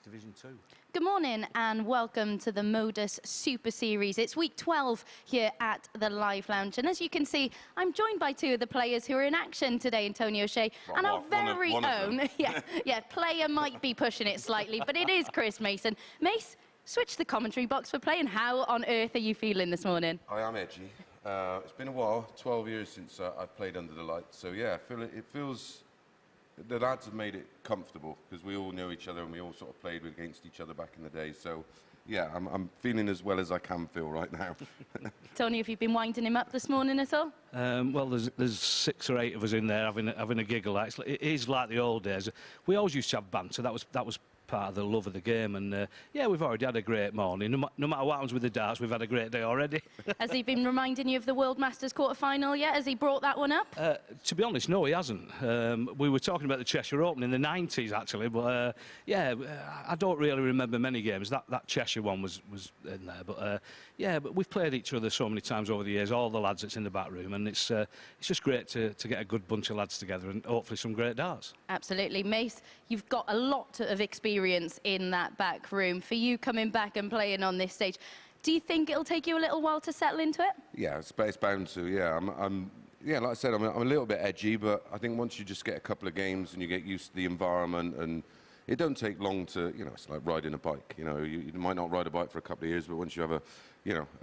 Division 2. Good morning and welcome to the MODUS Super Series. It's week 12 here at the Live Lounge, and as you can see, I'm joined by two of the players who are in action today, Antonio Shea, and our very own, player might be pushing it slightly, but it is Chris Mason. Mace, switch the commentary box for playing. How on earth are you feeling this morning? I am edgy. It's been a while, 12 years since I've played under the lights, so yeah, it feels. The lads have made it comfortable because we all know each other and we all sort of played against each other back in the day. So, yeah, I'm feeling as well as I can feel right now. Tony, have you been winding him up this morning at all? Well, there's 6 or 8 of us in there having a giggle. It is like the old days. We always used to have banter. That was part of the love of the game, and yeah, we've already had a great morning. No matter what happens with the darts, we've had a great day already. Has he been reminding you of the World Masters quarter-final yet? Has he brought that one up? To be honest, no, he hasn't. We were talking about the Cheshire Open in the 90s, actually, but yeah, I don't really remember many games. That Cheshire one was in there, but yeah, but we've played each other so many times over the years, all the lads that's in the back room, and it's just great to get a good bunch of lads together and hopefully some great darts. Absolutely. Mace, you've got a lot of experience in that back room. For you coming back and playing on this stage, do you think it'll take you a little while to settle into it? Yeah, it's bound to. Yeah, yeah, like I said, I'm a little bit edgy, but I think once you just get a couple of games and you get used to the environment, and it don't take long to, you know, it's like riding a bike. You know, you might not ride a bike for a couple of years, but once you have a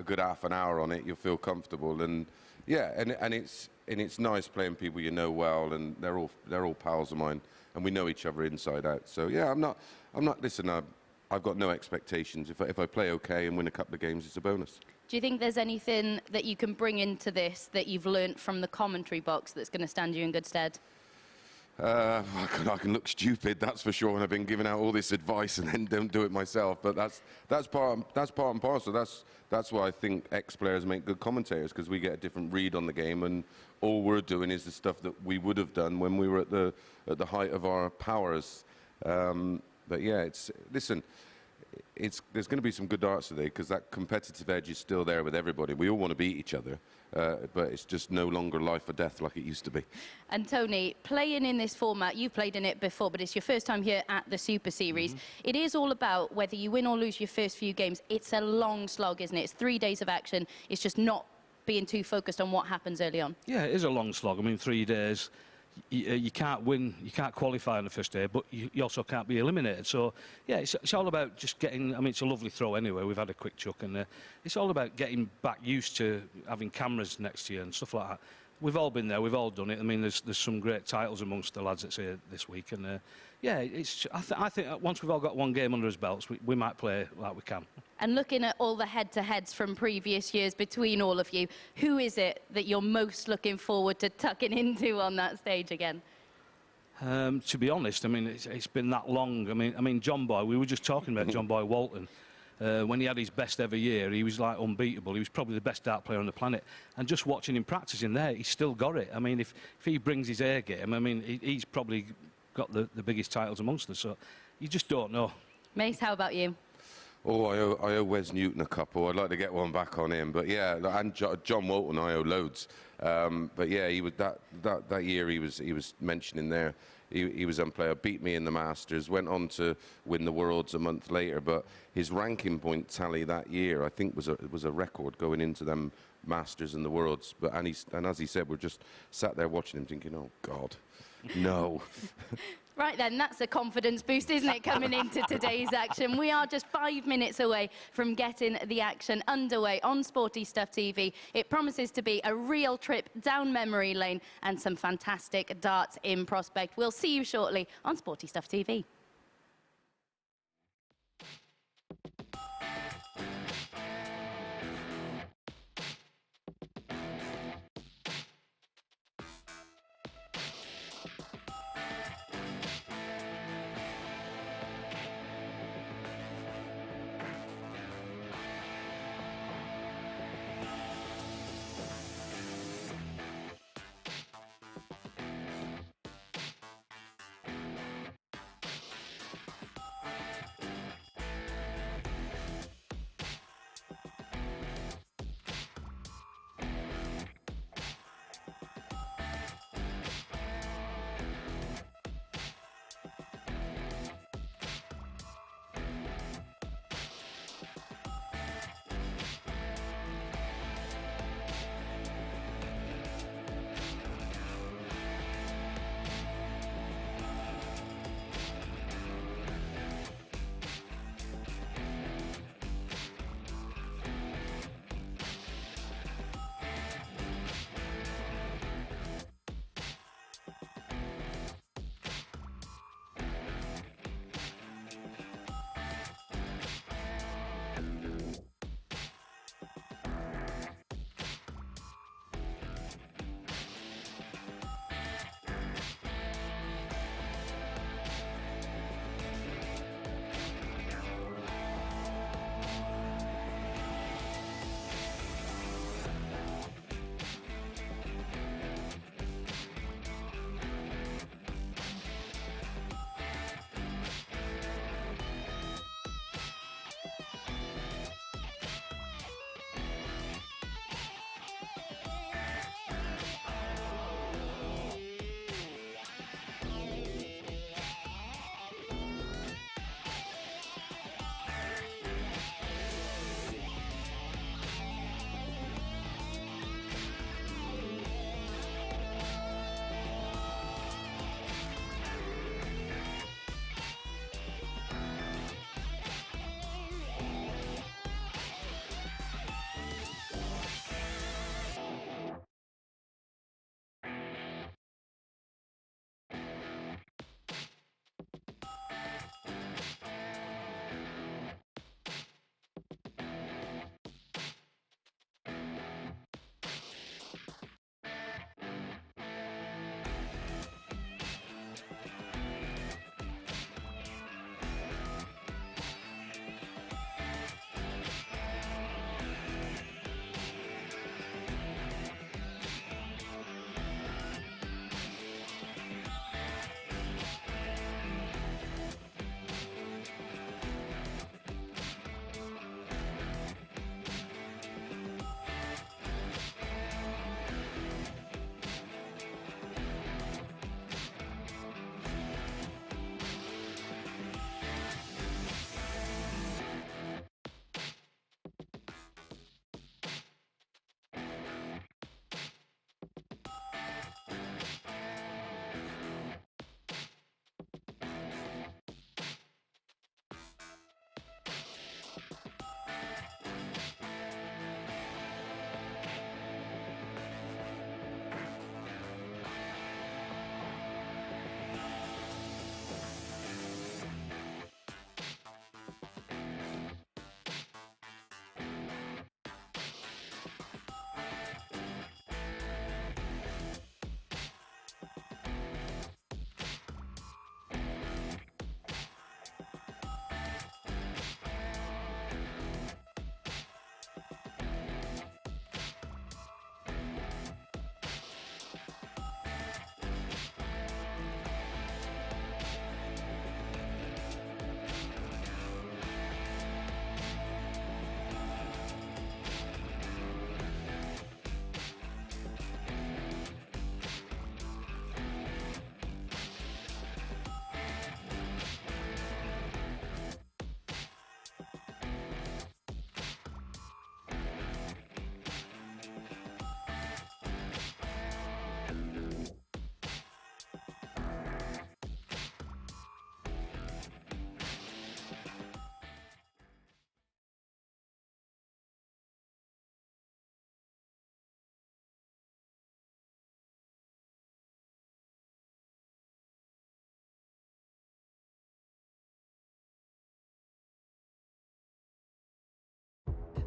good half an hour on it, you'll feel comfortable. And yeah, and it's nice playing people you know well, and they're all pals of mine, and we know each other inside out. So yeah, I'm not. Listen, I've got no expectations. If I play okay and win a couple of games, it's a bonus. Do you think there's anything that you can bring into this that you've learnt from the commentary box that's going to stand you in good stead? I can look stupid, that's for sure, and I've been giving out all this advice and then don't do it myself. But that's part and parcel. That's why I think ex-players make good commentators, because we get a different read on the game, and all we're doing is the stuff that we would have done when we were at the height of our powers. But yeah, listen. There's going to be some good darts today, because that competitive edge is still there with everybody. We all want to beat each other, but it's just no longer life or death like it used to be. And Tony, playing in this format, you've played in it before, but it's your first time here at the Super Series. It is all about whether you win or lose your first few games. It's a long slog, isn't it? It's 3 days of action. It's just not being too focused on what happens early on. Yeah, it is a long slog. I mean, 3 days. You can't win, you can't qualify on the first day, but you also can't be eliminated. So, yeah, it's all about just getting, I mean, it's a lovely throw anyway. We've had a quick chuck, and it's all about getting back used to having cameras next to you and stuff like that. We've all been there, we've all done it. I mean, there's some great titles amongst the lads that's here this week, and yeah, I think once we've all got one game under us belts, we might play like we can. And looking at all the head-to-heads from previous years between all of you, who is it that you're most looking forward to tucking into on that stage again? To be honest, I mean, it's been that long. I mean, John Boy, we were just talking about John Boy Walton. When he had his best ever year, he was like unbeatable. He was probably the best dart player on the planet. And just watching him practice in there, he's still got it. I mean, if he brings his A game, I mean, he's probably got the biggest titles amongst us. So you just don't know. Mace, how about you? Oh, I owe Wes Newton a couple. I'd like to get one back on him. But yeah, and John Walton, I owe loads. But yeah, he was that year he was mentioning there. He was unplayable, beat me in the Masters, went on to win the Worlds a month later. But his ranking point tally that year, I think, was a record going into them Masters and the Worlds. But and as he said, we're just sat there watching him, thinking, oh God, no. Right then, that's a confidence boost, isn't it, coming into today's action. We are just 5 minutes away from getting the action underway on Sporty Stuff TV. It promises to be a real trip down memory lane and some fantastic darts in prospect. We'll see you shortly on Sporty Stuff TV.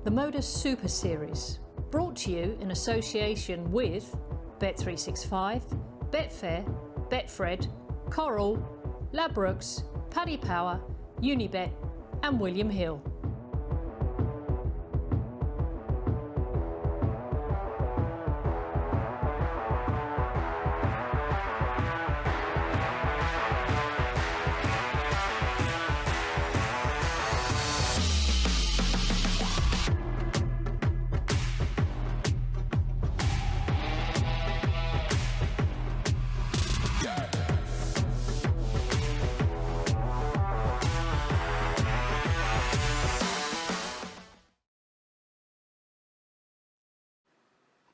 the MODUS Super Series, brought to you in association with Bet365, Betfair, Betfred, Coral, Ladbrokes, Paddy Power, Unibet and William Hill.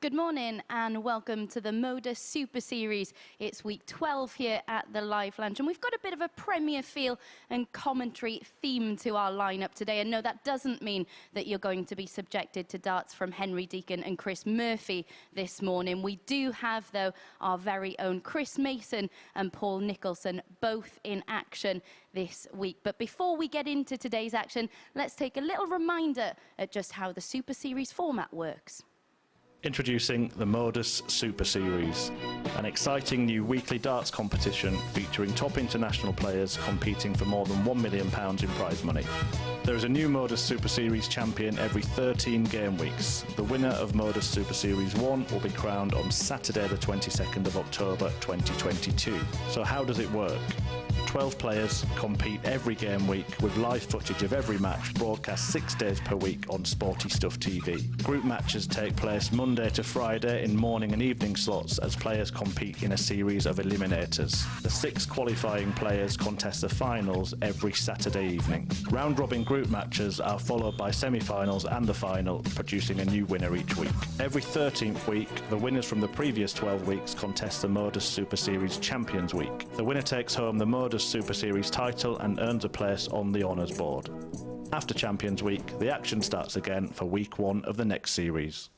Good morning and welcome to the MODUS Super Series. It's week 12 here at the Live Lounge, and we've got a bit of a Premier feel and commentary theme to our lineup today. And no, that doesn't mean that you're going to be subjected to darts from Henry Deacon and Chris Murphy this morning. We do have, though, our very own Chris Mason and Paul Nicholson both in action this week. But before we get into today's action, let's take a little reminder at just how the Super Series format works. Introducing the MODUS Super Series, an exciting new weekly darts competition featuring top international players competing for more than £1 million in prize money. There is a new MODUS Super Series champion every 13 game weeks. The winner of MODUS Super Series 1 will be crowned on Saturday the 22nd of October 2022. So how does it work? 12 players compete every game week with live footage of every match broadcast 6 days per week on Sporty Stuff TV. Group matches take place Monday to Friday in morning and evening slots as players compete in a series of eliminators. The 6 qualifying players contest the finals every Saturday evening. Round-robin group matches are followed by semi-finals and the final, producing a new winner each week. Every 13th week, the winners from the previous 12 weeks contest the MODUS Super Series Champions Week. The winner takes home the MODUS Super Series title and earns a place on the honours board. After Champions Week, the action starts again for week 1 of the next series.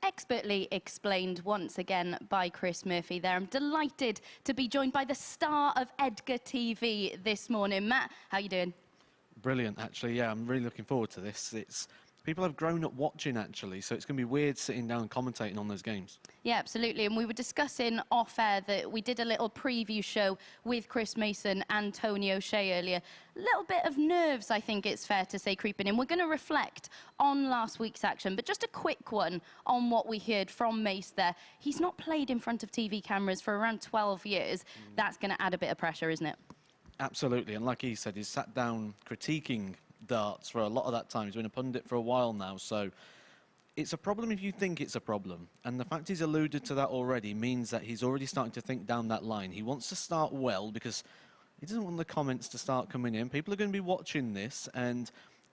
Expertly explained once again by Chris Murphy there. I'm delighted to be joined by the star of Edgar TV this morning. Matt, how you doing? Brilliant, actually. Yeah, I'm really looking forward to this. People have grown up watching, actually, so it's going to be weird sitting down and commentating on those games. Yeah, absolutely. And we were discussing off-air that we did a little preview show with Chris Mason and Tony O'Shea earlier. A little bit of nerves, I think it's fair to say, creeping in. We're going to reflect on last week's action, but just a quick one on what we heard from Mace there. He's not played in front of TV cameras for around 12 years. That's going to add a bit of pressure, isn't it? Absolutely, and like he said, he's sat down critiquing darts for a lot of that time. He's been a pundit for a while now, so it's a problem if you think it's a problem. And the fact he's alluded to that already means that he's already starting to think down that line. He wants to start well because he doesn't want the comments to start coming in. People are going to be watching this, and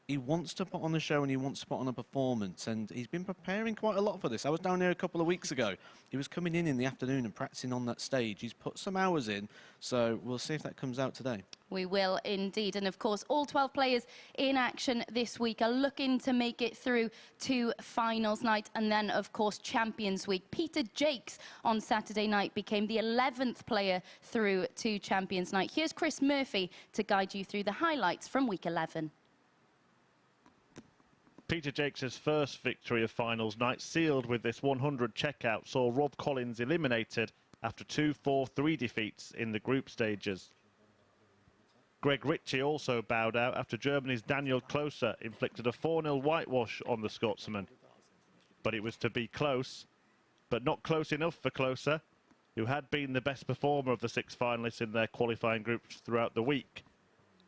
he wants to put on a show and he wants to put on a performance, and he's been preparing quite a lot for this. I was down there a couple of weeks ago. He was coming in the afternoon and practicing on that stage. He's put some hours in, so we'll see if that comes out today. We will indeed. And of course, all 12 players in action this week are looking to make it through to finals night and then, of course, Champions Week. Peter Jakes on Saturday night became the 11th player through to Champions Night. Here's Chris Murphy to guide you through the highlights from week 11. Peter Jakes' first victory of finals night, sealed with this 100 checkout, saw Rob Collins eliminated after 2-4-3 defeats in the group stages. Greg Ritchie also bowed out after Germany's Daniel Klose inflicted a 4-0 whitewash on the Scotsman. But it was to be close, but not close enough for Klose, who had been the best performer of the 6 finalists in their qualifying groups throughout the week.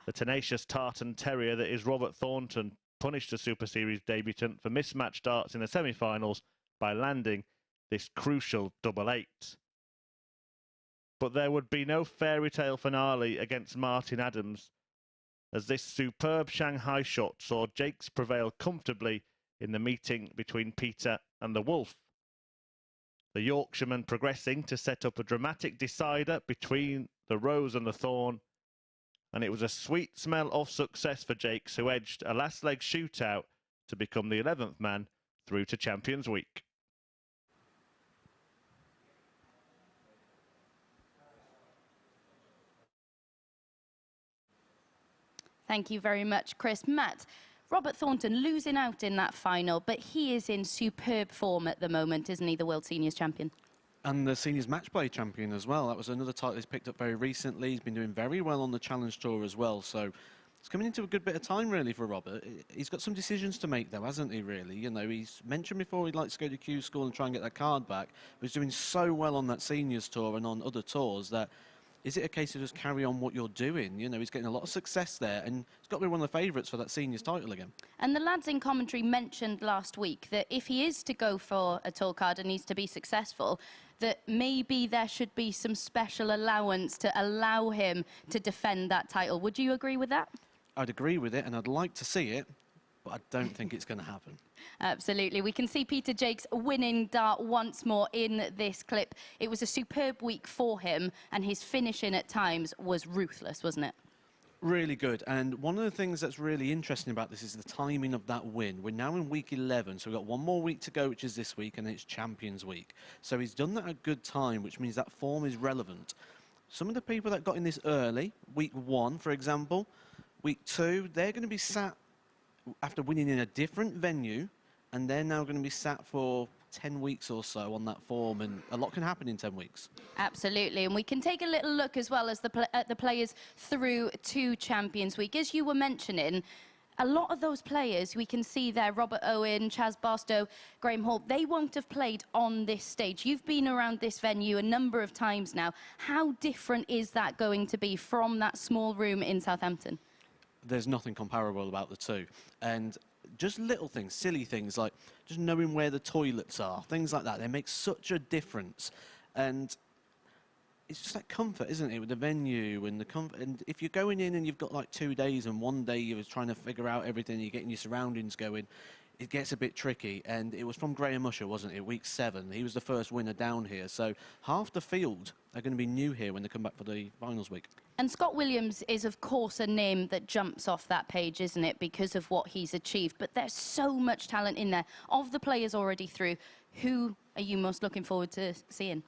The tenacious Tartan Terrier that is Robert Thornton punished the Super Series debutant for mismatched darts in the semi-finals by landing this crucial double 8. But there would be no fairy tale finale against Martin Adams, as this superb Shanghai shot saw Jakes prevail comfortably in the meeting between Peter and the Wolf. The Yorkshireman progressing to set up a dramatic decider between the Rose and the Thorn, and it was a sweet smell of success for Jakes, who edged a last leg shootout to become the 11th man through to Champions Week. Thank you very much, Chris. Matt, Robert Thornton losing out in that final, but he is in superb form at the moment, isn't he, the World Seniors champion? And the Seniors Match Play champion as well. That was another title he's picked up very recently. He's been doing very well on the Challenge Tour as well. So it's coming into a good bit of time, really, for Robert. He's got some decisions to make, though, hasn't he, really? You know, he's mentioned before he'd like to go to Q School and try and get that card back. But he's doing so well on that Seniors Tour and on other tours that is it a case of just carry on what you're doing? You know, he's getting a lot of success there, and he's got to be one of the favourites for that Seniors title again. And the lads in commentary mentioned last week that if he is to go for a tour card and needs to be successful, that maybe there should be some special allowance to allow him to defend that title. Would you agree with that? I'd agree with it, and I'd like to see it, but I don't think it's going to happen. Absolutely. We can see Peter Jakes winning dart once more in this clip. It was a superb week for him, and his finishing at times was ruthless, wasn't it? Really good. And one of the things that's really interesting about this is the timing of that win. We're now in week 11, so we've got one more week to go, which is this week, and it's Champions Week. So he's done that at a good time, which means that form is relevant. Some of the people that got in this early, week 1, for example, week 2, they're going to be sat after winning in a different venue, and they're now going to be sat for 10 weeks or so on that form, and a lot can happen in 10 weeks. Absolutely, and we can take a little look as well as at the players through to Champions Week. As you were mentioning, a lot of those players we can see there, Robert Owen, Chaz Barstow, Graham Hall, they won't have played on this stage. You've been around this venue a number of times now. How different is that going to be from that small room in Southampton? There's nothing comparable about the two. And just little things, silly things, like just knowing where the toilets are, things like that, they make such a difference. And it's just that comfort, isn't it, with the venue and the comfort. And if you're going in and you've got like 2 days and one day you're trying to figure out everything, you're getting your surroundings going, it gets a bit tricky. And it was from Graham Usher, wasn't it, week 7. He was the first winner down here. So half the field are going to be new here when they come back for the finals week. And Scott Williams is, of course, a name that jumps off that page, isn't it, because of what he's achieved. But there's so much talent in there. Of the players already through, who are you most looking forward to seeing?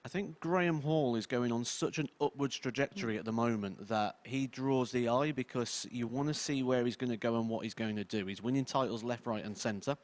I think Graham Hall is going on such an upwards trajectory at the moment that he draws the eye because you want to see where he's going to go and what he's going to do. He's winning titles left, right and centre,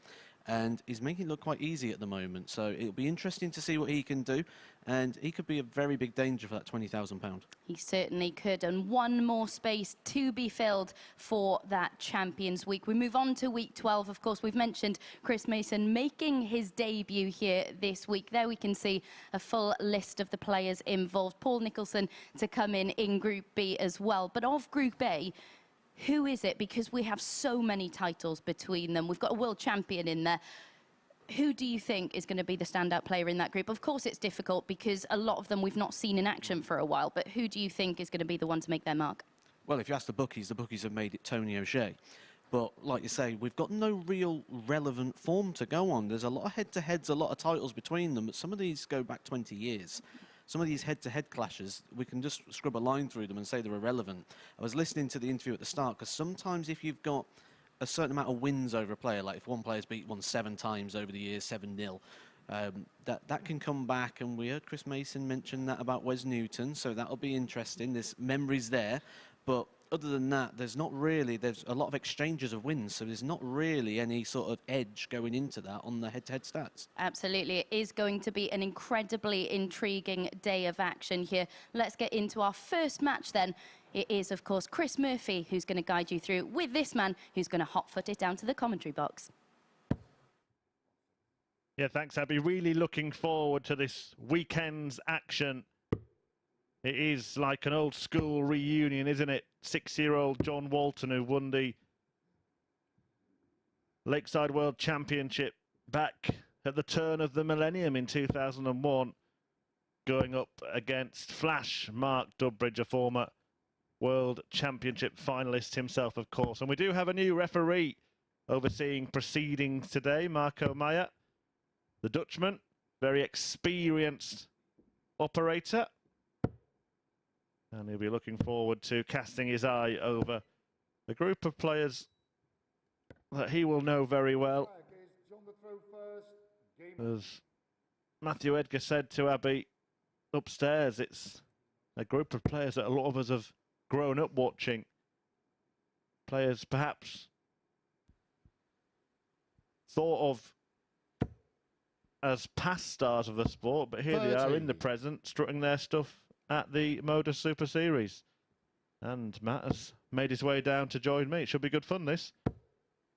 and he's making it look quite easy at the moment. So it'll be interesting to see what he can do, and he could be a very big danger for that £20,000. He certainly could, and one more space to be filled for that Champions Week. We move on to week 12. Of course, we've mentioned Chris Mason making his debut here this week. There we can see a full list of the players involved. Paul Nicholson to come in Group B as well. But of Group A, who is it? Because we have so many titles between them. We've got a world champion in there. Who do you think is going to be the standout player in that group? Of course, it's difficult because a lot of them we've not seen in action for a while. But who do you think is going to be the one to make their mark? Well, if you ask the bookies have made it Tony O'Shea. But like you say, we've got no real relevant form to go on. There's a lot of head-to-heads, a lot of titles between them, but some of these go back 20 years. Some of these head-to-head clashes, we can just scrub a line through them and say they're irrelevant. I was listening to the interview at the start, because sometimes if you've got a certain amount of wins over a player, like if one player's beat one 7 times over the years, 7-0, that can come back, and we heard Chris Mason mention that about Wes Newton, so that'll be interesting. There's memories there, but other than that, there's a lot of exchanges of wins, so there's not really any sort of edge going into that on the head-to-head stats. Absolutely. It is going to be an incredibly intriguing day of action here. Let's get into our first match then. It is, of course, Chris Murphy who's going to guide you through with this man who's going to hot-foot it down to the commentary box. Yeah, thanks, Abby. Really looking forward to this weekend's action. It is like an old school reunion, isn't it? 6-year-old John Walton, who won the Lakeside World Championship back at the turn of the millennium in 2001, going up against Flash Mark Dudbridge, a former World Championship finalist himself, of course. And we do have a new referee overseeing proceedings today, Marco Meyer, the Dutchman, very experienced operator. And he'll be looking forward to casting his eye over a group of players that he will know very well. As Matthew Edgar said to Abby upstairs, it's a group of players that a lot of us have grown up watching. Players perhaps thought of as past stars of the sport, but here they are in the present, strutting their stuff at the MODUS Super Series. And Matt has made his way down to join me. It should be good fun, this.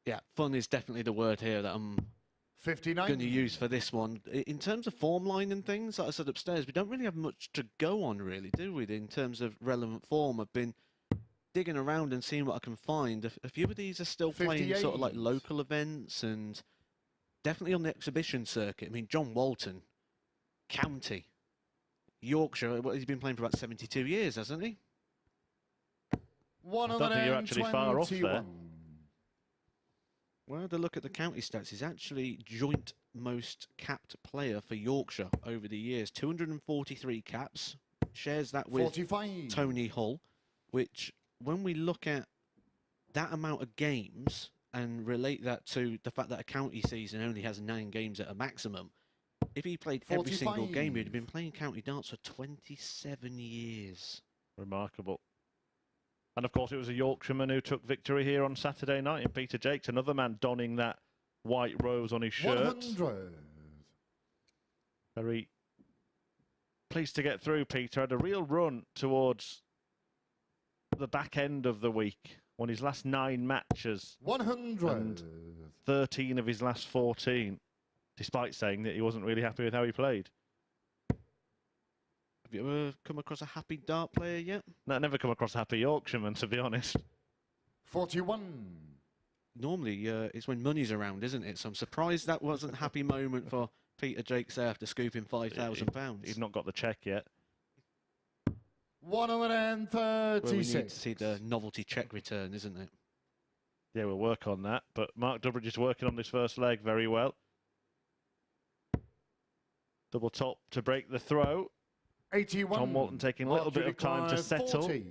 Yeah, fun is definitely the word here that I'm 59 going to use for this one. In terms of form line and things, like I said upstairs, we don't really have much to go on, really, do we, in terms of relevant form? I've been digging around and seeing what I can find. A few of these are still playing sort of like local events and definitely on the exhibition circuit. I mean, John Walton, County, Yorkshire, well, he's been playing for about 72 years, hasn't he? I don't think you're actually far off there. Well, the look at the county stats, he's actually joint most capped player for Yorkshire over the years. 243 caps. Shares that with 45. Tony Hull, which when we look at that amount of games and relate that to the fact that a county season only has 9 games at a maximum, if he played every single game, he'd have been playing county darts for 27 years. Remarkable. And of course, it was a Yorkshireman who took victory here on Saturday night in Peter Jakes, another man donning that white rose on his shirt. 100. Very pleased to get through, Peter. Had a real run towards the back end of the week. Won his last 9 matches. 100. And 13 of his last 14, despite saying that he wasn't really happy with how he played. Have you ever come across a happy dart player yet? No, never come across a happy Yorkshireman, to be honest. 41. Normally, it's when money's around, isn't it? So I'm surprised that wasn't a happy moment for Peter Jakes there after scooping £5,000. He's not got the cheque yet. 136. Well, we need to see the novelty check return, isn't it? Yeah, we'll work on that. But Mark Dudbridge is working on this first leg very well. Double top to break the throw. 81. Tom Walton taking a little bit of time to settle. 40.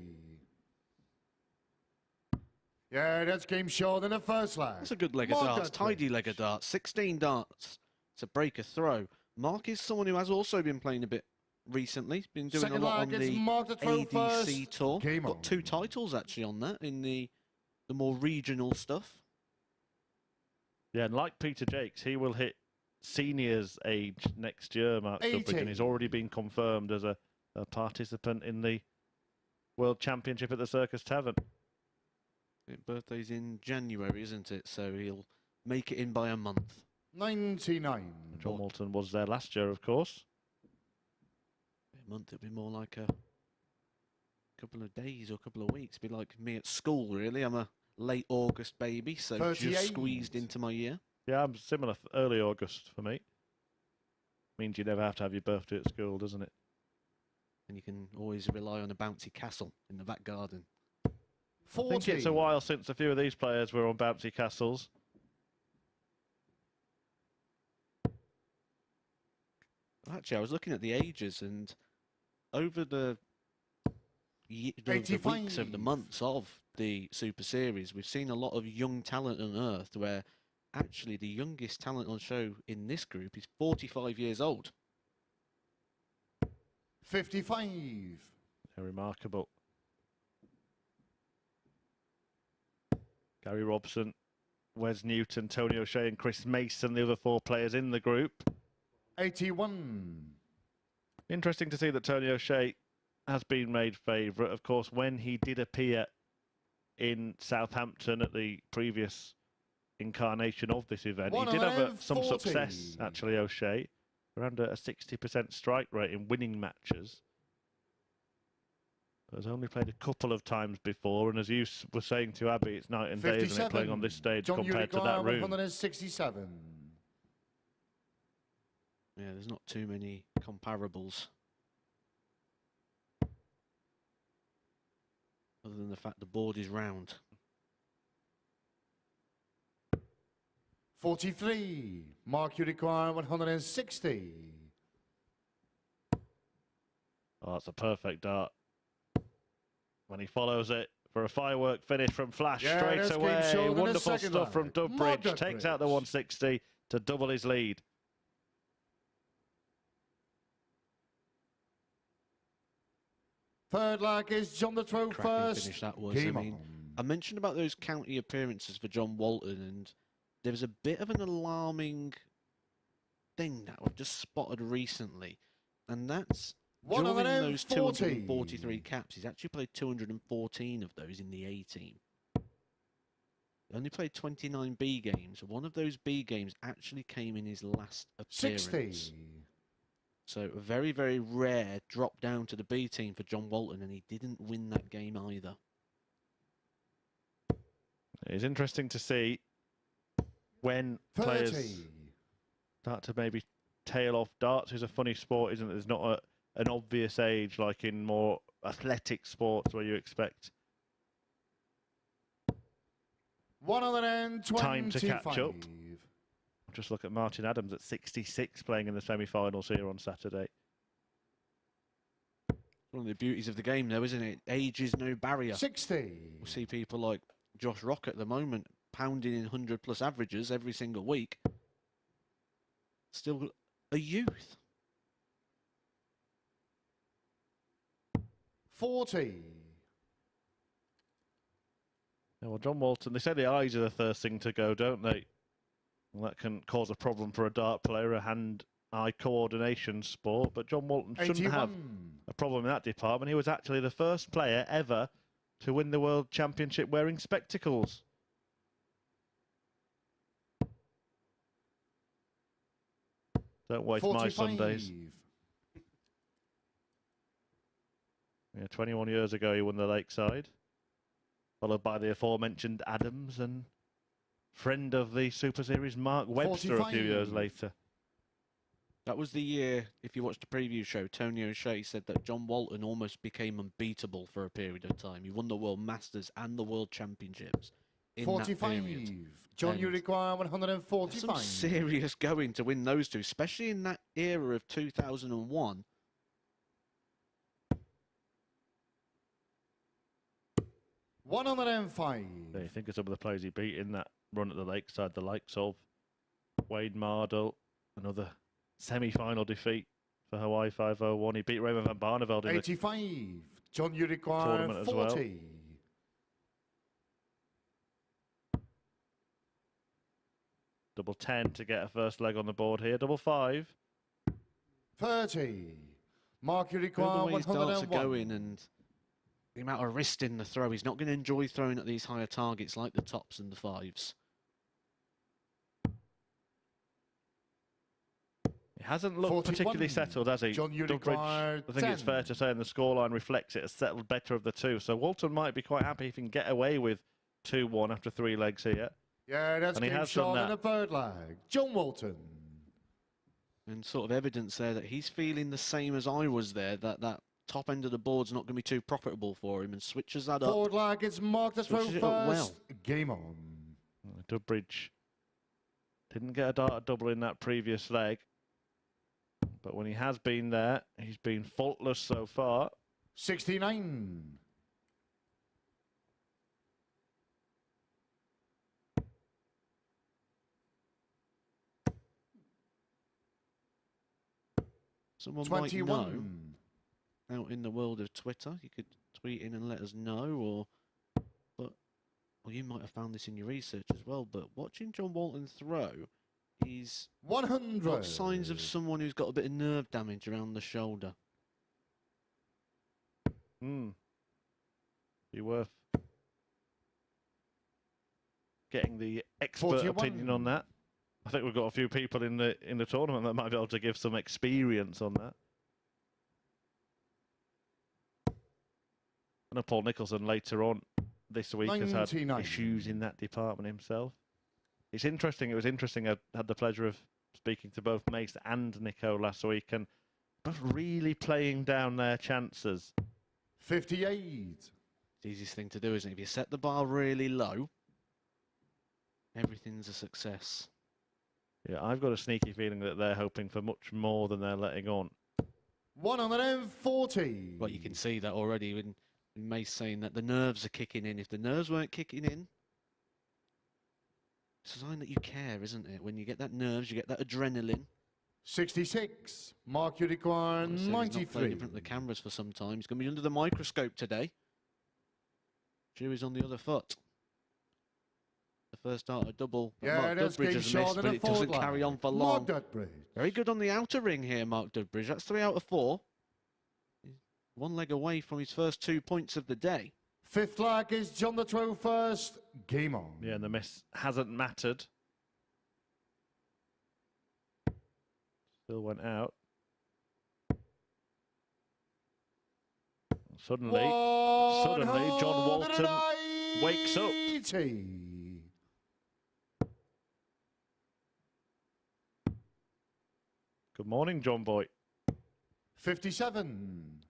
Yeah, that's game short in the first leg. That's a good leg of darts, tidy leg of darts. 16 darts to break a throw. Mark is someone who has also been playing a bit recently. He's been doing Second a lot on leg, the it's Mark to throw ADC first. tour. Game Got on. 2 titles actually on that in the more regional stuff. Yeah, and like Peter Jakes, he will hit seniors age next year, Mark 80. Dudbridge, and he's already been confirmed as a participant in the World Championship at the Circus Tavern. His birthday's in January, isn't it? So he'll make it in by a month. 99. John Walton was there last year, of course. A month, it'll be more like a couple of days or a couple of weeks. Be like me at school, really. I'm a late August baby, so 38. just squeezed into my year. Yeah, I'm similar. Early August for me. Means you never have to have your birthday at school, doesn't it? And you can always rely on a bouncy castle in the back garden. 40. I think it's a while since a few of these players were on bouncy castles. Actually, I was looking at the ages, and over the weeks of the months of the Super Series, we've seen a lot of young talent on Earth, where actually the youngest talent on show in this group is 45 years old. 55. They're remarkable. Gary Robson, Wes Newton, Tony O'Shea and Chris Mason, the other 4 players in the group. 81. Interesting to see that Tony O'Shea has been made favourite. Of course, when he did appear in Southampton at the previous incarnation of this event, he did have some success, actually, O'Shea. Around a 60% strike rate in winning matches. Has only played a couple of times before, and as you were saying to Abby, it's night and day, isn't it, playing on this stage compared to that room. 167. Yeah, there's not too many comparables. Other than the fact the board is round. 43. Mark, you require 160. Oh, that's a perfect dart. When he follows it for a firework finish from Flash straight away. Wonderful stuff from Dudbridge. Takes out the 160 to double his lead. Third leg is John the throw Cracking first. finish that was. I mean, I mentioned about those county appearances for John Walton, and there was a bit of an alarming thing that I've just spotted recently, and that's during those 243 caps, he's actually played 214 of those in the A team. He only played 29 B games. One of those B games actually came in his last appearance. 60. So a very, very rare drop down to the B team for John Walton, and he didn't win that game either. It's interesting to see when 30. players start to maybe tail off. Darts is a funny sport, isn't it? There's not an obvious age like in more athletic sports where you expect 125. time to catch up. Just look at Martin Adams at 66 playing in the semi-finals here on Saturday. One of the beauties of the game, though, isn't it? Age is no barrier. 60. We'll see people like Josh Rock at the moment pounding in 100-plus averages every single week. Still a youth. 40. Yeah, well, John Walton, they say the eyes are the first thing to go, don't they? Well, that can cause a problem for a dart player, a hand-eye coordination sport, but John Walton shouldn't 81. have a problem in that department. He was actually the first player ever to win the World Championship wearing spectacles. Don't waste 45. my Sundays. Yeah, 21 years ago he won the Lakeside, followed by the aforementioned Adams and friend of the Super Series Mark Webster 45. a few years later. That was the year, if you watched the preview show, Tony O'Shea said that John Walton almost became unbeatable for a period of time. He won the World Masters and the World Championships in 45. that period. John, you And require there's 145. some serious going to win those two, especially in that era of 2001. $105. Yeah, you think of some of the players he beat in that run at the Lakeside, the likes of Wade Mardell, another semi-final defeat for Hawaii 501. He beat Raymond van Barneveld in the 85. John, you require tournament as well. 40. double 10 to get a first leg on the board here. Double 5. 30. Mark, you The require way his darts are 101. going and the amount of wrist in the throw, he's not going to enjoy throwing at these higher targets like the tops and the fives. He hasn't looked 41. particularly settled, has he? John, you Dudbridge, require I think it's 10. fair to say, and the scoreline reflects it, has settled better of the two. So Walton might be quite happy if he can get away with 2-1 after 3 legs here. Yeah, that's And he game has done shot in that. the third leg. John Walton. And sort of evidence there that he's feeling the same as I was there, that top end of the board's not going to be too profitable for him, and switches that up. Forward leg, it's Mark the throw Switches first. it up well. Game on. Dudbridge didn't get a dart double in that previous leg, but when he has been there, he's been faultless so far. 69. Someone 21. might know out in the world of Twitter. You could tweet in and let us know, or you might have found this in your research as well. But watching John Walton throw, he's 100. got signs of someone who's got a bit of nerve damage around the shoulder. Be worth getting the expert 41. opinion on that. I think we've got a few people in the tournament that might be able to give some experience on that. I know Paul Nicholson later on this week has had 99. issues in that department himself. It's interesting. It was interesting. I had the pleasure of speaking to both Mace and Nico last week, and both really playing down their chances. 58. It's the easiest thing to do, isn't it? If you set the bar really low, everything's a success. Yeah, I've got a sneaky feeling that they're hoping for much more than they're letting on. 140. Well, you can see that already when Mace saying that the nerves are kicking in. If the nerves weren't kicking in, it's a sign that you care, isn't it? When you get that nerves, you get that adrenaline. 66. Mark, you require He's not playing 93. in front of the cameras for some time. He's going to be under the microscope today. Jury's on the other foot. The first dart a double that Yeah, Mark that's Dudbridge game has short missed, of but the it doesn't forward carry line. on for Mark long. Dudbridge. Very good on the outer ring here, Mark Dudbridge. That's 3 out of 4. He's 1 leg away from his first 2 points of the day. 5th leg is John the throw first. Game on. Yeah, and the miss hasn't mattered. Still went out. Suddenly, John Walton wakes up. 180. Good morning, John Boy. 57.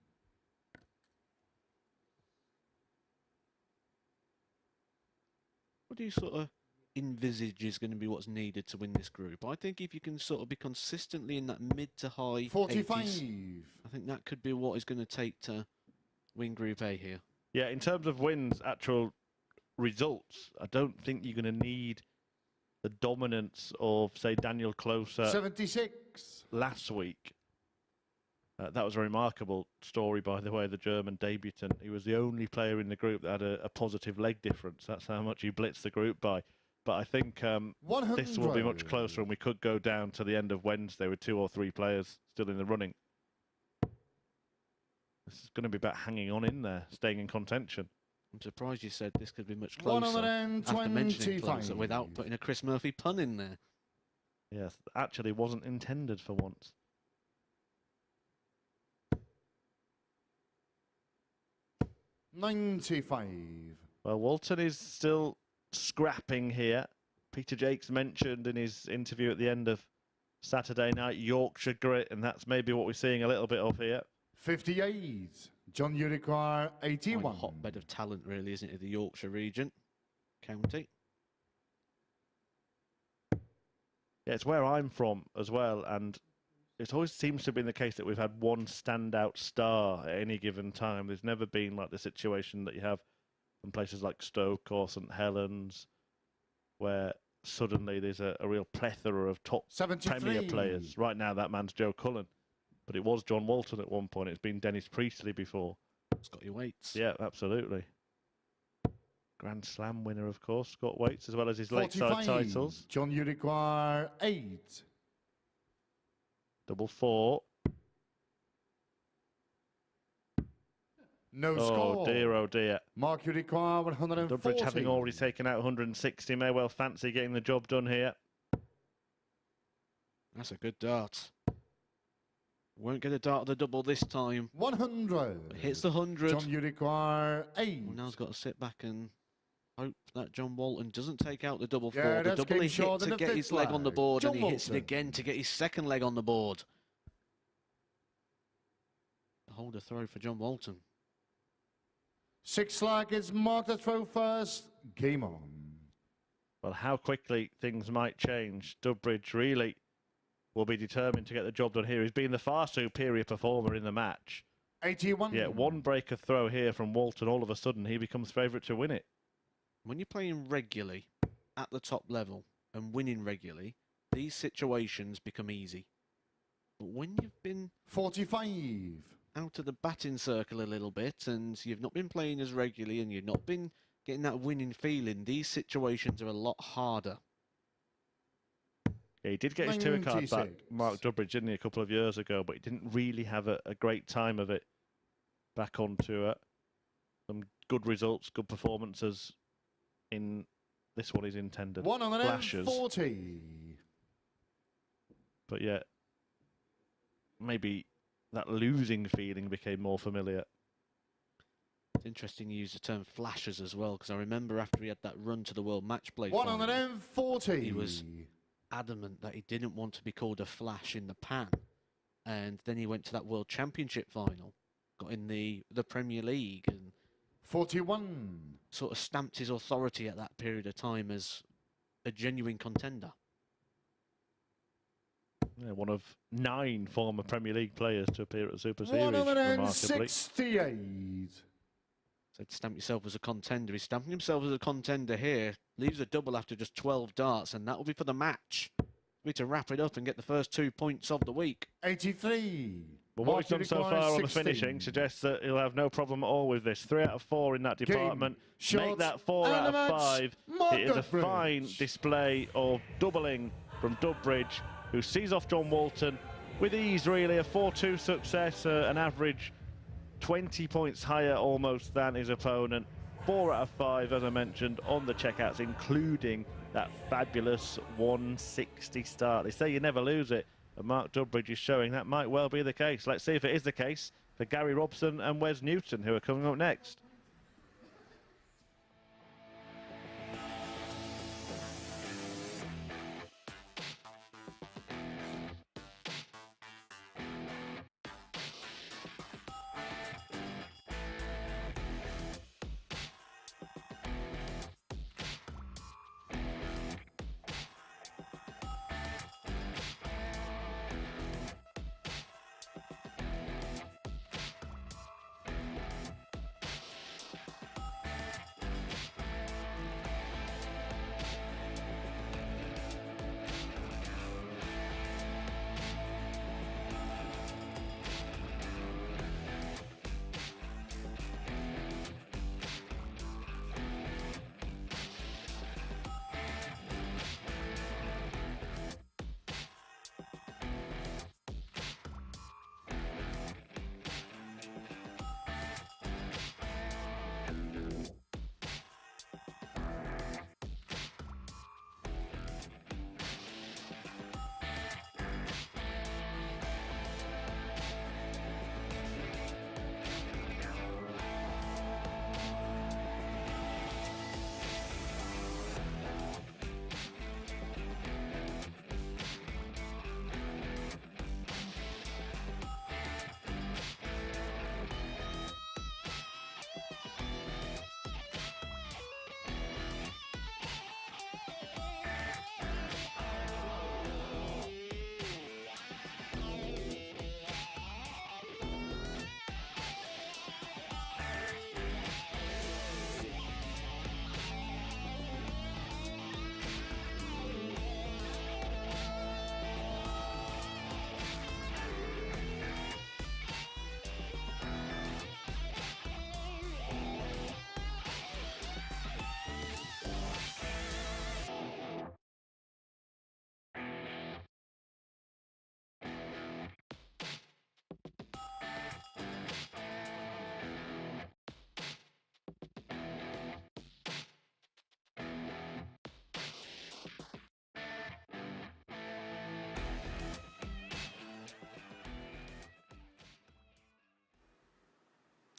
What do you sort of envisage is going to be what's needed to win this group? I think if you can sort of be consistently in that mid to high 45. 80s, I think that could be what is going to take to win Group A here. Yeah, in terms of wins, actual results, I don't think you're going to need the dominance of, say, Daniel Closer 76. last week. That was a remarkable story, by the way, the German debutant. He was the only player in the group that had a positive leg difference. That's how much he blitzed the group by. But I think this will be much closer, and we could go down to the end of Wednesday with 2 or 3 players still in the running. This is going to be about hanging on in there, staying in contention. I'm surprised you said this could be much closer after mentioning closer without putting a Chris Murphy pun in there. Yes, actually wasn't intended for once. $95. Well, Walton is still scrapping here. Peter Jakes mentioned in his interview at the end of Saturday night Yorkshire grit, and that's maybe what we're seeing a little bit of here. 58. John, you require 81. Quite a hotbed of talent, really, isn't it, the Yorkshire region, county? Yeah, it's where I'm from as well, and it always seems to have been the case that we've had one standout star at any given time. There's never been like the situation that you have in places like Stoke or St Helens, where suddenly there's a real plethora of top 73. Premier players. Right now, that man's Joe Cullen, but it was John Walton at one point. It's been Dennis Priestley before. Scotty Waits. Yeah, absolutely. Grand Slam winner, of course, Scott Waits, as well as his 45. Lakeside titles. John, you require 8. Double 4. No Oh score. dear, oh dear. Mark, you require 140. Dudbridge having already taken out 160 may well fancy getting the job done here. That's a good dart. Won't get a dart of the double this time. 100. Hits the 100. John, you require 8. Well, now he's got to sit back and hope that John Walton doesn't take out the double 4. Yeah, The that's double he game short hit in to the get his 5th leg on the leg. board, John and he hits it Walton. again to get his 2nd leg on the board. Hold a throw for John Walton. 6th leg is Mark the throw first. Game on. Well, how quickly things might change. Dudbridge really will be determined to get the job done here. He's been the far superior performer in the match. 81. Yeah, one breaker throw here from Walton, all of a sudden he becomes favourite to win it. When you're playing regularly at the top level and winning regularly, these situations become easy. But when you've been 45. out of the batting circle a little bit and you've not been playing as regularly and you've not been getting that winning feeling, these situations are a lot harder. Yeah, he did get his tour card back, 96. Mark Dudbridge, didn't he, a couple of years ago, but he didn't really have a great time of it back on tour. Some good results, good performances in this one is intended. Flashes. 140. But yeah, maybe that losing feeling became more familiar. It's interesting you use the term flashes as well, because I remember after he had that run to the World Match Play final, 140. he was adamant that he didn't want to be called a flash in the pan. And then he went to that World Championship final, got in the Premier League, and 41. sort of stamped his authority at that period of time as a genuine contender. Yeah, one of 9 former Premier League players to appear at the Super Series, remarkably. 168. So to stamp yourself as a contender. He's stamping himself as a contender here. Leaves a double after just 12 darts, and that will be for the match. be to wrap it up and get the first 2 points of the week. 83. Well, what he's done so far on the 16. finishing suggests that he'll have no problem at all with this. 3 out of 4 in that department. Short, Make that 4 and out a of match, 5. It is a Dudbridge. fine display of doubling from Dudbridge, who sees off John Walton with ease, really. A 4-2 success, an average 20 points higher almost than his opponent. 4 out of 5, as I mentioned, on the checkouts, including that fabulous 160 start. They say you never lose it, and Mark Dudbridge is showing that might well be the case. Let's see if it is the case for Gary Robson and Wes Newton, who are coming up next.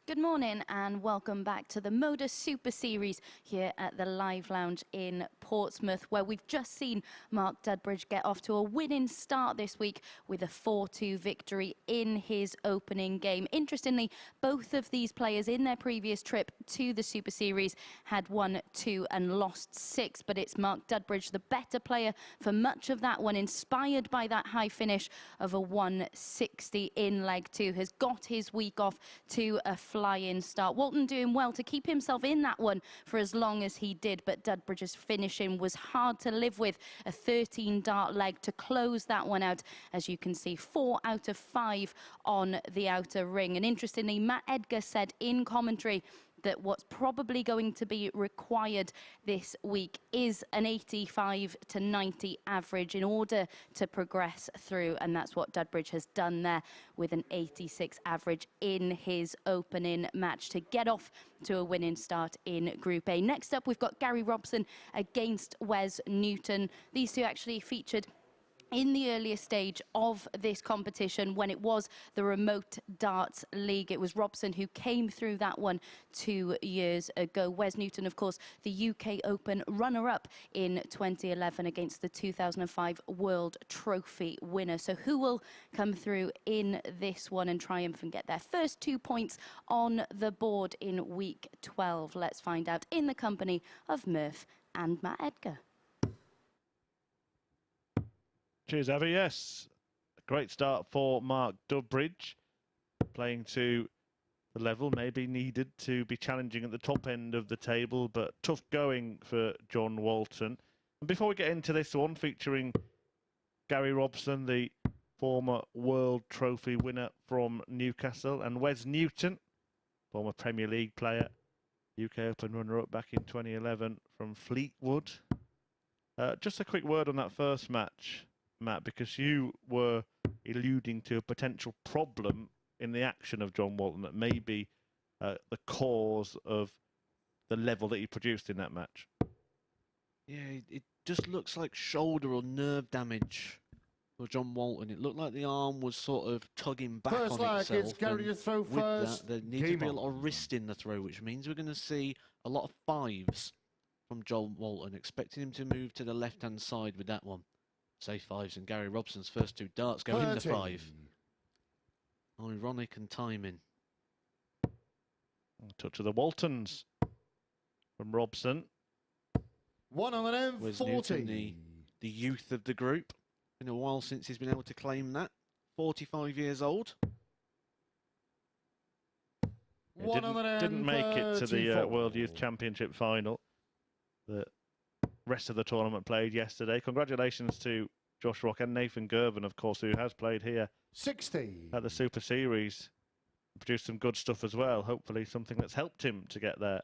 Good morning and welcome back to the MODUS Super Series here at the Live Lounge in Portsmouth, where we've just seen Mark Dudbridge get off to a winning start this week with a 4-2 victory in his opening game. Interestingly, both of these players in their previous trip to the Super Series had won 2 and lost 6, but it's Mark Dudbridge, the better player for much of that one, inspired by that high finish of a 160 in leg 2, has got his week off to a fly-in start. Walton doing well to keep himself in that one for as long as he did, but Dudbridge's finishing was hard to live with. A 13-dart leg to close that one out. As you can see, 4 out of 5 on the outer ring. And interestingly, Matt Edgar said in commentary that what's probably going to be required this week is an 85 to 90 average in order to progress through, and that's what Dudbridge has done there with an 86 average in his opening match to get off to a winning start in Group A. Next up, we've got Gary Robson against Wes Newton. These two actually featured in the earlier stage of this competition when it was the Remote Darts League. It was Robson who came through that one 2 years ago. Wes Newton, of course, the UK Open runner-up in 2011 against the 2005 World Trophy winner. So who will come through in this one and triumph and get their first 2 points on the board in week 12? Let's find out in the company of Murph and Matt Edgar. Cheers, Abby. Yes, a great start for Mark Dudbridge, playing to the level maybe needed to be challenging at the top end of the table, but tough going for John Walton. And before we get into this one featuring Gary Robson, the former World Trophy winner from Newcastle, and Wes Newton, former Premier League player, UK Open runner-up back in 2011 from Fleetwood. Just a quick word on that first match, Matt, because you were alluding to a potential problem in the action of John Walton that may be the cause of the level that he produced in that match. Yeah, it just looks like shoulder or nerve damage for John Walton. It looked like the arm was sort of tugging back First on lag, itself. it's Gary to throw with first. that, there needs to be a Game lot on. of wrist in the throw, which means we're going to see a lot of fives from John Walton, expecting him to move to the left-hand side with that one. Say fives, and Gary Robson's first two darts go in the 5. Ironic and timing. Touch of the Waltons from Robson. Wes Newton, 140. the youth of the group. Been a while since he's been able to claim that. 45 years old. Didn't make it to the World Youth Championship final. The rest of the tournament played yesterday. Congratulations to Josh Rock and Nathan Gervin, of course, who has played here 60. at the Super Series. Produced some good stuff as well. Hopefully something that's helped him to get there.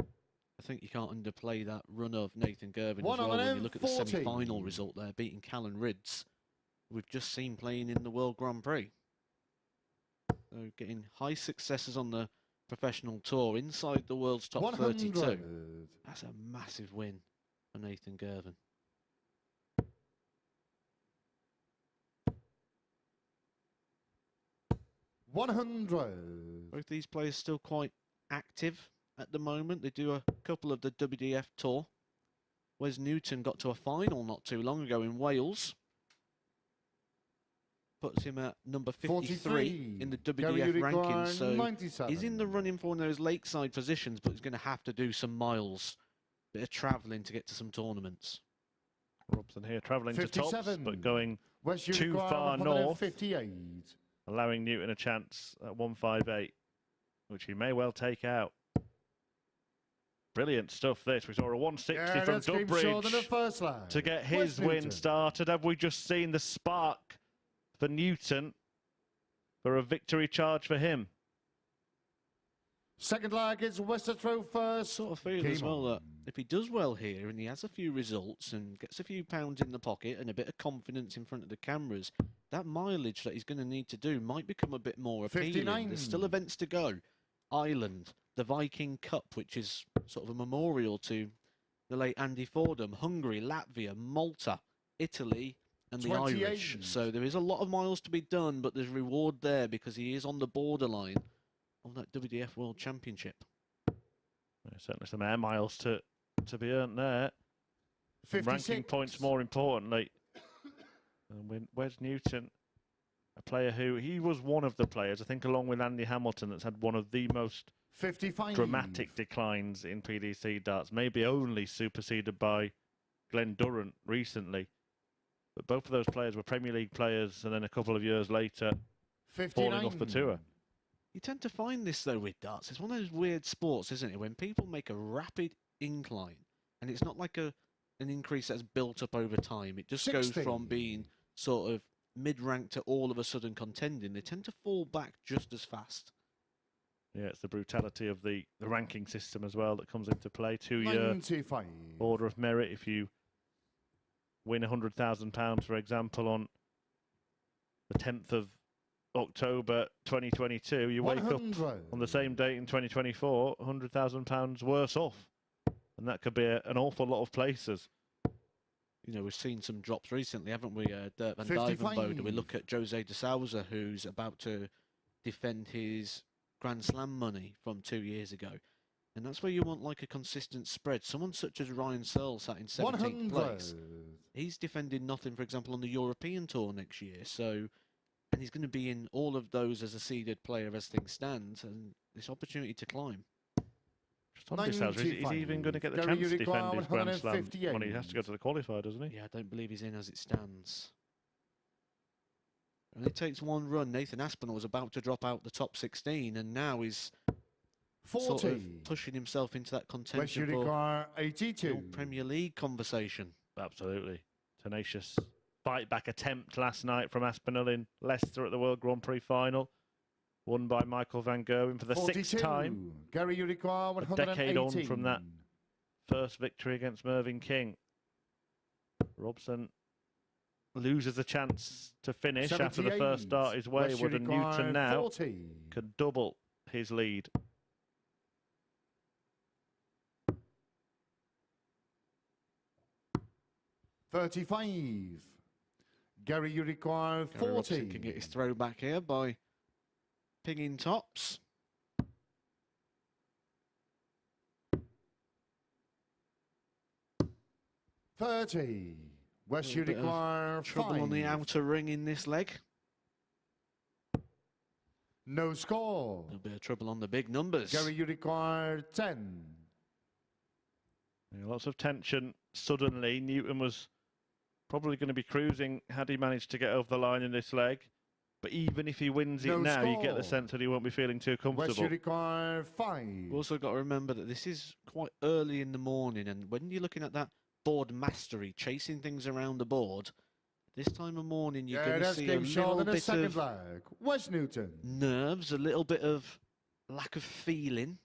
I think you can't underplay that run of Nathan Gervin as well when you look at the semi-final result there, beating Callan Ridds. We've just seen playing in the World Grand Prix. So getting high successes on the professional tour inside the world's top 32. That's a massive win for Nathan Gervin. Both these players still quite active at the moment. They do a couple of the WDF tour. Wes Newton got to a final not too long ago in Wales. Puts him at number 53 in the WDF rankings. So he's in the running for one of those lakeside positions, but he's going to have to do some miles. Bit of travelling to get to some tournaments. Robson here travelling to tops, but going West too far north, 58. allowing Newton a chance at 158, which he may well take out. Brilliant stuff this. We saw a 160 from Dudbridge to get his win started. Have we just seen the spark for Newton for a victory charge for him? Second leg is West to throw first. Sort of feel as well that if he does well here and he has a few results and gets a few pounds in the pocket and a bit of confidence in front of the cameras, that mileage that he's going to need to do might become a bit more appealing. 59. There's still events to go. Ireland, the Viking Cup, which is sort of a memorial to the late Andy Fordham, Hungary, Latvia, Malta, Italy, and the 28. Irish. So there is a lot of miles to be done, but there's reward there because he is on the borderline of that WDF World Championship. There's certainly some air miles to be earned there. 56. Ranking points more importantly. And Wes Newton, a player who, he was one of the players, I think along with Andy Hamilton, that's had one of the most 55. dramatic declines in PDC darts, maybe only superseded by Glenn Durrant recently. But both of those players were Premier League players and then a couple of years later 59. falling off the tour. You tend to find this, though, with darts. It's one of those weird sports, isn't it? When people make a rapid incline, and it's not like an increase that's built up over time. It just 60. goes from being sort of mid-rank to all of a sudden contending. They tend to fall back just as fast. Yeah, it's the brutality of the ranking system as well that comes into play. 2-year 95. order of merit. If you win £100,000, for example, on the 10th of October 2022, you wake up on the same date in 2024, £100,000 worse off. And that could be an awful lot of places. You know, we've seen some drops recently, haven't we? Dirk van Dijvenbode. We look at Jose de Souza, who's about to defend his Grand Slam money from 2 years ago. And that's where you want like a consistent spread. Someone such as Ryan Searle sat in 17th place. He's defended nothing, for example, on the European Tour next year. So, and he's going to be in all of those as a seeded player as things stand. And this opportunity to climb. Is he even going to get the chance to defend his Grand Slam money? He has to go to the qualifier, doesn't he? Yeah, I don't believe he's in as it stands. It only takes one run. Nathan Aspinall was about to drop out the top 16, and now he's 40. sort of pushing himself into that contention for 82. Premier League conversation. Absolutely. Tenacious fight back attempt last night from Aspinall in Leicester at the World Grand Prix final. Won by Michael van Gerwen for the 6th time. Gary, you require A 118. decade on from that first victory against Mervyn King. Robson loses a chance to finish after the first start is wayward, and Newton now 40. could double his lead. $35. Gary, you require 40. Robson can get his throw back here by pinging tops. $30. Wes, you require trouble 5. on the outer ring in this leg. No score. A little bit of trouble on the big numbers. Gary, you require 10. Yeah, lots of tension. Suddenly, Newton was probably going to be cruising had he managed to get over the line in this leg. But even if he wins it now, you get the sense that he won't be feeling too comfortable. Wes, you require 5. We've also got to remember that this is quite early in the morning, and when you're looking at that board mastery, chasing things around the board, this time of morning you're going to see a little bit of leg. Wes Newton. nerves, a little bit of lack of feeling,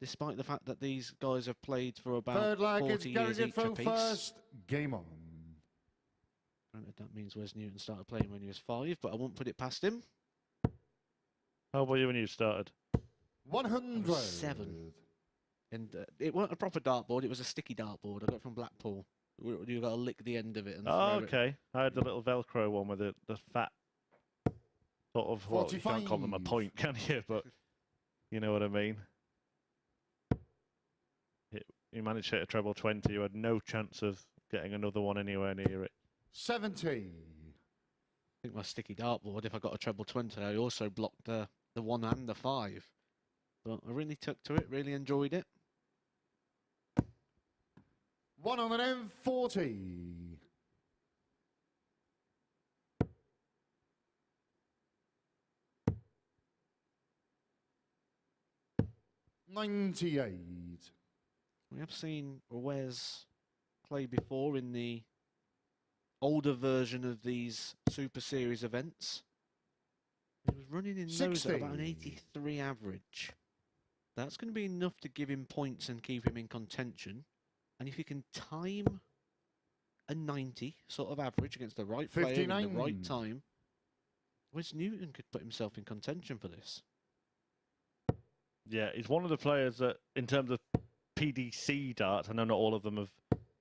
despite the fact that these guys have played for about Third leg, 40 years each apiece. first. Game on. Granted, that means Wes Newton started playing when he was 5, but I won't put it past him. How old were you when you started? 100. 7. And it wasn't a proper dartboard, it was a sticky dartboard. I got it from Blackpool. You got to lick the end of it. And Oh, throw it. okay. I had the little Velcro one with the fat sort of, well, you can't call them a 45. point, can you? But you know what I mean. You managed to hit a treble 20, you had no chance of getting another one anywhere near it. 70. I think my sticky dartboard, if I got a treble 20, I also blocked the 1 and the 5. But I really took to it, really enjoyed it. 140. $98. We have seen Wes play before in the older version of these Super Series events. He was running in those at about an 83 average. That's going to be enough to give him points and keep him in contention. And if you can time a 90 sort of average against the right player in the right time, Wes Newton could put himself in contention for this. Yeah, he's one of the players that, in terms of PDC darts, I know not all of them have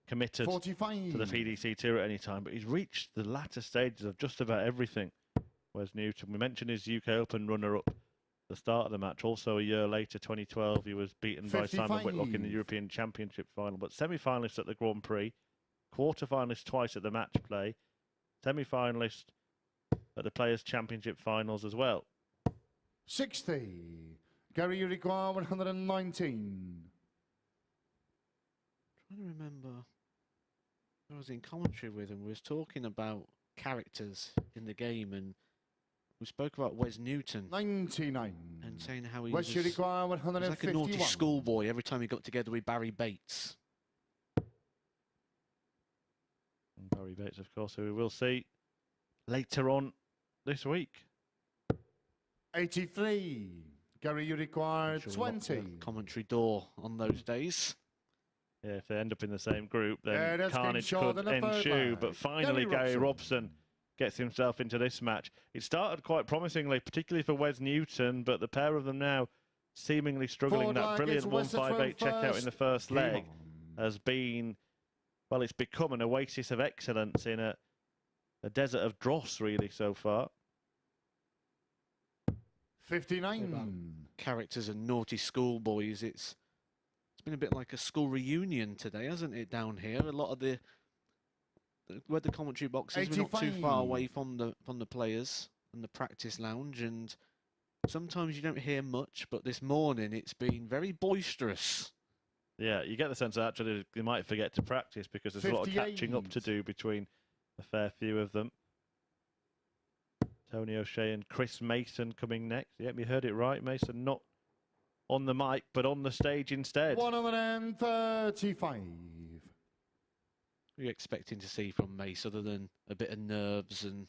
committed 45. to the PDC tour at any time, but he's reached the latter stages of just about everything. Wes Newton, we mentioned his UK Open runner-up at the start of the match. Also, a year later, 2012, he was beaten by Simon Whitlock in the European Championship final. But semi-finalist at the Grand Prix, quarter-finalist twice at the match play, semi-finalist at the Players' Championship finals as well. 60. Gary, you require 119. Trying to remember, I was in commentary with him. We was talking about characters in the game, and we spoke about Wes Newton 99. and saying how he Wes, you require was like a 151. naughty schoolboy every time he got together with Barry Bates. And Barry Bates, of course, who we will see later on this week. 83. Gary, you require Sure we locked the 20. commentary door on those days. Yeah, if they end up in the same group, Yeah, then that's getting carnage short could in the third ensue. leg. But finally, Gary Robson gets himself into this match. It started quite promisingly, particularly for Wes Newton, but the pair of them now seemingly struggling. Forward That leg brilliant is Wes 158 thrown checkout in the first Game leg on. has been, well, it's become an oasis of excellence in a desert of dross, really, so far. 59. Characters and naughty schoolboys. It's been a bit like a school reunion today, hasn't it? Down here, a lot of where the commentary box is, we're not too far away from the players and the practice lounge, and sometimes you don't hear much. But this morning, it's been very boisterous. Yeah, you get the sense that actually they might forget to practice because there's a lot of catching up to 58. do between a fair few of them. Tony O'Shea and Chris Mason coming next. Yep, you heard it right. Mason not on the mic, but on the stage instead. 135. What are you expecting to see from Mace other than a bit of nerves and...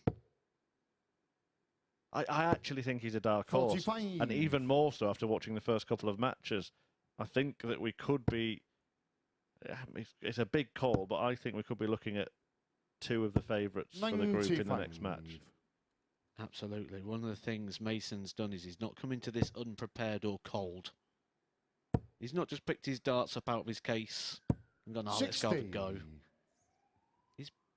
I actually think he's a dark horse. 45. And even more so after watching the first couple of matches. I think that we could be... It's a big call, but I think we could be looking at two of the favourites for the group in the next match. Absolutely. One of the things Mason's done is he's not come into this unprepared or cold. He's not just picked his darts up out of his case and gone, oh, let's go and go.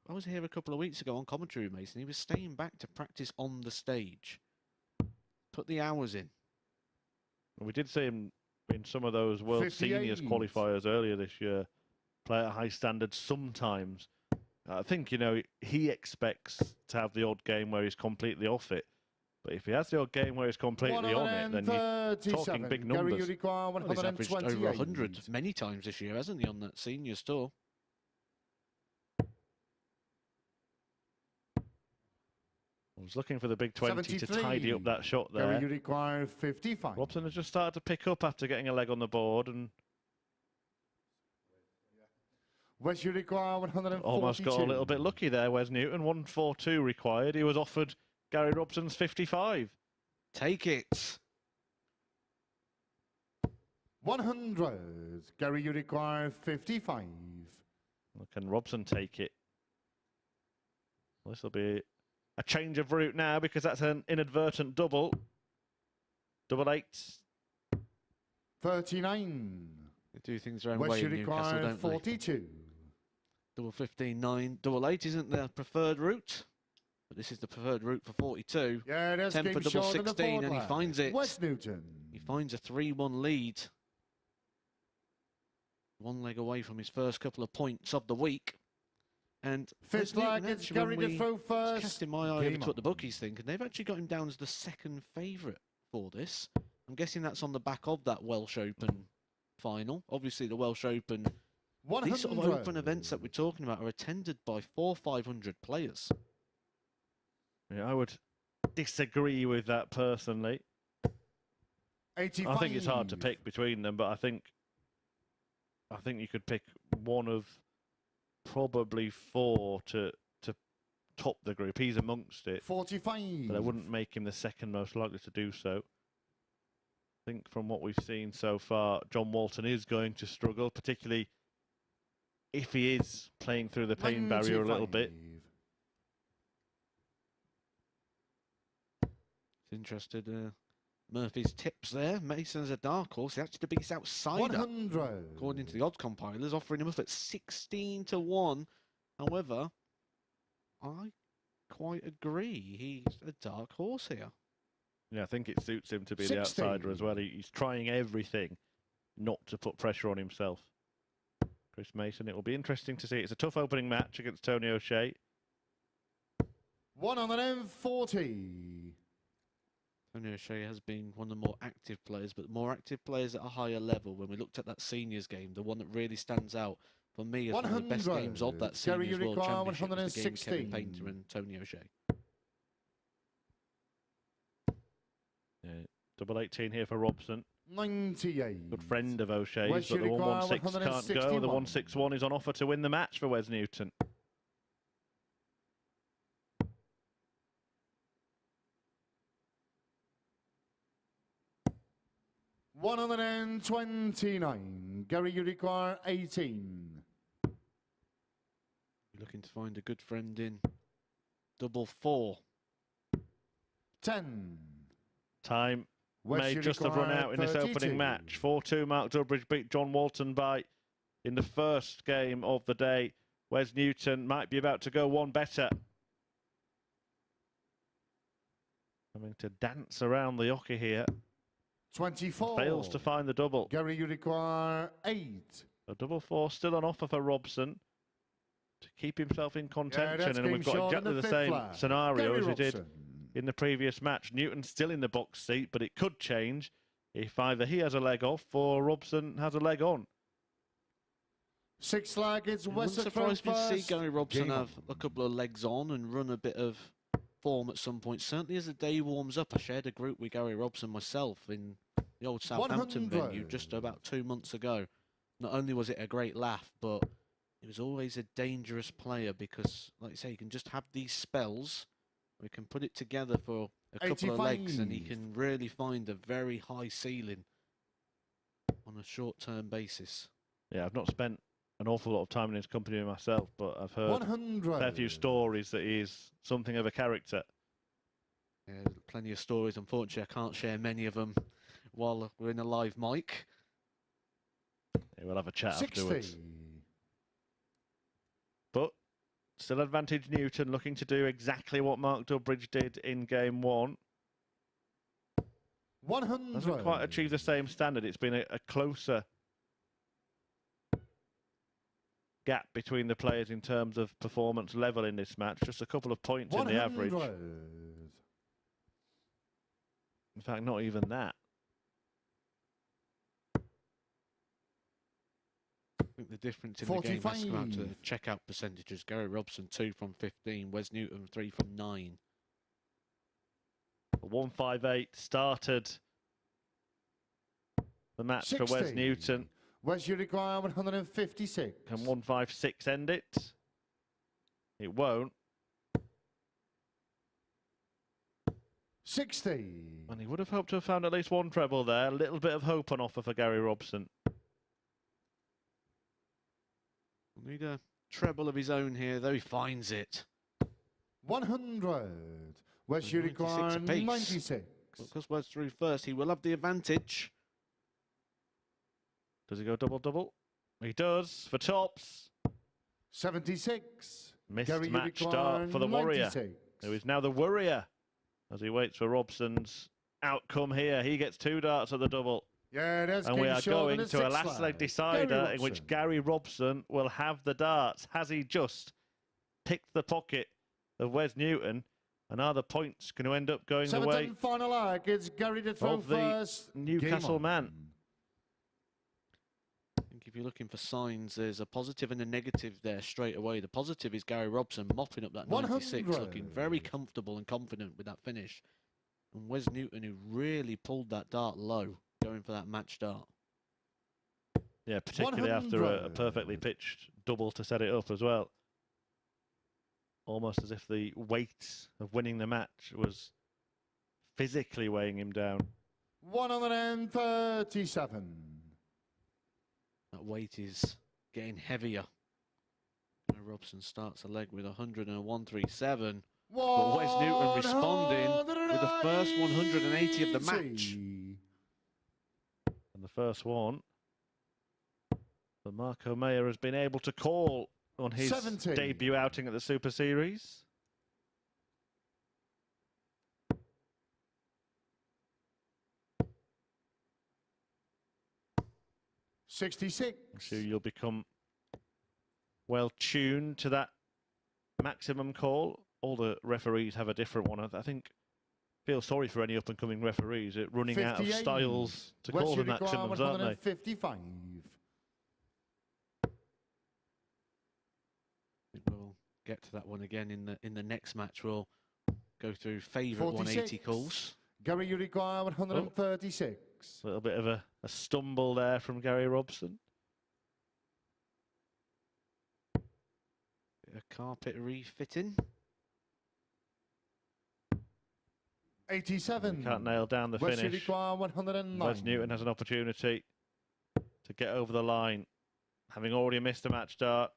I was here a couple of weeks ago on commentary with Mason. He was staying back to practice on the stage. Put the hours in. We did see him in some of those World 58. Seniors qualifiers earlier this year play at high standards sometimes. I think, you know, he expects to have the odd game where he's completely off it. But if he has the odd game where he's completely on it, then you're talking big numbers. Well, he's averaged over 100 many times this year, hasn't he, on that Seniors tour? I was looking for the big 20 to 73. tidy up that shot there. Gary, you require 55. Robson has just started to pick up after getting a leg on the board and Wes, you require 142. almost got a little bit lucky there, Wes Newton. 142 required. He was offered Gary Robson's 55. Take it. 100. Gary, you require 55. Can Robson take it? Well, this will be a change of route now because that's an inadvertent double. Double 8. 39. They do things their own Wes, way you in Newcastle, require don't they? 42. Double 15, 9. Double 8 isn't the preferred route, but this is the preferred route for 42. Yeah, that's 10 for game double short in the 16, and he forward finds line. it. Wes Newton. He finds a 3-1 lead. One leg away from his first couple of points of the week. And Fifth Wes Newton, leg, it's actually, when Gary to throw was first. casting my eye over Game to what the on. bookies think, and they've actually got him down as the second favourite for this. I'm guessing that's on the back of that Welsh Open final. Obviously, the Welsh Open, 100. these sort of open events that we're talking about are attended by 400-500 players. Yeah, I would disagree with that personally. 85. I think it's hard to pick between them, but I think you could pick one of probably 4 to top the group. He's amongst it, 45. but I wouldn't make him the second most likely to do so. I think from what we've seen so far, John Walton is going to struggle, particularly if he is playing through the pain barrier a little bit. It's interested. Murphy's tips there. Mason's a dark horse. He actually beats outsider, 100. according to the odds compilers, offering him up at 16 to 1. However, I quite agree. He's a dark horse here. Yeah, I think it suits him to be 60. the outsider as well. He's trying everything not to put pressure on himself. Chris Mason, it will be interesting to see. It's a tough opening match against Tony O'Shea. 140. Tony Shea has been one of the more active players, but more active players at a higher level. When we looked at that Seniors game, the one that really stands out for me as one of the best 100. games of that Gary, Seniors you World require Championship was the game 116. Kevin Painter and Tony O'Shea. Yeah, double 18 here for Robson. 98. Good friend of O'Shea's, Wes, but the you require 116 can't go. The 161 is on offer to win the match for Wes Newton. $129. Gary, you require 18. You're looking to find a good friend in double 4. 10. Time Wes, may you just have run require out in this 32. opening match. 4-2, Mark Dudbridge beat John Walton by in the first game of the day. Wes Newton might be about to go one better. Having to dance around the oche here. 24. Fails to find the double. Gary, you require 8. A double 4 still on offer for Robson to keep himself in contention. that's And game we've got short in exactly the the fifth same flag. scenario Gary as we did Robson. in the previous match. Newton's still in the box seat, but it could change if either he has a leg off or Robson has a leg on. 6 leg, it's It wouldn't Wes surprise me to see first. Gary Robson Game have on. a couple of legs on and run a bit of form at some point. Certainly as the day warms up. I shared a group with Gary Robson myself in the old Southampton 100. venue just about 2 months ago. Not only was it a great laugh, but he was always a dangerous player because, like you say, he can just have these spells. We can put it together for a couple of legs and he 85. can really find a very high ceiling on a short-term basis. Yeah, I've not spent an awful lot of time in his company myself, but I've heard 100. a fair few stories that he's something of a character. Yeah, plenty of stories. Unfortunately, I can't share many of them while we're in a live mic. Yeah, we'll have a chat 60. afterwards. But still advantage Newton, looking to do exactly what Mark Dudbridge did in game 1. 100. Hasn't quite achieved the same standard. It's been a closer gap between the players in terms of performance level in this match. Just a couple of points in the average. 100. In fact, not even that. I think the difference in the game has to come out to 45. the checkout percentages. Gary Robson 2 from 15, Wes Newton 3 from 9. 158 started the match for Wes 60. Newton. Wes, you require 156. Can 156 end it? It won't. 60. And he would have hoped to have found at least one treble there. A little bit of hope on offer for Gary Robson. We'll need a treble of his own here, though he finds it. 100. Wes, you 96 require apiece. 96. Because Wes through first, he will have the advantage. Does he go double-double? He does, for tops. 76. Missed Gary, you match require start for the Warrior, 96. who is now the Worrier, as he waits for Robson's outcome here. He gets 2 darts at the double. Yeah, that's And we are going to a sixth last leg decider Gary in which Robson. Gary Robson will have the darts. Has he just picked the pocket of Wes Newton? And are the points going to end up going the way final leg. It's Gary to throw of the first. Newcastle Game man? on. I think if you're looking for signs, there's a positive and a negative there straight away. The positive is Gary Robson mopping up that 96, 100. looking very comfortable and confident with that finish. And Wes Newton, who really pulled that dart low, going for that match dart. Yeah, particularly after a 100. perfectly pitched double to set it up as well. Almost as if the weight of winning the match was physically weighing him down. 137. That weight is getting heavier. Gary Robson starts the leg with 101.37. But Wes Newton responding with the first 180 of the match. And the first one that Marco Mayer has been able to call on his 70. debut outing at the Super Series. $66. I'm sure you'll become well tuned to that maximum call. All the referees have a different one. I think feel sorry for any up-and-coming referees at running out of 58. styles to Wes, call you the require maximums, aren't they? 155. I think we'll get to that one again in the next match. We'll go through favourite 46. 180 calls. Gary, you require 136. A little bit of a stumble there from Gary Robson. Bit of carpet refitting. 87. Can't nail down the Wes, you finish. require 109. Wes Newton has an opportunity to get over the line, having already missed a match start.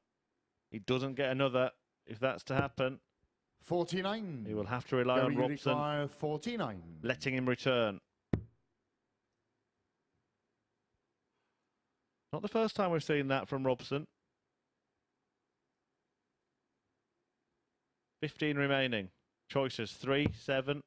He doesn't get another. If that's to happen, 49. he will have to rely Gary, on you Robson require 49. letting him return. Not the first time we've seen that from Robson. 15 remaining. Choices 3, 7.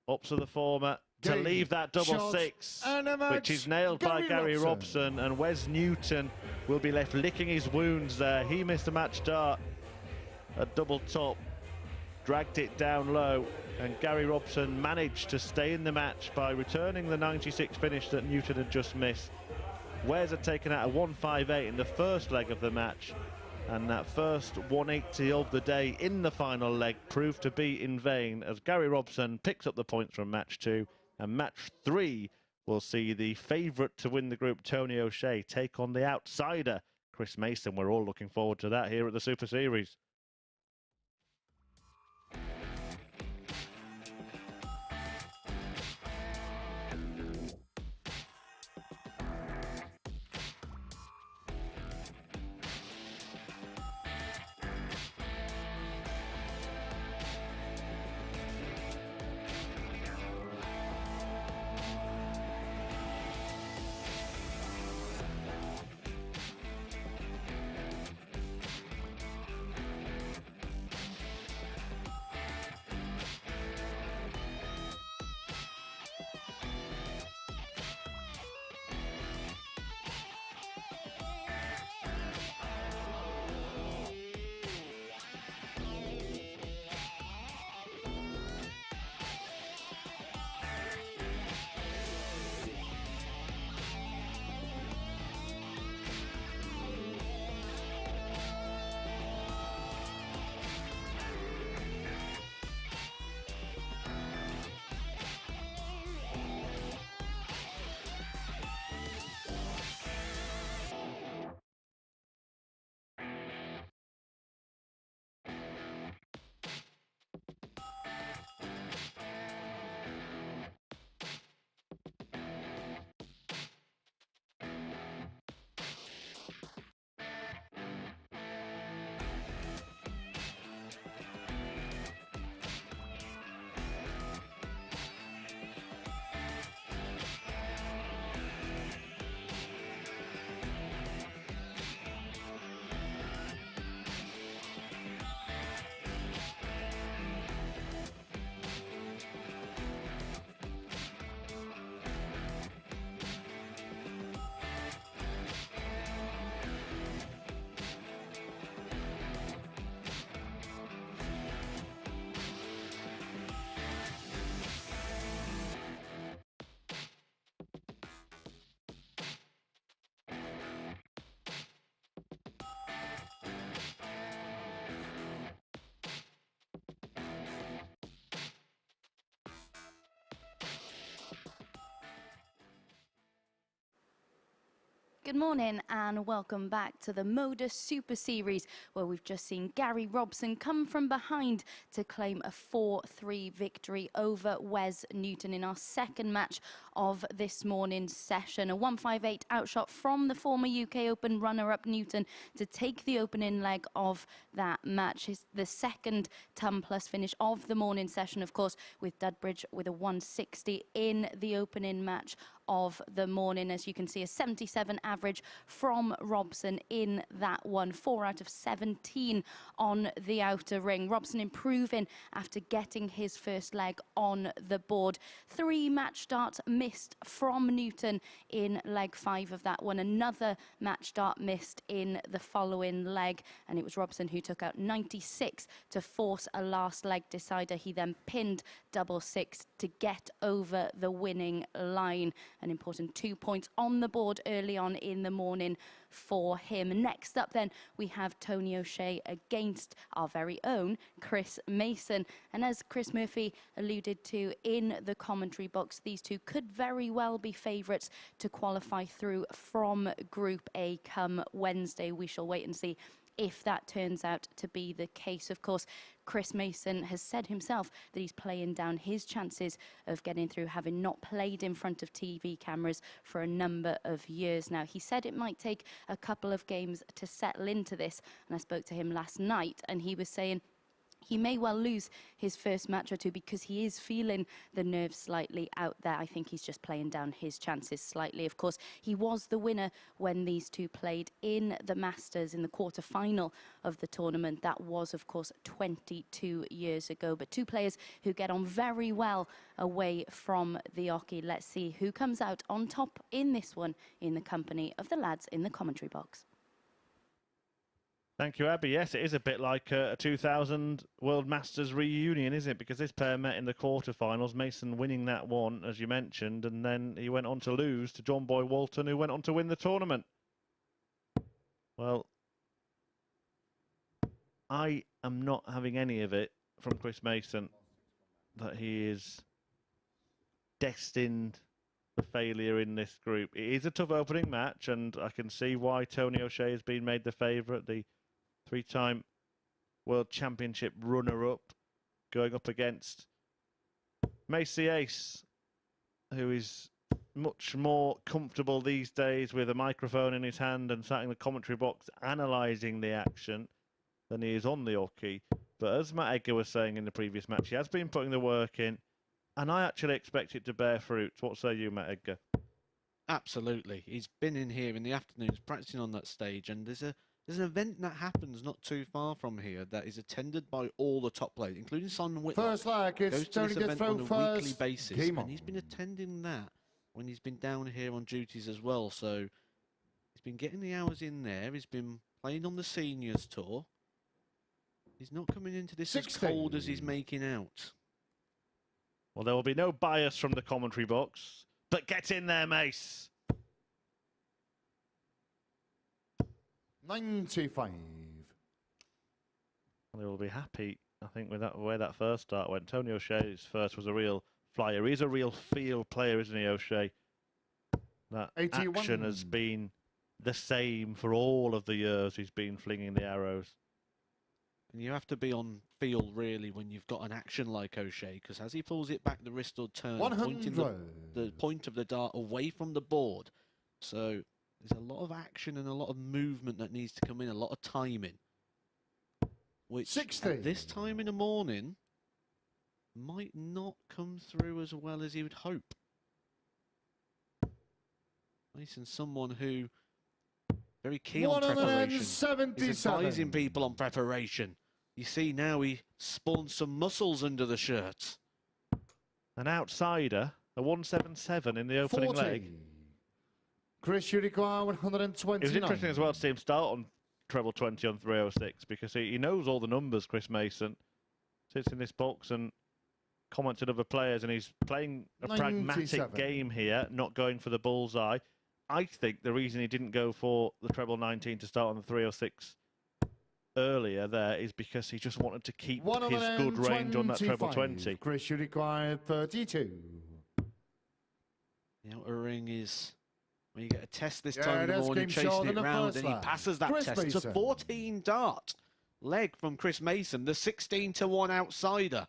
Up to the former to Game, leave that double shot, six, and a match. which is nailed by Gary Robson. Robson, and Wes Newton will be left licking his wounds there. He missed a match dart, a double top, dragged it down low, and Gary Robson managed to stay in the match by returning the 96 finish that Newton had just missed. Wes had taken out a 158 in the first leg of the match, and that first 180 of the day in the final leg proved to be in vain, as Gary Robson picks up the points from match 2, and match 3 will see the favourite to win the group, Tony O'Shea, take on the outsider, Chris Mason. We're all looking forward to that here at the Super Series. Good morning and welcome back to the MODUS Super Series, where we've just seen Gary Robson come from behind to claim a 4-3 victory over Wes Newton in our second match of this morning's session. A 158 outshot from the former UK Open runner-up Newton to take the opening leg of that match. It's the second ton plus finish of the morning session, of course, with Dudbridge with a 160 in the opening match of the morning. As you can see, a 77 average from Robson in that one. 4 out of 17 on the outer ring. Robson improving after getting his first leg on the board. 3 match starts missed from Newton in leg 5 of that one. Another match start missed in the following leg, and it was Robson who took out 96 to force a last leg decider. He then pinned double 6 to get over the winning line. An important 2 points on the board early on in the morning for him. Next up then, we have Tony O'Shea against our very own Chris Mason. And as Chris Murphy alluded to in the commentary box, these two could very well be favourites to qualify through from Group A come Wednesday. We shall wait and see if that turns out to be the case. Of course, Chris Mason has said himself that he's playing down his chances of getting through, having not played in front of TV cameras for a number of years now. He said it might take a couple of games to settle into this, and I spoke to him last night and he was saying he may well lose his first match or two because he is feeling the nerves slightly out there. I think he's just playing down his chances slightly. Of course, he was the winner when these two played in the Masters in the quarter-final of the tournament. That was, of course, 22 years ago. But two players who get on very well away from the Oki. Let's see who comes out on top in this one in the company of the lads in the commentary box. Thank you, Abby. Yes, it is a bit like a 2000 World Masters reunion, isn't it? Because this pair met in the quarterfinals, Mason winning that one, as you mentioned, and then he went on to lose to John Boy Walton, who went on to win the tournament. Well, I am not having any of it from Chris Mason, that he is destined the failure in this group. It is a tough opening match, and I can see why Tony O'Shea has been made the favourite, the 3-time World Championship runner-up, going up against Macy Ace, who is much more comfortable these days with a microphone in his hand and sat in the commentary box analysing the action than he is on the hockey. But as Matt Edgar was saying in the previous match, he has been putting the work in, and I actually expect it to bear fruit. What say you, Matt Edgar? Absolutely. He's been in here in the afternoons practicing on that stage, and there's an event that happens not too far from here that is attended by all the top players, including Simon Whitlock. First leg, Goes it's to this Tony to event throw on a first. weekly basis, Game on. and he's been attending that when he's been down here on duties as well. So he's been getting the hours in there. He's been playing on the seniors tour. He's not coming into this 60. as cold as he's making out. Well, there will be no bias from the commentary box, but get in there, Mace. 95. They will be happy, I think, with that way that first start went. Tony O'Shea's first was a real flyer. He's a real field player, isn't he, O'Shea? That 81. action has been the same for all of the years he's been flinging the arrows. And you have to be on field, really, when you've got an action like O'Shea, because as he pulls it back, the wrist will turn, pointing the point of the dart away from the board. So there's a lot of action and a lot of movement that needs to come in, a lot of timing. Which, 60. at this time in the morning, might not come through as well as he would hope. Mason's someone who very keen on preparation. He's advising people on preparation. You see now he spawned some muscles under the shirt. An outsider, a 177 in the opening 40. leg. Chris, you require 129. It was interesting as well to see him start on treble 20 on 306 because he knows all the numbers, Chris Mason. Sits in this box and comments to other players, and he's playing a 97. pragmatic game here, not going for the bullseye. I think the reason he didn't go for the treble 19 to start on the 306 earlier there is because he just wanted to keep his good range on that treble 20. Chris, you require 32. The outer ring is when you get a test this time in the morning, chasing it round, and he passes that test. It's a 14 dart leg from Chris Mason, the 16-1 outsider.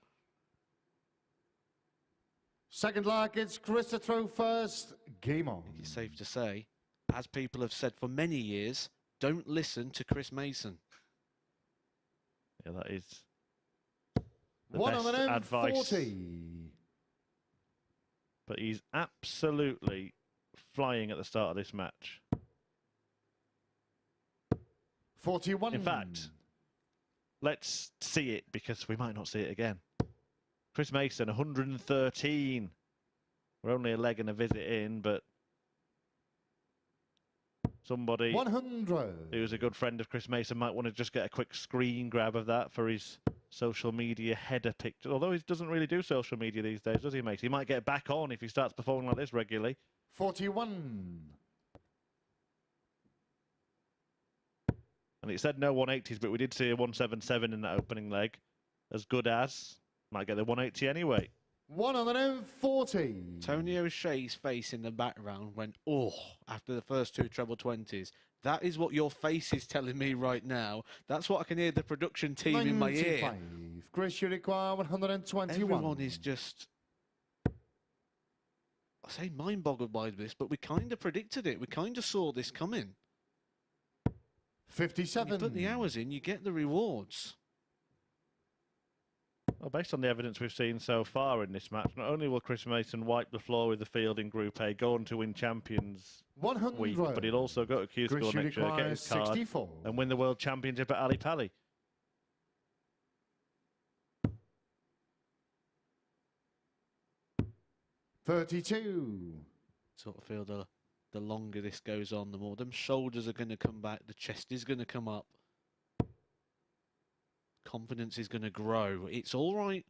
Second leg, it's Chris to throw first. Game on. I think it's safe to say, as people have said for many years, don't listen to Chris Mason. Yeah, that is the best advice. 40. But he's absolutely flying at the start of this match. 41. In fact, let's see it because we might not see it again. Chris Mason, 113. We're only a leg and a visit in, but somebody 100. who's a good friend of Chris Mason might want to just get a quick screen grab of that for his social media header picture. Although he doesn't really do social media these days, does he, Mason? He might get back on if he starts performing like this regularly. 41. And it said no 180s, but we did see a 177 in that opening leg. As good as. Might get the 180 anyway. 140. Tony O'Shea's face in the background went, oh, after the first two treble 20s. That is what your face is telling me right now. That's what I can hear the production team 95. in my ear. Chris, you require 121. Everyone is just, I say mind-boggled by this, but we kind of predicted it. We kind of saw this coming. 57. When you put the hours in, you get the rewards. Well, based on the evidence we've seen so far in this match, not only will Chris Mason wipe the floor with the field in Group A, go on to win Champions 100. Week, but he'll also go to Q-School next year, get his card, 64. and win the World Championship at Ali Pali. $32. Sort of feel the longer this goes on, the more them shoulders are going to come back, the chest is going to come up. Confidence is going to grow. It's all right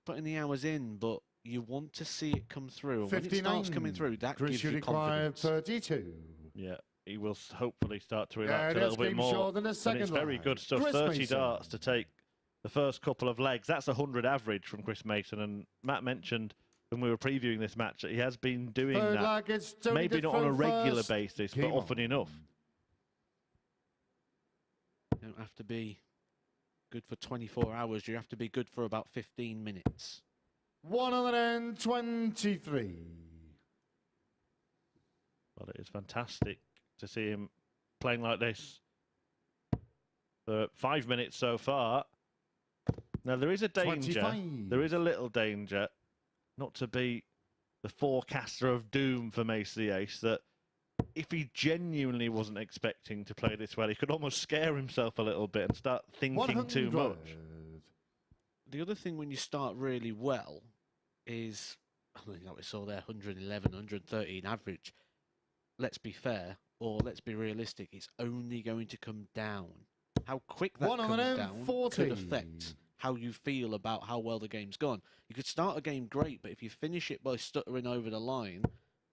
putting the hours in, but you want to see it come through. And when it starts coming through, that gives you confidence. 32. Yeah, he will hopefully start to relax a little bit more. And it's very good stuff. Chris 30 Mason. darts to take the first couple of legs. That's 100 average from Chris Mason. And Matt mentioned when we were previewing this match, that he has been doing Third that. leg, it's Tony Maybe to not on throw a regular first. basis, but Game often on. enough. You don't have to be good for 24 hours. You have to be good for about 15 minutes. 123. Well, it is fantastic to see him playing like this for 5 minutes so far. Now, there is a danger. 25. There is a little danger, not to be the forecaster of doom for Mace the Ace, that if he genuinely wasn't expecting to play this well, he could almost scare himself a little bit and start thinking too 100. much. The other thing when you start really well is, I mean, like we saw there, 111, 113 average. Let's be fair, or let's be realistic, it's only going to come down. How quick that comes down could affect how you feel about how well the game's gone. You could start a game great, but if you finish it by stuttering over the line,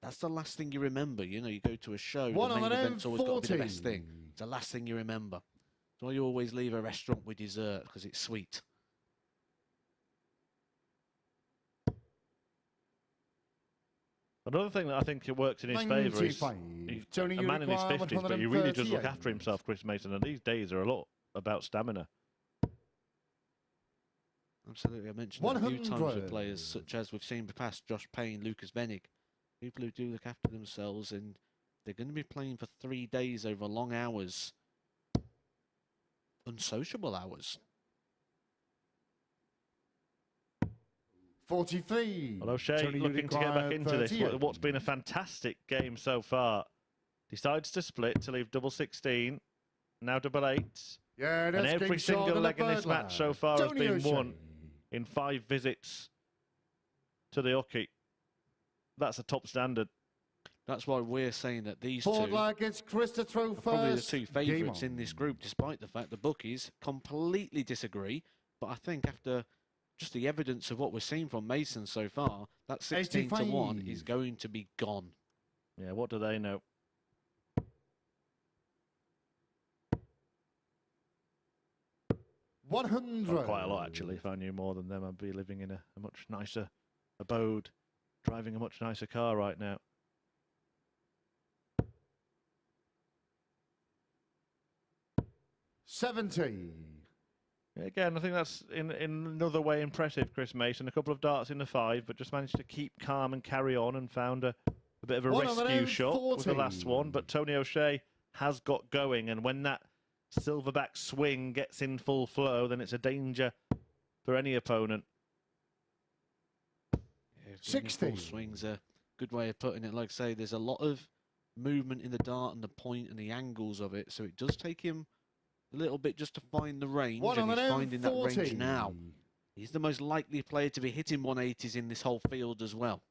that's the last thing you remember. You know, you go to a show, the main event's always got to be the best thing. It's the last thing you remember. That's why you always leave a restaurant with dessert, because it's sweet. Another thing that I think it works in his favour is he's a man in his 50s, but he really does look after himself, Chris Mason, and these days are a lot about stamina. Absolutely. I mentioned that a few times with players such as we've seen in the past, Josh Payne, Lucas Vennig, people who do look after themselves, and they're going to be playing for 3 days over long hours, unsociable hours. 43. Although Shea looking to get back into this, what's been a fantastic game so far. Decides to split to leave double 16, now double 8. Yeah, and every single leg in this match so far has been won in 5 visits to the hockey. That's a top standard. That's why we're saying that these two are probably the two favourites in this group, despite the fact the bookies completely disagree. But I think after just the evidence of what we're seeing from Mason so far, that 16 to 1 is going to be gone. Yeah, what do they know? Well, quite a lot, actually. If I knew more than them, I'd be living in a much nicer abode, driving a much nicer car right now. Again, I think that's in another way impressive, Chris Mason. A couple of darts in the 5, but just managed to keep calm and carry on and found a bit of a rescue shot with the last one. But Tony O'Shea has got going, and when that silverback swing gets in full flow, then it's a danger for any opponent. Yeah, 60 full swings a good way of putting it. Like I say, there's a lot of movement in the dart and the point and the angles of it, so it does take him a little bit just to find the range, and he's finding that range now. He's the most likely player to be hitting 180s in this whole field as well.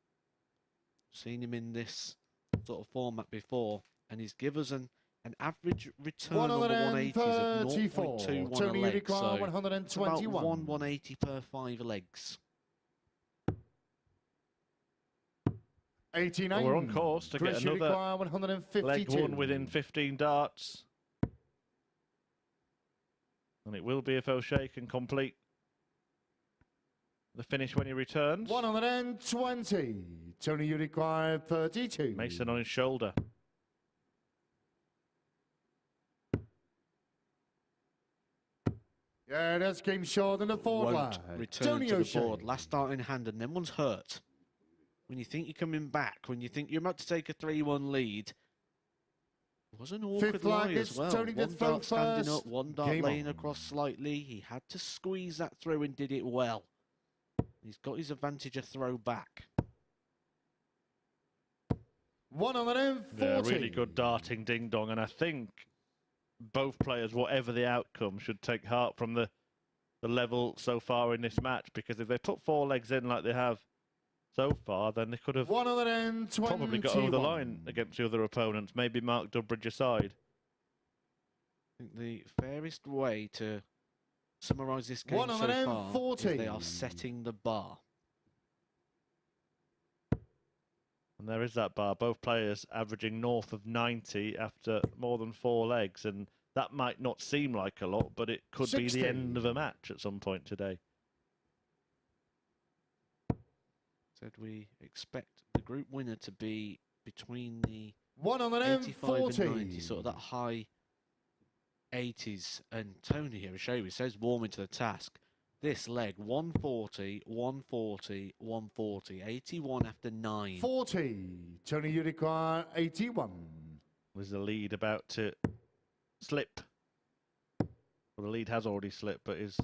Seen him in this sort of format before, and he's given us an average return on the 180s of 0.21 a leg, so it's about 180 per 5 legs. 89. Well, we're on course to get another leg one within 15 darts. And it will be if O'Shea can complete the finish when he returns. 120. Tony, you require 32. Mason on his shoulder. Yeah, that's game short in the forward line. Return to the board. Last start in hand, and then one's hurt. When you think you're coming back, when you think you're about to take a 3-1 lead, it was an awkward lie as well. One dart standing up, one dart laying across slightly. He had to squeeze that through and did it well. He's got his advantage of throw back. 140. Yeah, really good darting ding-dong, and I think both players, whatever the outcome, should take heart from the level so far in this match, because if they put 4 legs in like they have so far, then they could have probably got over the line against the other opponents, maybe Mark Dudbridge aside. I think the fairest way to summarise this game so far is they are setting the bar. And there is that bar. Both players averaging north of 90 after more than 4 legs, and that might not seem like a lot, but it could 60. Be the end of a match at some point today. Said we expect the group winner to be between the 85 and 90, sort of that high 80s. And Tony here, Shea, says warming to the task. This leg, 140, 140, 140, 81 after 9. 40. Tony, you require 81. Was the lead about to slip? Well, the lead has already slipped, but is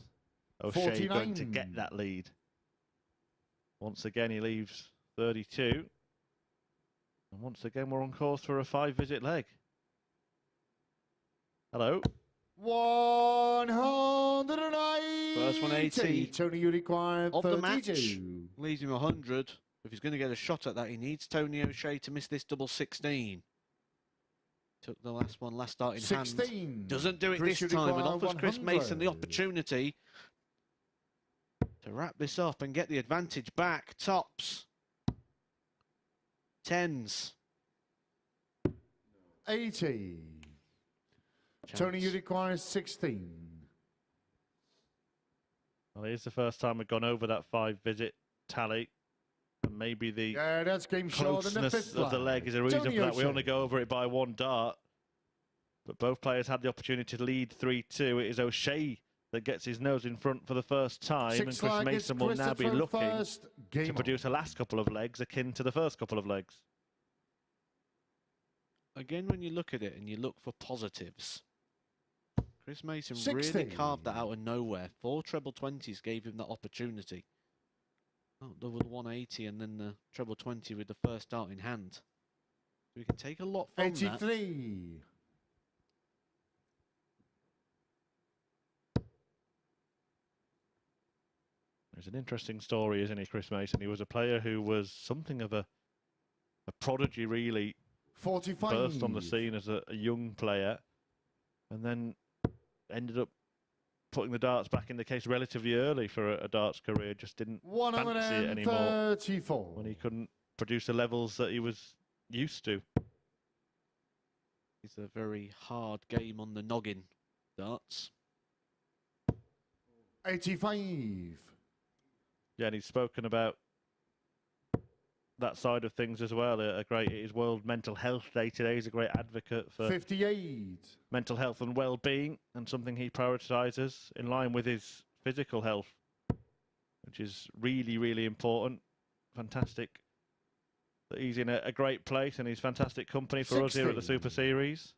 O'Shea going to get that lead? Once again, he leaves 32. And once again, we're on course for a 5-visit leg. Hello. 180. First 180. Tony, you require of 32. the match. Leaves him 100. If he's going to get a shot at that, he needs Tony O'Shea to miss this double 16. Took the last one, last start in 16. hand. Doesn't do it Chris, this you time and require offers Chris 100. Mason the opportunity to wrap this up and get the advantage back. Tops. Tens. 80. Chance. Tony, you require 16. Well, here's the first time we've gone over that 5-visit tally. And maybe the That's game short in the closeness fifth of the leg is a reason Tony for that. We O'Shea. only go over it by 1 dart. But both players had the opportunity to lead 3-2. It is O'Shea that gets his nose in front for the first time. Six And Chris flag is Mason will now be Christopher looking first. Game to produce a last couple of legs akin to the first couple of legs. Again, when you look at it and you look for positives, Chris Mason 60. really carved that out of nowhere. 4 treble 20s gave him that opportunity. Oh, double 180 and then the treble 20 with the first start in hand. So we can take a lot from that. 83. It's an interesting story, isn't he, Chris Mason? He was a player who was something of a prodigy, really. 45. Burst on the scene as a young player and then ended up putting the darts back in the case relatively early for a darts career. Just didn't fancy it anymore 134. when he couldn't produce the levels that he was used to. It's a very hard game on the noggin, darts. 85. Yeah, and he's spoken about that side of things as well. It is World Mental Health Day today. He's a great advocate for 58. mental health and well-being, and something he prioritises in line with his physical health, which is really, really important. Fantastic that he's in a great place and he's fantastic company for us here at the 60. Super Series.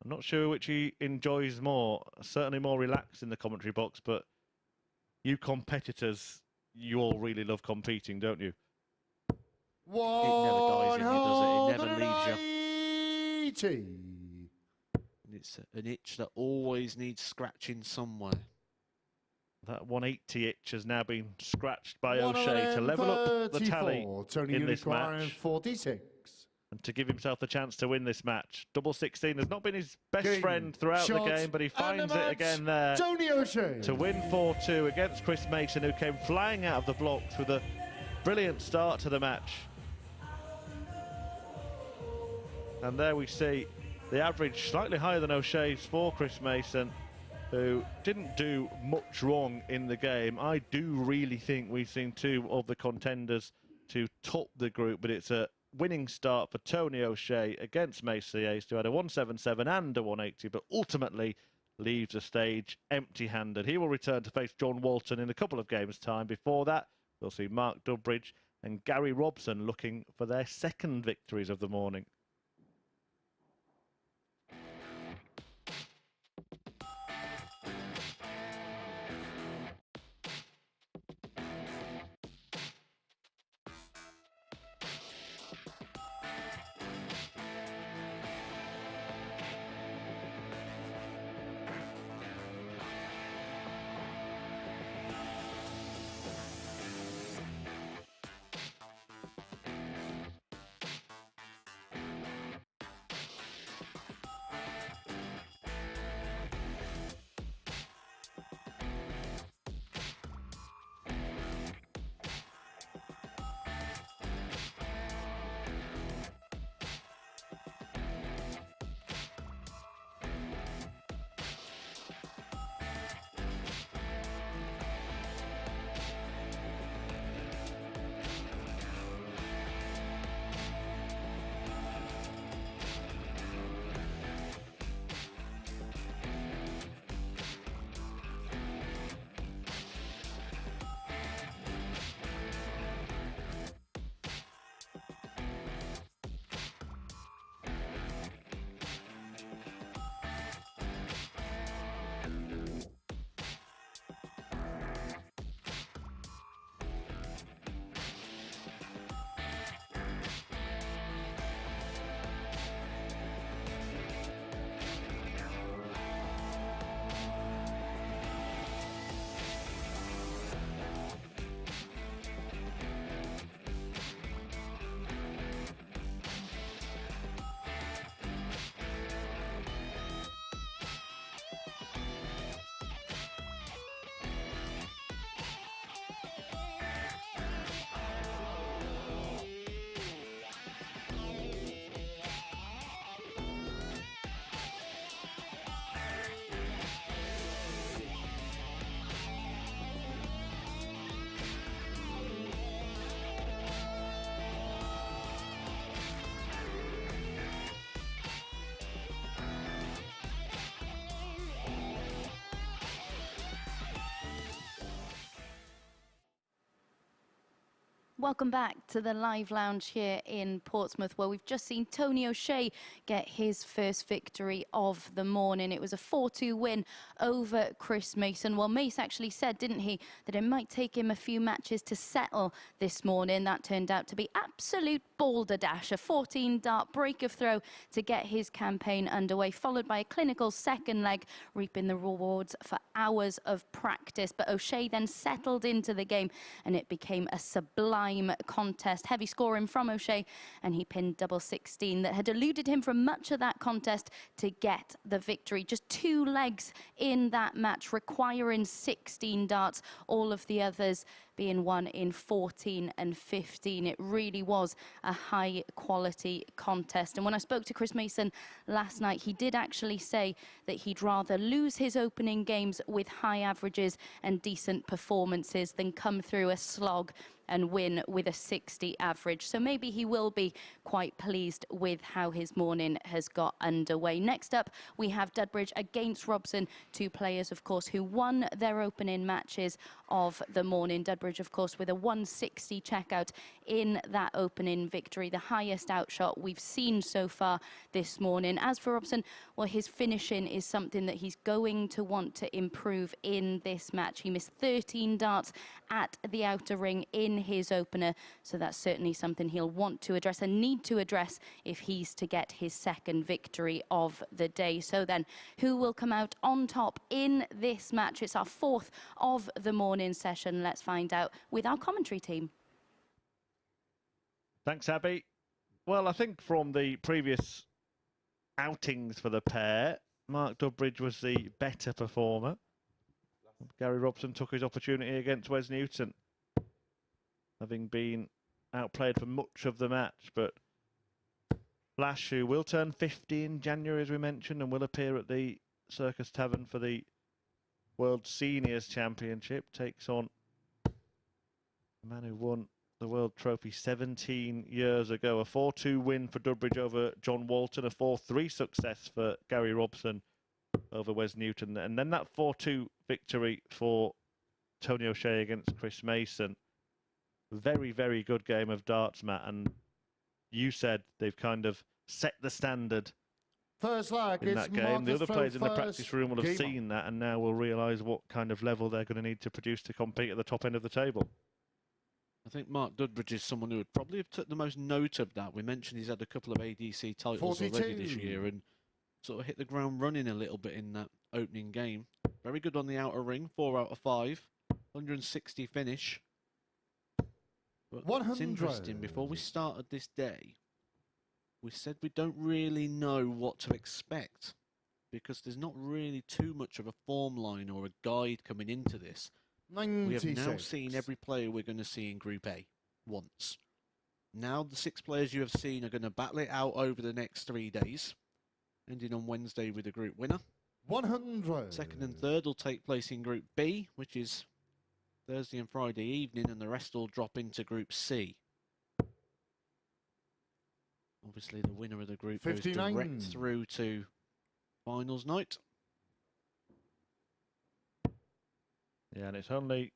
I'm not sure which he enjoys more. Certainly more relaxed in the commentary box, but you competitors, you all really love competing, don't you? It never dies in you, does it? It never leaves you. 180. And it's an itch that always needs scratching somewhere. That 180 itch has now been scratched by O'Shea to level up the tally Tony in this match 46. and to give himself the chance to win this match. Double 16 has not been his best Game, friend throughout the shot, game, but he and finds the it match. again there Tony O'Shea to win 4-2 against Chris Mason, who came flying out of the blocks with a brilliant start to the match. And there we see the average slightly higher than O'Shea's for Chris Mason, who didn't do much wrong in the game. I do really think we've seen 2 of the contenders to top the group, but it's a winning start for Tony O'Shea against Mace Ace, who had a 177 and a 180, but ultimately leaves the stage empty-handed. He will return to face John Walton in a couple of games' time. Before that, we'll see Mark Dudbridge and Gary Robson looking for their second victories of the morning. Welcome back to the live lounge here in Portsmouth, where we've just seen Tony O'Shea get his first victory of the morning. It was a 4-2 win over Chris Mason. Well, Mace actually said, didn't he, that it might take him a few matches to settle this morning. That turned out to be absolute balderdash, a 14-dart break of throw to get his campaign underway, followed by a clinical second leg, reaping the rewards for hours of practice. But O'Shea then settled into the game, and it became a sublime contest. Heavy scoring from O'Shea, and he pinned double 16 that had eluded him from much of that contest to get the victory. Just 2 legs in that match, requiring 16 darts, all of the others being won in 14 and 15. It really was a high quality contest. And when I spoke to Chris Mason last night, he did actually say that he'd rather lose his opening games with high averages and decent performances than come through a slog and win with a 60 average. So maybe he will be quite pleased with how his morning has got underway. Next up, we have Dudbridge against Robson, 2 players, of course, who won their opening matches of the morning. Dudbridge, of course, with a 160 checkout in that opening victory, the highest outshot we've seen so far this morning. As for Robson, well, his finishing is something that he's going to want to improve in this match. He missed 13 darts at the outer ring in his opener, so that's certainly something he'll want to address and need to address if he's to get his second victory of the day. So then, who will come out on top in this match? It's our 4th of the morning session. Let's find out with our commentary team. Thanks, Abby. Well, I think from the previous outings for the pair, Mark Dudbridge was the better performer. Gary Robson took his opportunity against Wes Newton, having been outplayed for much of the match. But Flash, who will turn 50 in January, as we mentioned, and will appear at the Circus Tavern for the World Seniors Championship, takes on a man who won the World Trophy 17 years ago. A 4-2 win for Dudbridge over John Walton, a 4-3 success for Gary Robson over Wes Newton, and then that 4-2 victory for Tony O'Shea against Chris Mason. Very, very good game of darts, Matt, and you said they've kind of set the standard First lag in that game. The other players in the practice room will have seen that and now will realise what kind of level they're going to need to produce to compete at the top end of the table. I think Mark Dudbridge is someone who would probably have took the most note of that. We mentioned he's had a couple of ADC titles 42. already this year and sort of hit the ground running a little bit in that opening game. Very good on the outer ring, 4 out of 5, 160 finish. But 100. it's interesting, before we started this day, we said we don't really know what to expect because there's not really too much of a form line or a guide coming into this. 96. We have now seen every player we're going to see in Group A once. Now the 6 players you have seen are going to battle it out over the next 3 days, ending on Wednesday with a group winner. 100. Second and third will take place in Group B, which is Thursday and Friday evening, and the rest will drop into Group C. Obviously, the winner of the group 59. goes direct through to finals night. Yeah, and it's only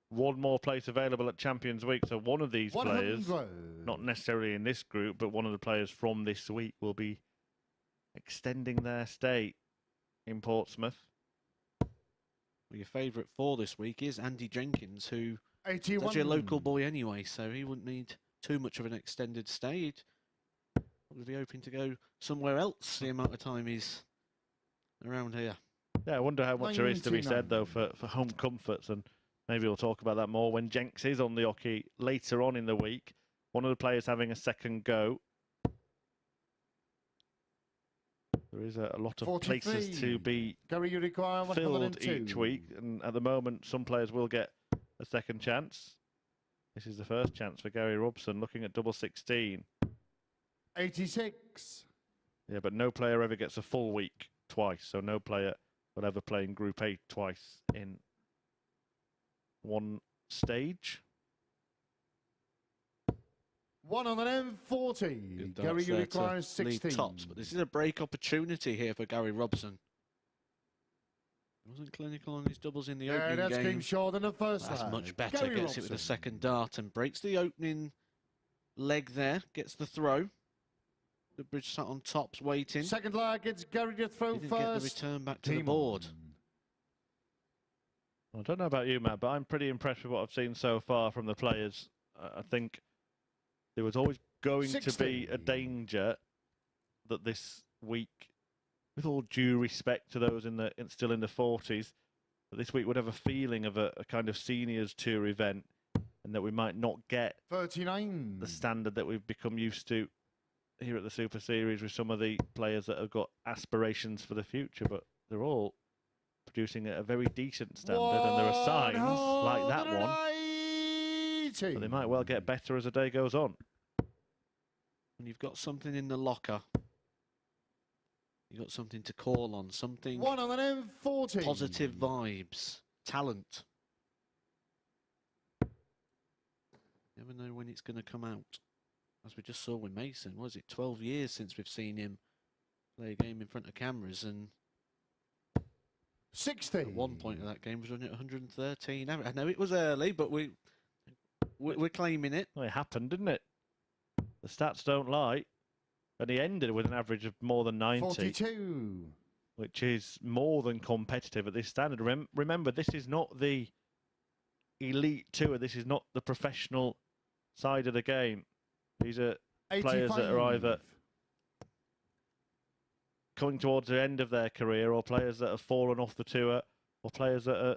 one more place available at Champions Week, so one of these 100. players, not necessarily in this group, but one of the players from this week will be extending their stay in Portsmouth. Well, your favourite for this week is Andy Jenkins, who 81. is actually a local boy anyway, so he wouldn't need too much of an extended stay. He'd probably be hoping to go somewhere else the amount of time he's around here. Yeah, I wonder how much there is to be 99. said, though, for home comforts, and maybe we'll talk about that more when Jenks is on the hockey later on in the week. One of the players having a second go. There is a lot of 43. places to be Gary, you require filled 102. each week, and at the moment some players will get a second chance. This is the first chance for Gary Robson, looking at double 16. 86. Yeah, but no player ever gets a full week twice, so no player will ever play in Group A twice in one stage. 140. Good Gary, darts you there require to lead 16. tops, but this is a break opportunity here for Gary Robson. Wasn't clinical on his doubles in the Yeah, opening that's game. game short than the first That's leg. much better. Gary Gets it with the Robson. second dart and breaks the opening leg there. Gets the throw. Dudbridge sat on tops waiting. Second leg, it's Gary to throw Didn't first. get the return back to the Team board. on. I don't know about you, Matt, but I'm pretty impressed with what I've seen so far from the players. I think there was always going to be a danger that this week, with all due respect to those still in the 40s, that this week would have a feeling of a kind of seniors tour event, and that we might not get 39. the standard that we've become used to here at the Super Series with some of the players that have got aspirations for the future, but they're all producing at a very decent standard, and there are signs like that one, but they might well get better as the day goes on. When you've got something in the locker, you've got something to call on, something 140. positive vibes, talent. Never know when it's going to come out. As we just saw with Mason, was it 12 years since we've seen him play a game in front of cameras, and 60. at one point of that game was running at 113. I know it was early, but we're claiming it. Well, it happened, didn't it? The stats don't lie. And he ended with an average of more than 90. 42. Which is more than competitive at this standard. Remember, this is not the elite tour. This is not the professional side of the game. These are 85. players that are either coming towards the end of their career, or players that have fallen off the tour, or players that are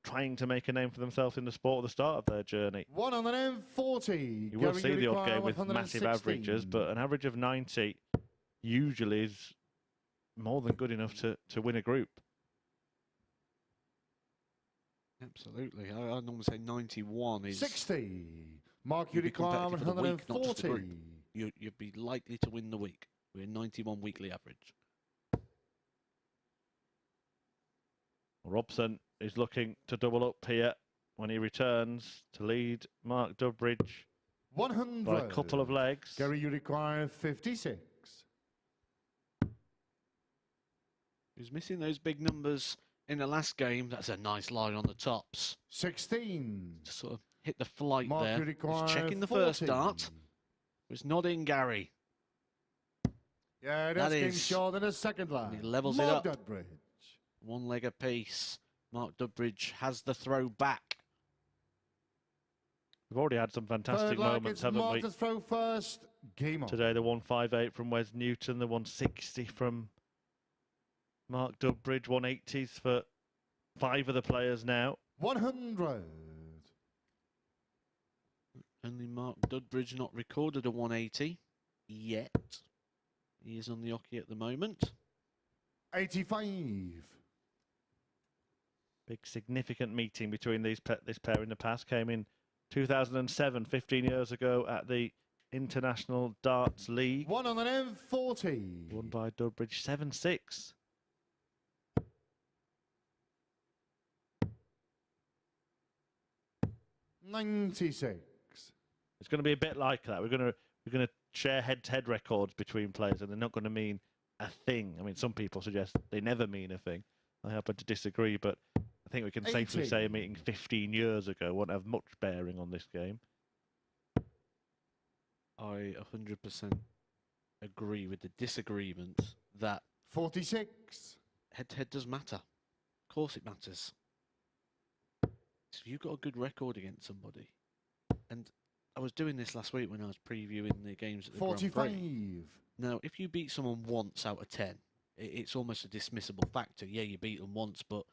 trying to make a name for themselves in the sport at the start of their journey. 140. You will see the odd game with massive averages, but an average of 90 usually is more than good enough to win a group. Absolutely. I normally say 91 is 60. Mark, you you'd be declare competitive for the week, not just the 140. group. You'd be likely to win the week. We're 91 weekly average. Robson is looking to double up here when he returns to lead Mark Dudbridge 100. by a couple of legs. Gary, you require 56. He was missing those big numbers in the last game. That's a nice line on the tops. 16. Just sort of hit the flight Mark, there. you require He's checking the 40. first dart. Was nodding Gary. Yeah, That that's game is- short than the second line. he levels it Mark up. Dudbridge. One leg apiece. Mark Dudbridge has the throw back. We've already had some fantastic Third leg, moments, it's haven't Mark we? to throw first. Game on. Today, the 158 from Wes Newton, the 160 from Mark Dudbridge, 180s for 5 of the players now. 100. Only Mark Dudbridge not recorded a 180 yet. He is on the hockey at the moment. 85. Big significant meeting between this pair in the past came in 2007, 15 years ago at the International Darts League. 140. Won by Dudbridge 7-6. $96. It's going to be a bit like that. We're going to share head-to-head records between players, and they're not going to mean a thing. I mean, some people suggest they never mean a thing. I happen to disagree, but I think we can safely 80. say a meeting 15 years ago won't have much bearing on this game. I 100% agree with the disagreement that 46. head-to-head does matter. Of course it matters. So if you've got a good record against somebody, and I was doing this last week when I was previewing the games at the Grand 45. Prix. Now, if you beat someone once out of 10, it's almost a dismissible factor. Yeah, you beat them once, but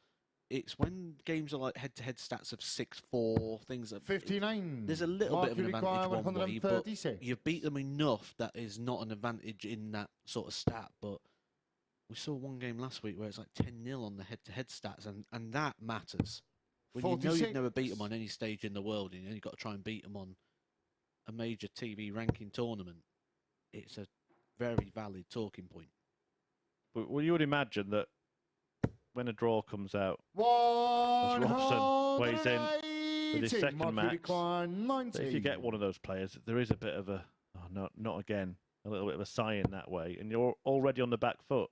it's when games are like head-to-head stats of 6-4, things that 59. there's a little Mark, bit of an you advantage require one way, but 136. you beat them enough that is not an advantage in that sort of stat. But we saw one game last week where it's like 10-0 on the head-to-head stats, and that matters. When you know you've never beat them on any stage in the world, and you've got to try and beat them on a major TV ranking tournament, it's a very valid talking point. But well, you would imagine that when a draw comes out, as 180. Robson weighs in with his second Mark, you max, require 90. that if you get one of those players, there is a bit of a, oh, not again, a little bit of a sigh in that way, and you're already on the back foot.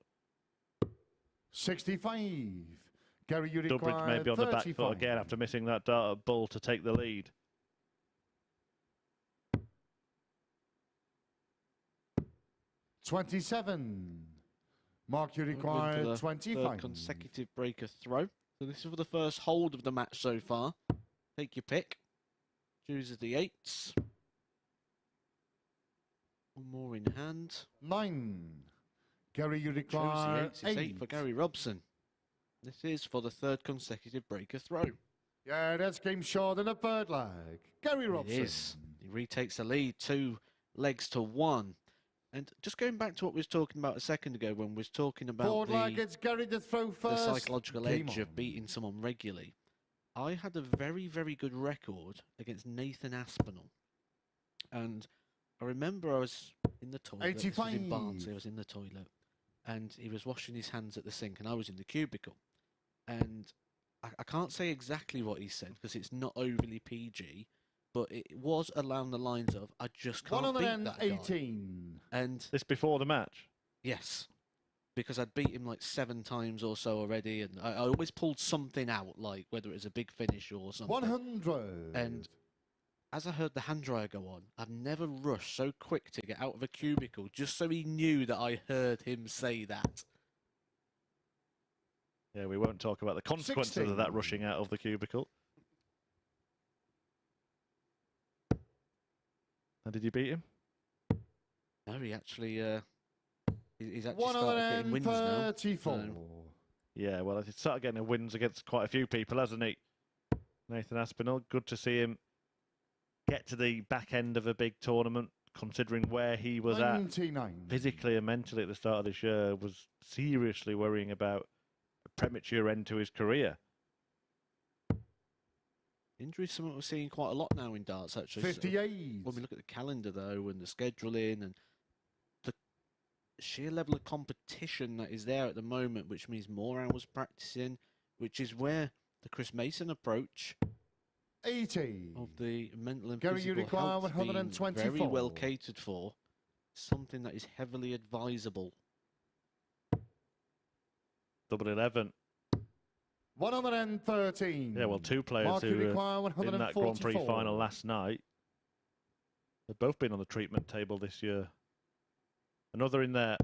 65. Gary, you Dudbridge require may be on the back 35. foot again after missing that dart at Bull to take the lead. $27. Mark, you Going require for the 25. third consecutive breaker throw. So this is for the first hold of the match so far. Take your pick. Chooses the 8s. One more in hand. 9. Gary, you Chose require the 8s. It's 8 for Gary Robson. This is for the third consecutive breaker throw. Yeah, that's game short in the third leg. Gary Robson. It is. He retakes the lead, 2 legs to 1. And just going back to what we was talking about a second ago when we was talking about Forward leg, it's Gary to throw the first. psychological Game edge on. of beating someone regularly. I had a very, very good record against Nathan Aspinall. And I remember I was in the toilet. This was in 85. Barnsley, I was in the toilet. And he was washing his hands at the sink and I was in the cubicle. And I can't say exactly what he said because it's not overly PG. But it was along the lines of, I just can't beat that guy. 118. And This before the match? yes, because I'd beat him like 7 times or so already, and I always pulled something out, like whether it was a big finish or something. 100. And as I heard the hand dryer go on, I've never rushed so quick to get out of a cubicle just so he knew that I heard him say that. Yeah, we won't talk about the consequences 16. of that rushing out of the cubicle. And did you beat him? No, he actually, he's actually started getting wins now. 134. So Yeah, well, he's started getting wins against quite a few people, hasn't he? Nathan Aspinall, good to see him get to the back end of a big tournament, considering where he was 99. at physically and mentally at the start of this year, was seriously worrying about a premature end to his career. injuries, something we're seeing quite a lot now in darts, actually. 58. When we look at the calendar, though, and the scheduling and the sheer level of competition that is there at the moment, which means more hours practicing, which is where the Chris Mason approach 80. of the mental and Gary, you physical require health being 124. very well catered for, something that is heavily advisable. Double 11. 113. Yeah, well, two players Mark, you who require were in that Grand Prix 144. final last night. They've both been on the treatment table this year. Another in there.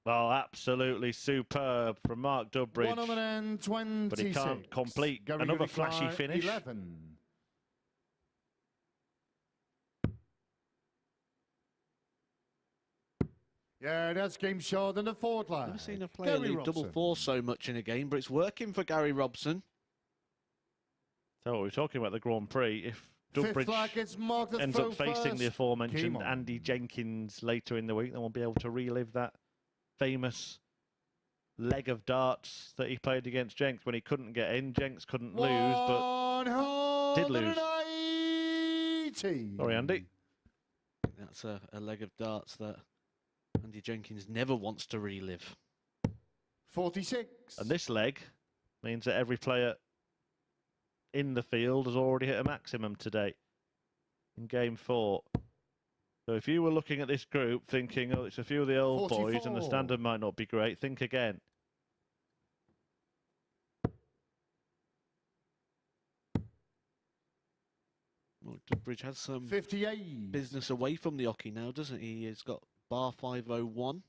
Oh, absolutely superb from Mark Dudbridge. 126. But he can't complete Gary, another you flashy require finish. 11. Yeah, that's game short in the fourth line. Never seen a player leave double four so much in a game, but it's working for Gary Robson. So what we're talking about the Grand Prix. If Dudbridge ends up facing the aforementioned Andy Jenkins later in the week, then we'll be able to relive that famous leg of darts that he played against Jenks when he couldn't get in. Jenks couldn't lose, but did lose. Sorry, Andy. That's a leg of darts that Andy Jenkins never wants to relive. 46. And this leg means that every player in the field has already hit a maximum today in game 4. So if you were looking at this group thinking, oh, it's a few of the old 44. boys and the standard might not be great, think again. Well, Dudbridge has some 58. business away from the hockey now, doesn't he? He's got Bar 501.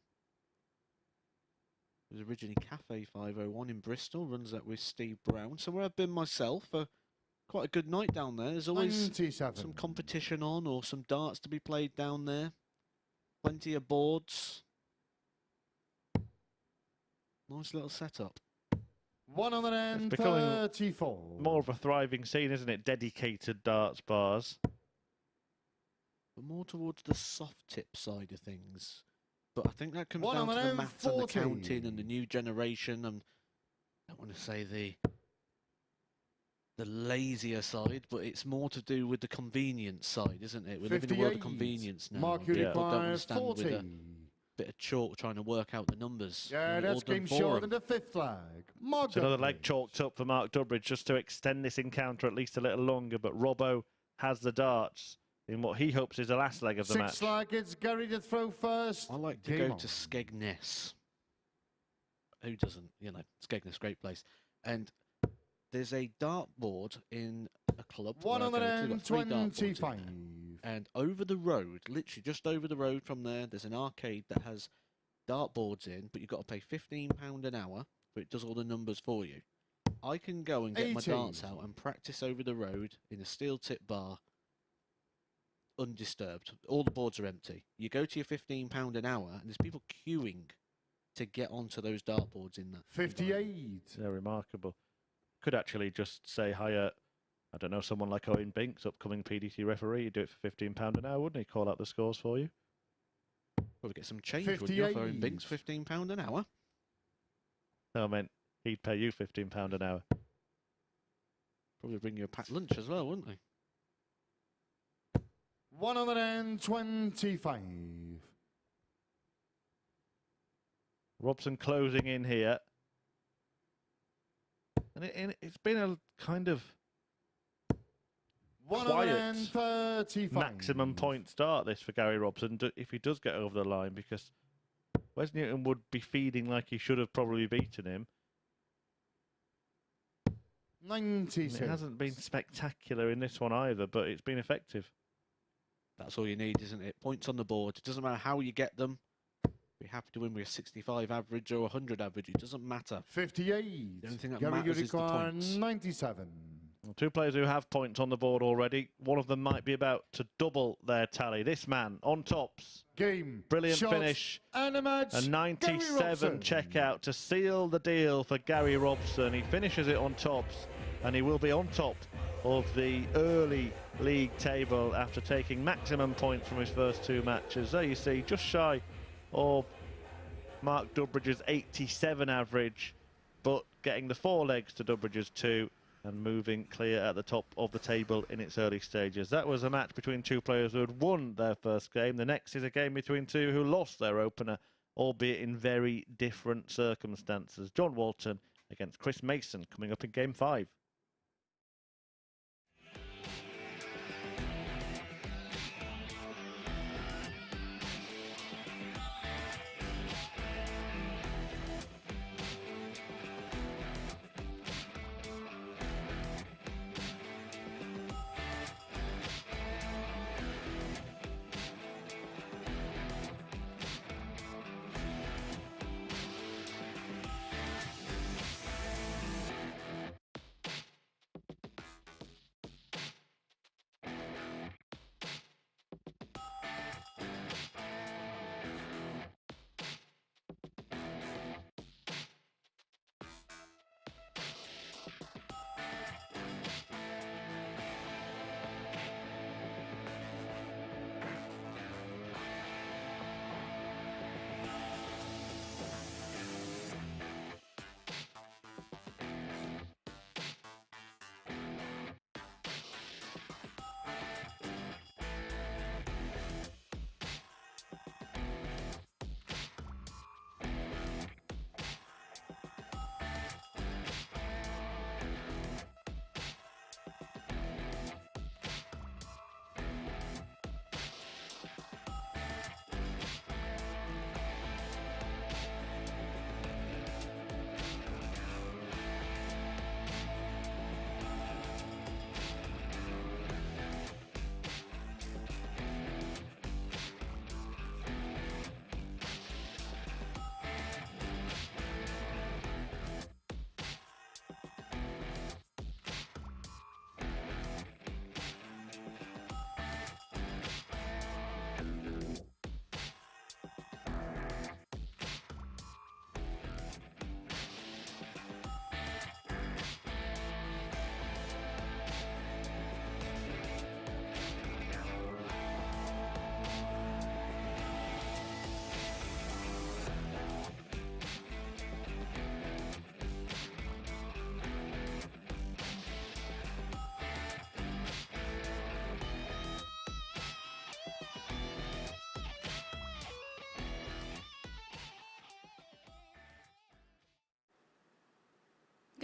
It was originally Cafe 501 in Bristol. Runs that with Steve Brown. Somewhere I've been myself. Quite a good night down there. There's always 97. some competition on or some darts to be played down there. Plenty of boards. Nice little setup. 134. More of a thriving scene, isn't it? Dedicated darts bars. But more towards the soft tip side of things. But I think that comes down to the maths and the 140. counting and the new generation. And I don't want to say the lazier side, but it's more to do with the convenience side, isn't it? We live in a world of 58. convenience now. Mark, and you people don't require understand 40. with a bit of chalk trying to work out the numbers. Yeah, And all that's done game for short 'em. in the fifth leg. Mark It's another leg Dudbridge. chalked up for Mark Dudbridge just to extend this encounter at least a little longer. But Robbo has the darts in what he hopes is the last leg of the match. Sixth leg, it's Gary to throw first. I like to Game go on. to Skegness. Who doesn't? You know, Skegness, great place. And there's a dartboard in a club. Where I go to. They've got 3 dartboards in 125. there. And over the road, literally just over the road from there's an arcade that has dartboards in, but you've got to pay £15 an hour, but it does all the numbers for you. I can go and get my 80. darts out and practice over the road in a steel tip bar, undisturbed. All the boards are empty. You go to your £15 an hour, and there's people queuing to get onto those dartboards in that. 58. They're remarkable. Could actually just say hire, I don't know, someone like Owen Binks, upcoming PDT referee. He'd do it for £15 an hour, wouldn't he? Call out the scores for you. Probably get some change, wouldn't you, for Owen Binks, £15 an hour? No, I meant he'd pay you £15 an hour. Probably bring you a packed lunch as well, wouldn't they? 125. Robson closing in here. And it's been a kind of quiet 135. maximum point start this for Gary Robson if he does get over the line, because Wes Newton would be feeding like he should have probably beaten him. 96. It hasn't been spectacular in this one either, but it's been effective. That's all you need, isn't it? Points on the board. It doesn't matter how you get them. Be happy to win with a 65 average or 100 average. It doesn't matter. 58. The only thing that Gary matters is the Unicorn, points. 97. Well, 2 players who have points on the board already. One of them might be about to double their tally. This man on tops. Game. Brilliant Shot, finish. And a match. A 97 checkout to seal the deal for Gary Robson. He finishes it on tops, and he will be on top of the early league table after taking maximum points from his first 2 matches. There you see, just shy of Mark Dudbridge's 87 average, but getting the 4 legs to Dudbridge's 2 and moving clear at the top of the table in its early stages. That was a match between 2 players who had won their first game. The next is a game between 2 who lost their opener, albeit in very different circumstances. John Walton against Chris Mason coming up in game 5.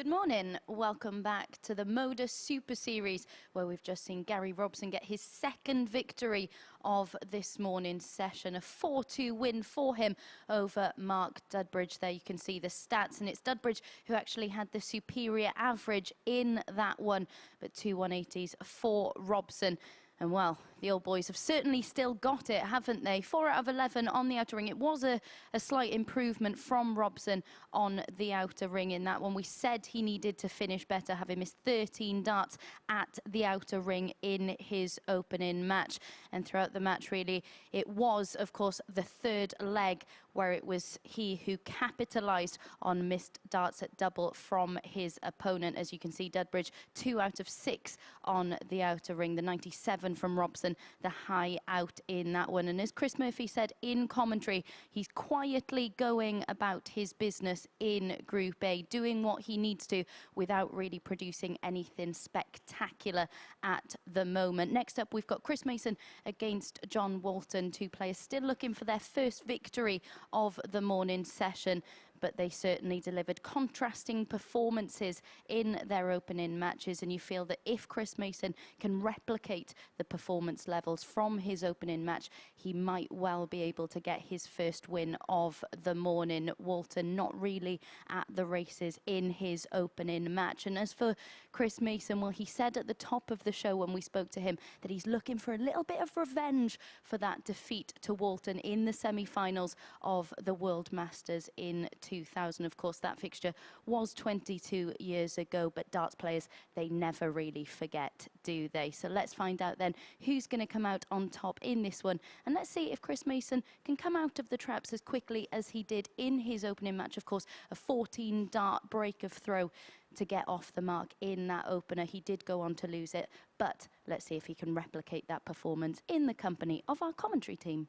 Good morning. Welcome back to the MODUS Super Series, where we've just seen Gary Robson get his second victory of this morning's session. A 4-2 win for him over Mark Dudbridge. There you can see the stats, and it's Dudbridge who actually had the superior average in that one, but 2 180s for Robson. And well, the old boys have certainly still got it, haven't they? 4 out of 11 on the outer ring. It was a slight improvement from Robson on the outer ring in that one. We said he needed to finish better, having missed 13 darts at the outer ring in his opening match. And throughout the match, really, it was, of course, the third leg where it was he who capitalised on missed darts at double from his opponent. As you can see, Dudbridge 2 out of 6 on the outer ring. The 97 from Robson, the high out in that one. And as Chris Murphy said in commentary, he's quietly going about his business in Group A, doing what he needs to without really producing anything spectacular at the moment. Next up, we've got Chris Mason against John Walton, 2 players still looking for their first victory of the morning session, but they certainly delivered contrasting performances in their opening matches, and you feel that if Chris Mason can replicate the performance levels from his opening match, he might well be able to get his first win of the morning. Walton not really at the races in his opening match. And as for Chris Mason, well, he said at the top of the show when we spoke to him that he's looking for a little bit of revenge for that defeat to Walton in the semi-finals of the World Masters in 2000. Of course, that fixture was 22 years ago, but darts players, they never really forget, do they? So let's find out then who's going to come out on top in this one. And let's see if Chris Mason can come out of the traps as quickly as he did in his opening match. Of course, a 14-dart break of throw to get off the mark in that opener. He did go on to lose it, but let's see if he can replicate that performance in the company of our commentary team.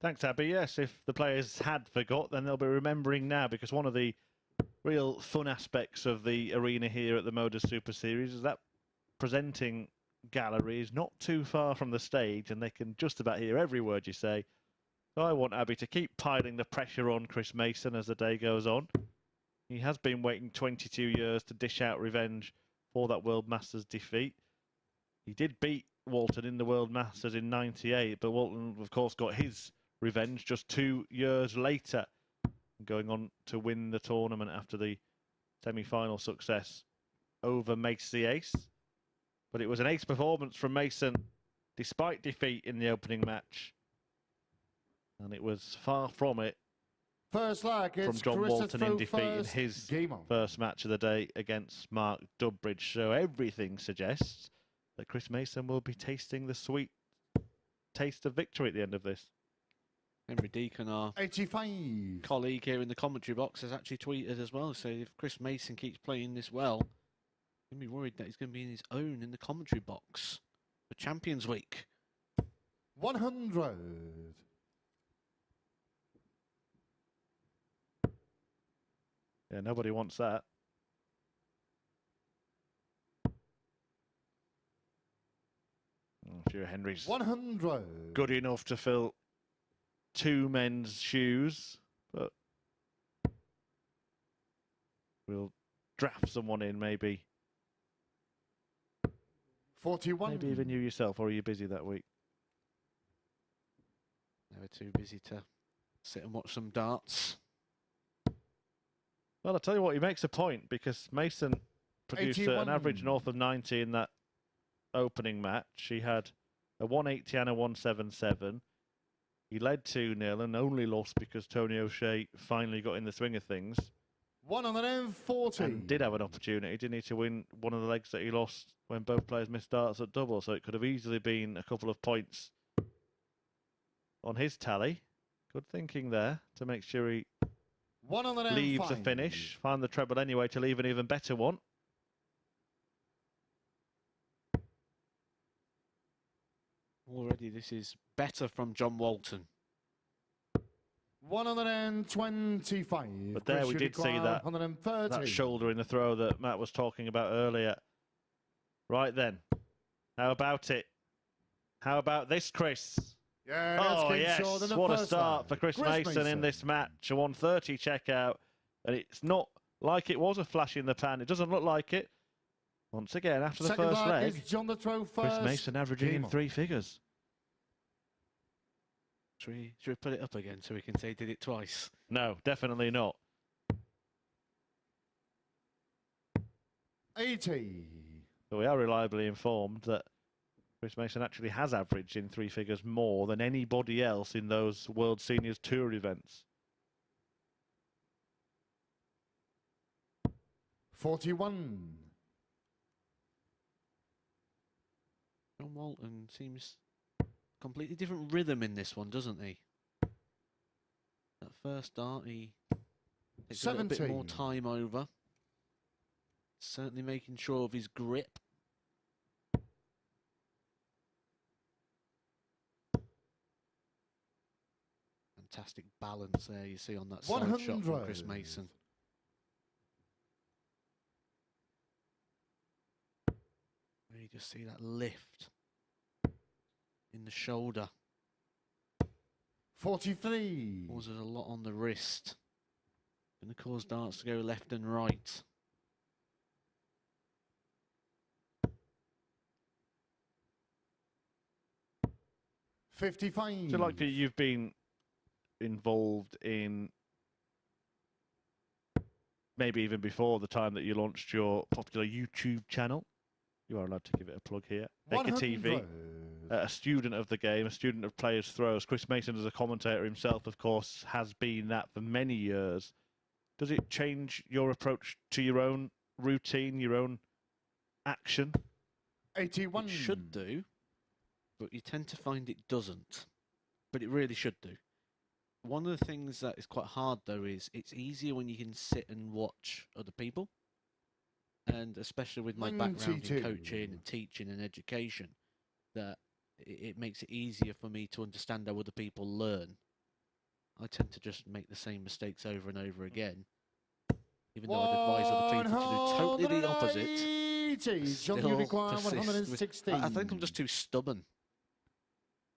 Thanks, Abby. Yes, if the players had forgot, then they'll be remembering now, because one of the real fun aspects of the arena here at the MODUS Super Series is that presenting gallery is not too far from the stage, and they can just about hear every word you say. So I want Abby to keep piling the pressure on Chris Mason as the day goes on. He has been waiting 22 years to dish out revenge for that World Masters defeat. He did beat Walton in the World Masters in '98, but Walton, of course, got his revenge just 2 years later, going on to win the tournament after the semi-final success over Mace the Ace. But it was an ace performance from Mason despite defeat in the opening match, and it was far from it First leg, from it's John Walton in defeat in his game on. first match of the day against Mark Dudbridge. So everything suggests that Chris Mason will be tasting the sweet taste of victory at the end of this. Henry Deacon, our 85. colleague here in the commentary box, has actually tweeted as well. So if Chris Mason keeps playing this well, I'm going to be worried that he's going to be in his own in the commentary box for Champions Week. 100. Yeah, nobody wants that. I'm sure Henry's 100. good enough to fill 2 men's shoes, but we'll draft someone in, maybe. 41. Maybe even you yourself, or are you busy that week? Never too busy to sit and watch some darts. Well, I'll tell you what, he makes a point, because Mason produced an 81. average north of 90 in that opening match. He had a 180 and a 177. He led 2-0 and only lost because Tony O'Shea finally got in the swing of things. 140. And did have an opportunity, didn't he, to win one of the legs that he lost when both players missed darts at double. So it could have easily been a couple of points on his tally. Good thinking there to make sure he 105. leaves a finish. Find the treble anyway to leave an even better one. Already this is better from John Walton. 125. But there we did see that, 130. that shoulder in the throw that Matt was talking about earlier. Right then, how about it? How about this, Chris? Yeah, Oh, yes, what a start for Chris Mason in this match. A 130 checkout, and it's not like it was a flash in the pan. It doesn't look like it. Once again, after the Second first leg leg, is John the throw Chris first. Mason averaging Game in on. 3 figures. Should we put it up again so we can say he did it twice? No, definitely not. 80. But we are reliably informed that Chris Mason actually has averaged in 3 figures more than anybody else in those World Seniors Tour events. 41. John Walton seems completely different rhythm in this one, doesn't he? That first dart, he takes a little bit more 17. time over. Certainly making sure of his grip. Fantastic balance there you see on that side shot from Chris 100. Mason. You just see that lift in the shoulder. 43. Causes a lot on the wrist. Going to cause darts to go left and right. $55. So, like you've been involved in maybe even before the time that you launched your popular YouTube channel. You are allowed to give it a plug here. Baker TV, 100. a student of the game, a student of players' throws. Chris Mason, as a commentator himself, of course, has been that for many years. Does it change your approach to your own routine, your own action? 81. It should do, but you tend to find it doesn't. But it really should do. One of the things that is quite hard, though, is it's easier when you can sit and watch other people. And especially with my background 92. in coaching and teaching and education, that it makes it easier for me to understand how other people learn. I tend to just make the same mistakes over and over again. Even though I'd advise other people to do totally the opposite. John, still you require persist with- 116. I think I'm just too stubborn.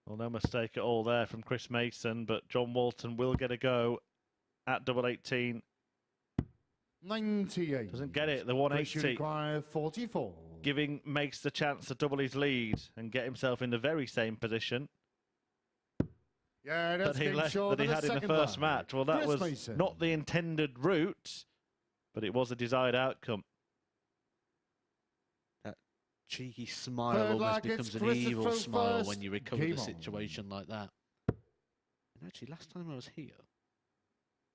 Well, no mistake at all there from Chris Mason, but John Walton will get a go at double 18. 98. Doesn't get it, the Chris, you 180. require 44. Giving Mace the chance to double his lead and get himself in the very same position Yeah, that that's he, game that short he of the had in the second first leg. match. Well, that Chris was Mason. not the intended route, but it was a desired outcome. That cheeky smile Third almost leg, becomes it's an Chris evil throw smile first. when you recover Game the on. situation like that. And actually, last time I was here,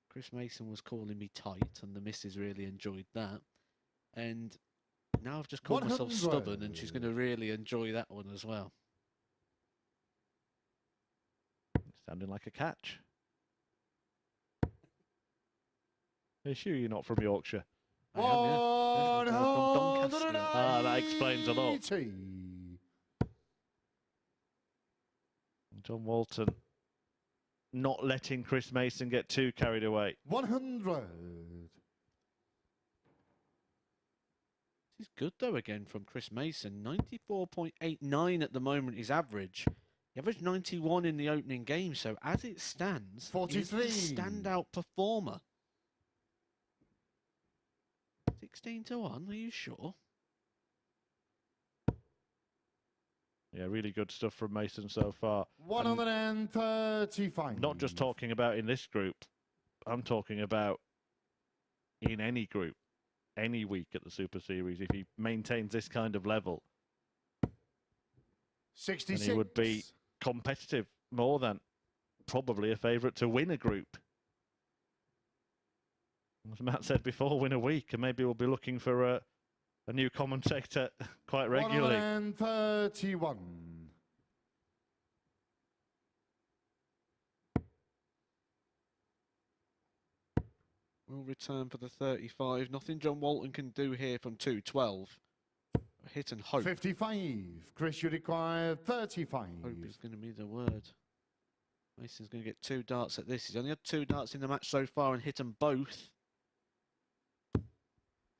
Chris Mason was calling me tight, and the missus really enjoyed that. And now I've just called myself 100. stubborn, and she's going to really enjoy that one as well. Sounding like a catch. Are you sure you're not from Yorkshire? I am, yeah. I'm from Doncaster. Ah, that explains a lot. 180. John Walton not letting Chris Mason get too carried away. 100. This is good, though, again, from Chris Mason. 94.89 at the moment is average. He averaged 91 in the opening game, so as it stands, he's the 43. standout performer. 16 to 1, are you sure? Yeah, really good stuff from Mason so far. 135. Not just talking about in this group. I'm talking about in any group, any week at the Super Series. If he maintains this kind of level, 66. then he would be competitive, more than probably a favourite to win a group. As Matt said before, win a week, and maybe we'll be looking for a new commentator quite regularly. 131. Will return for the 35. Nothing John Walton can do here from 212. Hit and hope. 55. Chris, you require 35. Hope is going to be the word. Mason's going to get 2 darts at this. He's only had 2 darts in the match so far and hit them both.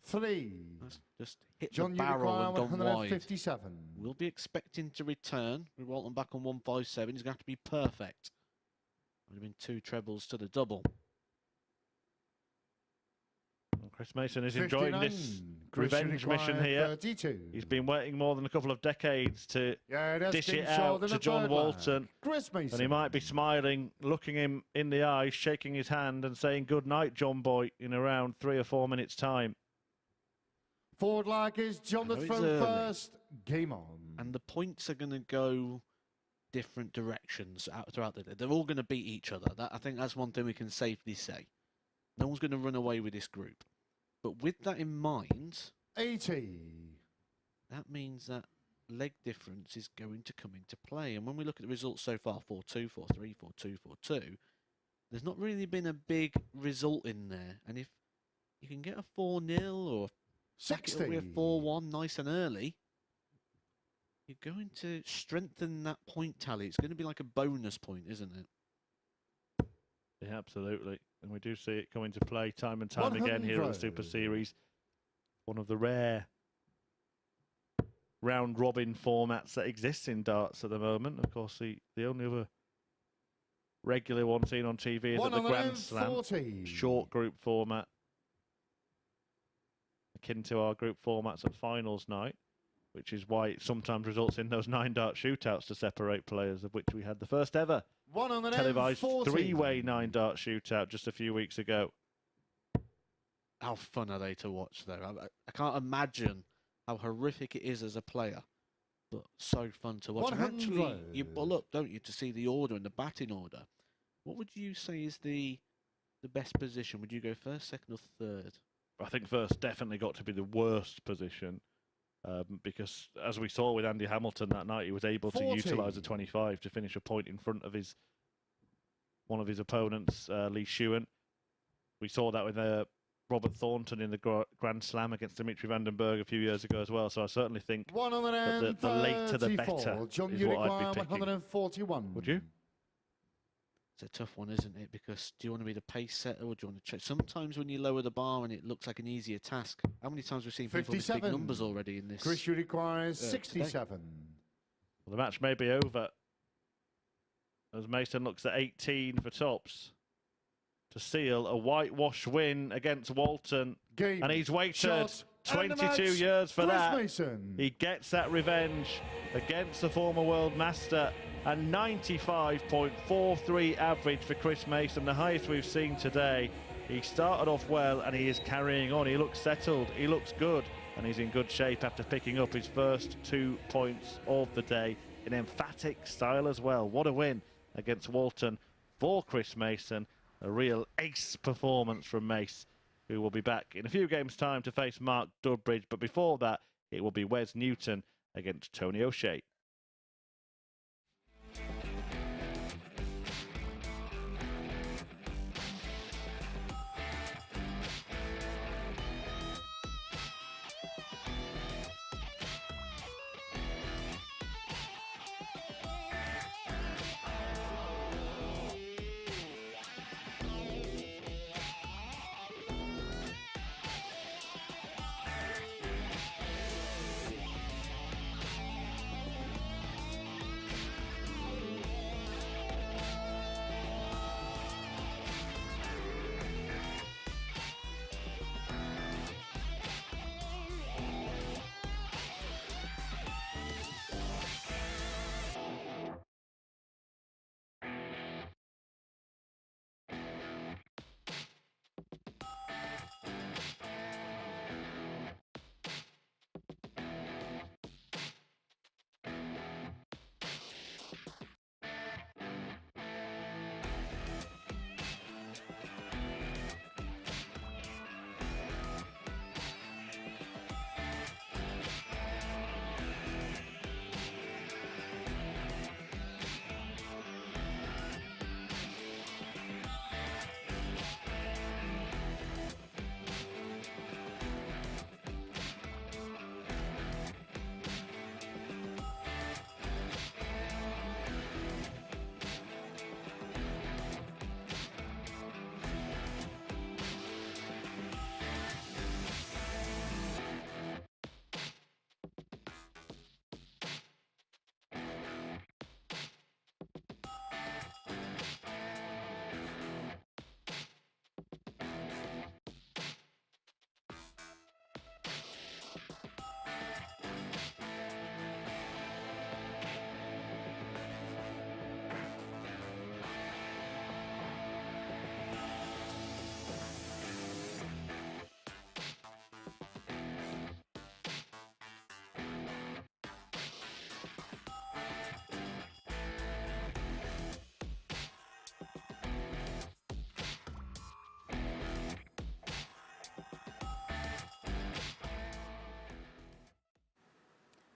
3. That's just hit John, the you barrel require and gone wide. 157. We'll be expecting to return with Walton back on 157. He's going to have to be perfect. Would have been 2 trebles to the double. Chris Mason is enjoying this 59. revenge mission here. 32. He's been waiting more than a couple of decades to Yeah, that's dish it King Saul out in to the John third Walton. leg. Chris Mason. And he might be smiling, looking him in the eyes, shaking his hand and saying good night, John boy, in around 3 or 4 minutes' time. Forward leg is John the I know it's throw early. first. Game on. And the points are going to go different directions throughout the day. They're all going to beat each other. I think that's one thing we can safely say. No one's going to run away with this group. But with that in mind, 80. that means that leg difference is going to come into play. And when we look at the results so far, 4-2, 4-3, 4-2, 4-2, there's not really been a big result in there. And if you can get a 4-0 or back it up 60. with a 4-1 nice and early, you're going to strengthen that point tally. It's going to be like a bonus point, isn't it? Yeah, absolutely. And we do see it come into play time and time again here at the Super 100. Series. One of the rare round-robin formats that exists in darts at the moment. Of course, the only other regular one seen on TV is at the Grand Slam. 140. Short group format, akin to our group formats at finals night, which is why it sometimes results in those 9-dart shootouts to separate players, of which we had the first ever televised 140. three-way 9-dart shootout just a few weeks ago. How fun are they to watch, though? I can't imagine how horrific it is as a player, but so fun to watch. And actually, you pull up, don't you, to see the order and the batting order. What would you say is the best position? Would you go first, second, or third? I think first definitely got to be the worst position. Because as we saw with Andy Hamilton that night, he was able to 40. utilise the 25 to finish a point in front of one of his opponents, Lee Shewan. We saw that with Robert Thornton in the Grand Slam against Dimitri Vandenberg a few years ago as well. So I certainly think that the later the better John is what I'd be picking. 141. Would you? It's a tough one, isn't it? Because do you want to be the pace setter or do you want to check? Sometimes when you lower the bar and it looks like an easier task. How many times we've seen people with big 57. numbers already in this? Chris, you requires today. 67. Well, the match may be over as Mason looks at 18 for tops to seal a whitewash win against Walton. Game. And he's waited Shot, and the 22 match, years for Chris that. Mason. He gets that revenge against the former world master. A 95.43 average for Chris Mason, the highest we've seen today. He started off well and he is carrying on. He looks settled, he looks good, and he's in good shape after picking up his first 2 points of the day in emphatic style as well. What a win against Walton for Chris Mason. A real ace performance from Mace, who will be back in a few games' time to face Mark Dudbridge. But before that, it will be Wes Newton against Tony O'Shea.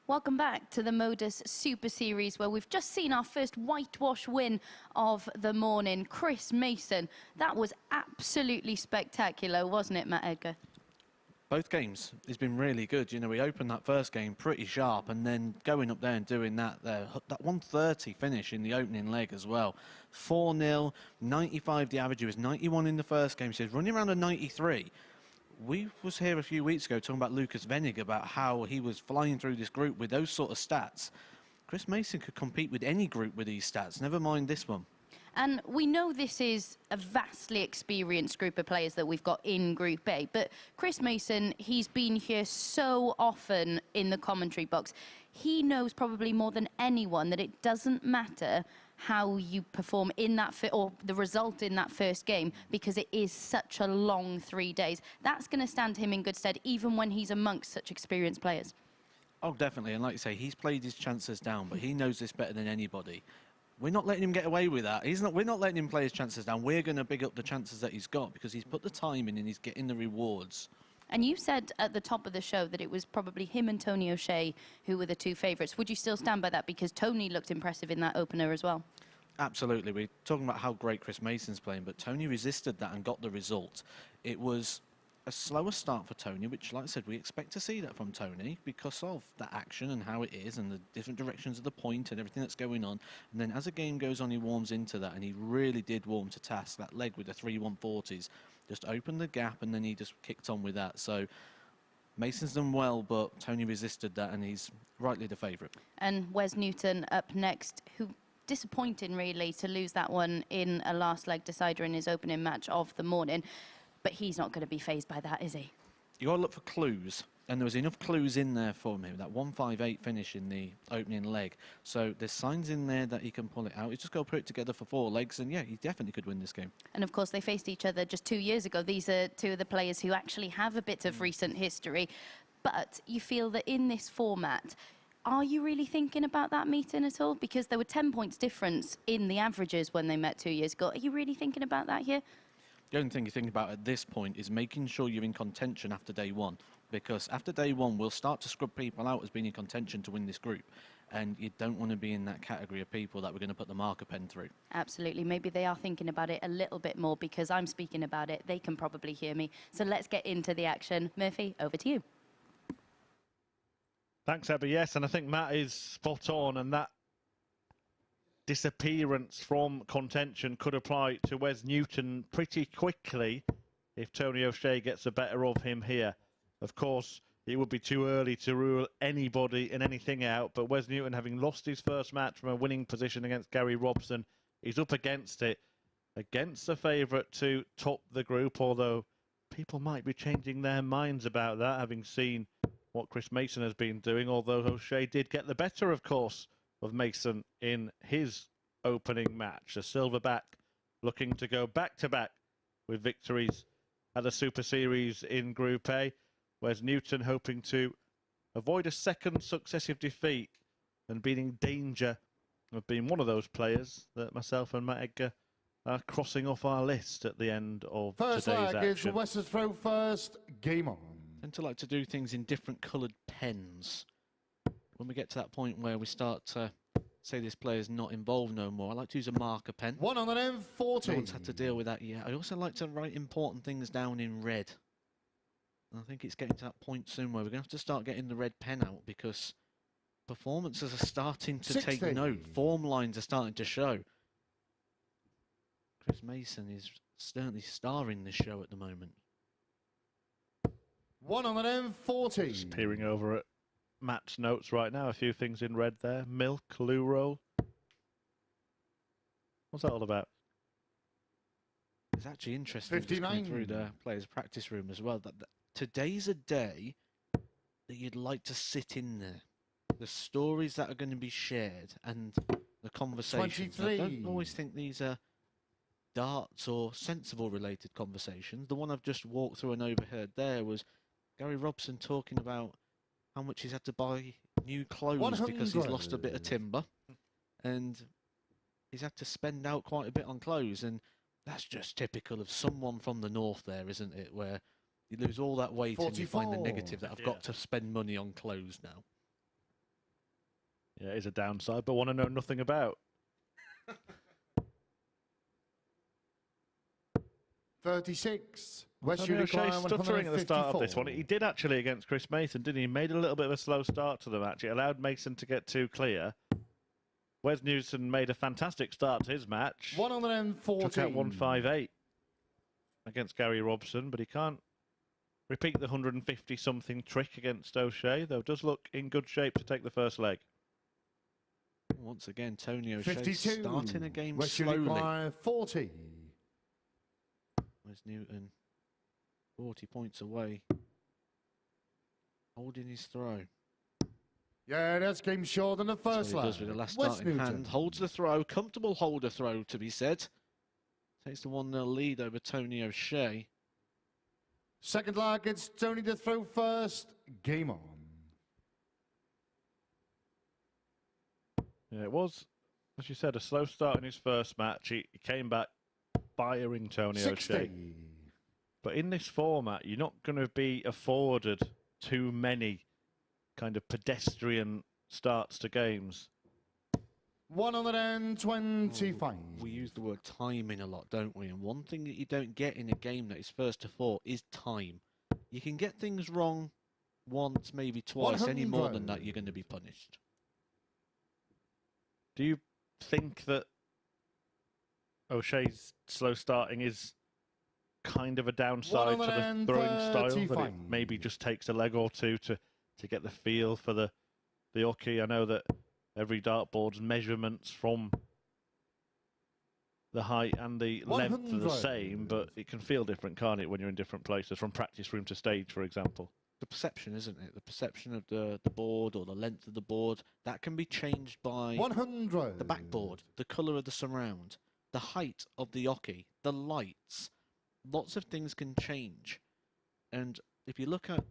Welcome back to the MODUS Super Series, where we've just seen our first whitewash win of the morning. Chris Mason, that was absolutely spectacular, wasn't it, Matt Edgar? Both games, it's been really good. You know, we opened that first game pretty sharp, and then going up there and doing that 130 finish in the opening leg as well. 4-0, 95 the average. He was 91 in the first game, so he's running around a 93. We was here a few weeks ago talking about Lucas Venig, about how he was flying through this group with those sort of stats. Chris Mason could compete with any group with these stats, never mind this one. And we know this is a vastly experienced group of players that we've got in Group A, but Chris Mason, he's been here so often in the commentary box. He knows probably more than anyone that it doesn't matter how you perform in that, or the result in that first game, because it is such a long 3 days. That's going to stand him in good stead, even when he's amongst such experienced players. Oh, definitely. And like you say, he's played his chances down, but he knows this better than anybody. We're not letting him get away with that. We're not letting him play his chances down. We're going to big up the chances that he's got, because he's put the time in and he's getting the rewards. And you said at the top of the show that it was probably him and Tony O'Shea who were the two favourites. Would you still stand by that? Because Tony looked impressive in that opener as well. Absolutely. We're talking about how great Chris Mason's playing, but Tony resisted that and got the result. It was a slower start for Tony, which, like I said, we expect to see that from Tony because of the action and how it is and the different directions of the point and everything that's going on. And then as the game goes on, he warms into that, and he really did warm to task. That leg with the 3-140s just opened the gap, and then he just kicked on with that. So Mason's done well, but Tony resisted that, and he's rightly the favourite. And Wes Newton up next, who disappointing really to lose that one in a last leg decider in his opening match of the morning. But he's not going to be fazed by that, is he? You got to look for clues, and there was enough clues in there for him. That 158 finish in the opening leg. So there's signs in there that he can pull it out. He's just got to put it together for 4 legs, and yeah, he definitely could win this game. And of course, they faced each other just 2 years ago. These are two of the players who actually have a bit of recent history. But you feel that in this format, are you really thinking about that meeting at all? Because there were 10 points difference in the averages when they met 2 years ago. Are you really thinking about that here? The only thing you think about at this point is making sure you're in contention after day one. Because after day one, we'll start to scrub people out as being in contention to win this group. And you don't want to be in that category of people that we're going to put the marker pen through. Absolutely. Maybe they are thinking about it a little bit more because I'm speaking about it. They can probably hear me. So let's get into the action. Murphy, over to you. Thanks, Abby. Yes, and I think Matt is spot on, and that disappearance from contention could apply to Wes Newton pretty quickly if Tony O'Shea gets the better of him here. Of course, it would be too early to rule anybody and anything out, but Wes Newton, having lost his first match from a winning position against Gary Robson, he's up against it, against the favourite to top the group, although people might be changing their minds about that, having seen what Chris Mason has been doing, although O'Shea did get the better, of course, of Mason in his opening match. The Silverback looking to go back-to-back with victories at the Super Series in Group A, whereas Newton hoping to avoid a second successive defeat and being in danger of being one of those players that myself and Matt Edgar are crossing off our list at the end of First today's leg action. is West's throw first. Game on. I tend to like to do things in different coloured pens. When we get to that point where we start to say this player's not involved no more, I like to use a marker pen. 140. No one's had to deal with that yet. I also like to write important things down in red. And I think it's getting to that point soon where we're going to have to start getting the red pen out because performances are starting to 60. take note. Form lines are starting to show. Chris Mason is certainly starring this show at the moment. 140. Just peering over at Matt's notes right now. A few things in red there. Milk, loo roll. What's that all about? It's actually interesting just 59. coming through the players' practice room as well. That today's a day that you'd like to sit in there. The stories that are going to be shared and the conversations. 23. I don't always think these are darts or sensible related conversations. The one I've just walked through and overheard there was Gary Robson talking about how much he's had to buy new clothes because he's lost a bit of timber and he's had to spend out quite a bit on clothes, and that's just typical of someone from the north there, isn't it, where you lose all that weight and you find the 44. negative that I've got to spend money on clothes now. Yeah, it is a downside, but one I know nothing about. 36. Wes Antonio Shea Newton stuttering at the start of this one. 154. He did actually against Chris Mason, didn't he? He made a little bit of a slow start to the match. It allowed Mason to get too clear. Wes Newton made a fantastic start to his match. 114. Took out 158 against Gary Robson, but he can't repeat the 150-something trick against O'Shea, though does look in good shape to take the first leg. Once again, Tony O'Shea 52. starting a game Wes slowly. Newton 40. Wes Newton, 40 points away. Holding his throw. Yeah, that's game short than the first So he leg. does with the last Wes starting Newton. hand. Holds the throw. Comfortable holder throw, to be said. Takes the 1-0 lead over Tony O'Shea. Second leg, it's Tony to throw first. Game on. Yeah, it was, as you said, a slow start in his first match. He came back firing Tony 60. O'Shea. But in this format, you're not going to be afforded too many kind of pedestrian starts to games. 125. We use the word timing a lot, don't we? And one thing that you don't get in a game that is first to four is time. You can get things wrong once, maybe twice. Any more than that, you're going to be punished. Do you think that O'Shea's slow starting is kind of a downside to the throwing style? That it maybe just takes a leg or two to get the feel for the hockey? I know that every dartboard's measurements from the height and the length are the same, but it can feel different, can't it, when you're in different places, from practice room to stage, for example? The perception, isn't it? The perception of the board or the length of the board, that can be changed by 100. the backboard, the colour of the surround, the height of the hockey, the lights. Lots of things can change. And if you look at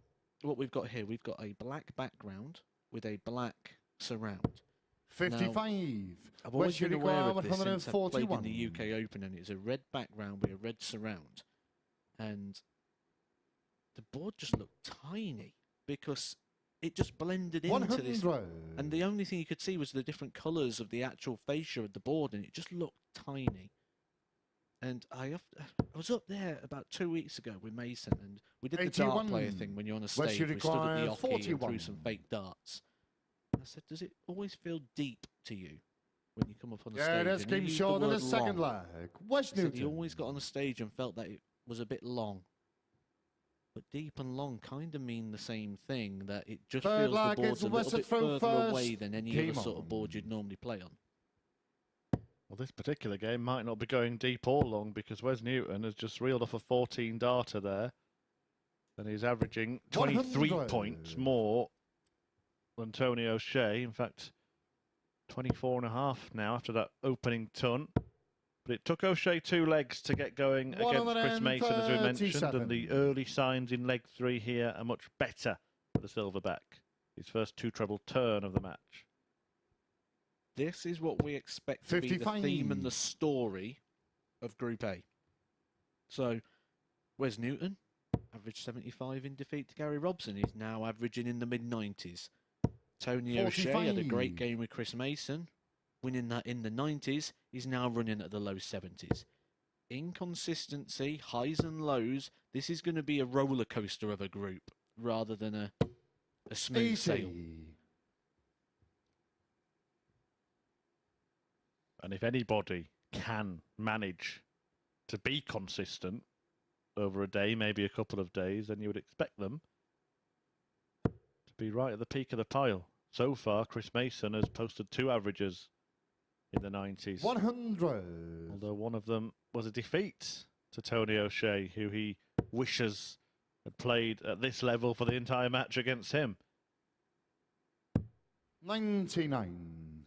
what we've got here, we've got a black background with a black surround. 55. Now, I've always been aware of this since I've played in the UK Open, and it's a red background with a red surround. And the board just looked tiny because it just blended into this. And the only thing you could see was the different colours of the actual fascia of the board, and it just looked tiny. And I was up there about 2 weeks ago with Mason, and we did the dart player thing when you're on a stage. We stood at the hockey and threw some fake darts. I said, does it always feel deep to you when you come up on the stage? Yeah, that's game short in the second leg. Wes Newton. He always got on the stage and felt that it was a bit long. But deep and long kind of mean the same thing, that it just feels the board's a little bit further away than any other sort of board you'd normally play on. Well, this particular game might not be going deep or long because Wes Newton has just reeled off a 14 darter there. And he's averaging 23 points more than Tony O'Shea. In fact, 24.5 now after that opening ton. But it took O'Shea 2 legs to get going against Chris Mason, as we mentioned, and the early signs in leg 3 here are much better for the Silverback. His first 2-treble turn of the match. This is what we expect to be the theme and the story of Group A. So, Wes Newton, averaged 75 in defeat to Gary Robson. He's now averaging in the mid-90s. Tony O'Shea had a great game with Chris Mason, winning that in the 90s. He's now running at the low 70s. Inconsistency, highs and lows. This is going to be a roller coaster of a group rather than a smooth sail. And if anybody can manage to be consistent over a day, maybe a couple of days, then you would expect them to be right at the peak of the pile. So far, Chris Mason has posted 2 averages in the 90s. 100. Although one of them was a defeat to Tony O'Shea, who he wishes had played at this level for the entire match against him. 99.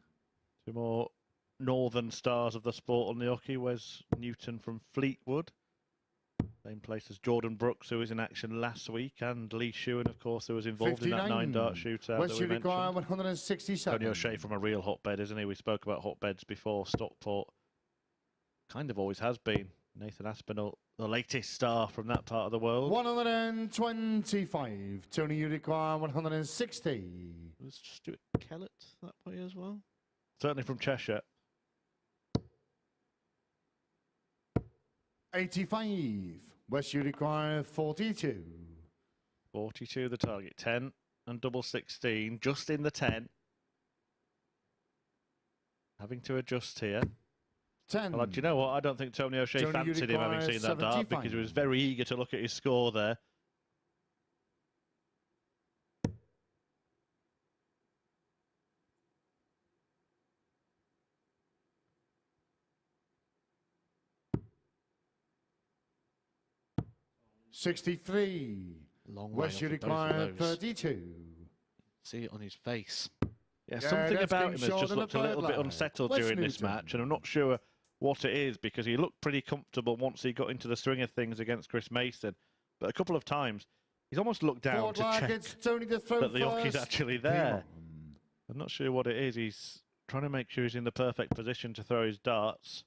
2 more northern stars of the sport on the hockey. Wes Newton from Fleetwood. Same place as Jordan Brooks, who was in action last week, and Lee Shewan, of course, who was involved 59. In that 9-dart shootout West that we mentioned. 167. Tony O'Shea from a real hotbed, isn't he? We spoke about hotbeds before. Stockport kind of always has been Nathan Aspinall, the latest star from that part of the world. 125. Tony, you require 160. Was Stuart Kellett that way as well? Certainly from Cheshire. 85. West, you require 42. 42 the target. 10 and double 16. Just in the 10. Having to adjust here. 10. Well, do you know what? I don't think Tony O'Shea fancied him having seen that dart because he was very eager to look at his score there. $63. Long way West, off you of both of require those. 32. See it on his face. Yeah, something that's about getting him has short just in the looked a little bit third unsettled line. during Wes this Newton. match, and I'm not sure what it is because he looked pretty comfortable once he got into the swing of things against Chris Mason. But a couple of times, he's almost looked down Four to check targets, Tony to throw that the hockey's first. actually Game there. on. I'm not sure what it is. He's trying to make sure he's in the perfect position to throw his darts.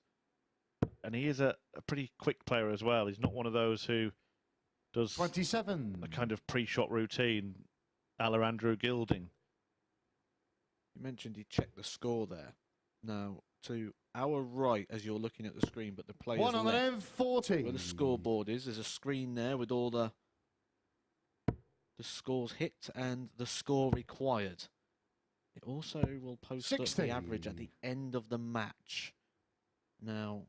And he is a pretty quick player as well. He's not one of those who does 27. a kind of pre-shot routine a la Andrew Gilding. You mentioned he checked the score there. Now, to our right, as you're looking at the screen, but the players left, 140. where the scoreboard is, there's a screen there with all the scores hit and the score required. It also will post up 60. the average at the end of the match. Now,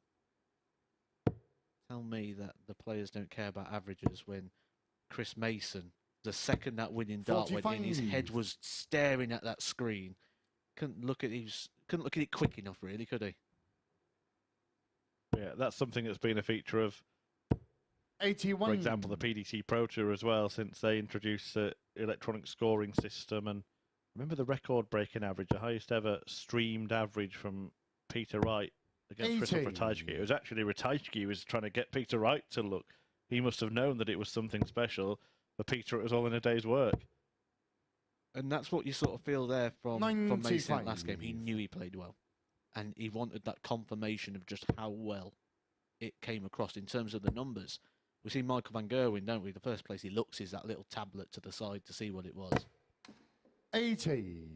tell me that the players don't care about averages when Chris Mason, the second that winning dart went in, his head 45. was staring at that screen. Couldn't look at it quick enough, really, could he? Yeah, that's something that's been a feature of, 81. for example, the PDC Pro Tour as well, since they introduced the electronic scoring system. And remember the record-breaking average, the highest ever streamed average from Peter Wright against Christopher 80. Ratajski. It was actually Ratajski who was trying to get Peter Wright to look. He must have known that it was something special. For Peter, it was all in a day's work. And that's what you sort of feel there from Mason 95. last game. He knew he played well. And he wanted that confirmation of just how well it came across in terms of the numbers. We see Michael van Gerwen, don't we? The first place he looks is that little tablet to the side to see what it was. 80.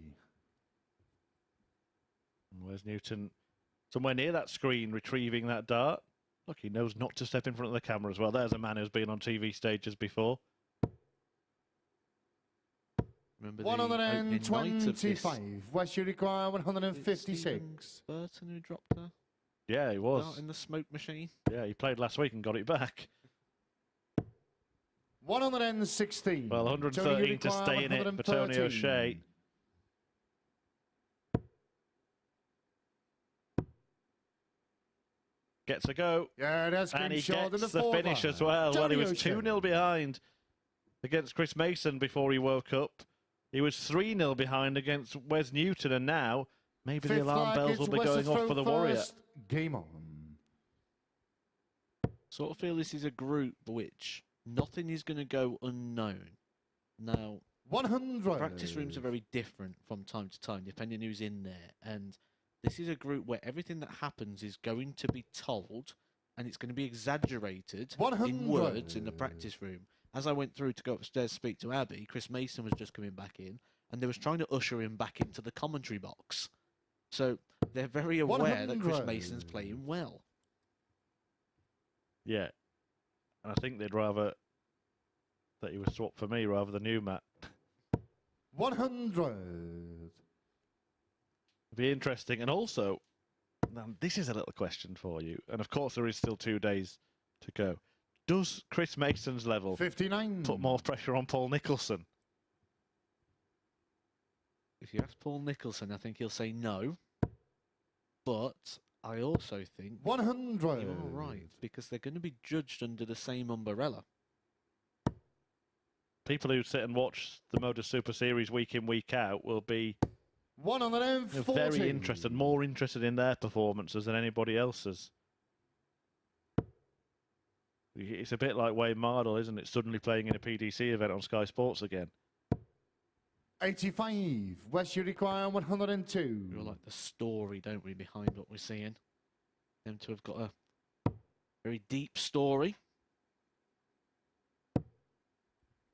And Wes Newton somewhere near that screen retrieving that dart. Look, he knows not to step in front of the camera as well. There's a man who's been on TV stages before. Remember the opening night of this? 125. West, you require 156. Burton who dropped a Yeah, he was. dart in the smoke machine. Yeah, he played last week and got it back. 116. Well, 113 to stay in it for Tony O'Shea. Gets a go. Yeah, that's And he short in gets the the fourth finish line. as well. Well, he Tony was O'Shea. 2-0 behind against Chris Mason before he woke up. He was 3-0 behind against Wes Newton, and now maybe the Fifth alarm bells target, will be West going to off throw for the Warrior. first. Game on. Sort of feel this is a group which nothing is going to go unknown. Now, 100. practice rooms are very different from time to time, depending who's in there. And this is a group where everything that happens is going to be told, and it's going to be exaggerated 100. in words in the practice room. As I went through to go upstairs to speak to Abby, Chris Mason was just coming back in, and they was trying to usher him back into the commentary box. So they're very aware that Chris 100. Mason's playing well. Yeah. And I think they'd rather that he was swapped for me rather than you, Matt. 100. It'd be interesting. And also, now, this is a little question for you. And of course, there is still 2 days to go. Does Chris Mason's level 59. put more pressure on Paul Nicholson? If you ask Paul Nicholson, I think he'll say no. But I also think 100. you're right, because they're going to be judged under the same umbrella. People who sit and watch the MODUS Super Series week in, week out will be 140. very interested, more interested in their performances than anybody else's. It's a bit like Wayne Mardle, isn't it? Suddenly playing in a PDC event on Sky Sports again. 85. West, you require 102. We all like the story, don't we, behind what we're seeing. Them two have got a Very deep story.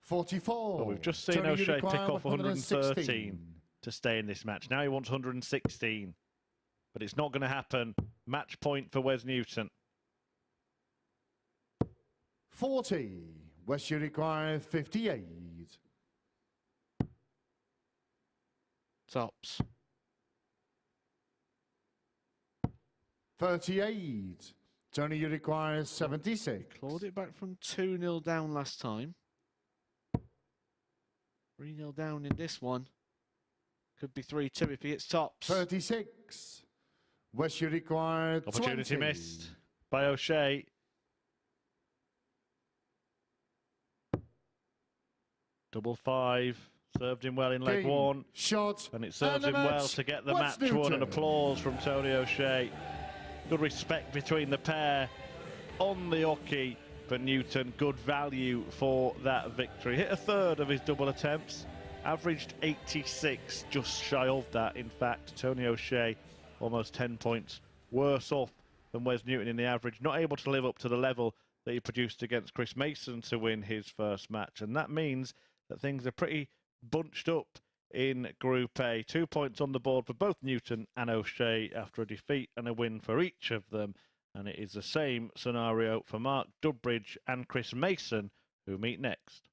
44. Well, we've just seen Tony, you O'Shea require pick off 113 116. to stay in this match. Now he wants 116, but it's not going to happen. Match point for Wes Newton. 40. West, you require 58. Tops. 38. Tony, you require 76. Clawed it back from 2-0 down last time. 3-0 down in this one. Could be 3-2 if he hits tops. 36. West, you require 20. Opportunity missed by O'Shea. Double 5. Served him well in leg Game, 1. Shot. And it serves and him the well match, to get the Wes match won. Newton. And applause from Tony O'Shea. Good respect between the pair on the hockey. But Newton, good value for that victory. Hit a third of his double attempts. Averaged 86, just shy of that. In fact, Tony O'Shea almost 10 points worse off than Wes Newton in the average. Not able to live up to the level that he produced against Chris Mason to win his first match. And that means that things are pretty bunched up in Group A. 2 points on the board for both Newton and O'Shea after a defeat and a win for each of them. And it is the same scenario for Mark Dudbridge and Chris Mason, who meet next.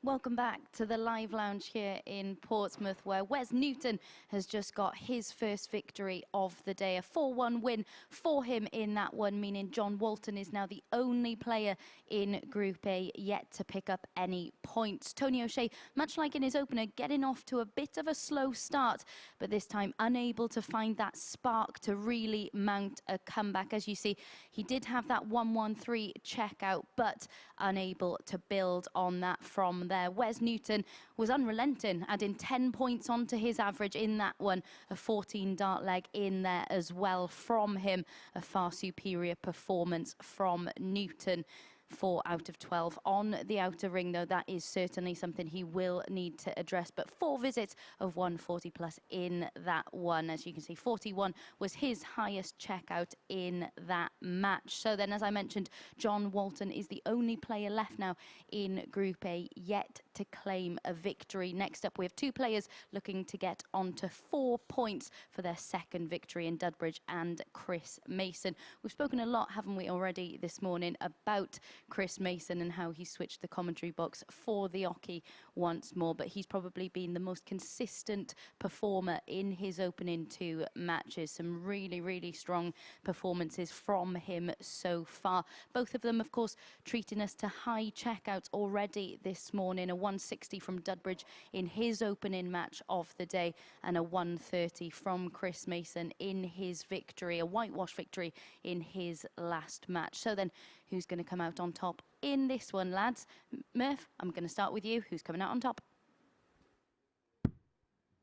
Welcome back to the live lounge here in Portsmouth, where Wes Newton has just got his first victory of the day. A 4-1 win for him in that one, meaning John Walton is now the only player in Group A yet to pick up any points. Tony O'Shea, much like in his opener, getting off to a bit of a slow start, but this time unable to find that spark to really mount a comeback. As you see, he did have that 1-1-3 checkout, but unable to build on that from there. Wes Newton was unrelenting, adding 10 points onto his average in that one. A 14 dart leg in there as well from him. A far superior performance from Newton. 4 out of 12 on the outer ring, though that is certainly something he will need to address. But 4 visits of 140 plus in that one. As you can see, 41 was his highest checkout in that match. So then, as I mentioned, John Walton is the only player left now in Group A yet to claim a victory. Next up, we have 2 players looking to get onto 4 points for their second victory in Dudbridge, and Chris Mason. We've spoken a lot, haven't we, already this morning about Chris Mason and how he switched the commentary box for the Oki once more, but he's probably been the most consistent performer in his opening 2 matches. Some really, really strong performances from him so far. Both of them, of course, treating us to high checkouts already this morning. A 160 from Dudbridge in his opening match of the day, and a 130 from Chris Mason in his victory, a whitewash victory in his last match. So then, who's going to come out on top in this one, lads? Murph, I'm going to start with you. Who's coming out on top?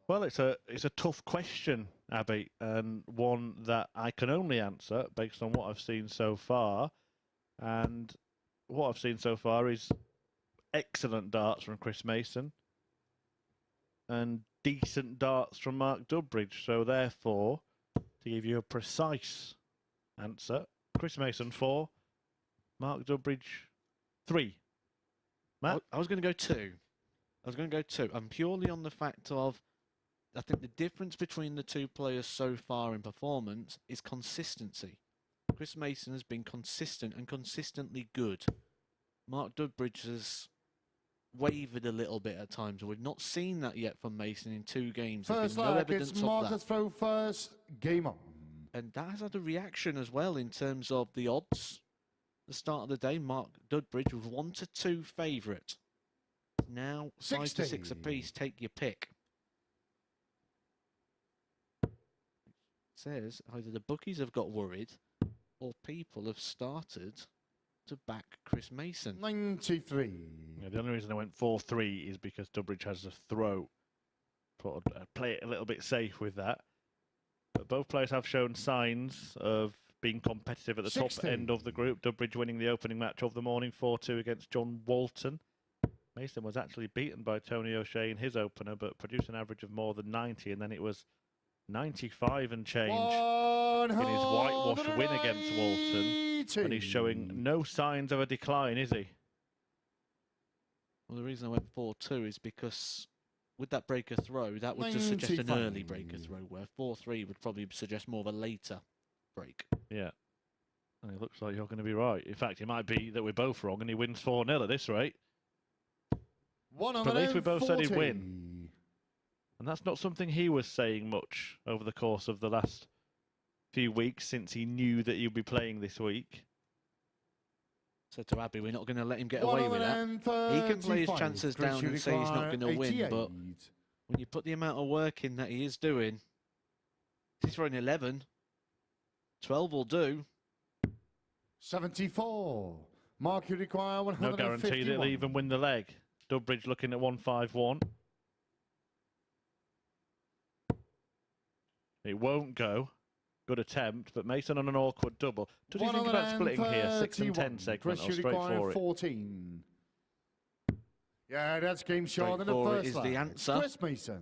Well, it's a tough question, Abby, and one that I can only answer based on what I've seen so far. And what I've seen so far is excellent darts from Chris Mason and decent darts from Mark Dudbridge. So therefore, to give you a precise answer, Chris Mason 4, Mark Dudbridge 3. Matt? I was going to go 2. And purely on the fact of, I think the difference between the 2 players so far in performance is consistency. Chris Mason has been consistent and consistently good. Mark Dudbridge has wavered a little bit at times, and we've not seen that yet from Mason in 2 games. First There's been no leg, evidence it's of Mark to that. throw first. Game on. And that has had a reaction as well in terms of the odds. The start of the day, Mark Dudbridge was 1 to 2 favourite. Now 5 to 6 60. apiece. Take your pick. Says either the bookies have got worried or people have started to back Chris Mason. 93. Yeah, the only reason I went 4-3 is because Dudbridge has a throw. Thought I'd play it a little bit safe with that. But both players have shown signs of being competitive at the 60. top end of the group. Dudbridge winning the opening match of the morning 4-2 against John Walton. Mason was actually beaten by Tony O'Shea in his opener, but produced an average of more than 90, and then it was 95 and change in his whitewash win against Walton. And he's showing no signs of a decline, is he? Well, the reason I went 4-2 is because with that breaker throw, that would just suggest an early breaker throw, where 4-3 would probably suggest more of a later break. Yeah. And it looks like you're going to be right. In fact, it might be that we're both wrong and he wins 4-0 at this rate. But at least we both said he'd win. And that's not something he was saying much over the course of the last few weeks since he knew that he'd be playing this week. So to Abby, we're not going to let him get away with that. He can play his chances down and say he's not going to win, but when you put the amount of work in that he is doing, he's throwing 11, 12 will do. 74. Mark, you require 151. No guarantee that he'll even win the leg. Dudbridge looking at 151. It won't go. Good attempt, but Mason on an awkward double. Does he think about splitting here? 6 and 10 segment or straight for it? 14. Yeah, that's game short in the For it first is leg. the answer. Chris Mason.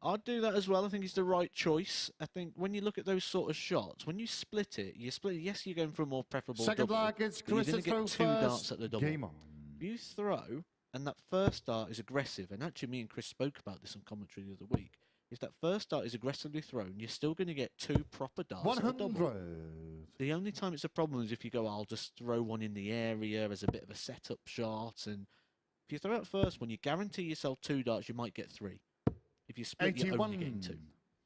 I'd do that as well. I think it's the right choice. I think when you look at those sort of shots, when you split it, yes, you're going for a more preferable Second double. leg, it's But you're Chris going to to get throw 2 first. darts at the double. Game on. If you throw, and that first dart is aggressive, and actually me and Chris spoke about this on commentary the other week, if that first dart is aggressively thrown, you're still going to get 2 proper darts at the double. 100. The only time it's a problem is if you go, I'll just throw one in the area as a bit of a setup shot, and if you throw out first one, you guarantee yourself 2 darts, you might get 3. If you split, you're only getting 2.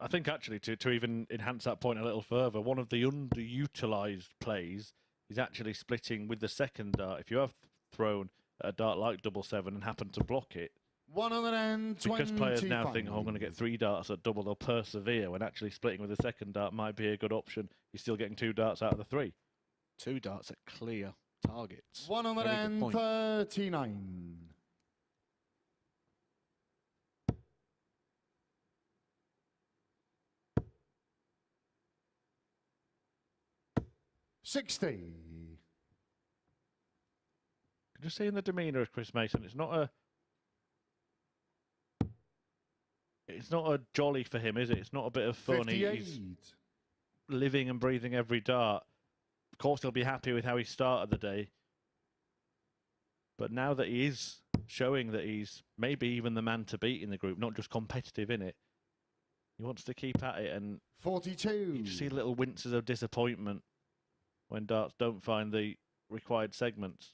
I think actually to even enhance that point a little further, one of the underutilised plays is actually splitting with the second dart. If you have thrown a dart like 7-7 and happen to block it, 125. because players now think, oh, I'm going to get 3 darts at double, they'll persevere, when actually splitting with the second dart might be a good option. You're still getting 2 darts out of the 3. 2 darts at clear targets. 139. $60. Just seeing the demeanour of Chris Mason, it's not a jolly for him, is it? It's not a bit of fun. 58. He's living and breathing every dart. Of course, he'll be happy with how he started the day. But now that he is showing that he's maybe even the man to beat in the group, not just competitive in it, he wants to keep at it. And 42. you just see little winces of disappointment when darts don't find the required segments.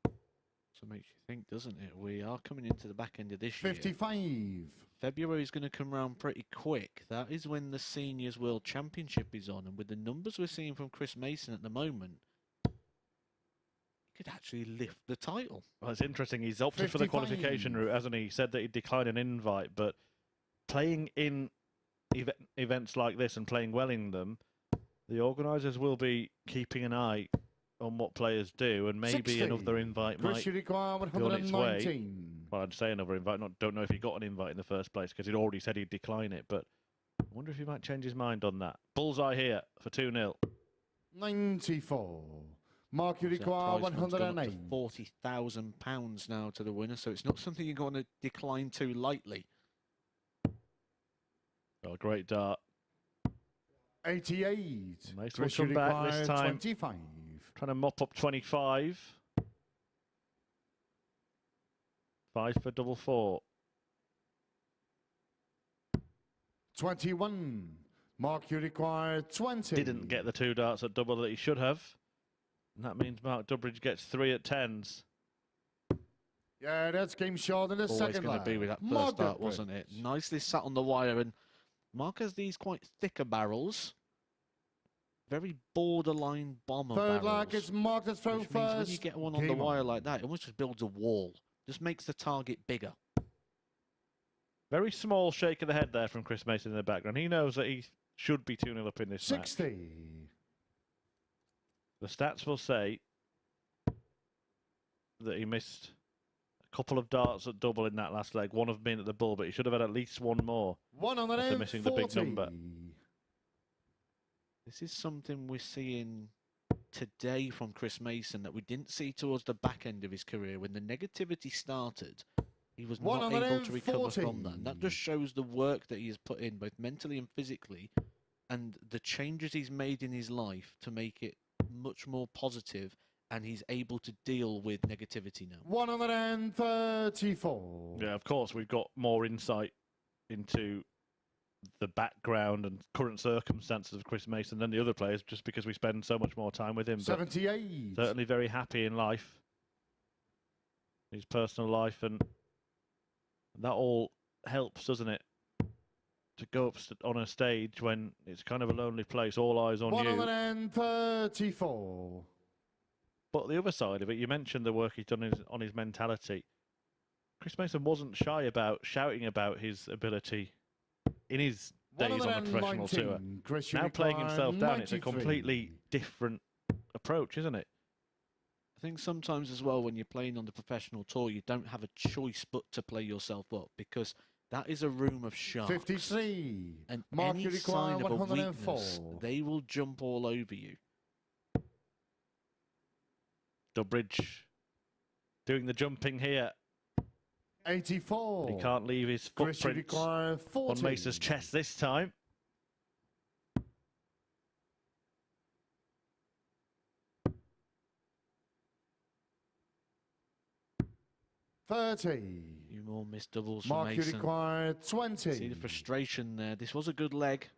So it makes you think, doesn't it? We are coming into the back end of this 55. year. February is going to come around pretty quick. That is when the Seniors World Championship is on. And with the numbers we're seeing from Chris Mason at the moment, he could actually lift the title. Well, it's interesting. He's opted for the 55. qualification route, hasn't he? He said that he'd decline an invite, but playing in events like this and playing well in them, the organisers will be keeping an eye on what players do, and maybe 60. another invite might Chris require be on its way. 119. Well, I'd say another invite. Don't know if he got an invite in the first place because he'd already said he'd decline it, but I wonder if he might change his mind on that. Bullseye here for 2-0. 94. Mark, you So that require prize fund's gone up 108. to £40,000 now to the winner, so it's not something you're going to decline too lightly. Oh, great dart. 88. Nice Chris, one you come back this require time. 25. Trying to mop up 25. 5 for double 4. 21. Mark, you require 20. Didn't get the 2 darts at double that he should have. And that means Mark Dudbridge gets 3 at 10s. Yeah, that's game short in the Always second going to be leg. with that first Mark dart, wasn't it? Dudbridge. Nicely sat on the wire, and Mark has these quite thicker barrels. Very borderline bomber Third barrels. leg is Mark to throw Which means first. when you get one on the Game wire like that, it almost just builds a wall. Just makes the target bigger. Very small shake of the head there from Chris Mason in the background. He knows that he should be 2-0 up in this 60. match. The stats will say that he missed a couple of darts at double in that last leg. One of them being at the bull, but he should have had at least one more after missing the big 140. number. This is something we're seeing today from Chris Mason that we didn't see towards the back end of his career. When the negativity started, he was not able to recover from that. And that just shows the work that he has put in, both mentally and physically, and the changes he's made in his life to make it much more positive, and he's able to deal with negativity now. 134. Yeah, of course, we've got more insight into the background and current circumstances of Chris Mason than the other players, just because we spend so much more time with him. But 78. certainly very happy in life, his personal life, and that all helps, doesn't it? To go up on a stage when it's kind of a lonely place, all eyes on you. 134. But the other side of it, you mentioned the work he's done on his mentality. Chris Mason wasn't shy about shouting about his ability in his days on the professional tour. Chris, Now playing himself down, it's a 93. completely different approach, isn't it? I think sometimes as well, when you're playing on the professional tour, you don't have a choice but to play yourself up, because that is a room of sharks. 53. And Mark, any you require sign of a 104. weakness, they will jump all over you. Dudbridge doing the jumping here. 84. He can't leave his Chris, you footprint require 40. on Mace's chest this time. You more missed doubles from Mark, you Mason. require 20. See the frustration there. This was a good leg.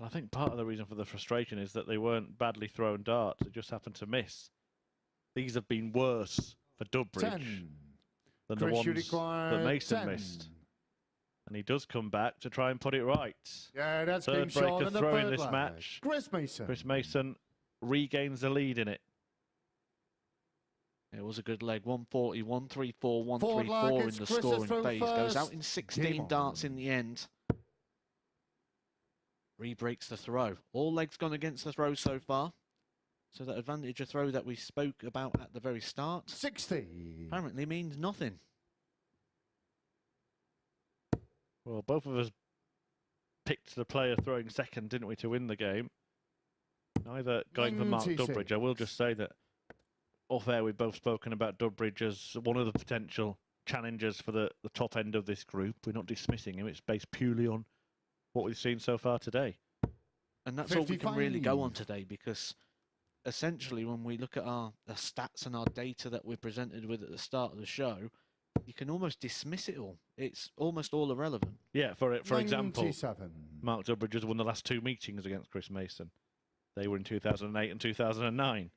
I think part of the reason for the frustration is that they weren't badly thrown darts. They just happened to miss. These have been worse for Dudbridge 10. than Chris, the you ones require that Mason 10. missed. And he does come back to try and put it right. Yeah, that's Third game short breaker in the throw in third this leg. match. Chris Mason. Chris Mason regains the lead in it. It was a good leg. 140, 134, Forward 134 leg, in it's the Chris's scoring throw phase. Goes out first. in Game 16 on. darts in the end. Re-breaks the throw. All legs gone against the throw so far. So that advantage of throw that we spoke about at the very start 60. apparently means nothing. Well, both of us picked the player throwing second, didn't we, to win the game? Neither going for Mark 96. Dudbridge. I will just say that off air we've both spoken about Dudbridge as one of the potential challengers for the top end of this group. We're not dismissing him. It's based purely on what we've seen so far today. And that's all we can really go on 55. today, because essentially when we look at the stats and our data that we're presented with at the start of the show, you can almost dismiss it all. It's almost all irrelevant. Yeah, for example, 97. Mark Dudbridge has won the last 2 meetings against Chris Mason. They were in 2008 and 2009.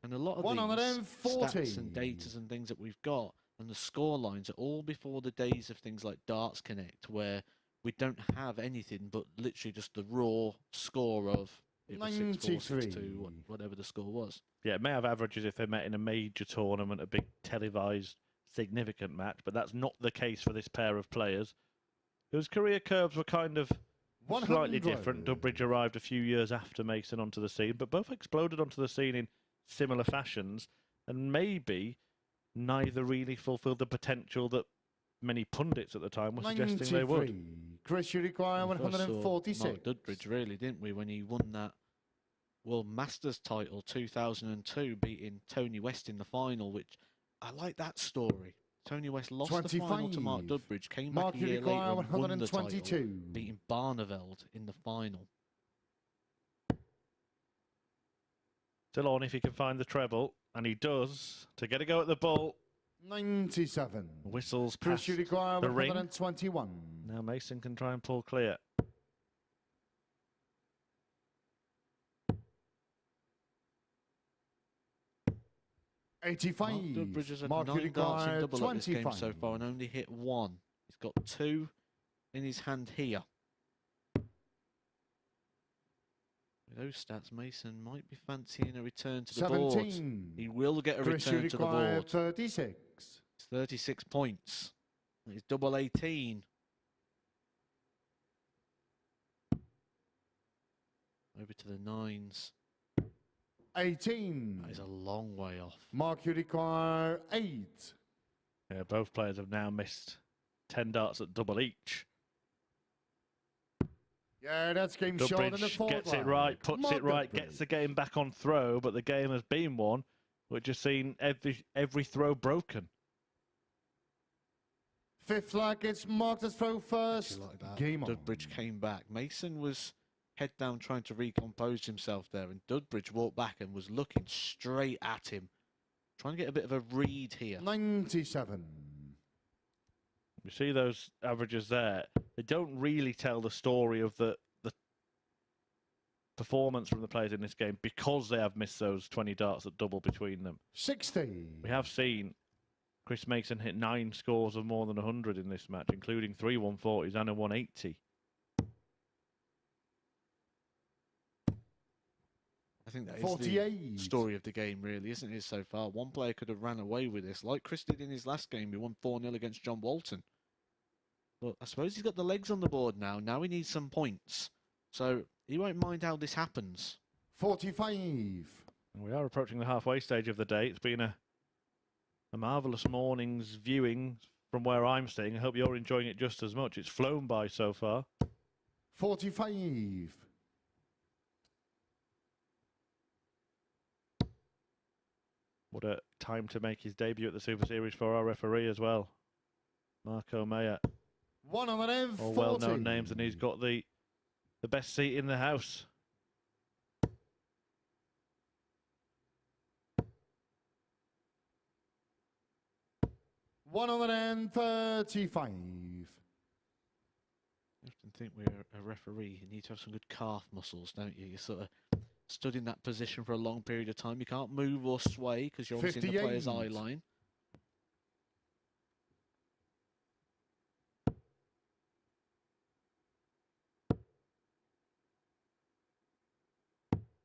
And a lot of these stats and datas and things that we've got and the score lines are all before the days of things like Darts Connect, where we don't have anything but literally just the raw score of it was 6-4, 6-2, whatever the score was. Yeah, it may have averages if they met in a major tournament, a big televised significant match, but that's not the case for this pair of players, whose career curves were kind of slightly different. Dudbridge arrived a few years after Mason onto the scene, but both exploded onto the scene in similar fashions, and maybe neither really fulfilled the potential that many pundits at the time were suggesting they would. Chris, you require 146. Mark Dudbridge, really, didn't we, when he won that World Masters title 2002, beating Tony West in the final, which I like that story. Tony West lost the final to Mark Dudbridge, came back a year later and won the title, beating Barneveld in the final. Still on if he can find the treble, and he does, to get a go at the ball. 97. Whistles Chris, past you require the ring. 121. Now Mason can try and pull clear. Mark Dudbridge has had 9 darts in double at this game so far and only hit 1. He's got 2 in his hand here. With those stats, Mason might be fancying a return to the 17. board. He will get a Chris, return to the board. 36. It's 36 points. It's double 18. Over to the 9s. 18. That is a long way off. Mark, you require 8. Yeah, both players have now missed 10 darts at double each. Yeah, that's game shot in the Dudbridge fourth gets line. it right, puts Mark it right, Dudbridge. gets the game back on throw, but the game has been one which has seen every throw broken. Fifth flag gets marked as throw first. Like that. Game on. Dudbridge came back. Mason was head down trying to recompose himself there, and Dudbridge walked back and was looking straight at him, trying to get a bit of a read here. 97. You see those averages there. They don't really tell the story of the performance from the players in this game because they have missed those 20 darts at double between them. 60. We have seen Chris Mason hit 9 scores of more than 100 in this match, including 3 140s and a 180. I think that is 48. the story of the game, really, isn't it, so far? One player could have ran away with this, like Chris did in his last game. He won 4-0 against John Walton. But I suppose he's got the legs on the board now. Now he needs some points. So he won't mind how this happens. 45. We are approaching the halfway stage of the day. It's been a marvellous morning's viewing from where I'm staying. I hope you're enjoying it just as much. It's flown by so far. 45. What a time to make his debut at the Super Series for our referee as well. Marco Meyer. 140. All well-known names, and he's got the best seat in the house. $135. I often think we're a referee. You need to have some good calf muscles, don't you? You're sort of stood in that position for a long period of time. You can't move or sway because you're obviously in the player's eye line.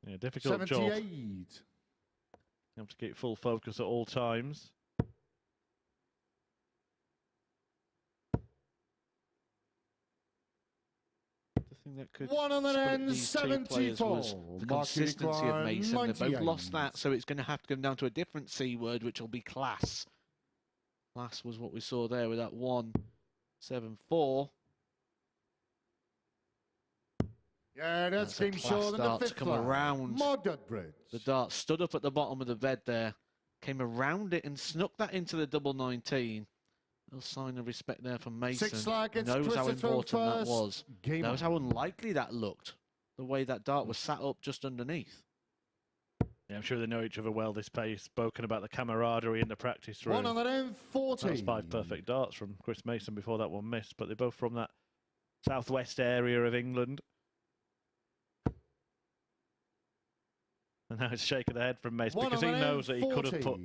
Yeah, difficult 78. job. You have to keep full focus at all times. The thing that could split these two players was the consistency of Mason. They both lost that, so it's going to have to come down to a different C word, which will be class. Class was what we saw there with that one 7-4. Yeah, that's game a short class in the dart to fifth come flag. around. Dudbridge. The dart stood up at the bottom of the bed there, came around it and snuck that into the double 19. Little sign of respect there from Mason. Sixth flag, it's Knows how Christopher important that first. was. Game Knows on. how unlikely that looked. The way that dart was sat up just underneath. Yeah, I'm sure they know each other well, this pair. Spoken about the camaraderie in the practice room. 140. That was 5 perfect darts from Chris Mason before that one missed, but they're both from that southwest area of England. And now it's a shake of the head from Mason because he knows that he could have put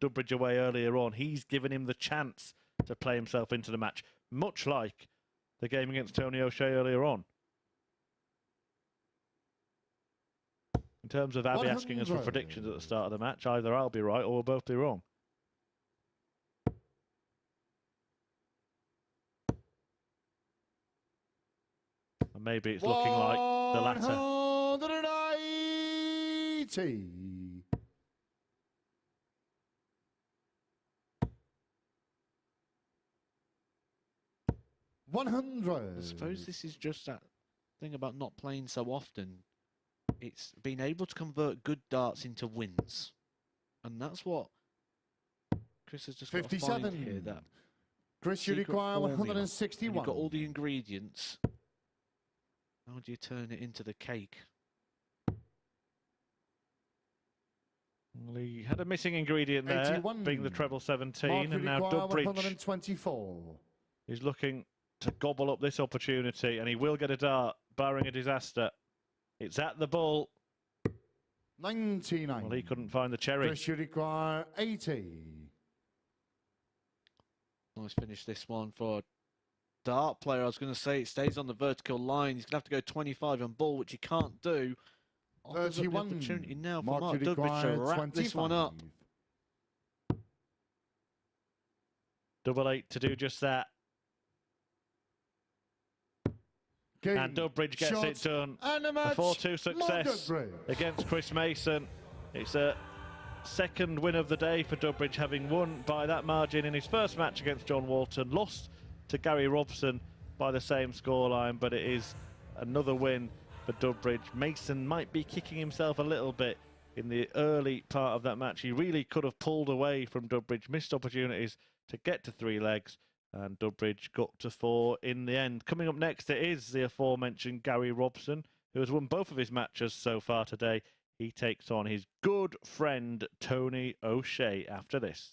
Dudbridge away earlier on. He's given him the chance to play himself into the match, much like the game against Tony O'Shea earlier on. In terms of Abby asking us for predictions at the start of the match, either I'll be right or we'll both be wrong. And maybe it's looking like the latter. 180. 100. I suppose this is just that thing about not playing so often. It's being able to convert good darts into wins. And that's what Chris has just got to find 57. here. That Chris, you secret require formula. 161. And you've got all the ingredients. How do you turn it into the cake? Well, he had a missing ingredient there, 81. being the treble 17, Mark, you and now require Dudbridge 124. is looking to gobble up this opportunity, and he will get a dart, barring a disaster. It's at the bull. 99. Well, he couldn't find the cherry. Chris, you require 80. Nice finish this one for a dart player. I was going to say it stays on the vertical line. He's going to have to go 25 on ball, which he can't do. Offers up the 31. opportunity now for Mark, you Dudbridge to require wrap this one up. 25. 8 to do just that. Game, And Dudbridge gets shot, it done. and a A match. 4-2 success Dudbridge. against Chris Mason. It's a second win of the day for Dudbridge, having won by that margin in his first match against John Walton. Lost to Gary Robson by the same scoreline, but it is another win for Dudbridge. Mason might be kicking himself a little bit in the early part of that match. He really could have pulled away from Dudbridge, missed opportunities to get to 3 legs, and Dudbridge got to 4 in the end. Coming up next, it is the aforementioned Gary Robson, who has won both of his matches so far today. He takes on his good friend Tony O'Shea after this.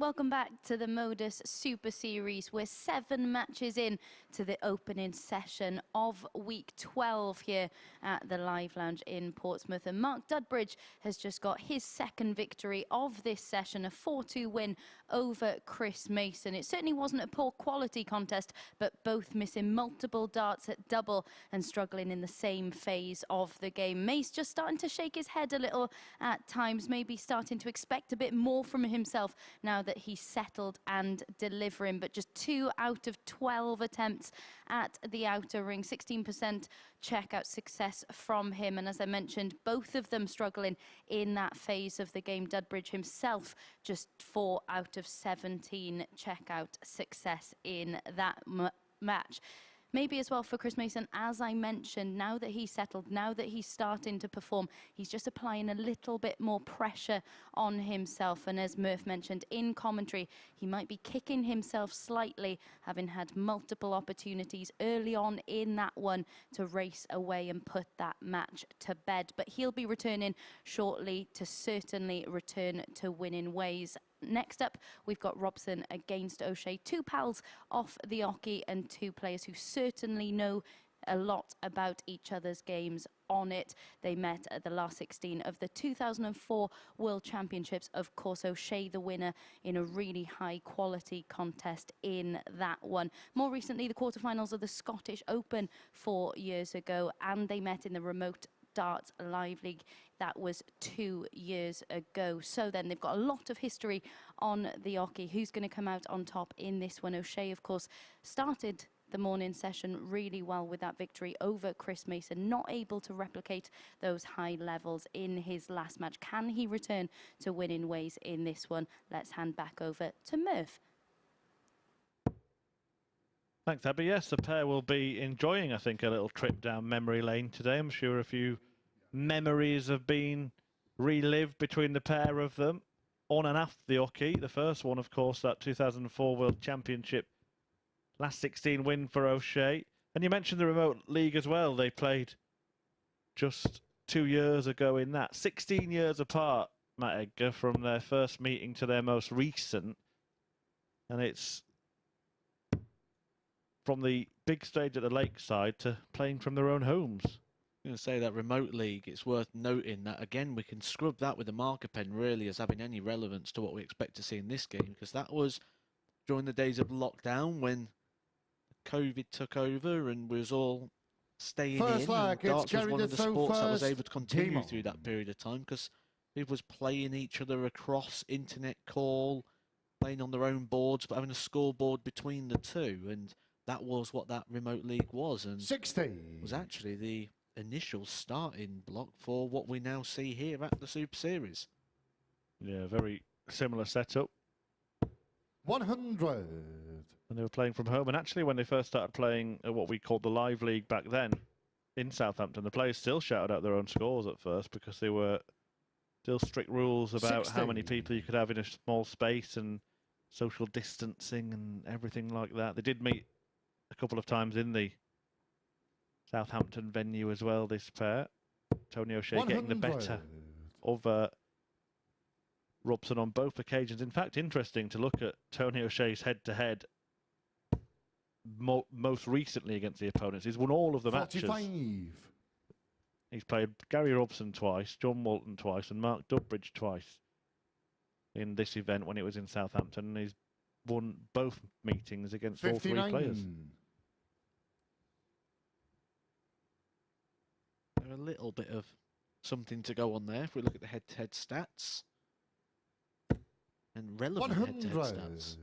Welcome back to the MODUS Super Series. We're 7 matches in to the opening session of week 12 here at the Live Lounge in Portsmouth. And Mark Dudbridge has just got his second victory of this session, a 4-2 win over Chris Mason. It certainly wasn't a poor quality contest, but both missing multiple darts at double and struggling in the same phase of the game. Mace just starting to shake his head a little at times, maybe starting to expect a bit more from himself now that he's settled and delivering. But just 2 out of 12 attempts at the outer ring, 16% checkout success from him. And as I mentioned, both of them struggling in that phase of the game. Dudbridge himself just 4 out of 17 checkout success in that match. Maybe as well for Chris Mason, as I mentioned, now that he's settled, now that he's starting to perform, he's just applying a little bit more pressure on himself. And as Murph mentioned in commentary, he might be kicking himself slightly, having had multiple opportunities early on in that one to race away and put that match to bed. But he'll be returning shortly to certainly return to winning ways. Next up, we've got Robson against O'Shea. 2 pals off the oche and 2 players who certainly know a lot about each other's games on it. They met at the last 16 of the 2004 World Championships. Of course, O'Shea the winner in a really high quality contest in that one. More recently, the quarterfinals of the Scottish Open 4 years ago, and they met in the remote Darts Live League. That was 2 years ago. So then they've got a lot of history on the oche. Who's going to come out on top in this one? O'Shea, of course, started the morning session really well with that victory over Chris Mason, not able to replicate those high levels in his last match. Can he return to winning ways in this one? Let's hand back over to Murph. Thanks, Abby. Yes, the pair will be enjoying, I think, a little trip down memory lane today. I'm sure a few memories have been relived between the pair of them on and after the oche. The first one, of course, that 2004 World Championship last 16 win for O'Shea. And you mentioned the remote league as well. They played just 2 years ago in that. 16 years apart, Matt Edgar, from their first meeting to their most recent. And it's from the big stage at the lakeside to playing from their own homes. I'm going to say that remote league, it's worth noting that, again, we can scrub that with a marker pen really as having any relevance to what we expect to see in this game, because that was during the days of lockdown when COVID took over and we was all staying First in. lag, And darts was one of the sports that was first. able to continue through that period of time because people was playing each other across internet call, playing on their own boards, but having a scoreboard between the two. And that was what that remote league was. And 60. was actually the initial starting block for what we now see here at the Super Series. Yeah, very similar setup. 100. And they were playing from home. And actually, when they first started playing what we called the Live League back then in Southampton, the players still shouted out their own scores at first because there were still strict rules about 60. how many people you could have in a small space and social distancing and everything like that. They did meet a couple of times in the Southampton venue as well, this pair. Tony O'Shea 100. getting the better of Robson on both occasions. In fact, interesting to look at Tony O'Shea's head-to-head most recently against the opponents. He's won all of the 45. matches. He's played Gary Robson twice, John Walton twice, and Mark Dudbridge twice in this event when it was in Southampton. And he's won both meetings against 59. all 3 players. A little bit of something to go on there if we look at the head-to-head stats. And relevant 100. head-to-head stats.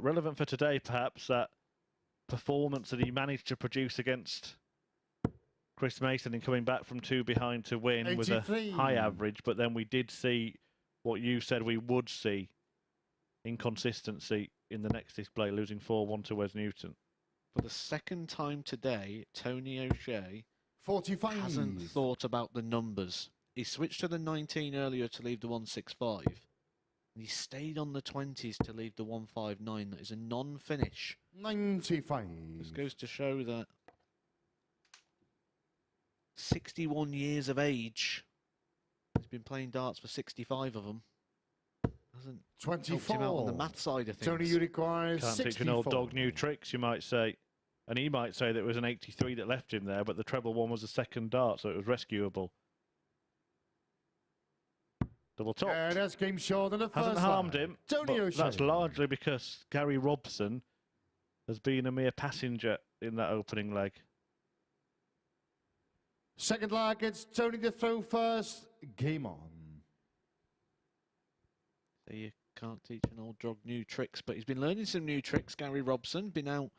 Relevant for today, perhaps, that performance that he managed to produce against Chris Mason in coming back from 2 behind to win 83. with a high average. But then we did see what you said we would see, inconsistency in the next display, losing 4-1 to Wes Newton. For the second time today, Tony O'Shea 45. hasn't thought about the numbers. He switched to the 19 earlier to leave the 165. And he stayed on the 20s to leave the 159. That is a non-finish. 95. This goes to show that 61 years of age. He's been playing darts for 65 of them. Hasn't 24. helped him out on the math side of things. Tony, you require Can't 64. teach an old dog new tricks, you might say. And he might say that it was an 83 that left him there, but the treble one was a second dart, so it was rescuable. Double top. Yeah, that's game short than the first. Hasn't harmed him, Tony but O'Shea. that's largely because Gary Robson has been a mere passenger in that opening leg. Second leg, it's Tony to throw first. Game on. So you can't teach an old dog new tricks, but he's been learning some new tricks. Gary Robson, been out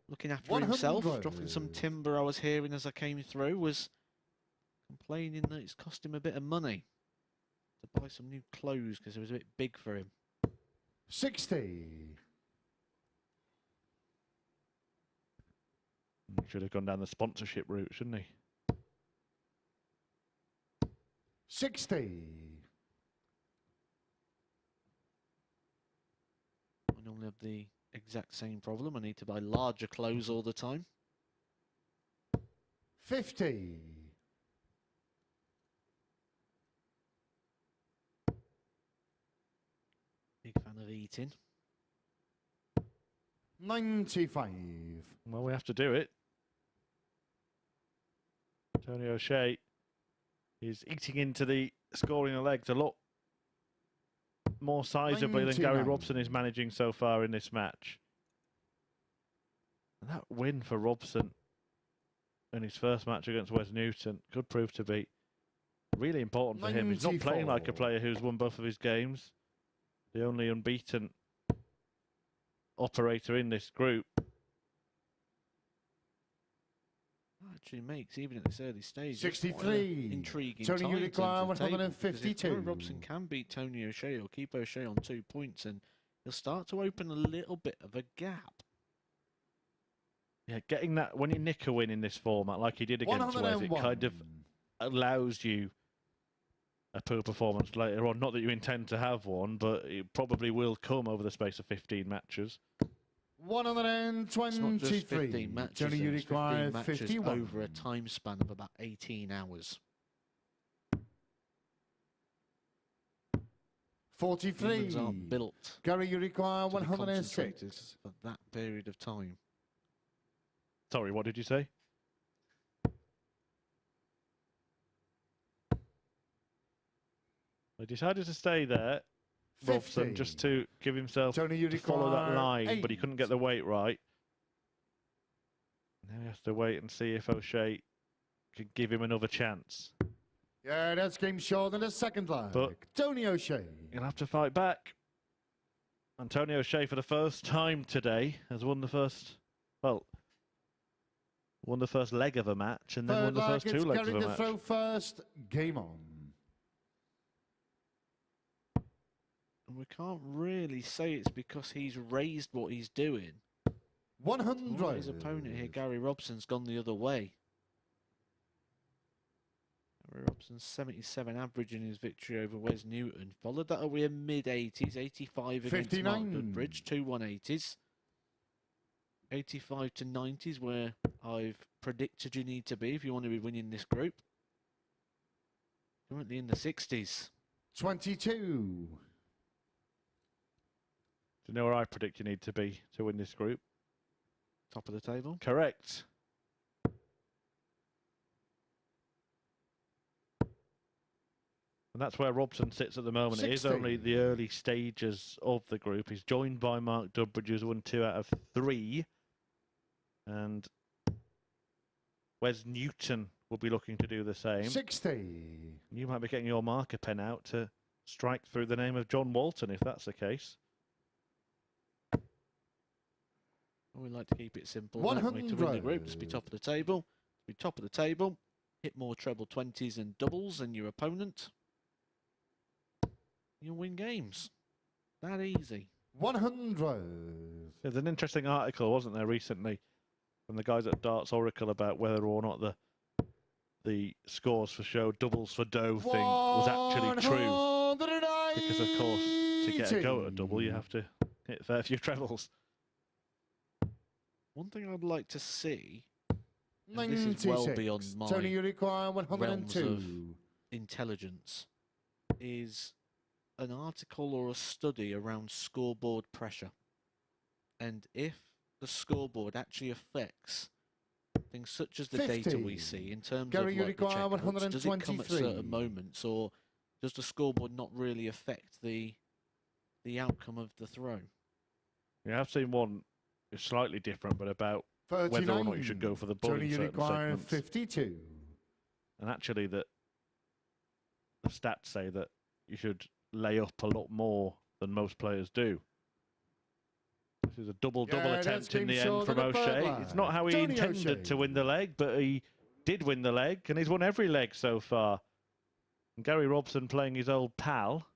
looking after 100. himself, dropping some timber. I was hearing as I came through, was complaining that it's cost him a bit of money to buy some new clothes because it was a bit big for him. 60. Should have gone down the sponsorship route, shouldn't he? 60. I normally have the exact same problem. I need to buy larger clothes all the time. 50. Big fan of eating. 95. Well, we have to do it. Tony O'Shea is eating into the scoring the legs a lot more sizably than Gary 99. Robson is managing so far in this match. And that win for Robson in his first match against Wes Newton could prove to be really important for him. He's not playing like a 94. player who's won both of his games. The only unbeaten operator in this group. Actually makes, even at this early stage, 63. intriguing Tony time in terms Uniclar, of the table, 152. because if Gary Robson can beat Tony O'Shea or keep O'Shea on 2 points, and he'll start to open a little bit of a gap. Yeah, getting that, when you nick a win in this format, like he did against Wes, it kind of allows you a poor performance later on. Not that you intend to have one, but it probably will come over the space of 15 matches. 123. It's not just 15 matches, Tony it's 15 Uniclar, matches 51. over a time span of about 18 hours. 43. Humans aren't built Gary Uniclar, to be concentrated 106. for that period of time. Sorry, what did you say? He decided to stay there, 50. Robson, just to give himself Tony to follow that Uniclar, line, but he couldn't get 8. the weight right. Now he has to wait and see if O'Shea can give him another chance. Yeah, that's game short in the second leg. But Tony O'Shea. he'll have to fight back. Antonio Shea, for the first time today, has won the first, well, won the first leg of a match and then won the first 2 legs of a Gary to match. throw first. Game on. And we can't really say it's because he's raised what he's doing. 100. His opponent here, Gary Robson's gone the other way. Gary Robson's 77 average in his victory over Wes Newton. Followed that up with a mid-80s, 85 against Mark 59. Dudbridge, 2 180s. 85 to 90s where I've predicted you need to be if you want to be winning this group. Currently in the 60s. 22. Do you know where I predict you need to be to win this group? Top of the table. Correct. And that's where Robson sits at the moment. It is 60. only the early stages of the group. He's joined by Mark Dudbridge, who's won 2 out of 3. And Wes Newton will be looking to do the same. 60. You might be getting your marker pen out to strike through the name of John Walton, if that's the case. We like to keep it simple. Don't we? To win the group, just be top of the table. Be top of the table. Hit more treble 20s and doubles than your opponent. You'll win games. That easy. 100. There's an interesting article, wasn't there, recently from the guys at Darts Oracle about whether or not the scores for show, doubles for dough thing was actually true. Because, of course, to get a go at a double, you have to hit a fair few trebles. One thing I'd like to see, and 96. this is well beyond my Tony Uniclar, realms 102. of intelligence, is an article or a study around scoreboard pressure. And if the scoreboard actually affects things such as the 50. data we see in terms Gary, of you like the require checkouts, does it come at 123. certain moments, or does the scoreboard not really affect the outcome of the throw? Yeah, I've seen one slightly different, but about 39. whether or not you should go for the ball Tony, in you certain require segments. 52. And actually, that the stats say that you should lay up a lot more than most players do. This is a double attempt in the end from O'Shea. It's not how he Tony intended O'Shea. to win the leg, but he did win the leg, and he's won every leg so far. And Gary Robson playing his old pal.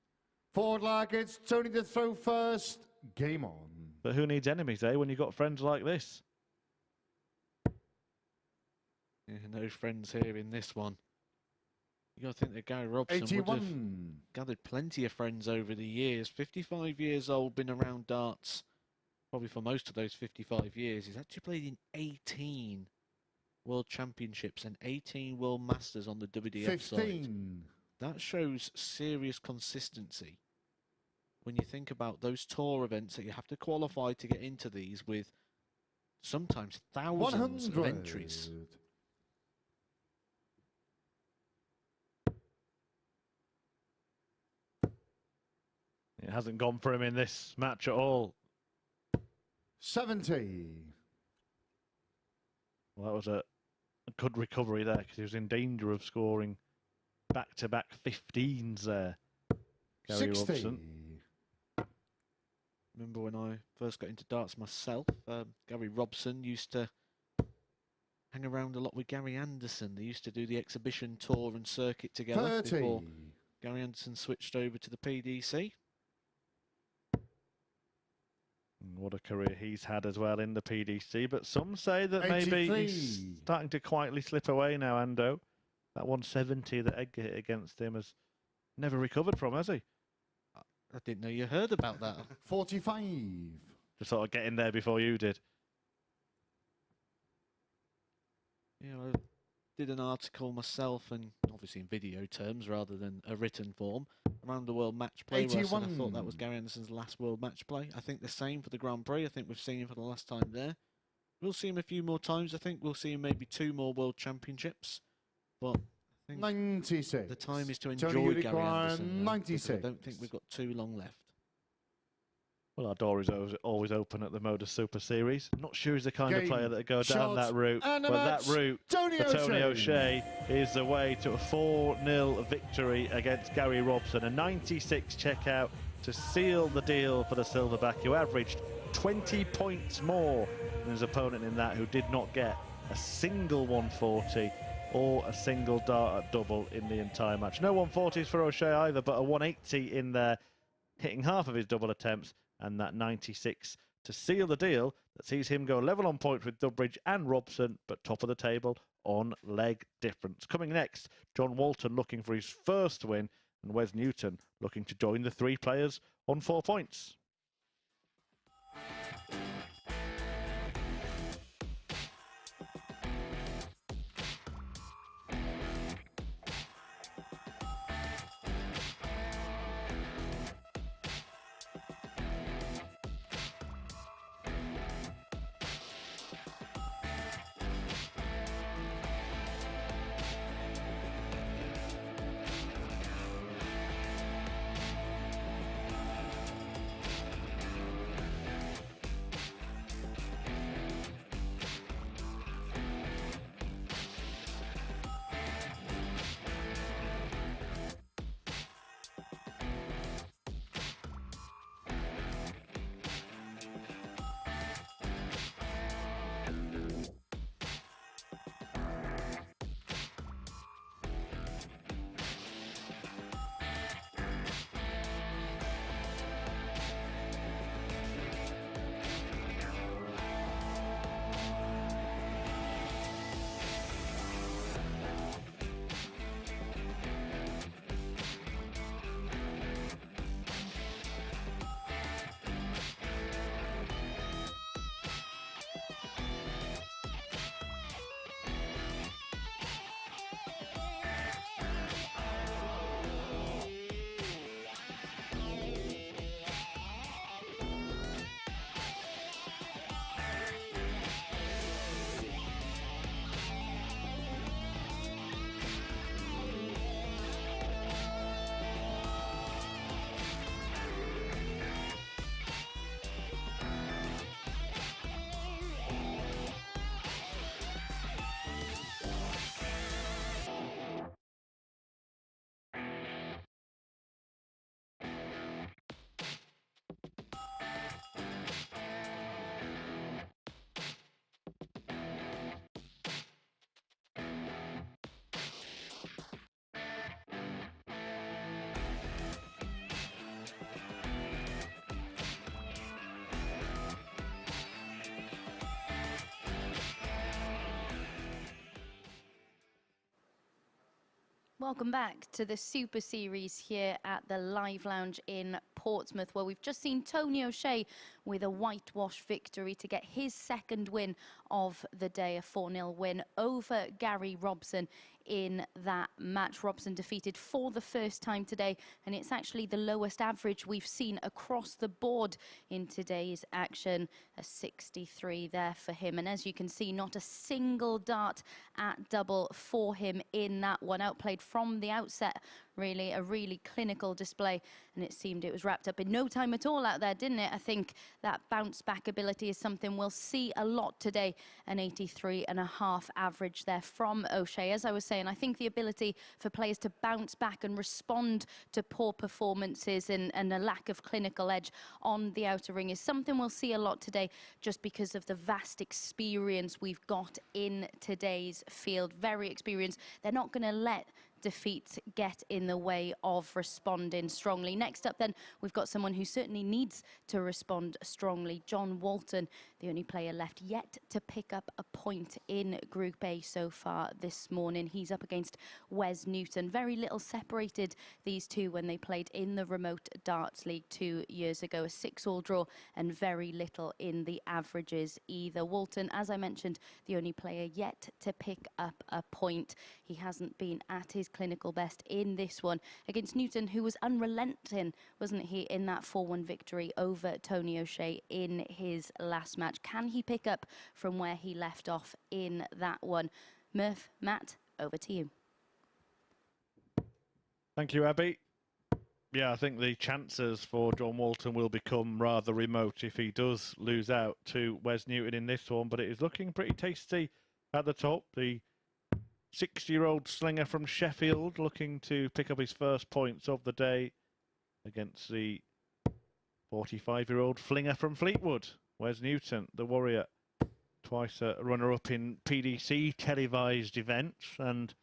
Forward leg, it's Tony to throw first. Game on. But who needs enemies, eh, when you've got friends like this? Yeah, no friends here in this one. You got to think that Gary Robson would have 81. gathered plenty of friends over the years. 55 years old, been around darts probably for most of those 55 years. He's actually played in 18 World Championships and 18 World Masters on the WDF side. 15. That shows serious consistency. When you think about those tour events that you have to qualify to get into these with sometimes thousands of 100. entries. It hasn't gone for him in this match at all. 70. Well, that was a good recovery there, because he was in danger of scoring back-to-back 15s there. Gary 60. Robson. Remember when I first got into darts myself, Gary Robson used to hang around a lot with Gary Anderson. They used to do the exhibition tour and circuit together 30. before Gary Anderson switched over to the PDC. And what a career he's had as well in the PDC, but some say that maybe 83. he's starting to quietly slip away now, Ando. That 170 that Edgar hit against him has never recovered from, has he? I didn't know you heard about that. 45. Just sort of get in there before you did. Yeah, I did an article myself, and obviously in video terms rather than a written form, around the World Match Play. Where I said I thought that was Gary Anderson's last World Match Play. I think the same for the Grand Prix. I think we've seen him for the last time there. We'll see him a few more times. I think we'll see him maybe 2 more World Championships. But I think 96. the time is to Tony, enjoy you Gary require Anderson. 96. I don't think we've got too long left. Well, our door is always open at the MODUS Super Series. Not sure he's the kind of Game, player that would go down shots, that route. and a But match. that route Tony for Tony O'Shea. O'Shea is the way to a 4-0 victory against Gary Robson. A 96 checkout to seal the deal for the Silverback, who averaged 20 points more than his opponent in that, who did not get a single 140 or a single dart at double in the entire match. No 140s for O'Shea either, but a 180 in there, hitting half of his double attempts, and that 96 to seal the deal that sees him go level on points with Dudbridge and Robson, but top of the table on leg difference. Coming next, John Walton looking for his first win, and Wes Newton looking to join the 3 players on 4 points. Welcome back to the Super Series here at the Live Lounge in Portsmouth, where we've just seen Tony O'Shea with a whitewash victory to get his second win of the day, a 4-0 win over Gary Robson in that match. Robson defeated for the first time today, and it's actually the lowest average we've seen across the board in today's action, a 63 there for him. And as you can see, not a single dart at double for him in that one. Outplayed from the outset, really, a really clinical display, and it seemed it was wrapped up in no time at all out there, didn't it? I think that bounce back ability is something we'll see a lot today. An 83.5 average there from O'Shea. As I was saying, I think the ability for players to bounce back and respond to poor performances and a lack of clinical edge on the outer ring is something we'll see a lot today, just because of the vast experience we've got in today's field. Very experienced. They're not going to let defeats get in the way of responding strongly. Next up then, we've got someone who certainly needs to respond strongly. John Walton, the only player left yet to pick up a point in Group A so far this morning. He's up against Wes Newton. Very little separated these two when they played in the Remote Darts League 2 years ago. A 6-all draw and very little in the averages either. Walton, as I mentioned, the only player yet to pick up a point. He hasn't been at his clinical best in this one against Newton, who was unrelenting, wasn't he, in that 4-1 victory over Tony O'Shea in his last match. Can he pick up from where he left off in that one? Murph, Matt, over to you. Thank you, Abby. Yeah, I think the chances for John Walton will become rather remote if he does lose out to Wes Newton in this one, but it is looking pretty tasty at the top. The 60-year-old slinger from Sheffield looking to pick up his first points of the day against the 45-year-old flinger from Fleetwood, Wes Newton, the Warrior. Twice a runner-up in PDC televised events and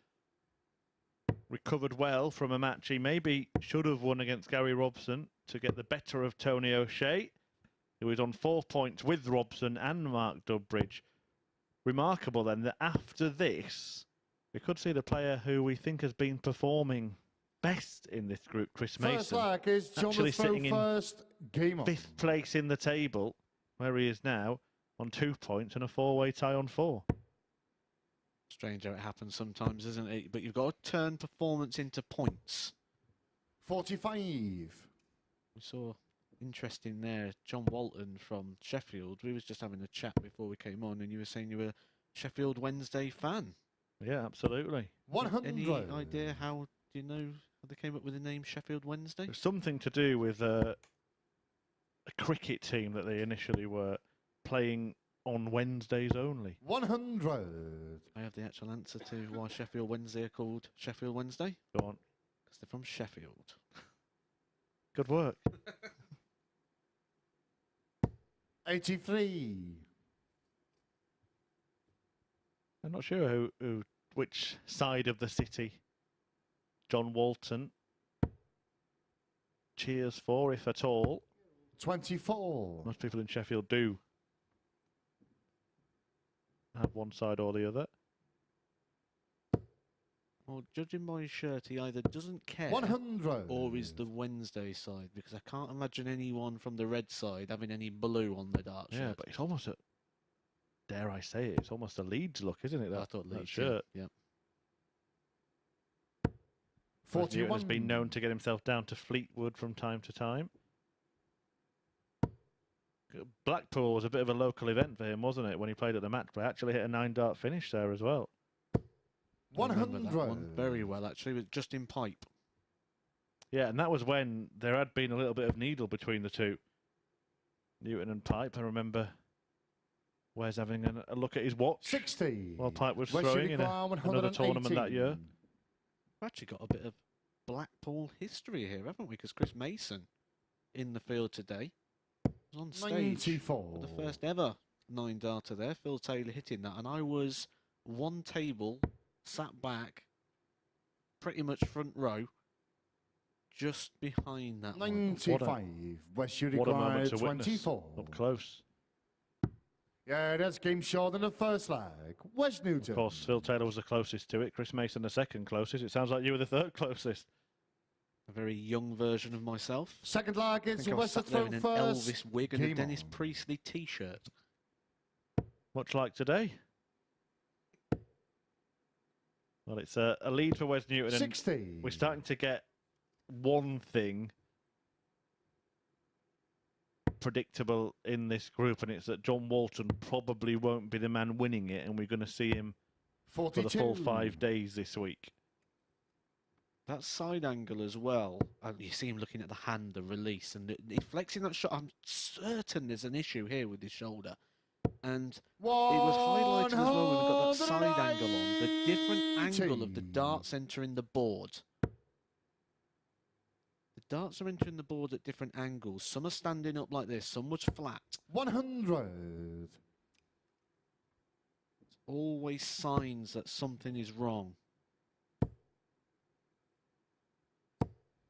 recovered well from a match he maybe should have won against Gary Robson to get the better of Tony O'Shea, who is on 4 points with Robson and Mark Dudbridge. Remarkable then that after this, we could see the player who we think has been performing best in this group, Chris Mason, First leg is John actually sitting in first. Game on. 5th place in the table, where he is now on 2 points and a 4-way tie on 4. Strange how it happens sometimes, isn't it? But you've got to turn performance into points. 45. We saw interesting there, John Walton from Sheffield. We was just having a chat before we came on, and you were saying you were a Sheffield Wednesday fan. Yeah, absolutely. 100. Any idea how, do you know how they came up with the name Sheffield Wednesday? There's something to do with a cricket team that they initially were playing on Wednesdays only. 100. I have the actual answer to why Sheffield Wednesday are called Sheffield Wednesday. Go on. Because they're from Sheffield. Good work. 83. I'm not sure which side of the city John Walton cheers for, if at all. 24. Most people in Sheffield do have one side or the other. Well, judging by his shirt, he either doesn't care 100. or is the Wednesday side, because I can't imagine anyone from the red side having any blue on the dart shirt. Yeah, but it's almost a, dare I say it, it's almost a Leeds look, isn't it? I thought Leeds, shirt. Yeah. 41. Has been known to get himself down to Fleetwood from time to time. Blackpool was a bit of a local event for him, wasn't it, when he played at the match play? Actually hit a 9-dart finish there as well. 100. That one very well, actually, with Justin Pipe. Yeah, and that was when there had been a little bit of needle between the two, Newton and Pipe. I remember Wes having a look at his watch 60. while Pipe was West throwing in Uruguay, another tournament that year. We've actually got a bit of Blackpool history here, haven't we? Because Chris Mason in the field today was on stage 94. for the first ever 9-darter there. Phil Taylor hitting that, and I was one table, sat back, pretty much front row, just behind that 95. one. West What a Uruguay, moment to witness 24. up close. Yeah, that's game short in the first leg. Wes Newton. Of course, Phil Taylor was the closest to it. Chris Mason the second closest. It sounds like you were the third closest. A very young version of myself. Second leg, I it's think I was Wes to sat there throw in an first. Elvis wig and a Game Dennis on. Priestley T-shirt. Much like today. Well, it's a lead for Wes Newton. 60. We're starting to get one thing predictable in this group, and it's that John Walton probably won't be the man winning it, and we're going to see him 42. for the full 5 days this week. That side angle as well, you see him looking at the hand, the release, and he's flexing that shot. I'm certain there's an issue here with his shoulder. And it was highlighted as well when we got that side angle on. The different angle of the darts entering the board. The darts are entering the board at different angles. Some are standing up like this, some was flat. 100. It's always signs that something is wrong.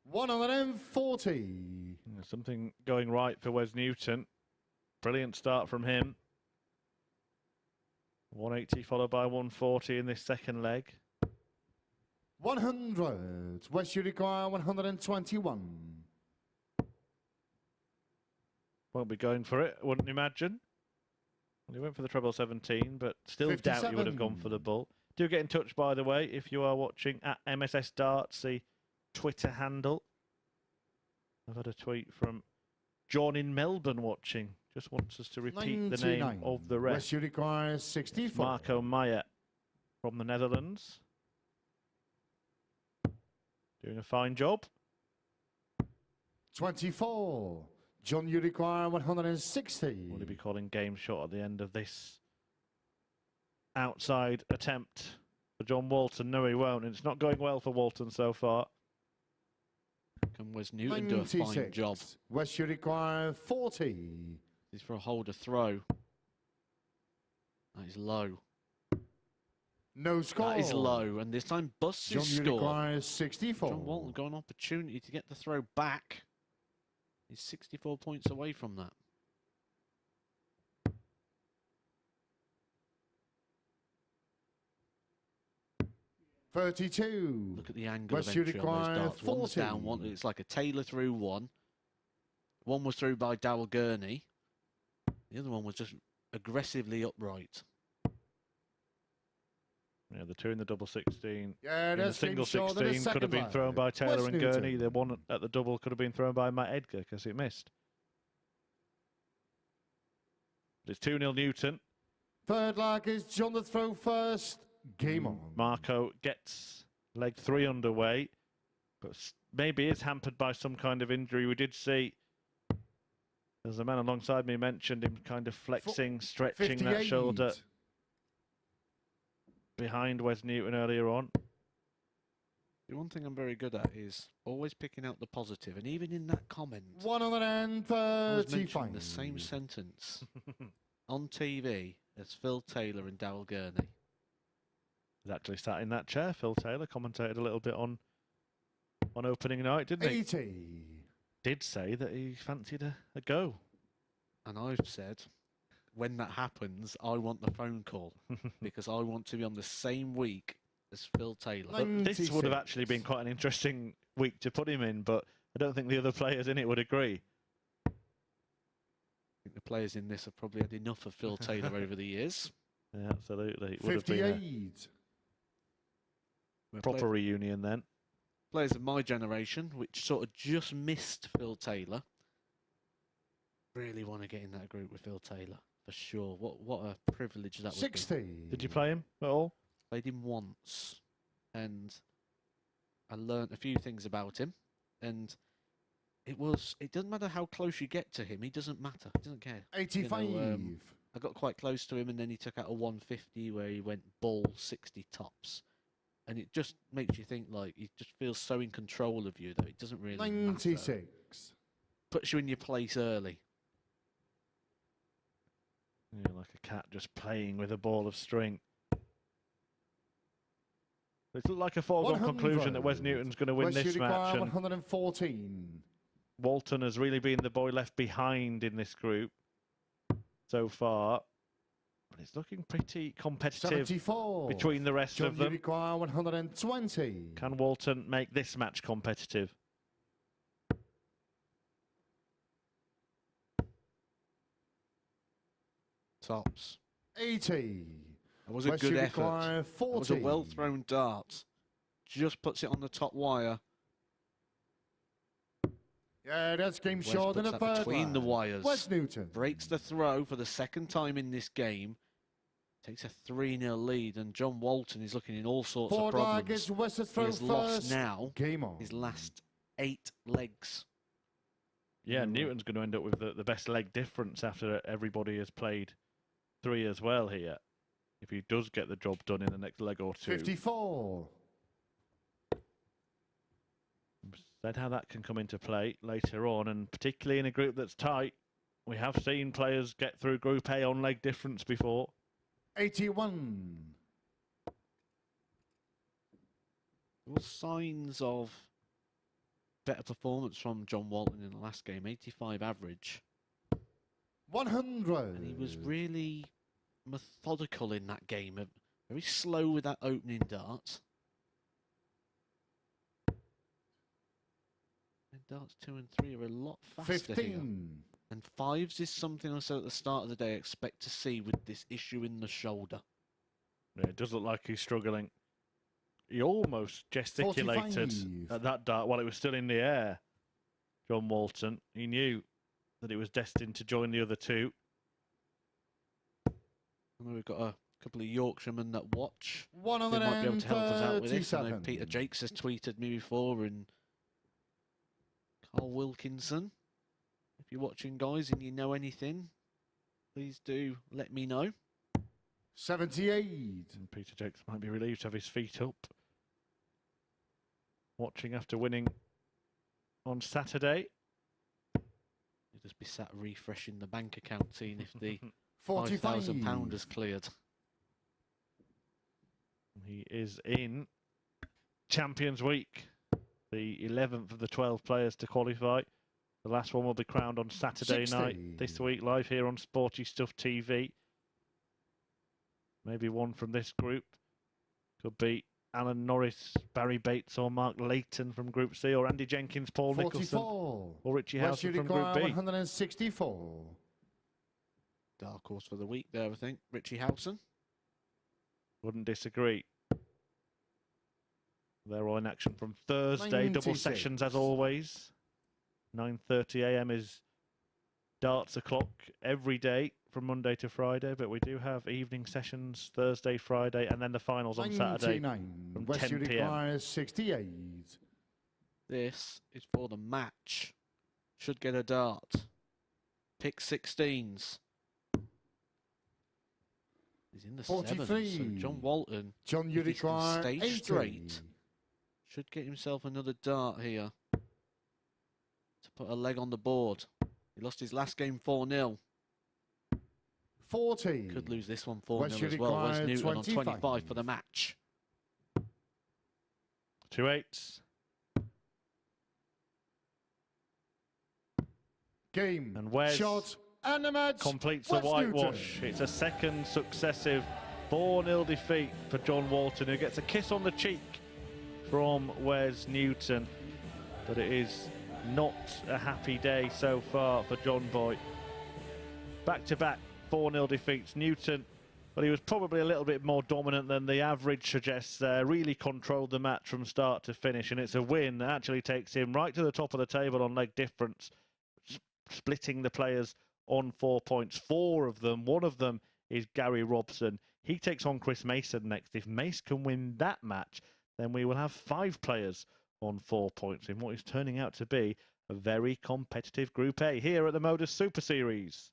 140. Something going right for Wes Newton. Brilliant start from him. 180 followed by 140 in this second leg. 100. West you require 121. Won't be going for it, wouldn't imagine. Well, he went for the treble 17, but still doubt he would have gone for the bull. Do get in touch, by the way, if you are watching at MSS Darts, the Twitter handle. I've had a tweet from John in Melbourne watching. Just wants us to repeat 99. the name of the ref. West you require 64. Marco Meyer from the Netherlands. Doing a fine job. 24. John, you require 160. Will he be calling game shot at the end of this outside attempt for John Walton? No, he won't. And it's not going well for Walton so far. Can Wes Newton do a fine job? West you require 40. This is for a holder throw. That is low. No score. That is low, and this time busts John, his you score. require 64. John Walton got an opportunity to get the throw back. He's 64 points away from that. $32. Look at the angle West of you entry on those require darts. One was 40. down, one, it's like a Taylor through one. One was through by Dowell Gurney. The other one was just aggressively upright. Yeah, the two in the double 16. Yeah, in the that's single game short in the 16 could have second been leg. thrown by Taylor Wes and Gurney. Newton. The one at the double could have been thrown by Matt Edgar because it missed. But it's 2-0 Newton. Third leg is John to throw first. Game on. Marco gets leg 3 underway, but maybe is hampered by some kind of injury. We did see, as the man alongside me mentioned, him kind of flexing, stretching that 58. shoulder behind Wes Newton earlier on. The one thing I'm very good at is always picking out the positive, and even in that comment, I was 135. mentioning the same sentence on TV as Phil Taylor and Dowell Gurney. He's actually sat in that chair. Phil Taylor commentated a little bit on opening night, didn't he? 80. Did say that he fancied a go. And I've said, when that happens, I want the phone call because I want to be on the same week as Phil Taylor. But this would have 96. actually been quite an interesting week to put him in, but I don't think the other players in it would agree. I think the players in this have probably had enough of Phil Taylor over the years. Yeah, absolutely. It would have been 58. a proper reunion then. Players of my generation, which sort of just missed Phil Taylor, really want to get in that group with Phil Taylor, for sure. What a privilege that would 60. be. Did you play him at all? Played him once, and I learnt a few things about him, and it doesn't matter how close you get to him, he doesn't matter, he doesn't care. 85. I got quite close to him, and then he took out a 150 where he went ball 60 tops. And it just makes you think, like, he just feels so in control of you that it doesn't really matter. 96. Puts you in your place early. Yeah, like a cat just playing with a ball of string. It's like a foregone conclusion that Wes Newton's going to win West this you match. require And 114. Walton has really been the boy left behind in this group so far. And it's looking pretty competitive 74. between the rest John, of you them. require 120. Can Walton make this match competitive? Tops. 80. That was a Wes, good you effort. require That 40. was a well-thrown dart. Just puts it on the top wire. Yeah, that's game Wes short in puts the that third between the line. wires. Wes Newton. Breaks the throw for the second time in this game. Takes a 3-0 lead, and John Walton is looking in all sorts of Forward problems. against Wes to He throw has first. lost now Game on. his last 8 legs. Yeah, Newton's going to end up with the best leg difference after everybody has played 3 as well here. If he does get the job done in the next leg or two. 54. Said how that can come into play later on, and particularly in a group that's tight. We have seen players get through Group A on leg difference before. 81. There were signs of better performance from John Walton in the last game, 85 average. 100. And he was really methodical in that game, very slow with that opening dart. And darts 2 and 3 are a lot faster 15. here. And 5s is something I said at the start of the day I expect to see with this issue in the shoulder. Yeah, it does look like he's struggling. He almost gesticulated 45. at that dart while it was still in the air. John Walton, he knew that it was destined to join the other two. And we've got a couple of Yorkshiremen that watch. They 137. might be able to help us out with this. I know Peter Jakes has tweeted me before, and Carl Wilkinson. If you're watching, guys, and you know anything, please do let me know. 78. And Peter Jakes might be relieved to have his feet up. Watching after winning on Saturday. You'll just be sat refreshing the bank account, seeing if the £45. £5,000 has cleared. He is in Champions Week, the 11th of the 12 players to qualify. The last one will be crowned on Saturday 60. night this week, live here on Sporty Stuff TV. Maybe one from this group. Could be Alan Norris, Barry Bates or Mark Leighton from Group C, or Andy Jenkins, Paul 44. Nicholson, or Richie Wes, you Housen from Group require B. 164. Dark horse for the week there, I think. Richie Housen. Wouldn't disagree. They're all in action from Thursday. Double 96. sessions as always. 9:30 AM is darts o'clock every day from Monday to Friday, but we do have evening sessions Thursday, Friday, and then the finals on Saturday 99. from Wes, 10 you PM. require 68. This is for the match. Should get a dart. Pick 16s. He's in the 43. sevens, so John Walton, John, you if he can require stay 80. straight, should get himself another dart here to put a leg on the board. He lost his last game 4-0. 40. Could lose this one Wes, 4-0 you as well. Wes require Newton on 25. 25 for the match. 2 8s. Game. And Wes Shot. And the match. completes Wes the whitewash. Newton. It's a second successive 4-0 defeat for John Walton, who gets a kiss on the cheek from Wes Newton. But it is not a happy day so far for John Boy. Back-to-back 4-0 defeats. Newton, but he was probably a little bit more dominant than the average suggests there. Really controlled the match from start to finish, and it's a win that actually takes him right to the top of the table on leg difference, splitting the players on 4 points. 4 of them, one of them is Gary Robson. He takes on Chris Mason next. If Mace can win that match, then we will have 5 players on 4 points in what is turning out to be a very competitive Group A here at the MODUS Super Series.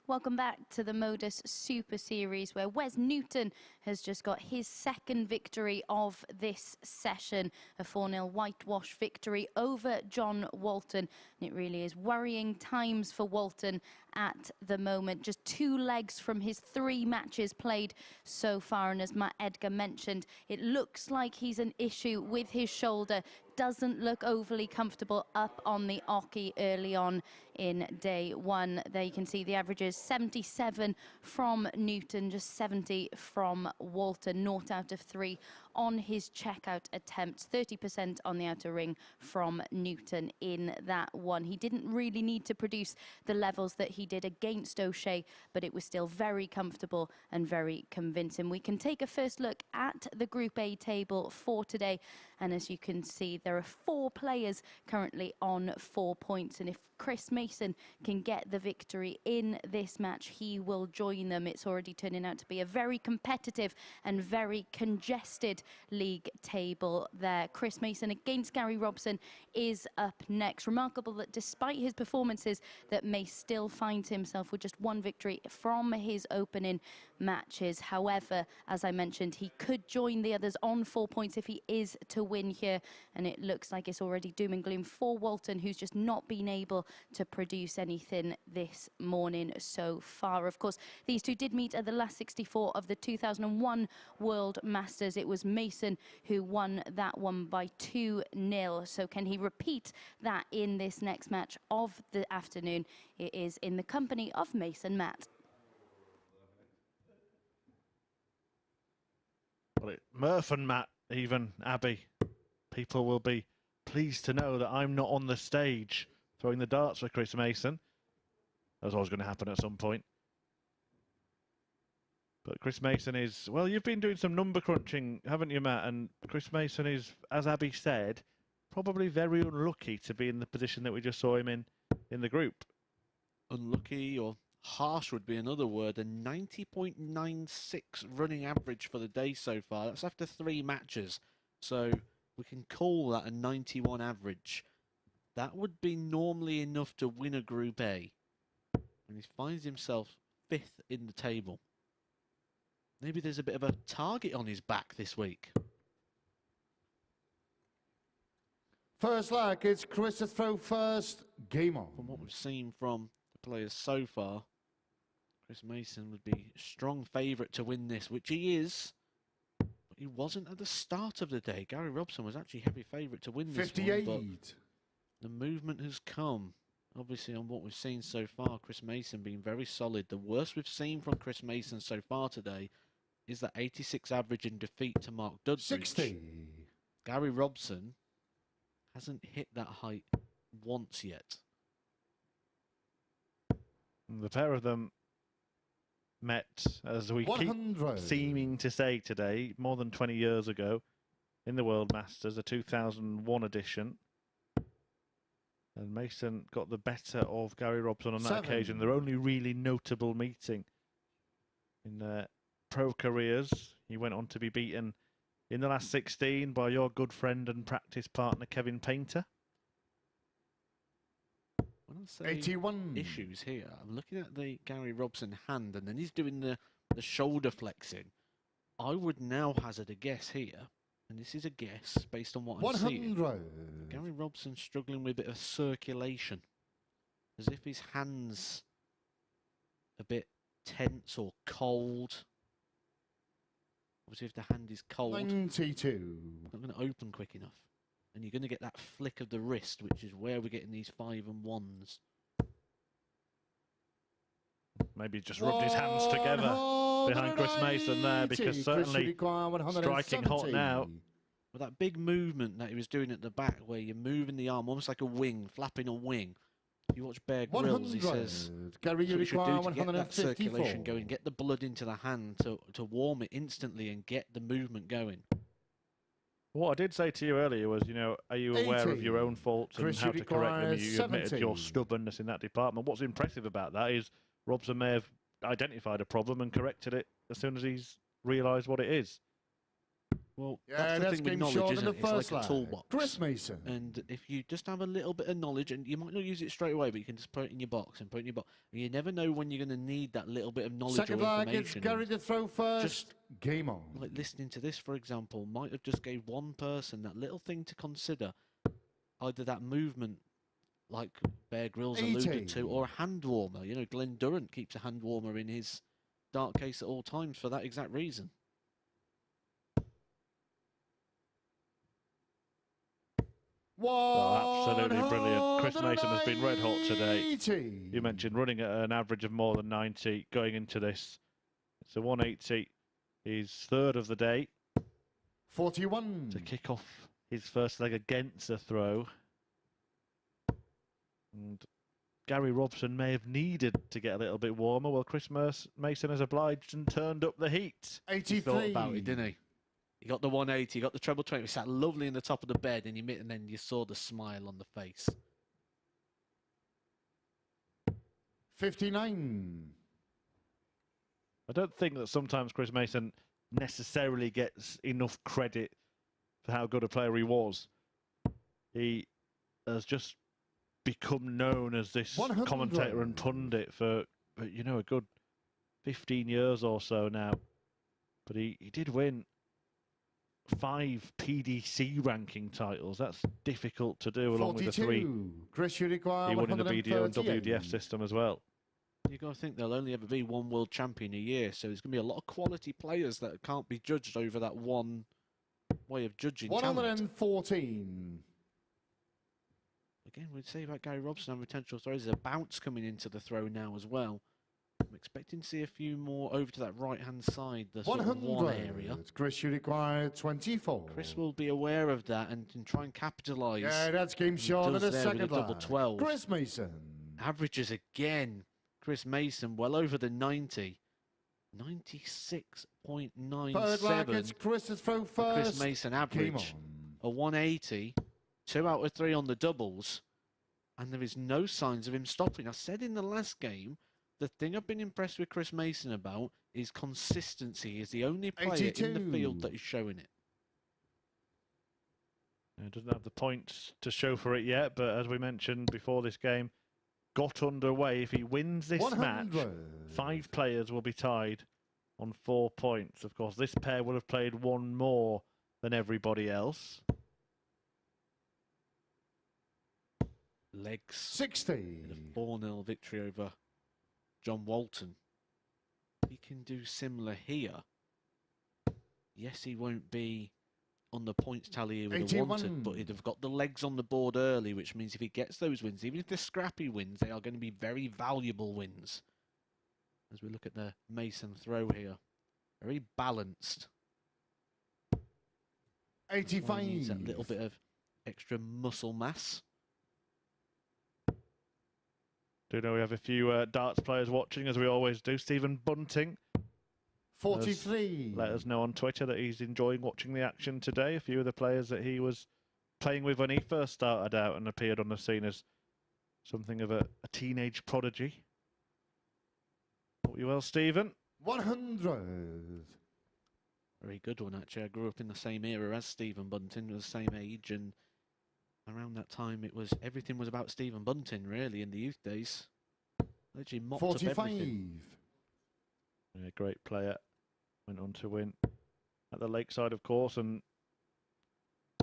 Welcome back to the MODUS Super Series, where Wes Newton has just got his second victory of this session, a 4-0 whitewash victory over John Walton. And it really is worrying times for Walton at the moment. Just 2 legs from his 3 matches played so far, and as Matt Edgar mentioned, it looks like he's an issue with his shoulder. Doesn't look overly comfortable up on the oche early on in day 1. There you can see the averages: 77 from Newton, just 70 from Walton. 0 out of 3 on his checkout attempts, 30% on the outer ring from Newton in that one. He didn't really need to produce the levels that he did against O'Shea, but it was still very comfortable and very convincing. We can take a first look at the Group A table for today, and as you can see, there are 4 players currently on 4 points, and if Chris Mason can get the victory in this match, he will join them. It's already turning out to be a very competitive and very congested league table there. Chris Mason against Gary Robson is up next. Remarkable that despite his performances, that Mace still finds himself with just 1 victory from his opening matches. However, as I mentioned, he could join the others on 4 points if he is to win here, and it looks like it's already doom and gloom for Walton, who's just not been able to produce anything this morning so far. Of course, these two did meet at the last 64 of the 2001 World Masters. It was Mason who won that one by 2-0. So can he repeat that in this next match of the afternoon? It is in the company of Mason. Matt. Well, Murph and Matt, even Abby, people will be pleased to know that I'm not on the stage throwing the darts for Chris Mason. That was always going to happen at some point. But Chris Mason is, well, you've been doing some number crunching, haven't you, Matt? And Chris Mason is, as Abby said, probably very unlucky to be in the position that we just saw him in the group. Unlucky or harsh would be another word. A 90.96 running average for the day so far. That's after 3 matches. So we can call that a 91 average. That would be normally enough to win a Group A. And he finds himself 5th in the table. Maybe there's a bit of a target on his back this week. First leg, it's Chris to throw first. Game on. From what we've seen from the players so far, Chris Mason would be a strong favourite to win this, which he is. But he wasn't at the start of the day. Gary Robson was actually heavy favourite to win this 58. one, but the movement has come. Obviously, on what we've seen so far, Chris Mason being very solid. The worst we've seen from Chris Mason so far today is that 86 average in defeat to Mark Dudbridge. 60. Gary Robson hasn't hit that height once yet. The pair of them met, as we 100. keep seeming to say today, more than 20 years ago in the World Masters, a 2001 edition. And Mason got the better of Gary Robson on that 7. occasion. Their only really notable meeting in their pro careers. He went on to be beaten in the last 16 by your good friend and practice partner, Kevin Painter. When I say 81. issues here, I'm looking at the Gary Robson hand, and then he's doing the shoulder flexing. I would now hazard a guess here, and this is a guess based on what I'm seeing. 100. Gary Robson struggling with a bit of circulation, as if his hand's a bit tense or cold. Obviously, if the hand is cold, 92. it's not going to open quick enough. And you're going to get that flick of the wrist, which is where we're getting these 5 and 1s. Maybe just rubbed his hands together behind Chris Mason there, because certainly striking hot now. With that big movement that he was doing at the back, where you're moving the arm almost like a wing, flapping a wing. If you watch Bear Grylls, he says, Gary, you what you should require do to get that 154. circulation going, get the blood into the hand to warm it instantly and get the movement going. What I did say to you earlier was, you know, are you aware 80. of your own faults and Chris, how you to correct them? require You admitted your 70. stubbornness in that department. What's impressive about that is Robson may have identified a problem and corrected it as soon as he's realised what it is. Well, Yeah, that's the thing with game knowledge, short in isn't the it? It's like first a leg. toolbox. Chris Mason. And if you just have a little bit of knowledge, and you might not use it straight away, but you can just put it in your box and put it in your box. And you never know when you're going to need that little bit of knowledge Second or leg, information. it's Gary to throw first. Game on. Like listening to this, for example, might have just gave one person that little thing to consider. Either that movement, like Bear Grylls alluded to, or a hand warmer. You know, Glenn Durrant keeps a hand warmer in his dart case at all times for that exact reason. Oh, absolutely brilliant. Chris Mason has been red hot today. You mentioned running at an average of more than 90 going into this. It's a 180. He's third of the day. 41. To kick off his first leg against a throw. And Gary Robson may have needed to get a little bit warmer. Well, Chris Mason has obliged and turned up the heat. 83. He thought about it, didn't he? He got the 180, he got the treble 20, he sat lovely in the top of the bed, and then you saw the smile on the face. 59. I don't think that sometimes Chris Mason necessarily gets enough credit for how good a player he was. He has just become known as this 100. commentator and pundit for, you know, a good 15 years or so now. But he did win 5 PDC ranking titles. That's difficult to do, along 42. with the 3 Chris, you require he won in the BDO and 138. WDF system as well. You've got to think there'll only ever be one world champion a year, so there's going to be a lot of quality players that can't be judged over that one way of judging talent. 114. Again, we'd say about Gary Robson and potential throws. There's a bounce coming into the throw now as well. I'm expecting to see a few more over to that right-hand side, the sort of one area. Chris, you require 24. Chris will be aware of that and can try and capitalise. Yeah, that's game short in the second double leg. 12. Chris Mason. Averages again. Chris Mason well over the 90. 96.97. Third leg, it's Chris to throw first. Chris Mason average. A 180. 2 out of 3 on the doubles. And there is no signs of him stopping. I said in the last game, the thing I've been impressed with Chris Mason about is consistency. He is the only player 82. in the field that is showing it. He doesn't have the points to show for it yet, but as we mentioned before this game, got underway. If he wins this 100. match, 5 players will be tied on 4 points. Of course, this pair will have played one more than everybody else. Legs. 60. A 4-0 victory over John Walton. He can do similar here. Yes, he won't be on the points tally he would have 81. wanted, but he'd have got the legs on the board early, which means if he gets those wins, even if they're scrappy wins, they are going to be very valuable wins. As we look at the Mason throw here, very balanced. 85. He needs that little bit of extra muscle mass. Do know we have a few darts players watching, as we always do. Stephen Bunting 43. let us know on Twitter that he's enjoying watching the action today. A few of the players that he was playing with when he first started out and appeared on the scene as something of a teenage prodigy. Hope you well, Stephen. 100. Very good one, actually. I grew up in the same era as Stephen Bunting, was the same age, and around that time everything was about Stephen Bunting, really, in the youth days. Literally mopped 45. up everything. Yeah, great player. Went on to win at the Lakeside, of course, and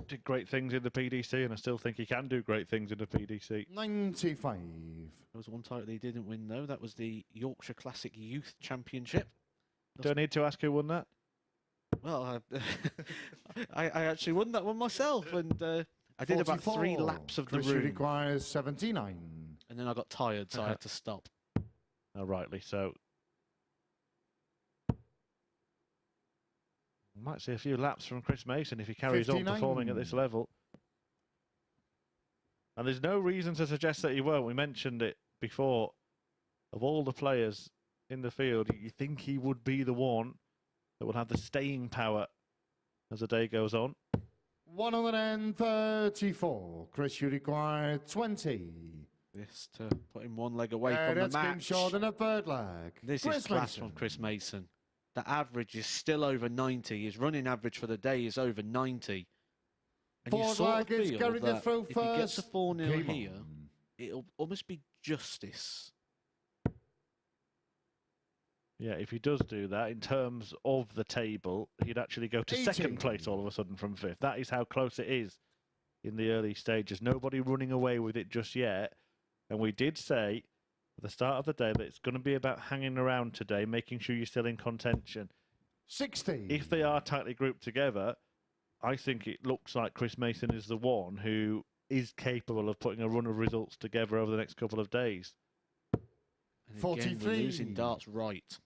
did great things in the PDC, and I still think he can do great things in the PDC. 95. There was one title he didn't win, though. That was the Yorkshire Classic Youth Championship. Do I need to ask who won that? Well, I actually won that one myself, and I did about 3 laps of the Chris room. requires 79. And then I got tired, so I had to stop. Oh, rightly so. Might see a few laps from Chris Mason if he carries 59. on performing at this level. And there's no reason to suggest that he won't. We mentioned it before. Of all the players in the field, you think he would be the one that will have the staying power as the day goes on. 134. Chris, you require 20. This to put him one leg away from the That's game match. short in a third leg. This Chris is class Mason. from Chris Mason. the average is still over 90. His running average for the day is over 90. And you Forward sort of Laggers, feel Gary that Deathrow if he gets a first. 4-0 Game here, on. it'll almost be justice. Yeah, if he does do that, in terms of the table, he'd actually go to 80. second place all of a sudden from 5th. That is how close it is in the early stages. Nobody running away with it just yet. And we did say at the start of the day that it's going to be about hanging around today, making sure you're still in contention. 60. If they are tightly grouped together, I think it looks like Chris Mason is the one who is capable of putting a run of results together over the next couple of days. And again, we're 43. losing darts right.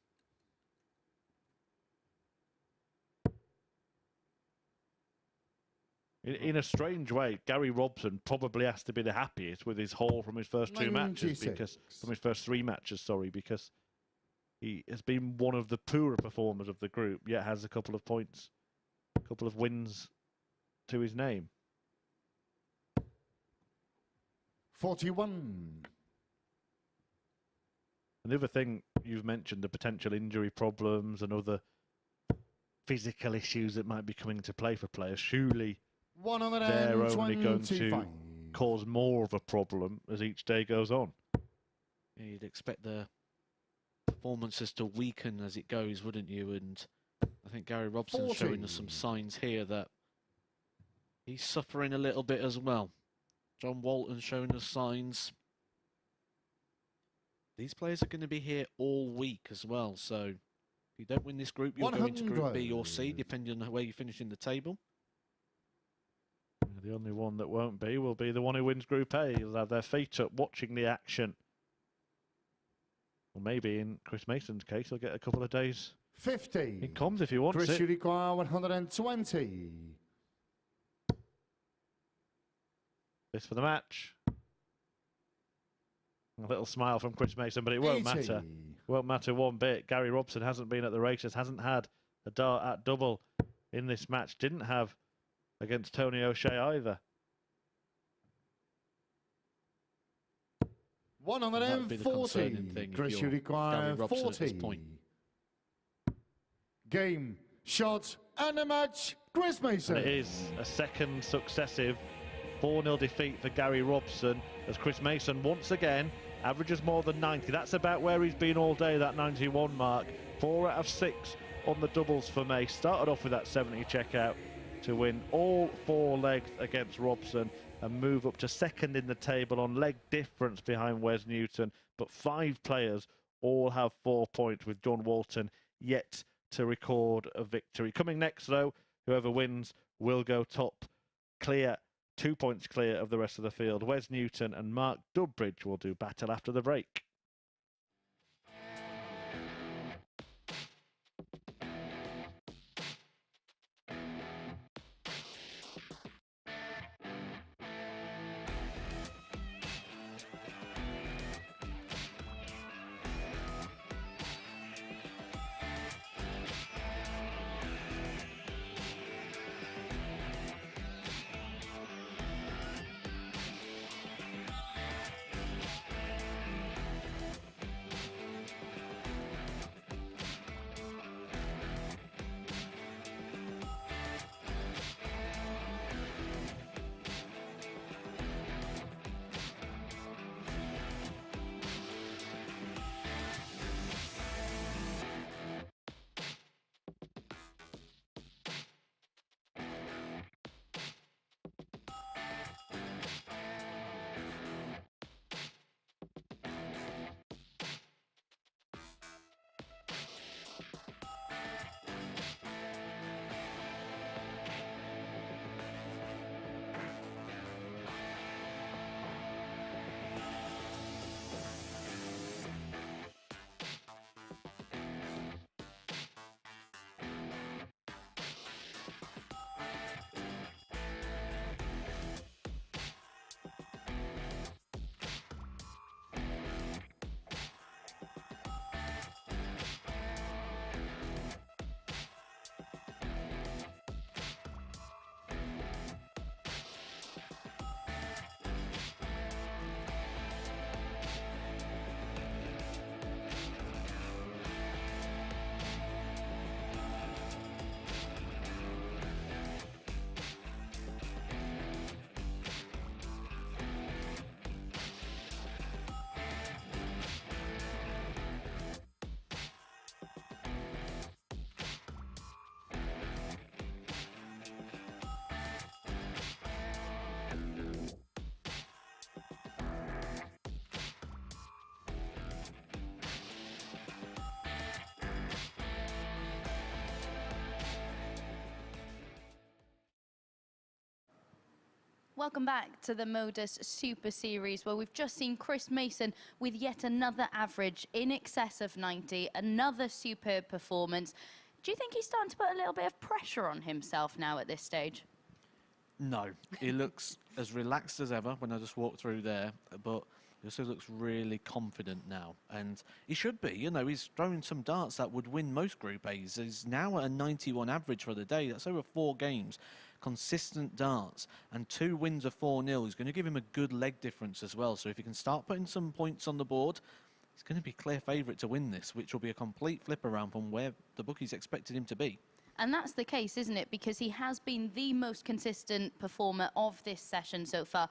In a strange way, Gary Robson probably has to be the happiest with his haul from his first 2 matches, 96. from his first 3 matches, sorry, because he has been one of the poorer performers of the group, yet has a couple of points, a couple of wins to his name. 41. And the other thing you've mentioned, the potential injury problems and other physical issues that might be coming into play for players. Surely they're only going to cause more of a problem as each day goes on. Yeah, you'd expect the performances to weaken as it goes, wouldn't you? And I think Gary Robson's showing us some signs here that he's suffering a little bit as well. John Walton showing us signs. These players are going to be here all week as well, so if you don't win this group, you'll go into Group B or C, depending on where you finish in the table. The only one that won't be will be the one who wins Group A. They'll have their feet up watching the action. Or maybe in Chris Mason's case, he'll get a couple of days 50. in comms if he wants Chris, it. you require 120. This for the match. A little smile from Chris Mason, but it won't 80. matter. It won't matter one bit. Gary Robson hasn't been at the races, hasn't had a dart at double in this match. Didn't have against Tony O'Shea either. That'd be the concerning 140. thing if Chris, you you're require Gary Robson 40. at this point. Game, shot, and a match. Chris Mason. And it is a second successive 4-0 defeat for Gary Robson as Chris Mason once again averages more than 90. That's about where he's been all day, that 91 mark. 4 out of 6 on the doubles for May. Started off with that 70 checkout to win all 4 legs against Robson and move up to second in the table on leg difference behind Wes Newton. But 5 players all have 4 points, with John Walton yet to record a victory. Coming next, though, whoever wins will go top clear, 2 points clear of the rest of the field. Wes Newton and Mark Dudbridge will do battle after the break. Welcome back to the MODUS Super Series, where we've just seen Chris Mason with yet another average in excess of 90, another superb performance. Do you think he's starting to put a little bit of pressure on himself now at this stage? No, he looks as relaxed as ever when I just walked through there, but he also looks really confident now, and he should be. You know, he's throwing some darts that would win most Group A's. He's now at a 91 average for the day. That's over 4 games. Consistent darts, and 2 wins of 4-0 is going to give him a good leg difference as well. So if he can start putting some points on the board, he's going to be clear favourite to win this, which will be a complete flip around from where the bookies expected him to be. And that's the case, isn't it? Because he has been the most consistent performer of this session so far.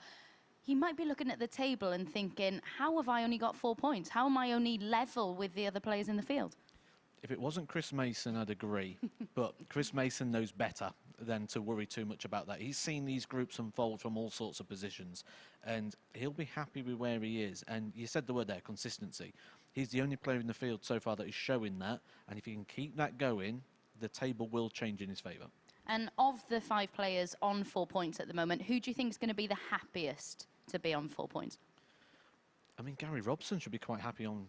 He might be looking at the table and thinking, how have I only got 4 points? How am I only level with the other players in the field? If it wasn't Chris Mason, I'd agree. But Chris Mason knows better than to worry too much about that. He's seen these groups unfold from all sorts of positions, and he'll be happy with where he is. And you said the word there, consistency. He's the only player in the field so far that is showing that, and if he can keep that going, the table will change in his favour. And of the 5 players on 4 points at the moment, who do you think is going to be the happiest to be on 4 points? I mean, Gary Robson should be quite happy on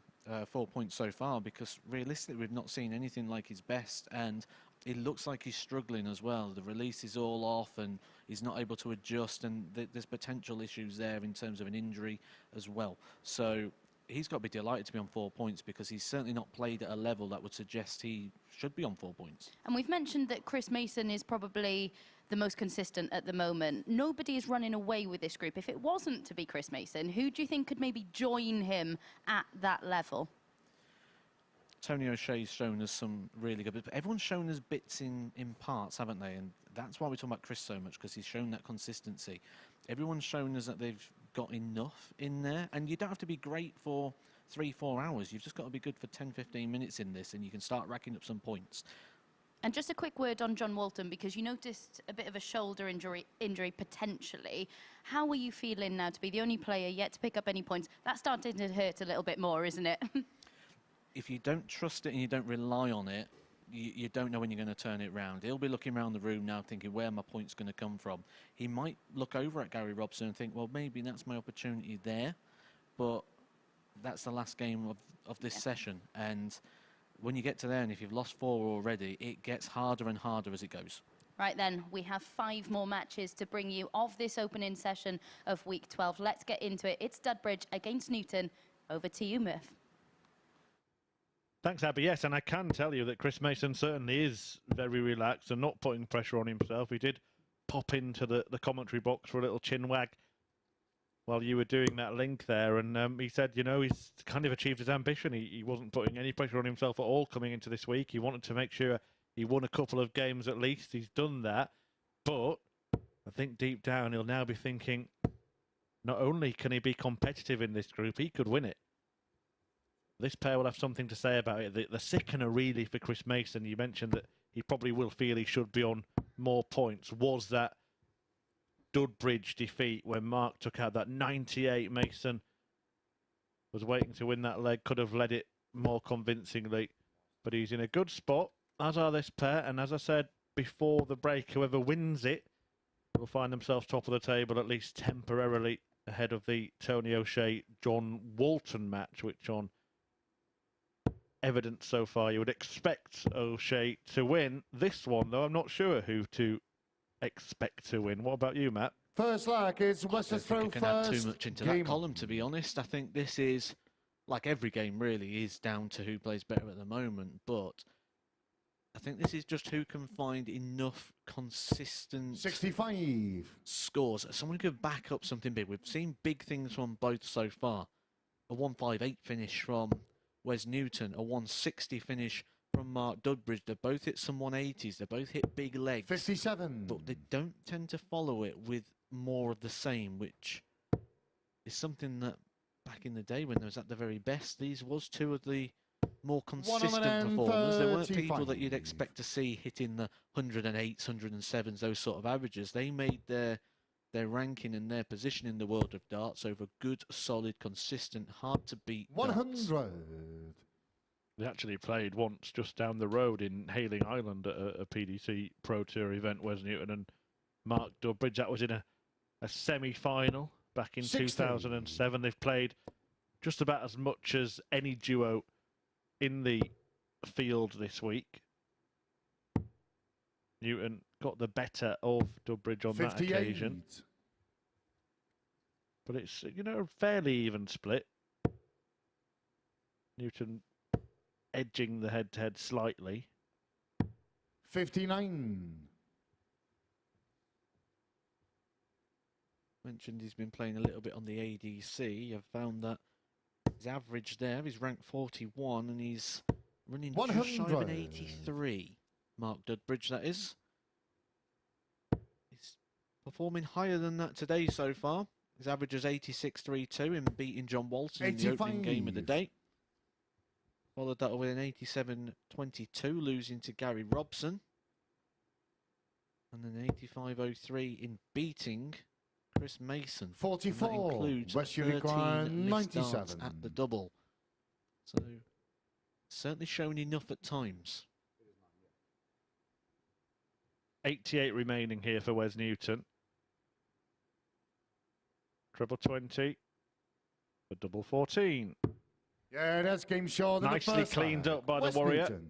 4 points so far, because realistically we've not seen anything like his best, and it looks like he's struggling as well. The release is all off and he's not able to adjust, and there's potential issues there in terms of an injury as well. So he's got to be delighted to be on 4 points, because he's certainly not played at a level that would suggest he should be on 4 points. And we've mentioned that Chris Mason is probably the most consistent at the moment. Nobody is running away with this group. If it wasn't to be Chris Mason, who do you think could maybe join him at that level? Tony O'Shea's shown us some really good bits, but everyone's shown us bits in parts, haven't they? And that's why we're talking about Chris so much, because he's shown that consistency. Everyone's shown us that they've got enough in there, and you don't have to be great for 3-4 hours. You've just got to be good for 10-15 minutes in this, and you can start racking up some points. And just a quick word on John Walton, because you noticed a bit of a shoulder injury potentially. How are you feeling now to be the only player yet to pick up any points? That's starting to hurt a little bit more, isn't it? If you don't trust it and you don't rely on it, you don't know when you're going to turn it round. He'll be looking around the room now thinking, where are my points going to come from? He might look over at Gary Robson and think, well, maybe that's my opportunity there. But that's the last game of this session. And when you get to there, and if you've lost 4 already, it gets harder and harder as it goes. Right then, we have 5 more matches to bring you of this opening session of week 12. Let's get into it. It's Dudbridge against Newton. Over to you, Murph. Thanks, Abby. Yes, and I can tell you that Chris Mason certainly is very relaxed and not putting pressure on himself. He did pop into the commentary box for a little chin wag while you were doing that link there, and he said, you know, he's kind of achieved his ambition. He wasn't putting any pressure on himself at all coming into this week. He wanted to make sure he won a couple of games at least. He's done that, but I think deep down he'll now be thinking, not only can he be competitive in this group, he could win it. This pair will have something to say about it. The sickener really for Chris Mason, you mentioned that he probably will feel he should be on more points, was that Dudbridge defeat when Mark took out that 98. Mason was waiting to win that leg, could have led it more convincingly, but he's in a good spot, as are this pair, and as I said before the break, whoever wins it will find themselves top of the table, at least temporarily, ahead of the Tony O'Shea John Walton match, which on evidence so far you would expect O'Shea to win. This one, though, I'm not sure who to expect to win. What about you, Matt? First lag is Wes to throw I can add first. too much into that column, to be honest. I think this is, like every game really, is down to who plays better at the moment, but I think this is just who can find enough consistent 65 scores. Someone could back up something big. We've seen big things from both so far. A 158 finish from Wes Newton, a 160 finish from Mark Dudbridge. They both hit some 180s. They both hit big legs. 57. But they don't tend to follow it with more of the same, which is something that back in the day when they was at the very best, these was 2 of the more consistent performers. They weren't people that you'd expect to see hitting the 108s, 107s, those sort of averages. They made their ranking and their position in the world of darts over good, solid, consistent, hard to beat 100. darts. They actually played once just down the road in Hayling Island at a PDC Pro Tour event, Wes Newton and Mark Dudbridge. That was in a a semi-final back in 2007. They've played just about as much as any duo in the field this week. Newton got the better of Dudbridge on that occasion. But it's, you know, a fairly even split. Newton edging the head-to-head slightly. 59. Mentioned he's been playing a little bit on the ADC. I've found that his average there, he's ranked 41 and he's running just shy of an 83. Mark Dudbridge, that is. He's performing higher than that today so far. His average is 86.32 in beating John Walton in the opening game of the day. Followed that with an 87.22, losing to Gary Robson. And then 85.03 in beating Chris Mason. 44. And that includes Wes 13 missed darts 97. at the double. So certainly showing enough at times. 88 remaining here for Wes Newton. Treble 20 for double 14. Yeah, that's game short. Nicely cleaned up by the Warrior. Newton.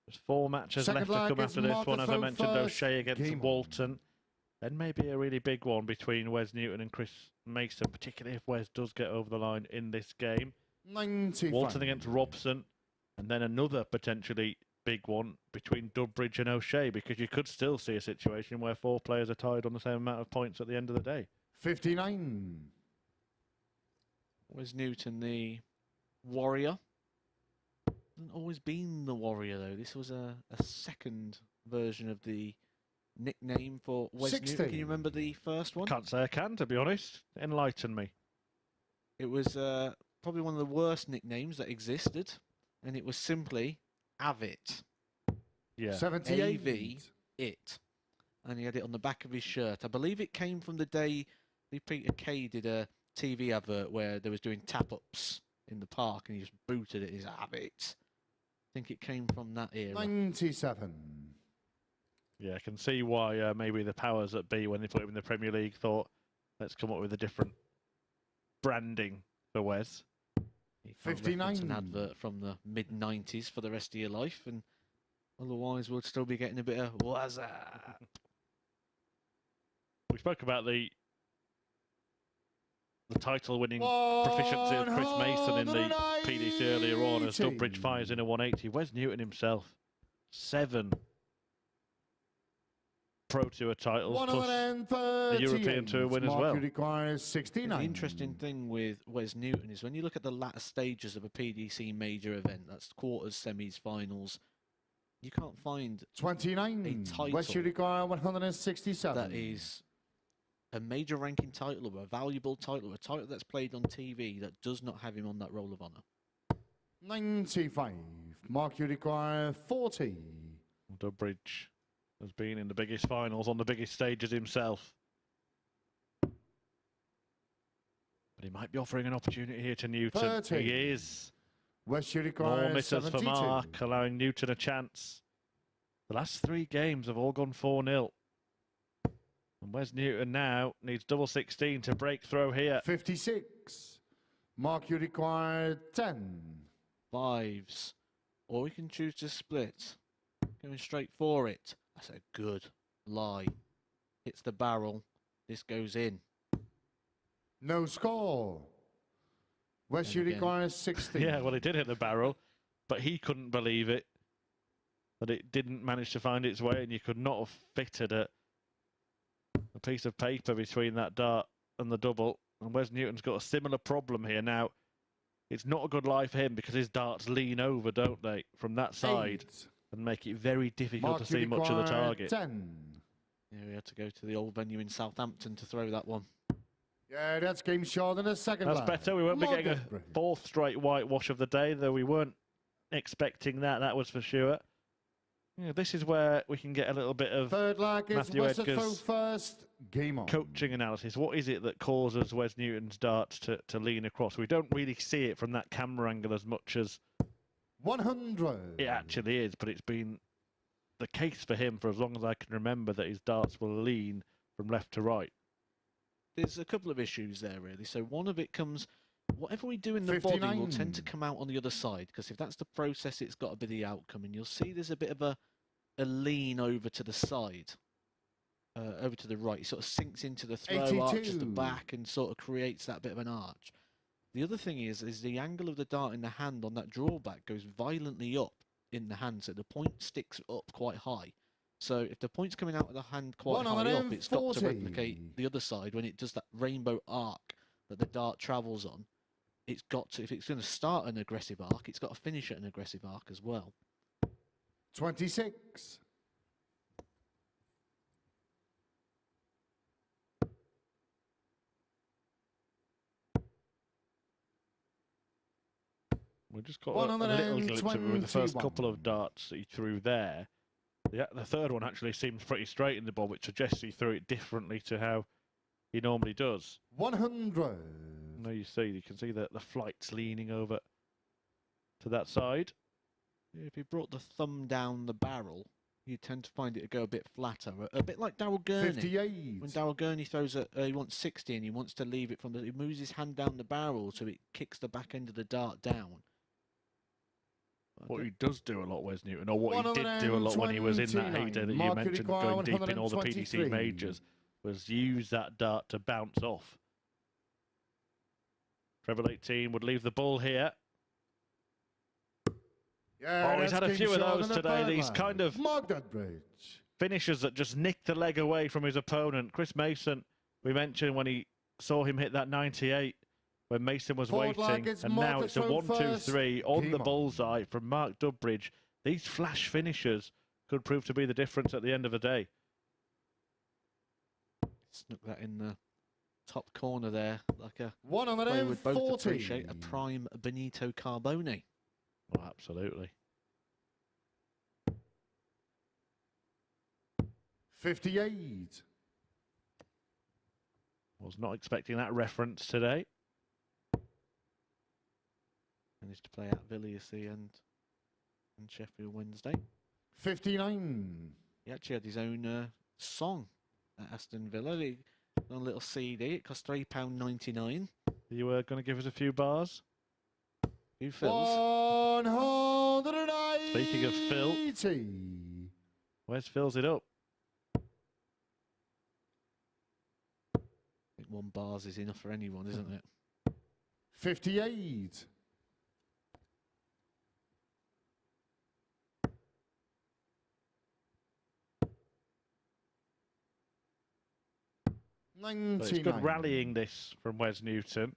There's 4 matches left to come after this one. As I mentioned, O'Shea against Walton. Then maybe a really big one between Wes Newton and Chris Mason, particularly if Wes does get over the line in this game. 95. Walton against Robson. And then another potentially big one between Dudbridge and O'Shea, because you could still see a situation where 4 players are tied on the same amount of points at the end of the day. 59. Wes Newton, the Warrior. Hasn't always been the Warrior, though. This was a second version of the nickname for Wes 60. Newton. Can you remember the first one? Can't say I can, to be honest. Enlighten me. It was probably one of the worst nicknames that existed, and it was simply Avit. Yeah. 78. AV it. And he had it on the back of his shirt. I believe it came from the day Peter Kay did a TV advert where they was doing tap-ups in the park and he just booted it as Avit. I think it came from that era. 97. Yeah, I can see why maybe the powers that be, when they put him in the Premier League, thought, let's come up with a different branding for Wes. You can't 59. reference an advert from the mid-90s for the rest of your life, and otherwise we'll still be getting a bit of wazza. We spoke about the title-winning proficiency of Chris Mason in the PDC earlier on, as Dudbridge fires in a 180. Wes Newton himself, 7 Pro Tour titles, plus the European Tour win as well. Requires 69. The interesting thing with Wes Newton is when you look at the latter stages of a PDC major event, that's quarters, semis, finals, you can't find 29. a title West require 167. that is a major ranking title or a valuable title, or a title that's played on TV that does not have him on that roll of honour. 95. Mark, you require 40. Dudbridge has been in the biggest finals on the biggest stages himself. But he might be offering an opportunity here to Newton. 30. He is. West More require misses 72. for Mark, allowing Newton a chance. The last 3 games have all gone 4-0. And Wes Newton now needs double 16 to break through here. 56. Mark, you require 10. 5s. Or we can choose to split. Going straight for it. That's a good lie. Hits the barrel. This goes in. No score. West And again. requires 60. Yeah, well, it did hit the barrel, but he couldn't believe it, that it didn't manage to find its way, and you could not have fitted a piece of paper between that dart and the double. And Wes Newton's got a similar problem here. Now, it's not a good lie for him because his darts lean over, don't they, from that side, 8. and make it very difficult Mark, to see much of the target. 10. Yeah, we had to go to the old venue in Southampton to throw that one. Yeah, that's game short in the second That's line. better. We won't be getting a Dudbridge. 4th straight whitewash of the day, though we weren't expecting that. That was for sure. Yeah, this is where we can get a little bit of Third leg is Matthew West Edgar's throw first. Game on. coaching analysis. What is it that causes Wes Newton's darts to lean across? We don't really see it from that camera angle as much as 100. It actually is, but it's been the case for him for as long as I can remember that his darts will lean from left to right. There's a couple of issues there, really. So one of it comes, whatever we do in the body will tend to 59. come out on the other side, because if that's the process, it's got to be the outcome. And you'll see there's a bit of a lean over to the side, over to the right. It sort of sinks into the throw, arches the 82. back, and sort of creates that bit of an arch. The other thing is the angle of the dart in the hand on that drawback goes violently up in the hand, so the point sticks up quite high. So if the point's coming out of the hand quite high up, it's got to 140. replicate the other side when it does that rainbow arc that the dart travels on. It's got to, if it's going to start an aggressive arc, it's got to finish at an aggressive arc as well. 26. We just got a little glimpse of it with the first couple of darts that he threw there. The third one actually seems pretty straight in the ball, which suggests he threw it differently to how he normally does. 100. Now you can see that the flight's leaning over to that side. If you brought the thumb down the barrel, you tend to find it to go a bit flatter, a bit like Darryl Gurney. 58. When Darryl Gurney throws he wants 60 and he wants to leave it he moves his hand down the barrel so it kicks the back end of the dart down. What he does do a lot, Wes Newton, or what he did do a lot when he was in that heyday that you mentioned, going deep in all the PDC majors, was use that dart to bounce off. Treble 18 would leave the ball here. Yeah, oh, he's had a few of those today. These kind of Dudbridge. finishers that just nick the leg away from his opponent. Chris Mason, we mentioned when he saw him hit that 98 when Mason was waiting, and now it's a 1-2-3 on the bullseye from Mark Dudbridge. These flash finishers could prove to be the difference at the end of the day. Snuck that in the top corner there, like a One on player the would both appreciate, a prime Benito Carbone. Oh, absolutely. 58. Was not expecting that reference today. Managed to play out Villiers and Sheffield Wednesday. 59. He actually had his own song at Aston Villa. He done a little CD. It cost £3.99. You were going to give us a few bars? Who fills? 180. Speaking of Phil, where's fills it up? I think 1 bars is enough for anyone, isn't it? 58. 99. But it's good rallying this from Wes Newton.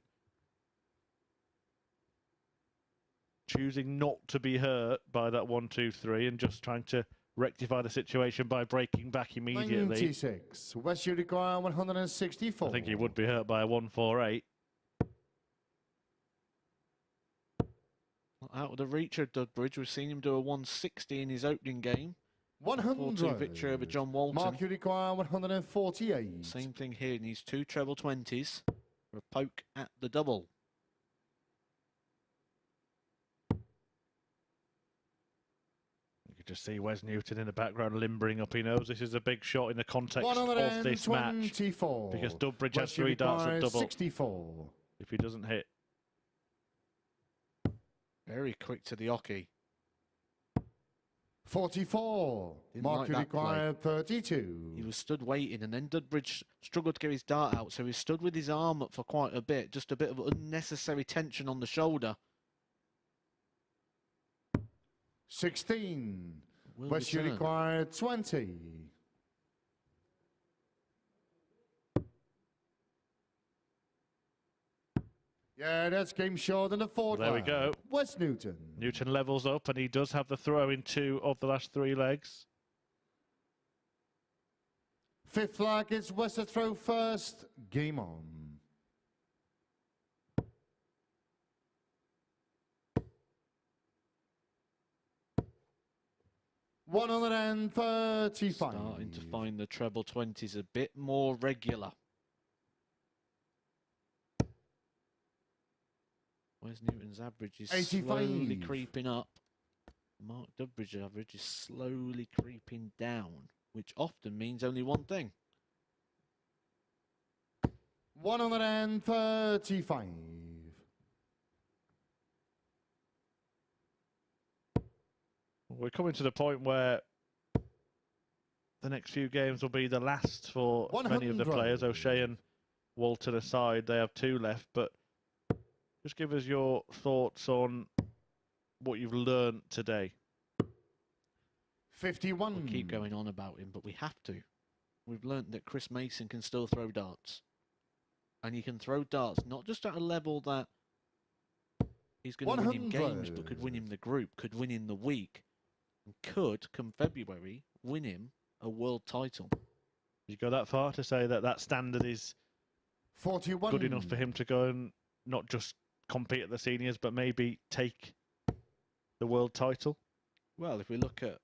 Choosing not to be hurt by that 1-2-3 and just trying to rectify the situation by breaking back immediately. 96. West you require 164. I think he would be hurt by a 1-4-8. Out of the reach of Dudbridge. We've seen him do a 160 in his opening game. 100. 4-2 victory over John Walton. Mark you require 148. Same thing here. He needs 2 treble 20s for a poke at the double. You could just see Wes Newton in the background limbering up. He knows this is a big shot in the context of this match. Because Dudbridge has 3 darts at double. 64. If he doesn't hit. Very quick to the hockey. 44. Mark you require 32. He was stood waiting, and then Dudbridge struggled to get his dart out, so he stood with his arm up for quite a bit. Just a bit of unnecessary tension on the shoulder. 16. West you return. require 20. Yeah, that's game short in the 4th. There we go. Wes Newton. Newton levels up, and he does have the throw in 2 of the last 3 legs. 5th flag is West to throw first. Game on. $135. Starting to find the treble 20s a bit more regular. Wes Newton's average is 85. slowly creeping up. Mark Dudbridge's average is slowly creeping down, which often means only one thing. 135. We're coming to the point where the next few games will be the last for many of the players. O'Shea and Walton aside, they have 2 left, but just give us your thoughts on what you've learned today. 51. We'll keep going on about him, but we have to. We've learnt that Chris Mason can still throw darts. And he can throw darts not just at a level that he's going to win him games, but could win him the group, could win him the week, and could, come February, win him a world title. You go that far to say that that standard is 41. good enough for him to go and not just compete at the seniors, but maybe take the world title? Well, if we look at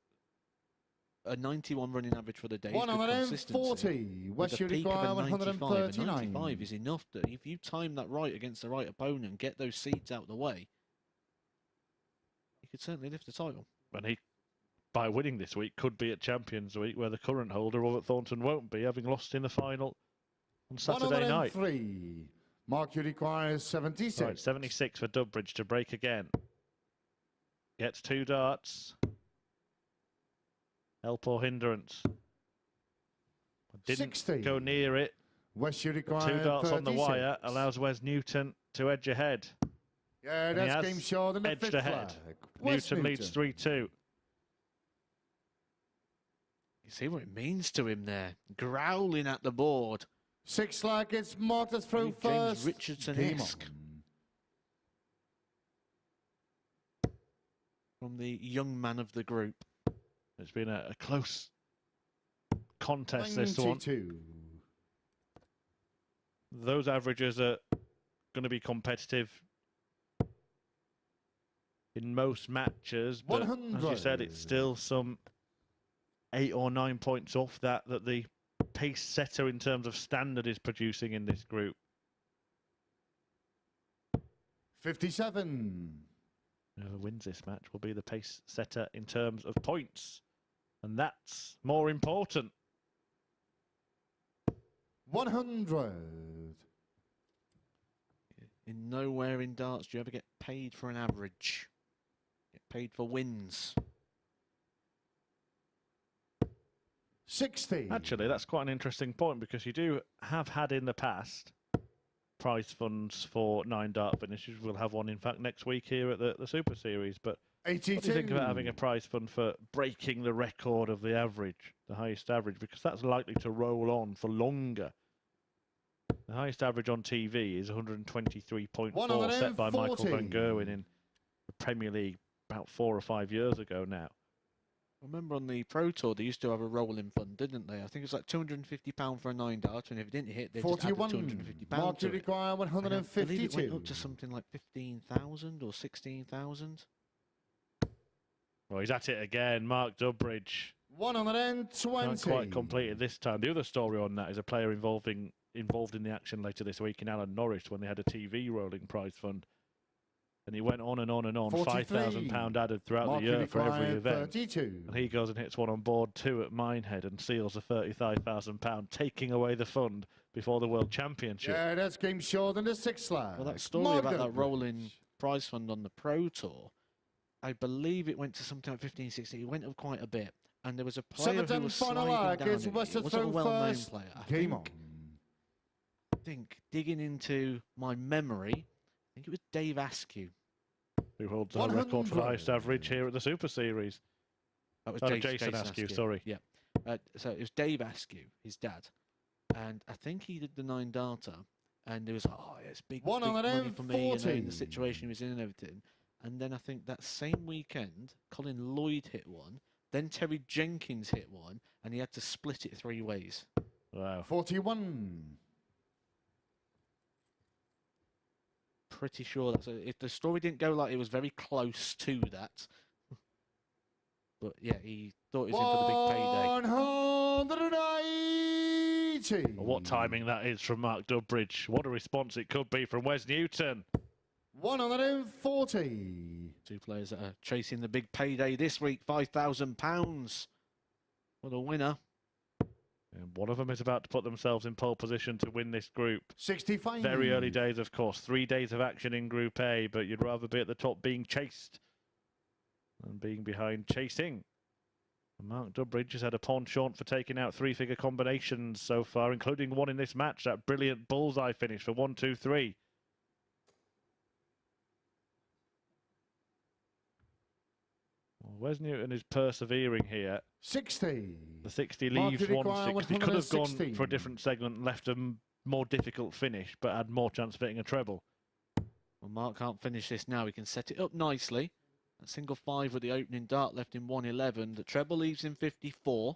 a 91 running average for the day, 140. Wes Newton, 139. 95 is enough that if you time that right against the right opponent and get those seeds out the way, you could certainly lift the title. And he, by winning this week, could be at Champions Week, where the current holder, Robert Thornton, won't be, having lost in the final on Saturday night. 103. Mark requires 76. Right, 76 for Dudbridge to break again. Gets 2 darts. Help or hindrance. Didn't 60. go near it. Wes Newton 2 darts 36. on the wire allows Wes Newton to edge ahead. Yeah, And that's he game short in the edged 5th ahead. flag. Wes Newton leads 3-2. You see what it means to him there, growling at the board. 6 flag, it's Mark to throw James first. Richardson-esque from the young man of the group. It's been a close contest, this one. 92. Those averages are going to be competitive in most matches, but as you said, it's still some 8 or 9 points off that the pace setter in terms of standard is producing in this group. 57. Whoever wins this match will be the pace setter in terms of points, and that's more important. 100. In nowhere in darts do you ever get paid for an average. Get paid for wins. 60. Actually, that's quite an interesting point, because you do have had in the past prize funds for 9 dart finishes. We'll have one, in fact, next week here at the Super Series. But 82. what do you think about having a prize fund for breaking the record of the average, the highest average? Because that's likely to roll on for longer. The highest average on TV is 123.4, set by Michael van Gerwen in the Premier League about 4 or 5 years ago now. I remember on the Pro Tour, they used to have a rolling fund, didn't they? I think it was like £250 for a 9 dart, and if it didn't hit, they just added £250 Mark to it. require And I believe it 152. went up to something like 15,000 or 16,000. Well, he's at it again, Mark Dudbridge. 120. Not quite completed this time. The other story on that is a player involved in the action later this week in Alan Norris, when they had a TV rolling prize fund. And he went on and on and on, £5,000 added throughout the year for every event. 32. And he goes and hits one on board 2 at Minehead and seals a £35,000, taking away the fund before the World Championship. Yeah, that's game short in the 6th flag. Well, that story about that rolling prize fund on the Pro Tour, I believe it went to something like 15, 16. It went up quite a bit. And there was a player who was sliding down. It wasn't a well-known player. I think, digging into my memory, I think it was Dave Askew. Who holds the record for the highest average here at the Super Series. That was Jason Askew, sorry. Yeah. So it was Dave Askew, his dad. And I think he did the 9 darter. And there was like, oh, it's big money for me, you know, in the situation he was in and everything. And then I think that same weekend, Colin Lloyd hit one. Then Terry Jenkins hit one. And he had to split it 3 ways. Wow. 41. Pretty sure that's if the story didn't go like it was very close to that. But yeah, he thought he was in for the big payday. 180. What timing that is from Mark Dudbridge. What a response it could be from Wes Newton. 140. Two players that are chasing the big payday this week, £5,000 for the winner. And one of them is about to put themselves in pole position to win this group. 65. Very early days, of course. 3 days of action in Group A, but you'd rather be at the top being chased than being behind chasing. And Mark Dudbridge has had a penchant for taking out 3-figure combinations so far, including one in this match, that brilliant bullseye finish for 1, 2, 3. Well, Wes Newton is persevering here. 60. The 60 Mark, leaves you require 160. Could have gone 116. for a different segment and left a more difficult finish, but had more chance of hitting a treble. Well, Mark can't finish this now. He can set it up nicely. A single 5 with the opening dart left in 111. The treble leaves in 54.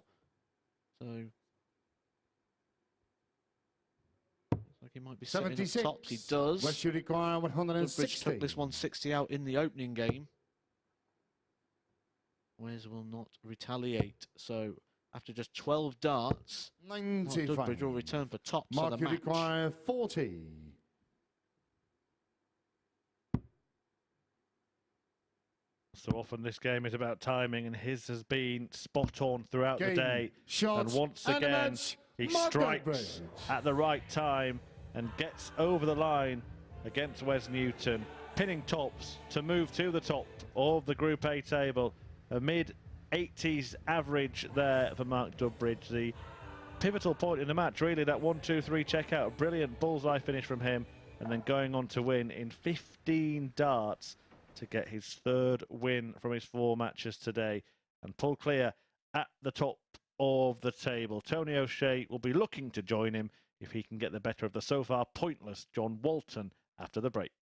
So looks like he might be setting up 76. tops. He does. West, you require Dudbridge 160. took this 160 out in the opening game. Wes will not retaliate. So after just 12 darts, Mark 95. Dudbridge will return for tops Mark, of the you match. require 40. So often this game is about timing, and his has been spot on throughout Game, the day. shot, And once and a again, match. he Mark strikes Dudbridge. at the right time and gets over the line against Wes Newton, pinning tops to move to the top of the Group A table. A mid-80s average there for Mark Dudbridge. The pivotal point in the match, really, that 1, 2, 3 check out. A brilliant bullseye finish from him, and then going on to win in 15 darts to get his 3rd win from his 4 matches today and pull clear at the top of the table. Tony O'Shea will be looking to join him if he can get the better of the so far pointless John Walton after the break.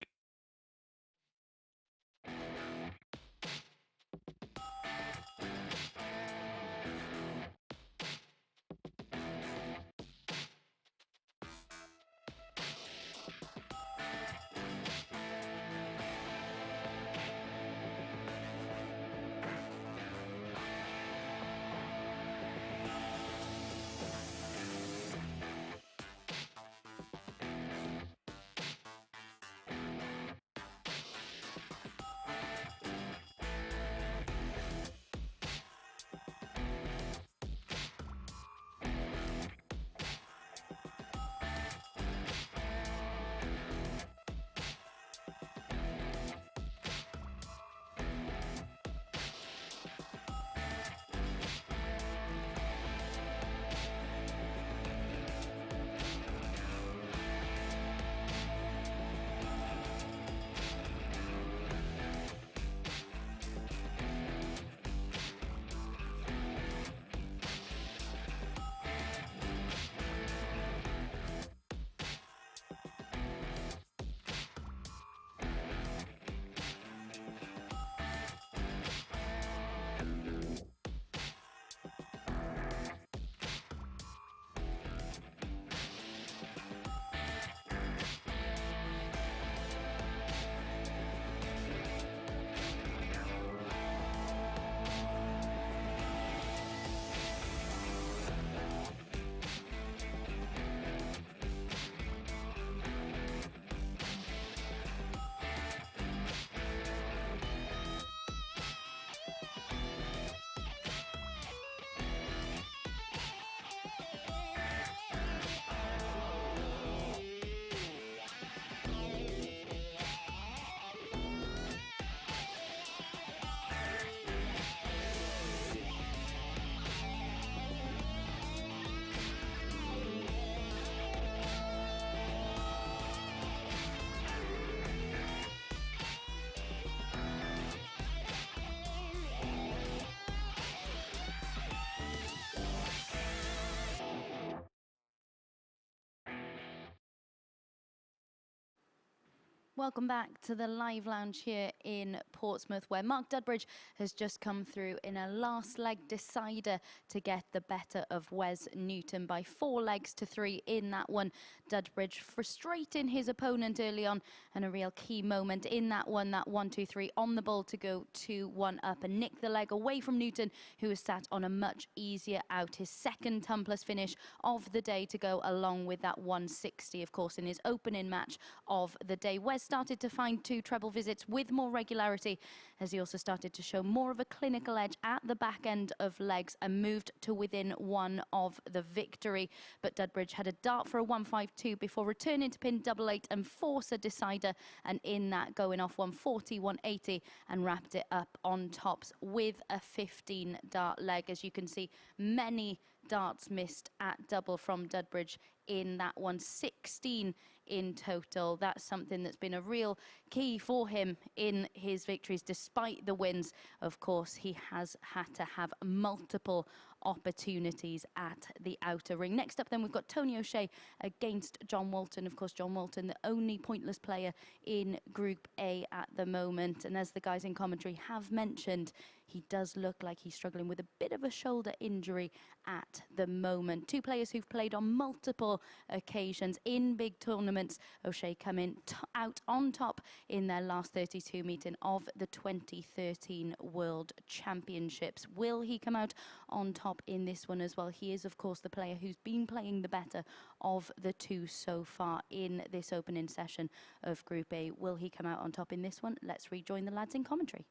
Welcome back to the live lounge here in Portsmouth, where Mark Dudbridge has just come through in a last leg decider to get the better of Wes Newton by 4 legs to 3 in that one. Dudbridge frustrating his opponent early on, and a real key moment in that one, that 1, 2, 3 on the ball to go 2-1 up and nick the leg away from Newton, who was sat on a much easier out. His 2nd tumpless finish of the day to go along with that 160, of course, in his opening match of the day. Wes started to find 2 treble visits with more regularity, as he also started to show more of a clinical edge at the back end of legs and moved to within 1 of the victory. But Dudbridge had a dart for a 152 before returning to pin double 8 and force a decider, and in that going off 140, 180 and wrapped it up on tops with a 15 dart leg. As you can see, many darts missed at double from Dudbridge in that one, 16 in total. That's something that's been a real key for him in his victories. Despite the wins, of course, he has had to have multiple opportunities at the outer ring. Next up then, we've got Tony O'Shea against John Walton. Of course, John Walton, the only pointless player in Group A at the moment. And as the guys in commentary have mentioned, he does look like he's struggling with a bit of a shoulder injury at the moment. 2 players who've played on multiple occasions in big tournaments. O'Shea coming out on top in their last 32 meeting of the 2013 World Championships. Will he come out on top in this one as well? He is, of course, the player who's been playing the better of the 2 so far in this opening session of Group A. Will he come out on top in this one? Let's rejoin the lads in commentary.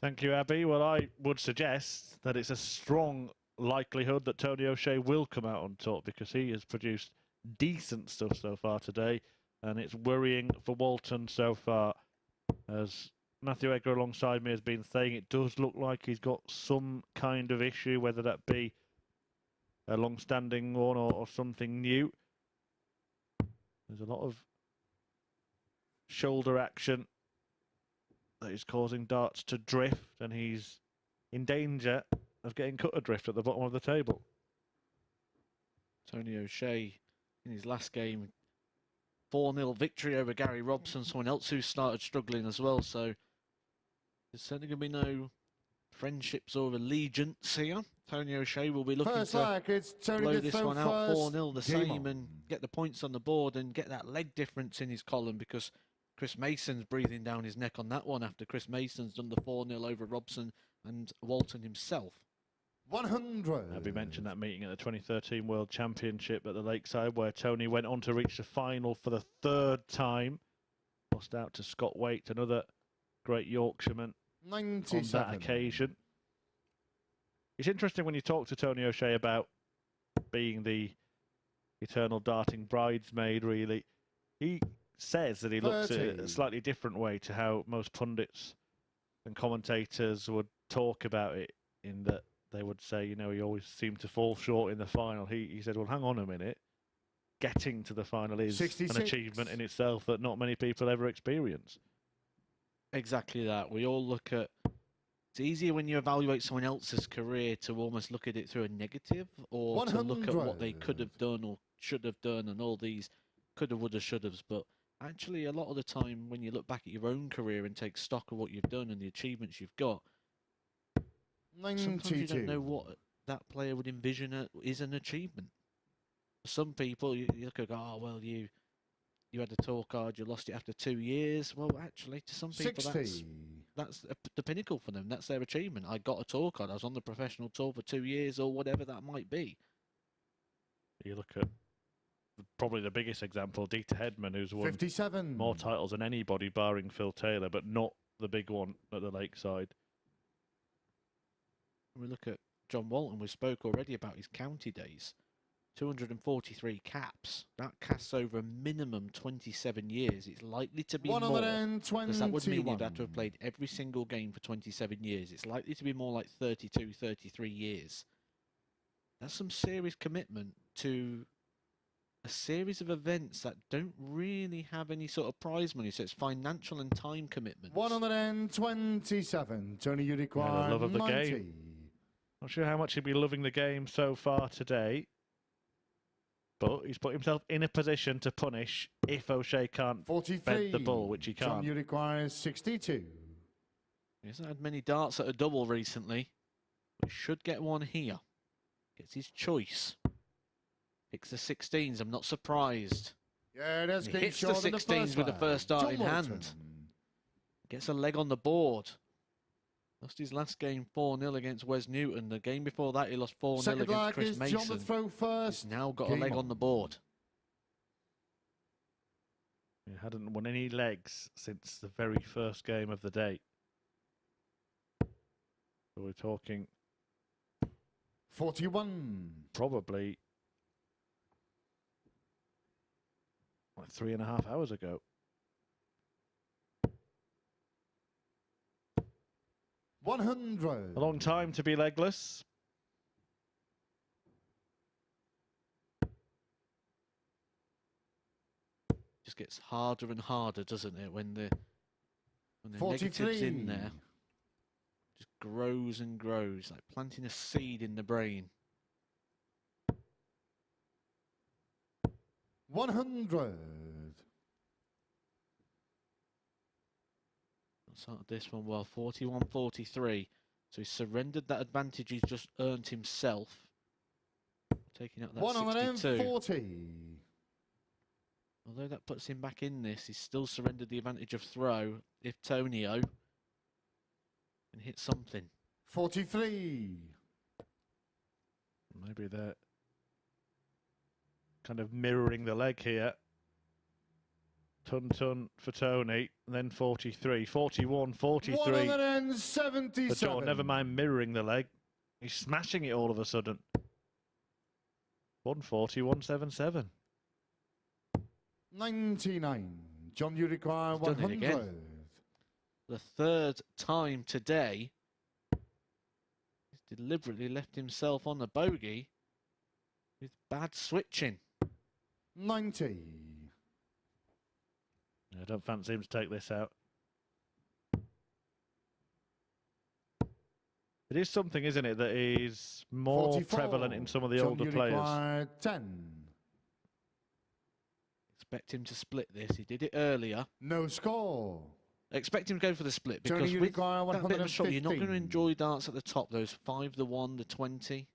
Thank you, Abby. Well, I would suggest that it's a strong likelihood that Tony O'Shea will come out on top, because he has produced decent stuff so far today, and it's worrying for Walton so far. As Matthew Egger alongside me has been saying, it does look like he's got some kind of issue, whether that be a long-standing one or something new. There's a lot of shoulder action that is causing darts to drift, and he's in danger of getting cut adrift at the bottom of the table. Tony O'Shea in his last game, 4-0 victory over Gary Robson, someone else who started struggling as well. So there's certainly going to be no friendships or allegiance here. Tony O'Shea will be looking to blow this one out 4-0 the same and get the points on the board and get that leg difference in his column, because Chris Mason's breathing down his neck on that one after Chris Mason's done the 4-0 over Robson and Walton himself. 100. We mentioned that meeting at the 2013 World Championship at the Lakeside, where Tony went on to reach the final for the 3rd time. Lost out to Scott Waite, another great Yorkshireman 97. on that occasion. It's interesting when you talk to Tony O'Shea about being the eternal darting bridesmaid, really. He says that he looks at it a slightly different way to how most pundits and commentators would talk about it, in that they would say, you know, he always seemed to fall short in the final. He said, well, hang on a minute. Getting to the final is 66. an achievement in itself that not many people ever experience. Exactly that. We all look at... It's easier when you evaluate someone else's career to almost look at it through a negative, or 100. to look at what they could have done or should have done and all these coulda, woulda, shouldas. But actually, a lot of the time, when you look back at your own career and take stock of what you've done and the achievements you've got, 92. sometimes you don't know what that player would envision is an achievement. For some people, you look at, oh, well, you had a tour card, you lost it after 2 years. Well, actually, to some people, 60. that's the pinnacle for them. That's their achievement. I got a tour card. I was on the professional tour for 2 years, or whatever that might be. You look at probably the biggest example, Dieter Hedman, who's won 57. more titles than anybody, barring Phil Taylor, but not the big one at the Lakeside. We look at John Walton. We spoke already about his county days. 243 caps. That casts over a minimum 27 years. It's likely to be more, because that would mean you'd have to have played every single game for 27 years. It's likely to be more like 32, 33 years. That's some serious commitment to a series of events that don't really have any sort of prize money, so it's financial and time commitments. 127. Tony, you require the love of the 90. game. Not sure how much he'll be loving the game so far today, but he's put himself in a position to punish if O'Shea can't 43. bed the ball, which he can't. John, you require 62. He hasn't had many darts at a double recently, but should get one here. Gets his choice. Picks the 16s. I'm not surprised. Yeah, that's He getting hits the short in 16s with the first dart John in Walton. hand. Gets a leg on the board. Lost his last game 4-0 against Wes Newton. The game before that, he lost 4-0 Second against leg Chris is John the Mason. throw first. He's now got Game a leg on the board. He hadn't won any legs since the very first game of the day. So we're talking 41. probably like 3.5 hours ago. 100. A long time to be legless. Just gets harder and harder, doesn't it, when the negative's in there. Just grows and grows, like planting a seed in the brain. 100. Started this one well, 41-43. So he surrendered that advantage he's just earned himself. Taking out that 62. 140. Although that puts him back in this, he's still surrendered the advantage of throw if Tonio can hit something. 43. Maybe they're kind of mirroring the leg here. Ton for Tony, and then 43, 41, 43. 177. But John, never mind mirroring the leg. He's smashing it all of a sudden. 140, 177. 99. John, you require He's done it 100. again. The third time today, he's deliberately left himself on the bogey with bad switching. 90. I don't fancy him to take this out. It is something, isn't it, that is more 44. prevalent in some of the John, older you players. require 10. Expect him to split this. He did it earlier. No score. Expect him to go for the split Tony, because you with require that bit of a shot, you're not going to 115. enjoy darts at the top. Those 5, the 1, the 20.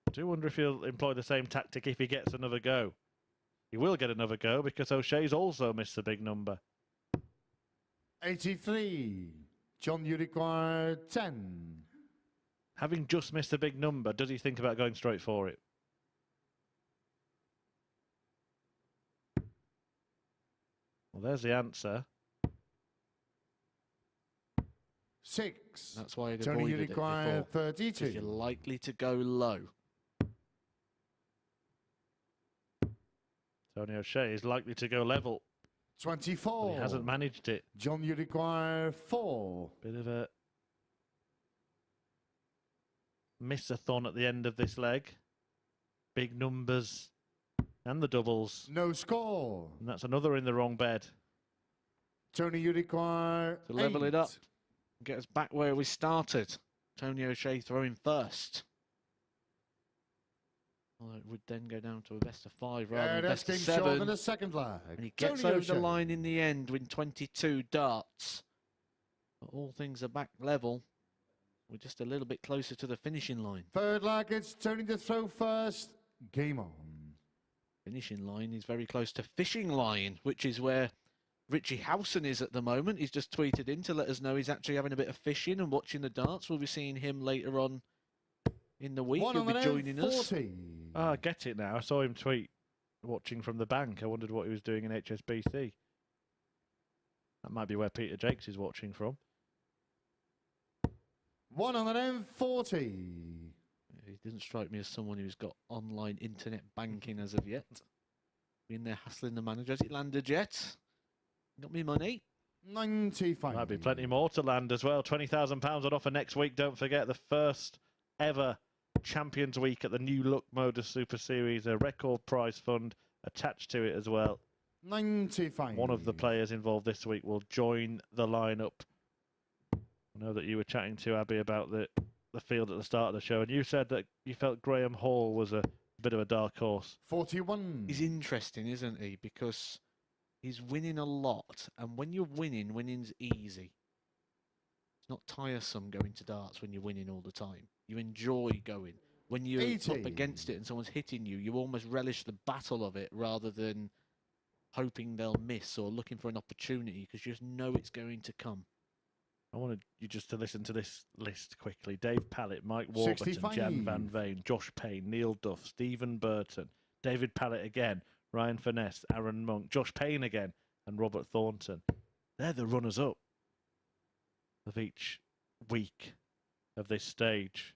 I do wonder if he'll employ the same tactic if he gets another go. He will get another go because O'Shea's also missed a big number. 83. John, you require 10. Having just missed a big number, does he think about going straight for it? Well, there's the answer. 6. That's why he'd Tony, you avoided it require before. 32. Because you're likely to go low. Tony O'Shea is likely to go level. 24. But he hasn't managed it. John, you require 4. Bit of a miss-a-thon at the end of this leg. Big numbers and the doubles. No score. And that's another in the wrong bed. Tony, you require To level 8. it up. Get us back where we started. Tony O'Shea throwing first. Well, it would then go down to a best of 5 rather than That's best of game short 7. in the second leg. And he gets Tony over the O'Shea. line in the end with 22 darts. But all things are back level. We're just a little bit closer to the finishing line. Third leg, it's Tony to throw first. Game on. Finishing line is very close to fishing line, which is where Richie Howson is at the moment. He's just tweeted in to let us know he's actually having a bit of fishing and watching the darts. We'll be seeing him later on in the week. He'll be joining us. 40. Ah, I get it now. I saw him tweet watching from the bank. I wondered what he was doing in HSBC. That might be where Peter Jakes is watching from. 140. He doesn't strike me as someone who's got online internet banking as of yet. Been there hassling the manager. Has it landed yet? Got me money. 95. Might be plenty more to land as well. £20,000 on offer next week. Don't forget the first ever Champions Week at the new look MODUS Super Series. A record prize fund attached to it as well. 95. One of the players involved this week will join the lineup. I know that you were chatting to Abby about the field at the start of the show, and you said that you felt Graham Hall was a bit of a dark horse. 41. He's interesting, isn't he? Because he's winning a lot, and when you're winning, winning's easy. It's not tiresome going to darts when you're winning all the time. You enjoy going. When you're 80. up against it and someone's hitting you, you almost relish the battle of it rather than hoping they'll miss or looking for an opportunity because you just know it's going to come. I wanted you just to listen to this list quickly. Dave Pallett, Mike Warburton, 65. Jan Van Veen, Josh Payne, Neil Duff, Stephen Burton, David Pallett again, Ryan Finesse, Aaron Monk, Josh Payne again, and Robert Thornton. They're the runners-up of each week of this stage.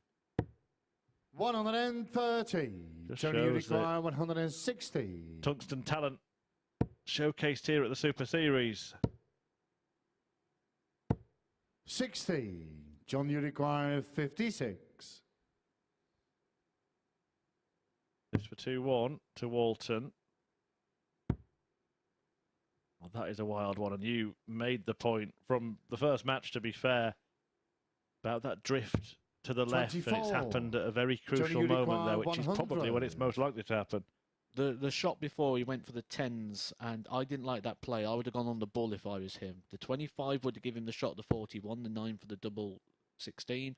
130. Just Tony shows Uruguay 160. Tungsten talent showcased here at the Super Series. 60. John Uruguay 56. This for 2-1 to Walton. Well, that is a wild one, and you made the point from the first match, to be fair, about that drift to the left, and it's happened at a very crucial moment there, which is probably when it's most likely to happen. The shot before, he went for the 10s, and I didn't like that play. I would have gone on the bull if I was him. The 25 would have given him the shot, the 41, the 9 for the double 16.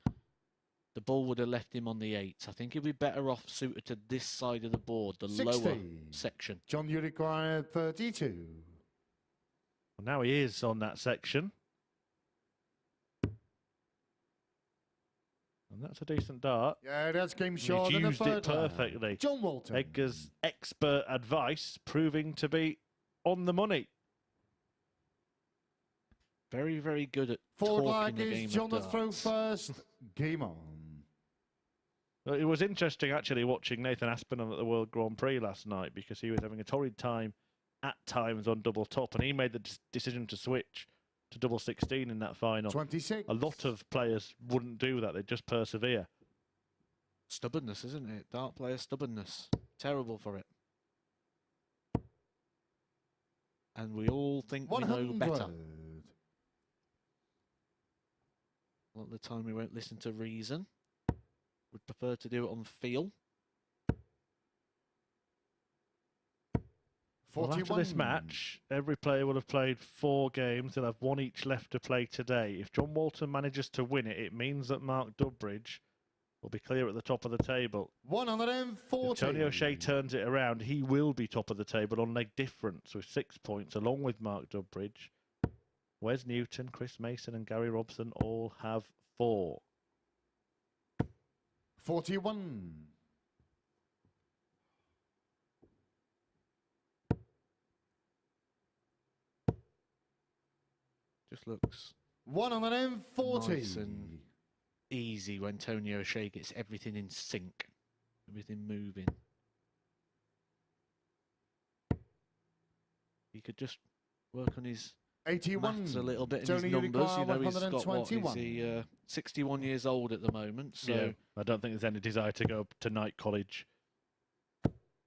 The bull would have left him on the 8s. I think he'd be better off suited to this side of the board, the 60. lower section. John Uruguay 32. Well, now he is on that section. And that's a decent dart. Yeah, that's game He's short. used it perfectly. John Walton. Edgar's expert advice proving to be on the money. Very, very good at Forward talking leg the game is John of the darts. throw first. Game on. Well, it was interesting actually watching Nathan Aspinall at the World Grand Prix last night, because he was having a torrid time at times on double top, and he made the decision to switch to double 16 in that final. 26. A lot of players wouldn't do that, they'd just persevere. Stubbornness, isn't it? Dart player stubbornness. Terrible for it. And we all think we know 100. better. A lot of the time we won't listen to reason. Would prefer to do it on feel. Well, after this match, every player will have played 4 games. They'll have 1 each left to play today. If John Walton manages to win it, it means that Mark Dudbridge will be clear at the top of the table. 140. If Tony O'Shea turns it around, he will be top of the table on leg difference with 6 points, along with Mark Dudbridge. Wes Newton, Chris Mason and Gary Robson all have 4. 41. Just looks 140. nice and easy when Tony O'Shea gets everything in sync, everything moving. He could just work on his 81. maths a little bit in Tony his numbers. You know, he's got what, 121. is he 61 years old at the moment, so Yeah, I don't think there's any desire to go to night college.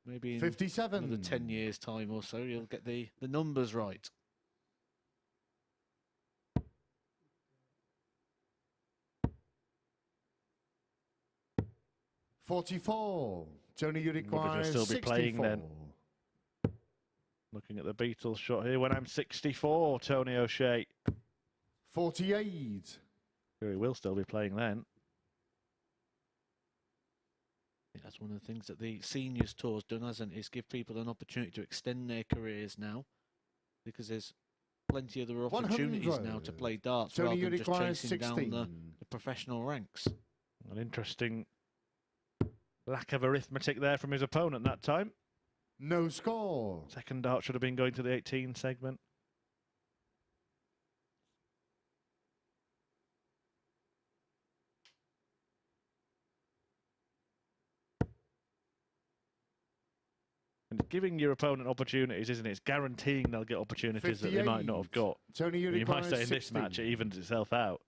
maybe in 57. another 10 years' time or so, you'll get the numbers right. $44. Tony What Uruguay if he'll still be playing then? Looking at the Beatles shot here, when I'm 64, Tony O'Shea. 48. Sure, he will still be playing then. I think that's one of the things that the seniors tour's done, hasn't it? Is give people an opportunity to extend their careers now, because there's plenty of other opportunities now to play darts Tony rather than just Uruguay chasing down 16. the professional ranks. An interesting lack of arithmetic there from his opponent that time. No score. Second dart should have been going to the 18 segment. And giving your opponent opportunities, isn't it? It's guaranteeing they'll get opportunities that they might not have got. Tony You Uruguay might say in this 16. match it evens itself out.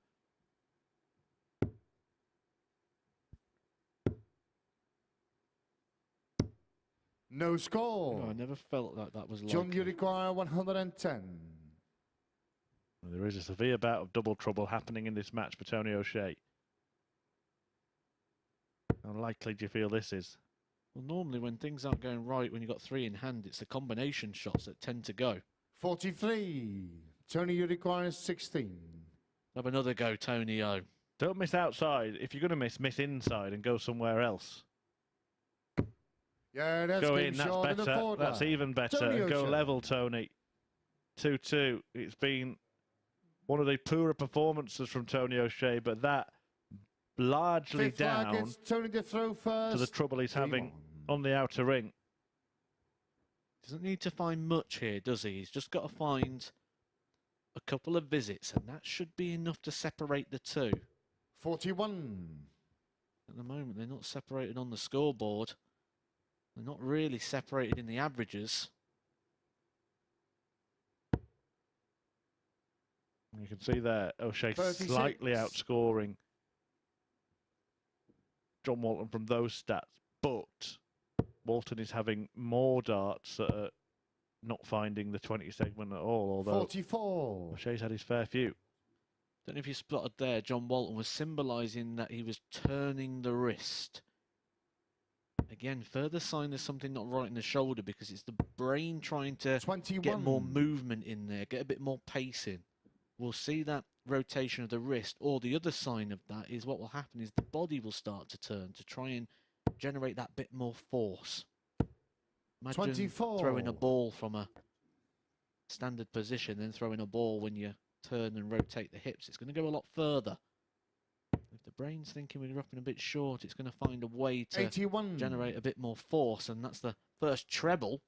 No score. No, I never felt like that was John likely. Uruguay 110. Well, there is a severe bout of double trouble happening in this match for Tony O'Shea. How likely do you feel this is? Well, normally when things aren't going right, when you've got 3 in hand, it's the combination shots that tend to go. 43. Tony Uruguay 16. Have another go, Tony O. Don't miss outside. If you're going to miss inside and go somewhere else. Yeah, that's Go game in, that's short in the better. forward That's line. even better. Tony And go O'Shea. level, Tony. 2-2. It's been one of the poorer performances from Tony O'Shea, but that largely Fifth flag, down it's Tony to throw first. to the trouble he's Game having on. on the outer ring. Doesn't need to find much here, does he? He's just got to find a couple of visits, and that should be enough to separate the two. 41. At the moment, they're not separated on the scoreboard. They're not really separated in the averages. You can see there, O'Shea 36. slightly outscoring John Walton from those stats, but Walton is having more darts that are not finding the 20 segment at all, although 44. O'Shea's had his fair few. Don't know if you spotted there, John Walton was symbolising that he was turning the wrist. Again, further sign there's something not right in the shoulder, because it's the brain trying to 21. get more movement in there, get a bit more pace in. We'll see that rotation of the wrist, or the other sign of that is what will happen is the body will start to turn to try and generate that bit more force. Imagine 24. throwing a ball from a standard position, then throwing a ball when you turn and rotate the hips. It's going to go a lot further. If the brain's thinking we're dropping a bit short, it's going to find a way to 81. generate a bit more force, and that's the first treble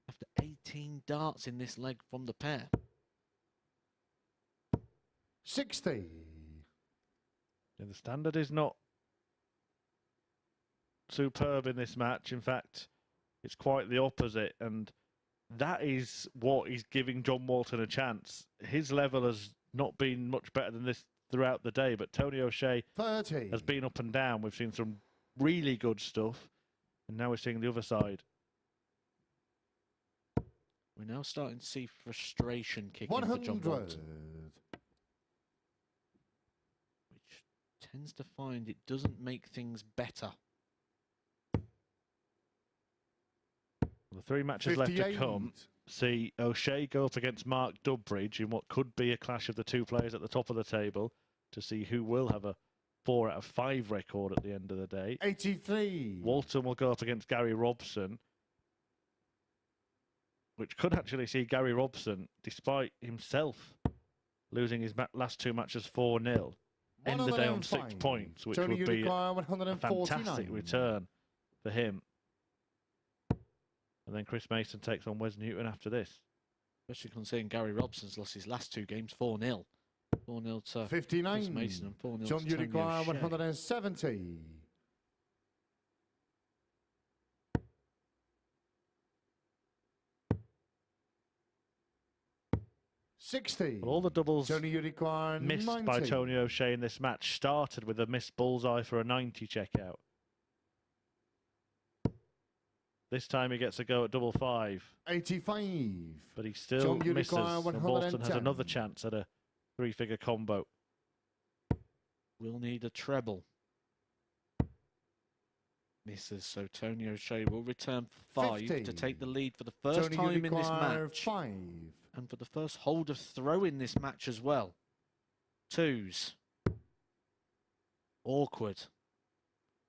after 18 darts in this leg from the pair. 60. Yeah, the standard is not superb in this match. In fact, it's quite the opposite, and that is what is giving John Walton a chance. His level has not been much better than this throughout the day, but Tony O'Shea 30. has been up and down. We've seen some really good stuff, and now we're seeing the other side. We're now starting to see frustration kicking for John 100. Walton, which tends to find it doesn't make things better. The three matches left to 58. come see O'Shea go up against Mark Dudbridge in what could be a clash of the two players at the top of the table to see who will have a 4 out of 5 record at the end of the day. 83. Walton will go up against Gary Robson, which could actually see Gary Robson, despite himself losing his last 2 matches 4-0, end the day on 6 105. points, which Tony would be a 149. fantastic return for him. And then Chris Mason takes on Wes Newton after this. Especially considering Gary Robson's lost his last 2 games 4-0. 4-0 to 59. Chris Mason and 4-0 John to Tony Uruguay O'Shea. 170. $60. Well, all the doubles Tony Uruguay missed 90. by Tony O'Shea in this match started with a missed bullseye for a 90 checkout. This time he gets a go at double 5. 85. But he still John Uruguay, misses. And Walton has 110. another chance at a 3-figure combo. Will need a treble. Misses, so Tony O'Shea will return for 5 50. to take the lead for the first Tony time in this Uruguay, match. 5. And for the first hold of throw in this match as well. 2s. Awkward.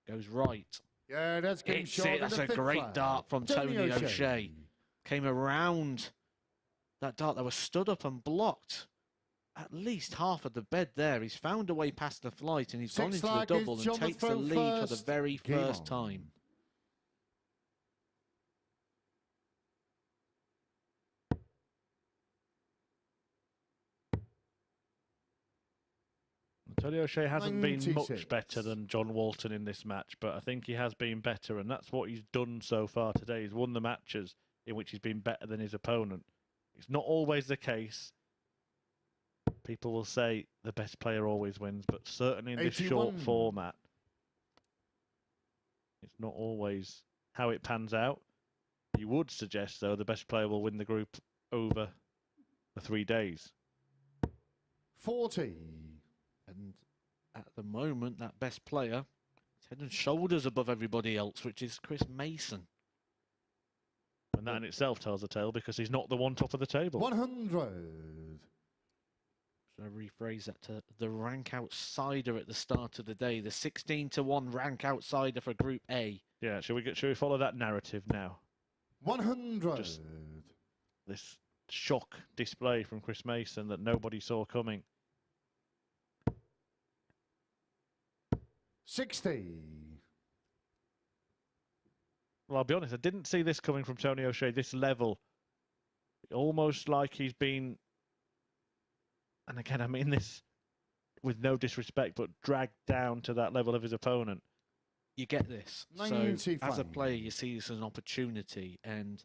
Goes right. Yeah, that's getting Hits short. it. That's a great dart from Tony O'Shea. Came around that dart that was stood up and blocked at least half of the bed there. He's found a way past the flight, and he's gone into the double and takes the lead for the very first time. Tony O'Shea hasn't been 96. much better than John Walton in this match, but I think he has been better, and that's what he's done so far today. He's won the matches in which he's been better than his opponent. It's not always the case. People will say the best player always wins, but certainly in this 81. short format, it's not always how it pans out. You would suggest, though, the best player will win the group over the 3 days. 40. And at the moment, that best player is head and shoulders above everybody else, which is Chris Mason. And that in itself tells a tale, because he's not the one top of the table. 100. Should I rephrase that to the rank outsider at the start of the day? The 16-1 rank outsider for Group A. Yeah, shall we follow that narrative now? 100. Just this shock display from Chris Mason that nobody saw coming. 60. Well, I'll be honest, I didn't see this coming from Tony O'Shea, this level. Almost like he's been, and again, I mean this with no disrespect, but dragged down to that level of his opponent. You get this. 95. So as a player, you see this as an opportunity, and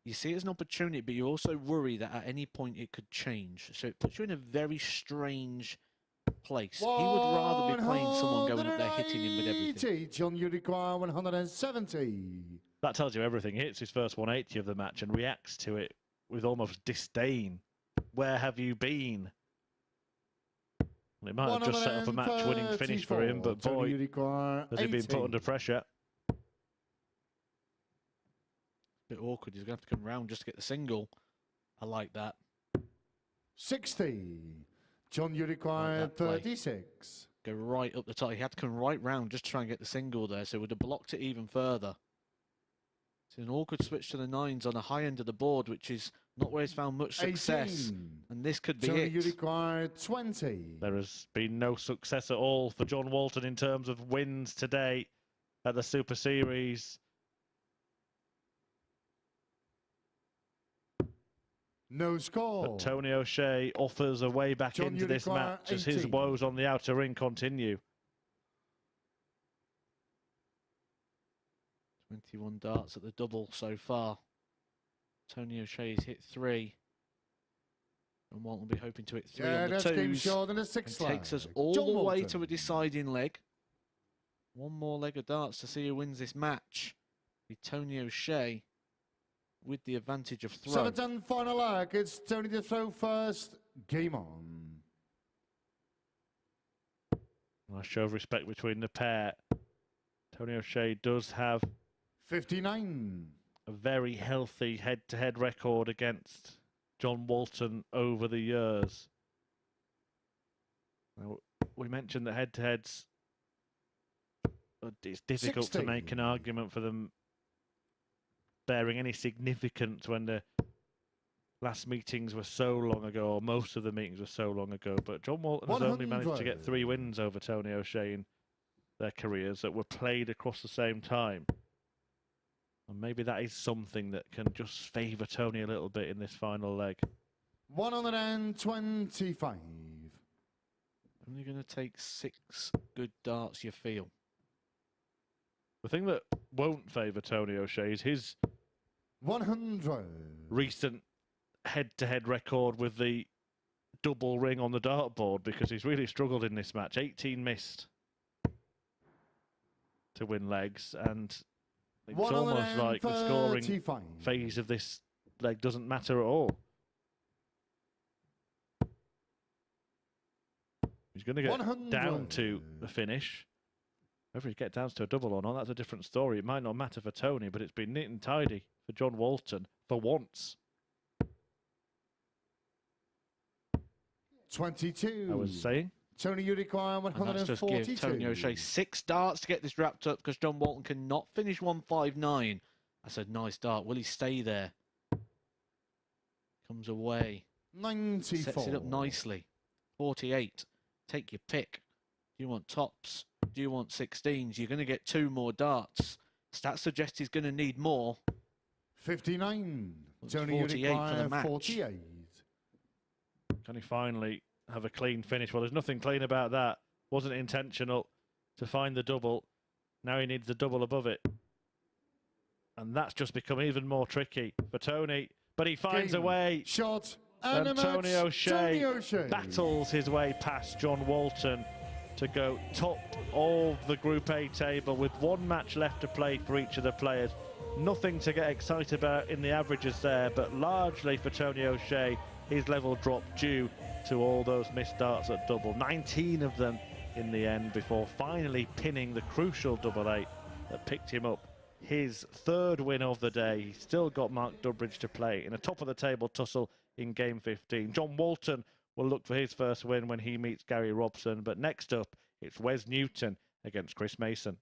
you see it as an opportunity, but you also worry that at any point it could change. So it puts you in a very strange place. He would rather be playing someone going up there hitting him with everything. John, you require 170. That tells you everything. He hits his first 180 of the match and reacts to it with almost disdain. Where have you been? Well, it might have just set up a match-winning finish for him, but boy, has he been put under pressure. Bit awkward. He's going to have to come round just to get the single. I like that. 60. John, you require 36. Go right up the top. He had to come right round just to try and get the single there, so it would have blocked it even further. It's an awkward switch to the nines on the high end of the board, which is not where he's found much success. 18. And this could be John, it. you require 20. There has been no success at all for John Walton in terms of wins today at the Super Series. No score. But Tony O'Shea offers a way back John, into you this require match as his 18. woes on the outer ring continue. 21 darts at the double so far. Tony O'Shea's hit 3. And Walton will be hoping to hit 3 on the that's game twos. short and a And 6 takes us flag. all John the way Walton. to a deciding leg. One more leg of darts to see who wins this match. Be Tony O'Shea with the advantage of throw. 7th and final leg. It's Tony to throw first. Game on. Nice show of respect between the pair. Tony O'Shea does have 59. a very healthy head-to-head record against John Walton over the years. Now, we mentioned that head-to-heads, it's difficult 60. to make an argument for them bearing any significance when the last meetings were so long ago, or most of the meetings were so long ago. But John Walton has only managed to get 3 wins over Tony O'Shea in their careers that were played across the same time. And maybe that is something that can just favour Tony a little bit in this final leg. 125. Only going to take 6 good darts, you feel. The thing that won't favour Tony O'Shea is his 100. recent head-to-head record with the double ring on the dartboard, because he's really struggled in this match. 18 missed to win legs, and it's almost like the scoring 135. phase of this leg doesn't matter at all. He's going to get 100. down to the finish. Whether he gets down to a double or not, that's a different story. It might not matter for Tony, but it's been neat and tidy for John Walton for once. 22. I was saying. Tony, you require And that's just 142. give Tony O'Shea 6 darts to get this wrapped up, because John Walton cannot finish 159. I said, nice dart. Will he stay there? Comes away. 94. Sets it up nicely. 48. Take your pick. Do you want tops? Do you want 16s? You're going to get 2 more darts. Stats suggest he's going to need more. 59. It's Tony, you 48 for the require match. 48. Can he finally have a clean finish? Well, there's nothing clean about that. Wasn't intentional to find the double. Now he needs the double above it. And that's just become even more tricky for Tony. But he finds a way. Shot. And a Tony match. O'Shea Tony O'Shea battles his way past John Walton to go top of the Group A table with 1 match left to play for each of the players. Nothing to get excited about in the averages there, but largely for Tony O'Shea, his level dropped due to all those missed darts at double. 19 of them in the end before finally pinning the crucial double 8 that picked him up his 3rd win of the day. He's still got Mark Dudbridge to play in a top-of-the-table tussle in Game 15. John Walton will look for his first win when he meets Gary Robson. But next up, it's Wes Newton against Chris Mason.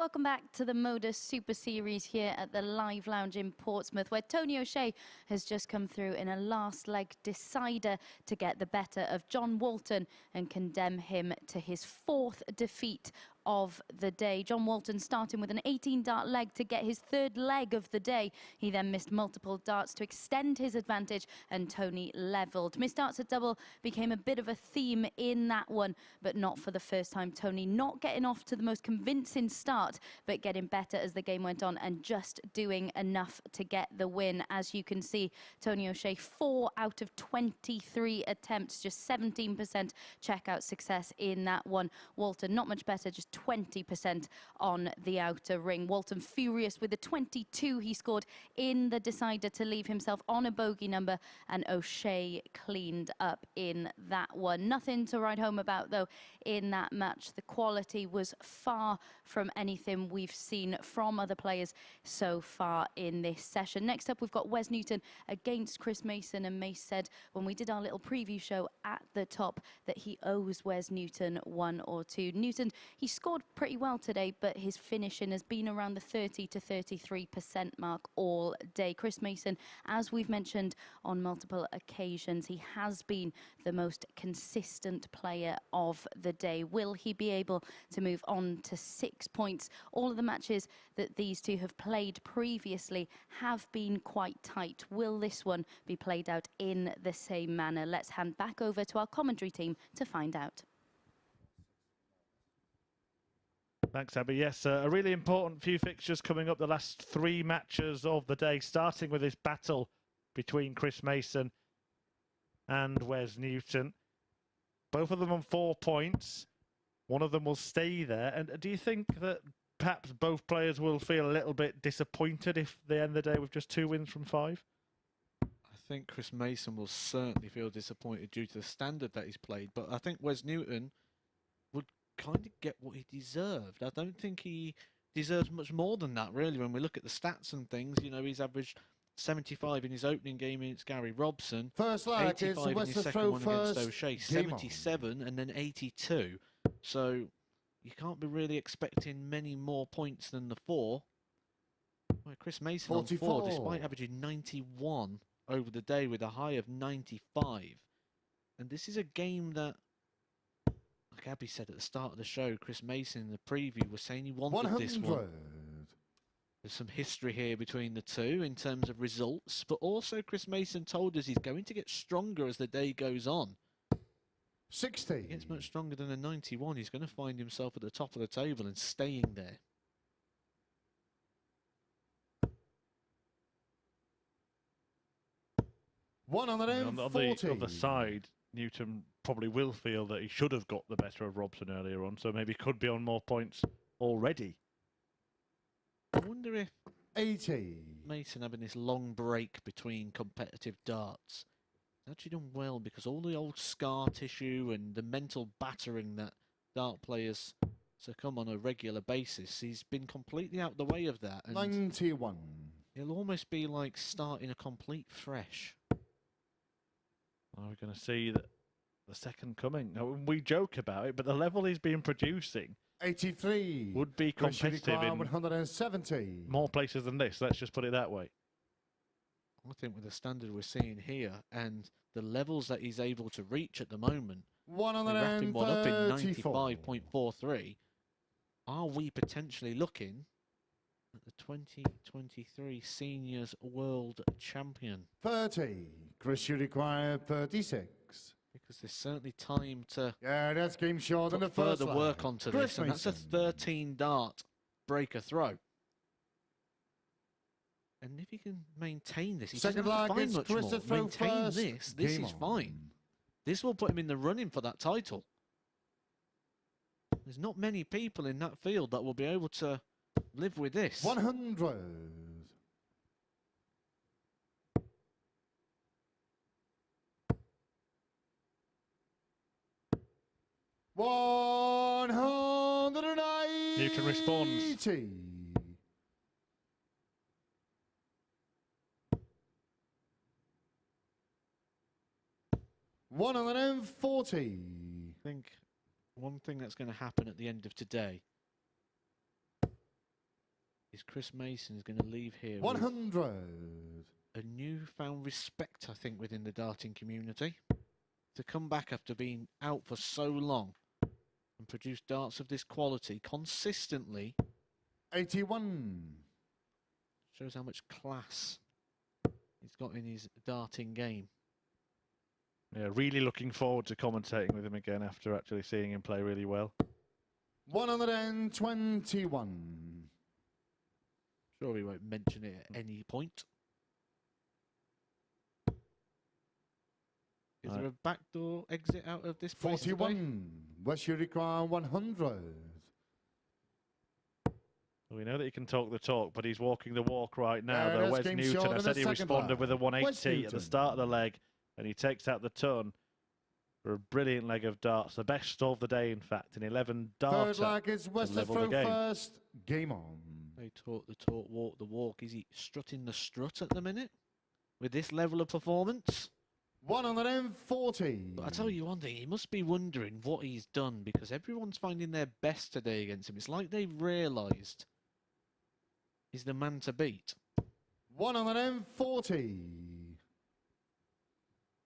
Welcome back to the MODUS Super Series here at the Live Lounge in Portsmouth, where Tony O'Shea has just come through in a last leg decider to get the better of John Walton and condemn him to his 4th defeat of the day. John Walton starting with an 18-dart leg to get his 3rd leg of the day. He then missed multiple darts to extend his advantage, and Tony levelled. Missed darts at double became a bit of a theme in that one, but not for the first time. Tony not getting off to the most convincing start, but getting better as the game went on and just doing enough to get the win. As you can see, Tony O'Shea 4 out of 23 attempts, just 17% checkout success in that one. Walton not much better, just 20% on the outer ring. Walton furious with the 22 he scored in the decider to leave himself on a bogey number, and O'Shea cleaned up in that one. Nothing to write home about though in that match. The quality was far from anything we've seen from other players so far in this session. Next up, we've got Wes Newton against Chris Mason, and Mace said when we did our little preview show at the top that he owes Wes Newton 1 or 2. Newton, he scored pretty well today, but his finishing has been around the 30 to 33% mark all day. Chris Mason, as we've mentioned on multiple occasions, he has been the most consistent player of the day. Will he be able to move on to 6 points? All of the matches that these two have played previously have been quite tight. Will this one be played out in the same manner? Let's hand back over to our commentary team to find out. Thanks, Abby. Yes, a really important few fixtures coming up, the last 3 matches of the day, starting with this battle between Chris Mason and Wes Newton. Both of them on 4 points. One of them will stay there. And do you think that perhaps both players will feel a little bit disappointed if they end the day with just 2 wins from 5? I think Chris Mason will certainly feel disappointed due to the standard that he's played, but I think Wes Newton would kind of get what he deserved. I don't think he deserves much more than that, really, when we look at the stats and things. You know, he's averaged 75 in his opening game against Gary Robson, First lag, 85 in his second one against O'Shea, Game 77 and then 82. So you can't be really expecting many more points than the 4. Well, Chris Mason on 4, despite averaging 91 over the day with a high of 95. And this is a game that, like Abby said at the start of the show, Chris Mason in the preview was saying he wanted this one. There's some history here between the two in terms of results, but also Chris Mason told us he's going to get stronger as the day goes on. 60. He gets much stronger than a 91. He's going to find himself at the top of the table and staying there. On the other side, Newton probably will feel that he should have got the better of Robson earlier on, so maybe could be on more points already. I wonder if 80. Mason having this long break between competitive darts has actually done well, because all the old scar tissue and the mental battering that dart players succumb on a regular basis, he's been completely out the way of that. And 91. it'll almost be like starting a complete fresh. We're going to see the second coming. We joke about it, but the level he's been producing 83. would be competitive in 170. more places than this. Let's just put it that way. I think with the standard we're seeing here and the levels that he's able to reach at the moment, wrapping one up in 95.43, are we potentially looking at the 2023 Seniors World Champion? 30. Chris, you require 36. Because there's certainly time to that's game short than the put first further work onto this, and that's a 13 dart breaker throw. And if he can maintain this, he doesn't have to find much more. Maintain this is fine. This will put him in the running for that title. There's not many people in that field that will be able to live with this. 100. Newton responds. 140. I think one thing that's going to happen at the end of today is Chris Mason going to leave here 100. with a newfound respect, I think, within the darting community. To come back after being out for so long and produce darts of this quality consistently 81. shows how much class he's got in his darting game. Yeah, really looking forward to commentating with him again after actually seeing him play really well. 121. Sure he won't mention it at any point. Is there a backdoor exit out of this place 41. today? Wes, you require 100. We know that he can talk the talk, but he's walking the walk right now. Yeah, Though that's Wes game Newton, short I in said the he second responded leg. with a Wes 180 at the Newton. start of the leg, and he takes out the ton for a brilliant leg of darts, the best of the day, in fact, an 11 darter. Third leg is Wes to level the throw game. first. Game on. They talk the talk, walk the walk. Is he strutting the strut at the minute with this level of performance? 140. But I tell you one thing, he must be wondering what he's done because everyone's finding their best today against him. It's like they've realised he's the man to beat. 140.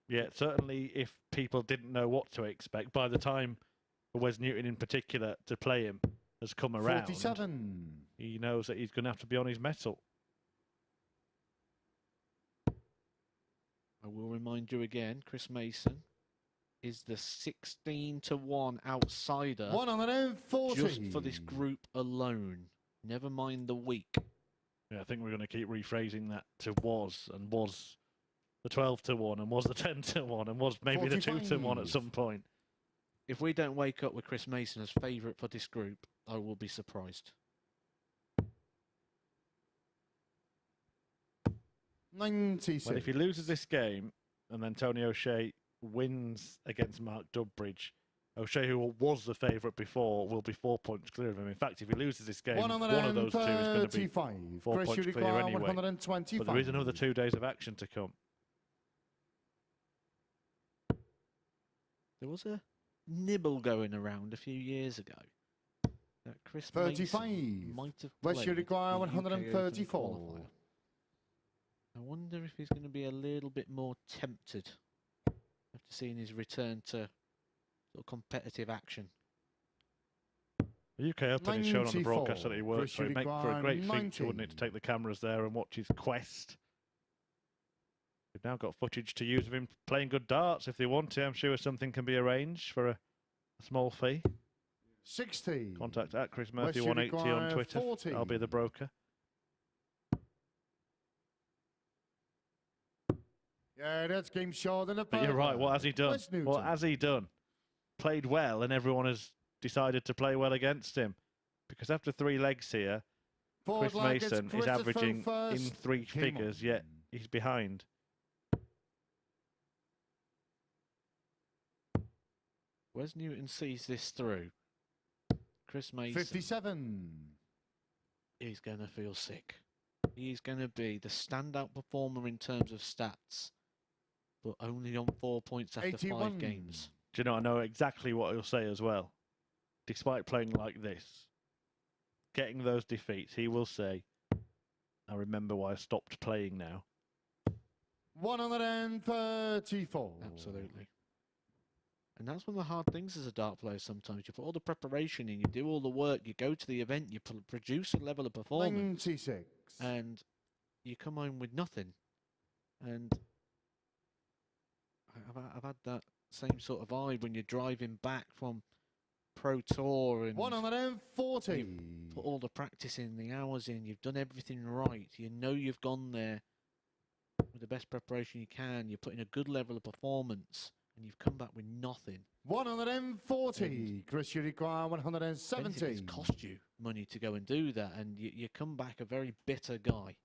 Yeah, certainly if people didn't know what to expect, by the time Wes Newton in particular to play him has come around, 47. he knows that he's going to have to be on his mettle. I will remind you again, Chris Mason is the 16-1 outsider 140. just for this group alone. Never mind the week. Yeah, I think we're going to keep rephrasing that to was, and was the 12-1, and was the 10-1, and was maybe the 2-1 at some point. If we don't wake up with Chris Mason as favourite for this group, I will be surprised. 96. Well, if he loses this game, and then Tony O'Shea wins against Mark Dudbridge, O'Shea, who was the favourite before, will be 4 points clear of him. In fact, if he loses this game, one of those two is going to be 4 Chris, points you clear require anyway. 125. But there is another 2 days of action to come. There was a nibble going around a few years ago that Chris 35. Mason might have Wes, played you require the UK Open 134. qualifier. I wonder if he's going to be a little bit more tempted after seeing his return to sort of competitive action. The UK Open is shown on the 94. broadcast that he works, Chris, so it'd you make for a require great 90. feature, wouldn't it, to take the cameras there and watch his quest. We've now got footage to use of him playing good darts if they want to. I'm sure something can be arranged for a small fee. 60. Contact at Chris Wes, Murphy you 180 on require Twitter. 40. I'll be the broker. Yeah, that's game short in the But you're right, what has he done? Wes Newton. What has he done? Played well, and everyone has decided to play well against him. Because after 3 legs here, Forward Chris leg, it's Mason Chris is to throw averaging in first. 3 Game figures, on. yet he's behind. Wes Newton sees this through. Chris Mason 57. is going to feel sick. He's going to be the standout performer in terms of stats, but only on 4 points after 81. 5 games. Do you know, I know exactly what he'll say as well. Despite playing like this, getting those defeats, he will say, I remember why I stopped playing now. 134. Absolutely. And that's one of the hard things as a dart player sometimes. You put all the preparation in, you do all the work, you go to the event, you produce a level of performance, 96. and you come home with nothing. And I've had that same sort of vibe when you're driving back from Pro Tour and 140. you've put all the practice in, the hours in, you've done everything right. You know you've gone there with the best preparation you can. You're putting a good level of performance, and you've come back with nothing. 140. Chris, you require 170. It's cost you money to go and do that, and you come back a very bitter guy.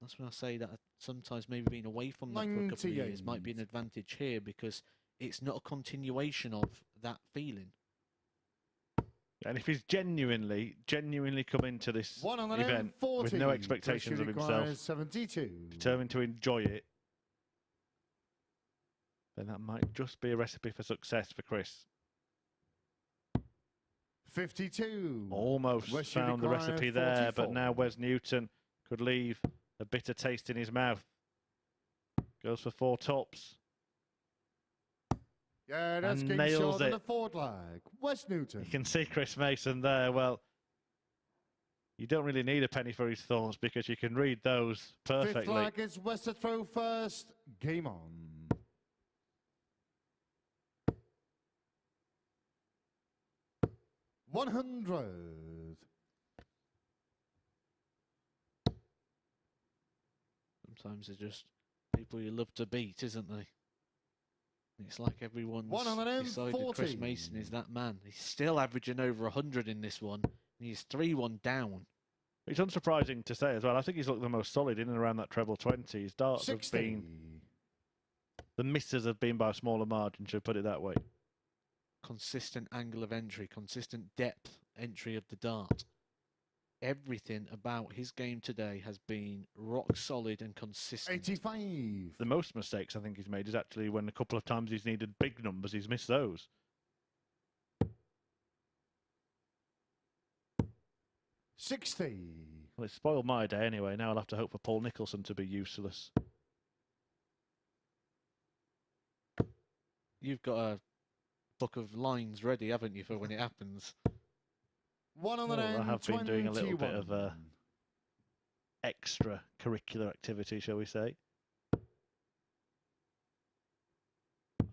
That's when I say that sometimes maybe being away from that for a couple of years might be an advantage here, because it's not a continuation of that feeling. And if he's genuinely come into this event with no expectations of himself, 72. determined to enjoy it, then that might just be a recipe for success for Chris. 52. Almost Wes found the require recipe there, but 44. now Wes Newton could leave a bitter taste in his mouth. Goes for 4 tops. Yeah, that's And game nails short in it. the fourth leg. Wes Newton. You can see Chris Mason there. Well, you don't really need a penny for his thorns because you can read those Fifth perfectly. leg is Wes to throw first. Game on. $100. Sometimes they're just people you love to beat, isn't they? It's like everyone's decided Chris Mason is that man. He's still averaging over 100 in this one. And he's 3-1 down. It's unsurprising to say as well. I think he's looked the most solid in and around that treble 20. His darts 60. have been... The misses have been by a smaller margin, should put it that way. Consistent angle of entry, consistent depth entry of the dart. Everything about his game today has been rock solid and consistent. 85. The most mistakes I think he's made is actually when a couple of times he's needed big numbers, he's missed those. 60. Well, it spoiled my day anyway. Now I'll have to hope for Paul Nicholson to be useless. You've got a book of lines ready, haven't you, for when it happens? Well, I have been doing a little bit of extra curricular activity, shall we say.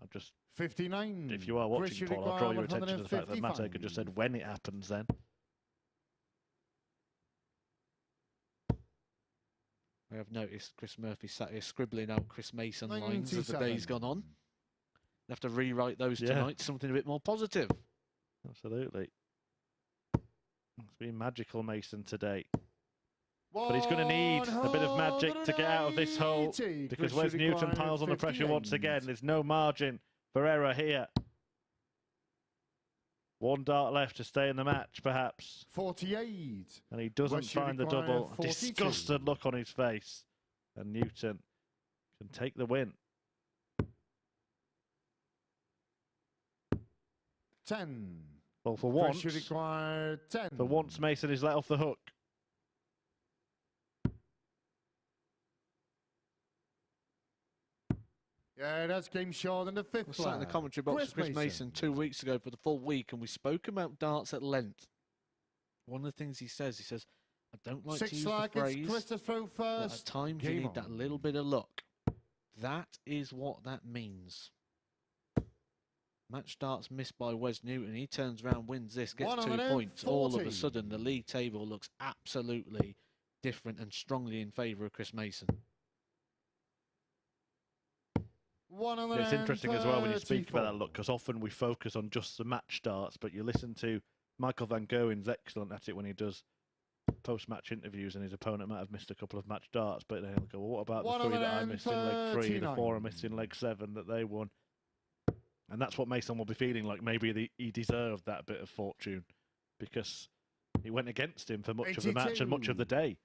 I've just 59. If you are watching, Paul, I'll draw your attention to the fact that Matt Aker just said when it happens then. I have noticed Chris Murphy sat here scribbling out Chris Mason lines as the day's gone on. We'll have to rewrite those tonight, something a bit more positive. Absolutely. It's been magical, Mason, today. But he's going to need a bit of magic to get out of this hole because Wes Newton piles on the pressure once again. There's no margin for error here. One dart left to stay in the match, perhaps. 48. And he doesn't find the double. Disgusted look on his face. And Newton can take the win. 10. Well, for once, Mason is let off the hook. Yeah, that's game short in the fifth. I sat in the commentary box with Chris Mason 2 weeks ago for the full week, and we spoke about darts at length. One of the things he says, I don't like to use the phrase that at times you need that little bit of luck. That is what that means. Match darts missed by Wes Newton. He turns around, wins this, gets 2 points. All of a sudden, the league table looks absolutely different and strongly in favour of Chris Mason. It's interesting as well when you speak about that look, because often we focus on just the match darts, but you listen to Michael Van Goen's excellent at it when he does post-match interviews, and his opponent might have missed a couple of match darts, but then he'll go, well, what about the 3 that I missed in leg 3, the 4 I missed in leg 7 that they won? And that's what Mason will be feeling like. Maybe he deserved that bit of fortune because he went against him for much of the match and much of the day.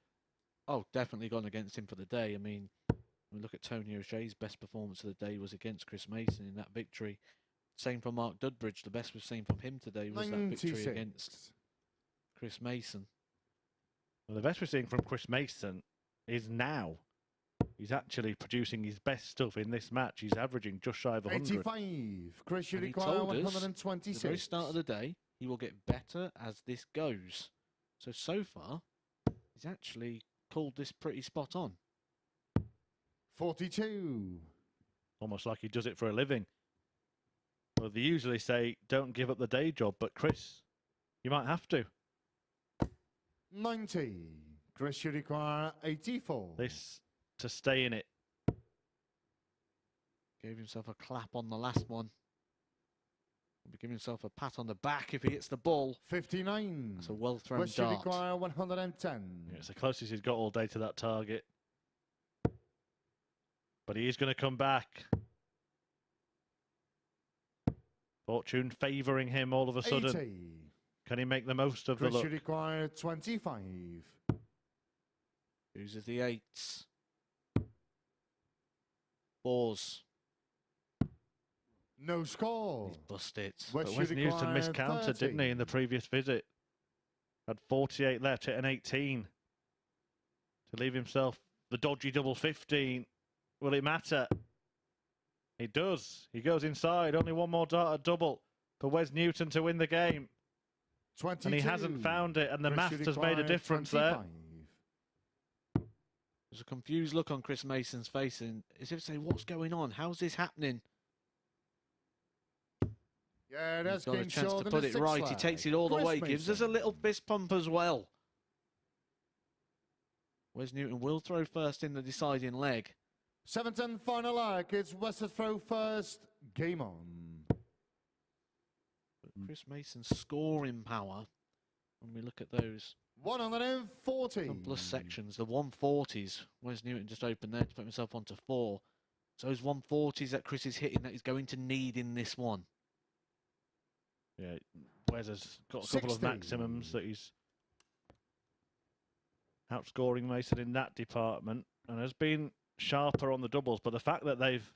Oh, definitely gone against him for the day. I mean, when we look at Tony O'Shea's best performance of the day was against Chris Mason in that victory. Same from Mark Dudbridge. The best we've seen from him today was that victory against Chris Mason. Well, the best we're seeing from Chris Mason is now. He's actually producing his best stuff in this match. He's averaging just shy of 100. 85. Chris, and he told us at the very start of the day he will get better as this goes. So far, he's actually called this pretty spot on. 42. Almost like he does it for a living. Well, they usually say, don't give up the day job, but Chris, you might have to. 90. Chris should require 84. This to stay in it. Gave himself a clap on the last one. He'll be giving himself a pat on the back if he hits the ball. 59. That's a well-thrown Chris should dart. require 110. Yeah, it's the closest he's got all day to that target. But he is going to come back. Fortune favouring him all of a sudden. 80. Can he make the most of Chris the look? should require 25. Uses the 8s. 4s. No score. He's busted. Wes But Wes Newton Newton required miscounted, 30. didn't he, in the previous visit? Had 48 left, hit an 18. To leave himself the dodgy double 15. Will it matter? It does. He goes inside. Only one more dart at double for Wes Newton to win the game. 22. And he hasn't found it, and the Chris maths has made a required difference 25. there. There's a confused look on Chris Mason's face, and as if to say, what's going on? How's this happening? Yeah, that's He's got a game chance short to in put the it sixth right. He leg. takes it all the Chris way. Gives us a Mason. little fist pump as well. Wes Newton will throw first in the deciding leg. 7th and final leg. It's Wes to throw first. Game on. But Chris Mason's scoring power, when we look at those 140. couple of sections, the 140s, Wes Newton just opened there to put himself onto 4. So those 140s that Chris is hitting, that he's going to need in this one. Yeah, Wes has got a couple 60. of maximums that he's outscoring Mason in that department, and has been sharper on the doubles. But the fact that they've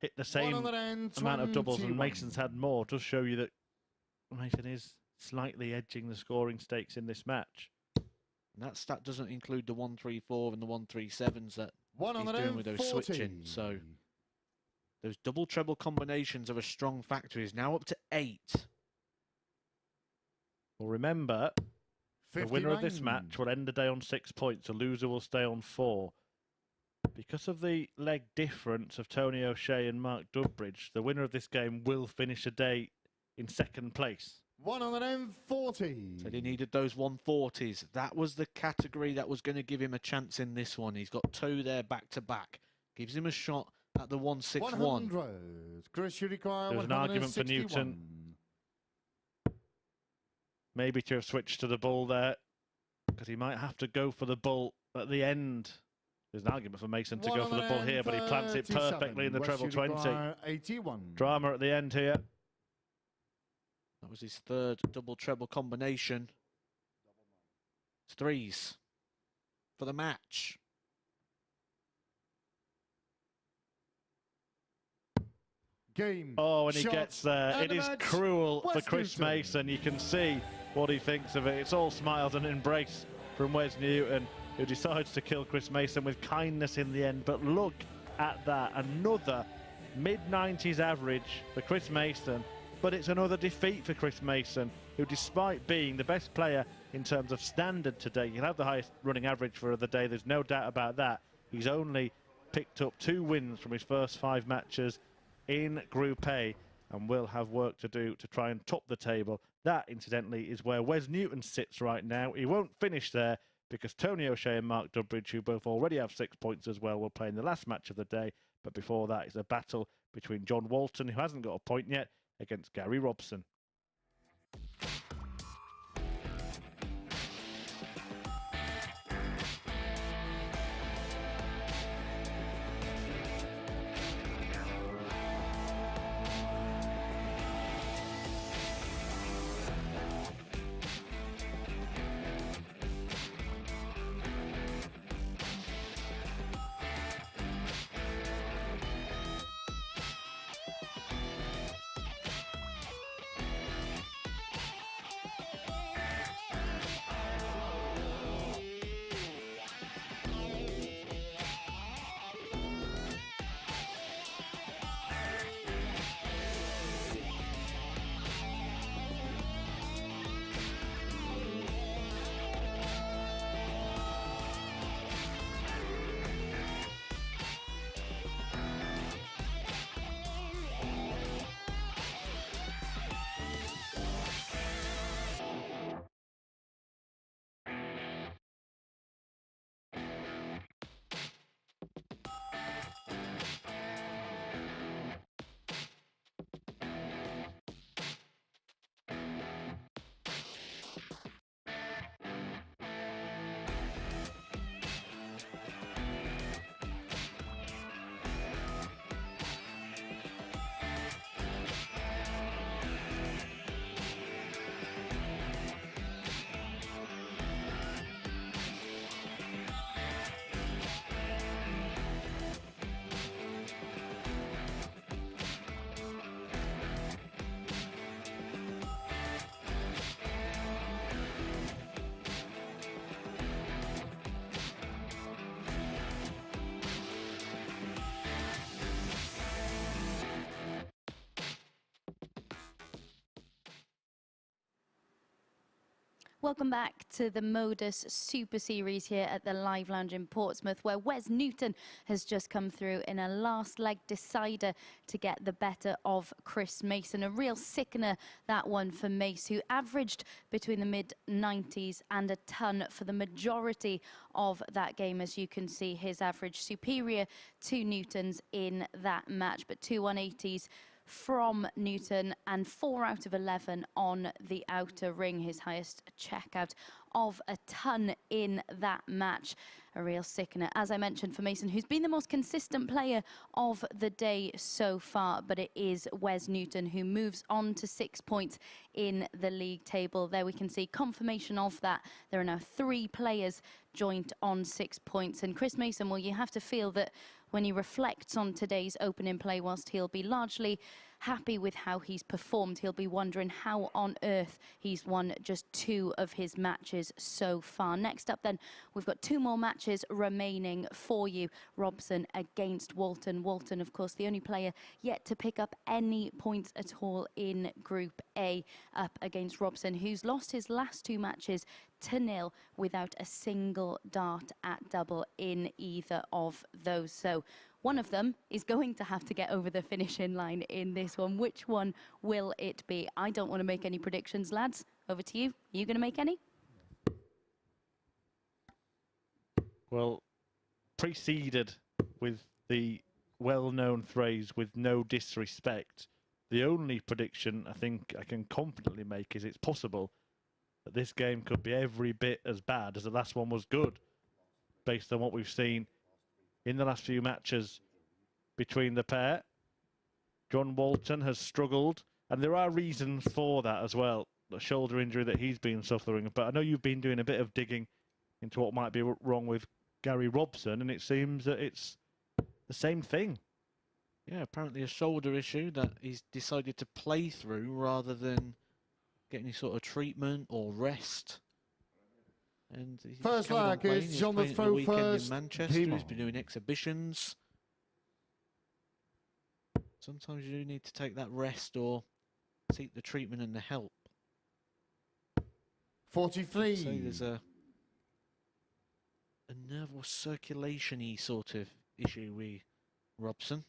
hit the same amount of doubles and Mason's had more does show you that Mason is slightly edging the scoring stakes in this match. And that stat doesn't include the 134 and the 137s that he's doing with those switching. So those double treble combinations of a strong factor is now up to 8. Well, remember, the winner of this 59. match will end the day on 6 points. The loser will stay on 4. Because of the leg difference of Tony O'Shea and Mark Dudbridge, the winner of this game will finish the day in 2nd place. 140. So he needed those 140s. That was the category that was going to give him a chance in this one. He's got 2 there back to back. Gives him a shot at the 161. 100. Chris, you require There's an argument for Newton. 161. Maybe to have switched to the bull there, because he might have to go for the bull at the end. There's an argument for Mason to go for the bull here, but he plants it perfectly in the treble 20. 81. Drama at the end here. That was his 3rd double treble combination. It's 3s for the match. Game. Oh, and he shot, gets there. and It the is match, cruel for Wes Chris Newton. Mason. You can see what he thinks of it. It's all smiles and embrace from Wes Newton, who decides to kill Chris Mason with kindness in the end. But look at that. Another mid-90s average for Chris Mason. But it's another defeat for Chris Mason, who, despite being the best player in terms of standard today, he'll have the highest running average for the day. There's no doubt about that. He's only picked up 2 wins from his first 5 matches in Group A, and will have work to do to try and top the table. That, incidentally, is where Wes Newton sits right now. He won't finish there because Tony O'Shea and Mark Dudbridge, who both already have 6 points as well, will play in the last match of the day. But before that, it's a battle between John Walton, who hasn't got a point yet, against Gary Robson. Welcome back to the MODUS Super Series here at the Live Lounge in Portsmouth, where Wes Newton has just come through in a last leg decider to get the better of Chris Mason. A real sickener, that one for Mace, who averaged between the mid-90s and a ton for the majority of that game. As you can see, his average superior to Newton's in that match, but 2 180s from Newton and 4 out of 11 on the outer ring, his highest checkout of a ton in that match. A real sickener, as I mentioned, for Mason, who's been the most consistent player of the day so far, but it is Wes Newton who moves on to 6 points in the league table. There we can see confirmation of that. There are now 3 players joint on 6 points, and Chris Mason, well, you have to feel that when he reflects on today's opening play, whilst he'll be largely happy with how he's performed, he'll be wondering how on earth he's won just 2 of his matches so far. Next up then, we've got 2 more matches remaining for you. Robson against Walton. Walton, of course, the only player yet to pick up any points at all in Group A, up against Robson, who's lost his last 2 matches to 0 without a single dart at double in either of those. So one of them is going to have to get over the finishing line in this one. Which one will it be? I don't want to make any predictions, lads. Over to you. Are you going to make any? Well, preceded with the well-known phrase, with no disrespect, the only prediction I think I can confidently make is it's possible that this game could be every bit as bad as the last one was good, based on what we've seen in the last few matches between the pair. John Walton has struggled, and there are reasons for that as well. The shoulder injury that he's been suffering. But I know you've been doing a bit of digging into what might be wrong with Gary Robson, and it seems that it's the same thing. Yeah, apparently a shoulder issue that he's decided to play through rather than get any sort of treatment or rest. And First leg is on the throw first. In Manchester, he's been doing exhibitions. Sometimes you do need to take that rest or seek the treatment and the help. 43. So there's a nervous circulation-y sort of issue with Robson.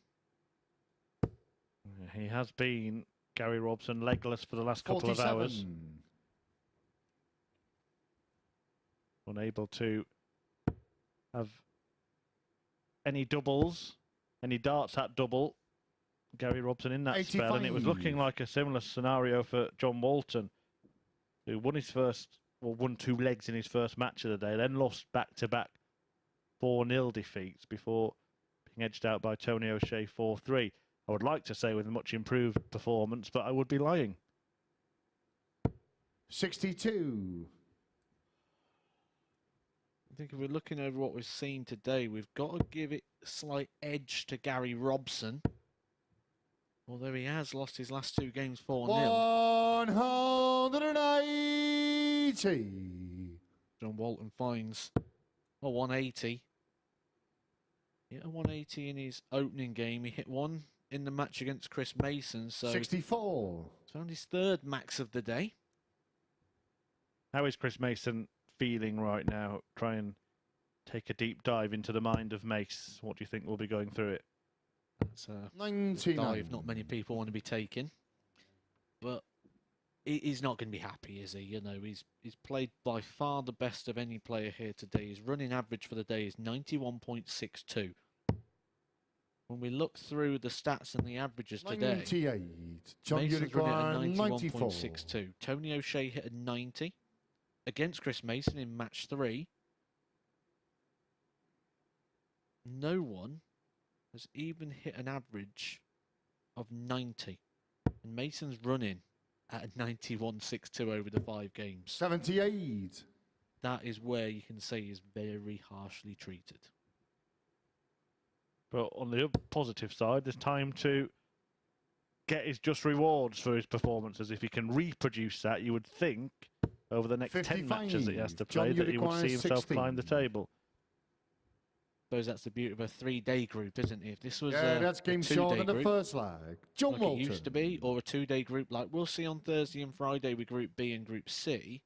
He has been, Gary Robson, legless for the last couple 47. of hours. Unable to have any doubles, any darts at double. Gary Robson in that 85. spell, and it was looking like a similar scenario for John Walton, who won his first, well, won 2 legs in his first match of the day, then lost back-to-back 4-0 defeats before being edged out by Tony O'Shea 4-3. I would like to say with a much improved performance, but I would be lying. 62. I think if we're looking over what we've seen today, we've got to give it a slight edge to Gary Robson. Although he has lost his last 2 games 4-0. 180. John Walton finds a 180. He hit a 180 in his opening game. He hit 1 in the match against Chris Mason. So 64. Found his 3rd max of the day. How is Chris Mason feeling right now? Try and take a deep dive into the mind of Mace. What do you think will be going through it? That's a 99. dive not many people want to be taking. But he's not going to be happy, is he? You know, he's played by far the best of any player here today. His running average for the day is 91.62. When we look through the stats and the averages today, 98. John Mason's running Uruguay, at 94. 91.62. Tony O'Shea hit a 90 against Chris Mason in match 3. No one has even hit an average of 90. And Mason's running at a 91.62 over the 5 games. 78. That is where you can say he's very harshly treated. But on the positive side, there's time to get his just rewards for his performances. If he can reproduce that, you would think over the next 10 55. matches that he has to play John that he would Uruguay, see himself 16. climb the table. I suppose that's the beauty of a 3-day group, isn't it? If this was that's a game 2-day short in the group, first leg. John like Walton. it used to be, or a 2-day group like we'll see on Thursday and Friday with Group B and Group C,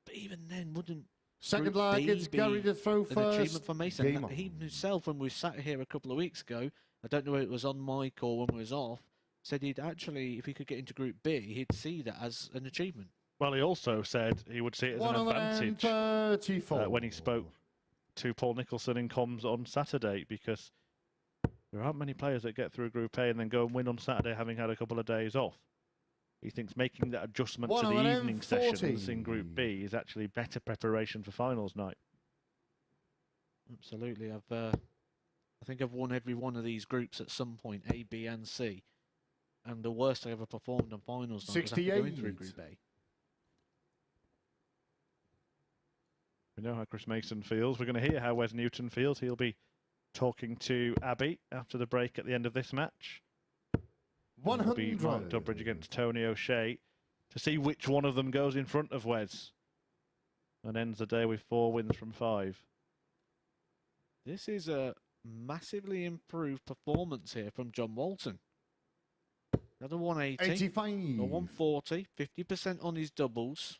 But even then, wouldn't Second Group leg, B it's Gary be to throw an first. achievement for Mason? Game on. He himself, when we sat here a couple of weeks ago, I don't know whether it was on mic or when we was off, said he'd actually, if he could get into Group B, he'd see that as an achievement. Well, he also said he would see it as an advantage 134. when he spoke to Paul Nicholson in comms on Saturday, because there aren't many players that get through Group A and then go and win on Saturday having had a couple of days off. He thinks making that adjustment to the evening 140. sessions in Group B is actually better preparation for finals night. Absolutely. I think I've won every one of these groups at some point, A, B, and C. And the worst I ever performed on finals night was after going through 68. Group A. We know how Chris Mason feels. We're going to hear how Wes Newton feels. He'll be talking to Abby after the break at the end of this match. It'll be Mark 100. Dudbridge against Tony O'Shea to see which one of them goes in front of Wes and ends the day with 4 wins from 5. This is a massively improved performance here from John Walton. Another 180, 85. a 140, 50% on his doubles.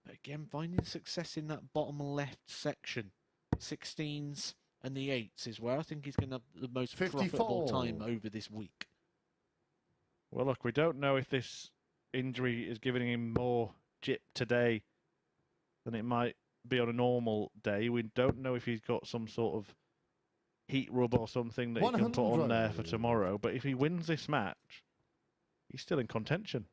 But again, finding success in that bottom left section. 16s and the 8s is where I think he's going to have the most 54. profitable time over this week. Well, look, we don't know if this injury is giving him more jip today than it might be on a normal day. We don't know if he's got some sort of heat rub or something that he can put on there for tomorrow. But if he wins this match, he's still in contention.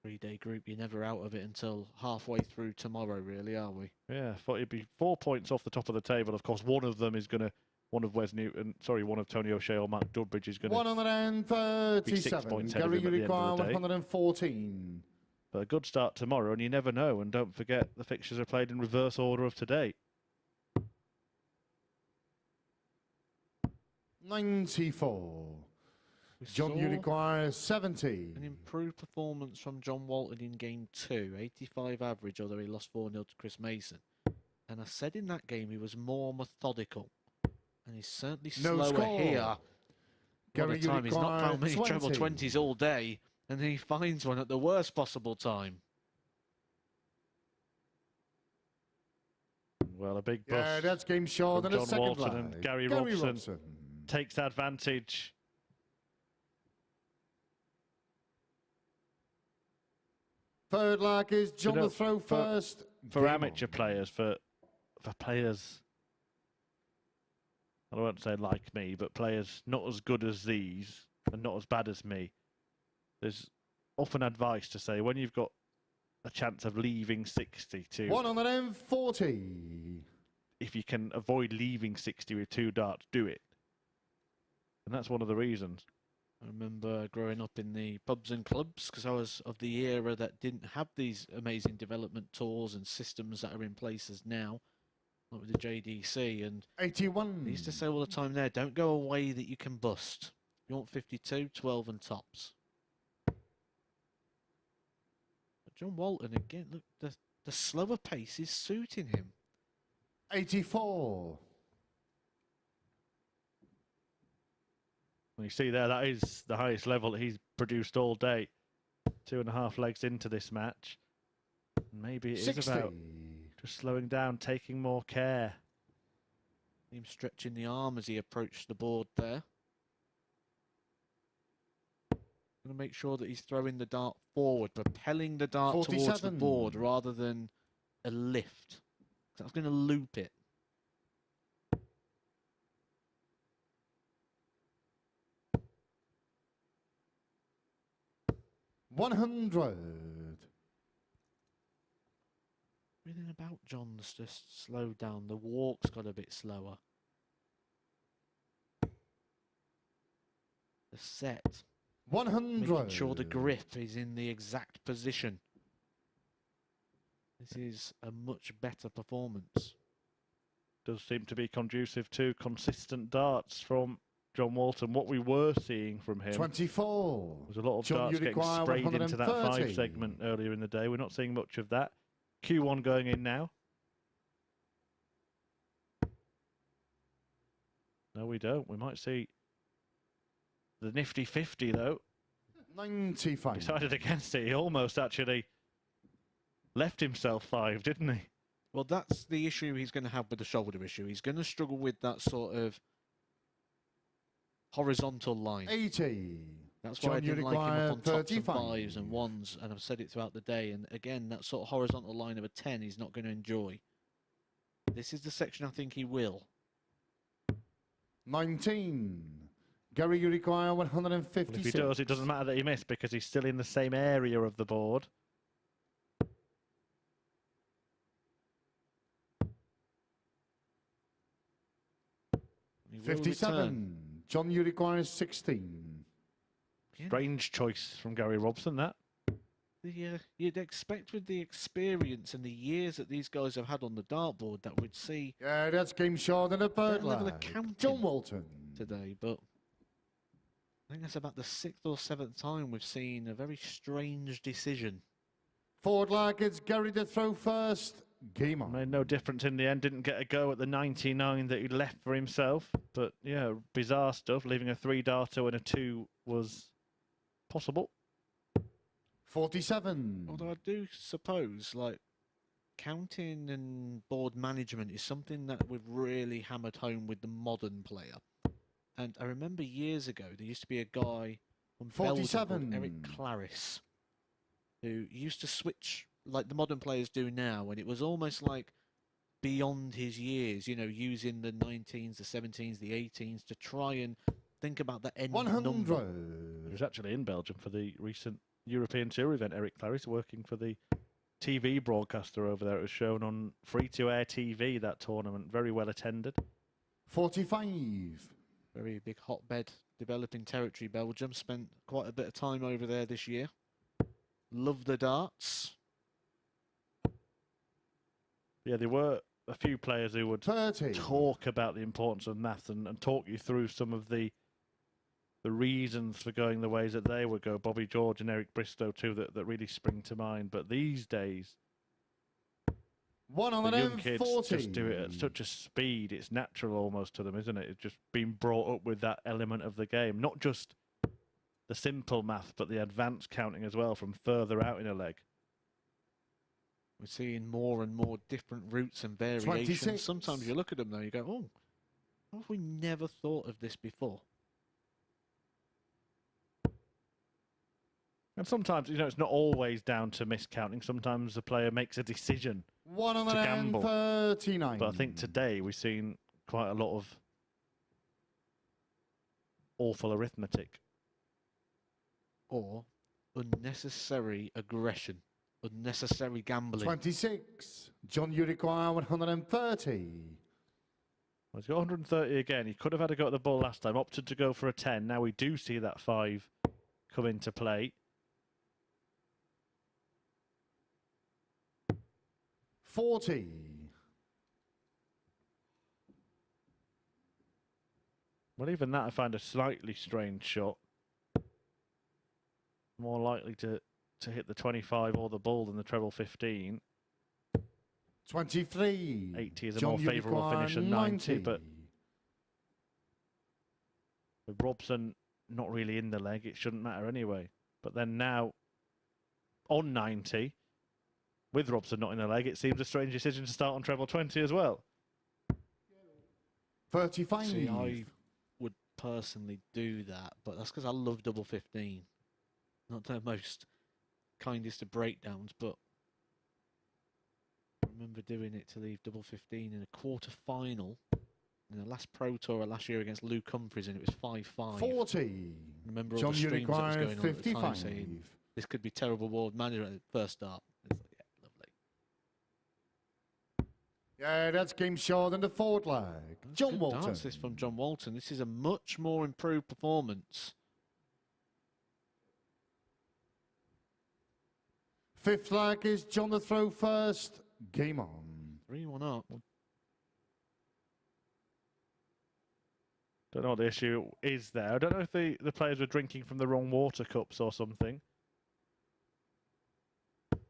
3-day group, you're never out of it until halfway through tomorrow, really, are we? Yeah, I thought it'd be 4 points off the top of the table. Of course, one of them is going to, one of Tony O'Shea or Mark Dudbridge is going to 137. points ahead of Gary, him you at the end require of the day. 114. But a good start tomorrow, and you never know. And don't forget, the fixtures are played in reverse order of today. 94. We John, you saw require 70. an improved performance from John Walton in game 2, 85 average, although he lost 4-0 to Chris Mason. And I said in that game he was more methodical, and he's certainly slower score. here. Gary, What a you time. He's not require found many 20. treble 20s all day, and then he finds one at the worst possible time. Well, a big bust. Yeah, that's game short from and a John second Walton leg. and Gary Robson takes advantage. Third leg is John You know, to throw first. For Game amateur on. players, for players, I won't say like me, but players not as good as these and not as bad as me, there's often advice to say when you've got a chance of leaving 60 to 140. if you can avoid leaving 60 with 2 darts, do it. And that's one of the reasons. I remember growing up in the pubs and clubs because I was of the era that didn't have these amazing development tools and systems that are in place as now, like with the JDC. And 81. I used to say all the time there, don't go away that you can bust. You want 52, 12 and tops. But John Walton, again, look, the slower pace is suiting him. 84. And you see there, that is the highest level that he's produced all day. 2.5 legs into this match. Maybe it 60. is about just slowing down, taking more care. Him stretching the arm as he approached the board there. Going to make sure that he's throwing the dart forward, propelling the dart towards the 47. board rather than a lift. That's going to loop it. $100. Everything about John's just slowed down. The walk's got a bit slower. The set. 100. Making sure the grip is in the exact position. This is a much better performance. Does seem to be conducive to consistent darts from John Walton. What we were seeing from him 24. was a lot of John, darts you getting require sprayed into that 130. 5 segment earlier in the day. We're not seeing much of that. Q1 going in now. No, we don't. We might see the nifty 50 though. 95. decided against it. He almost actually left himself 5, didn't he? Well, that's the issue he's going to have with the shoulder issue. He's going to struggle with that sort of horizontal line. 80. That's why I John, you didn't like him up require on tops and 35. 5s and 1s, and I've said it throughout the day. And again, that sort of horizontal line of a 10 he's not going to enjoy. This is the section I think he will. 19. Gary, you require 156. Well, if he does, it doesn't matter that he missed because he's still in the same area of the board. He will 57. return. John, you require 16. Strange choice from Gary Robson, that. You'd expect with the experience and the years that these guys have had on the dartboard that we'd see Yeah, that's game short in the third level of leg. counting John Walton. today, but I think that's about the 6th or 7th time we've seen a very strange decision. Forward leg, it's Gary to throw first. Game on. Made no difference in the end. Didn't get a go at the 99 that he left for himself. But yeah, bizarre stuff. Leaving a 3-darter when a 2 was possible. 47. Although I do suppose, like, counting and board management is something that we've really hammered home with the modern player. And I remember years ago, there used to be a guy from Belgium 47. called Eric Claris, who used to switch like the modern players do now, and it was almost like beyond his years, you know, using the 19s, the 17s, the 18s to try and think about the end 100. number. He was actually in Belgium for the recent European Tour event, Eric Claris, working for the TV broadcaster over there. It was shown on free-to-air TV, that tournament. Very well attended. 45. Very big hotbed, developing territory, Belgium. Spent quite a bit of time over there this year. Love the darts. Yeah, there were a few players who would 30. talk about the importance of maths and talk you through some of the reasons for going the ways that they would go. Bobby George and Eric Bristow too, that really spring to mind. But these days, the young kids 140. just do it at such a speed. It's natural almost to them, isn't it? It's just been brought up with that element of the game. Not just the simple math, but the advanced counting as well from further out in a leg. We're seeing more and more different routes and variations. 26. Sometimes you look at them though, you go, oh, how have we never thought of this before? And sometimes, you know, it's not always down to miscounting. Sometimes the player makes a decision to gamble. 139. But I think today we've seen quite a lot of awful arithmetic. Or unnecessary aggression, unnecessary gambling. 26. John, you require 130. Well, he's got 130 again. He could have had a go at the ball last time, opted to go for a 10. Now we do see that 5 come into play. 40. Well, even that I find a slightly strange shot. More likely to hit the 25 or the ball than the treble 15. 23. 80 is a John, more you favourable require finish than 90, but with Robson not really in the leg, it shouldn't matter anyway. But then now, on 90, with Robson not in the leg, it seems a strange decision to start on treble 20 as well. 35. See, I would personally do that, but that's because I love double 15. Not the most kindest of breakdowns, but I remember doing it to leave double 15 in a quarter final in the last Pro Tour last year against Luke Humphries, and it was 5-5. 40. Remember all John, the you streams that was require going on at the time 55. saying this could be terrible board management at the first start. It's like, yeah, lovely. Yeah, that's game short in the forward leg. John Good Walton. dance this from John Walton. This is a much more improved performance. Fifth leg is John to throw first. Game on. 3-1 up. Don't know what the issue is there. I don't know if the players were drinking from the wrong water cups or something.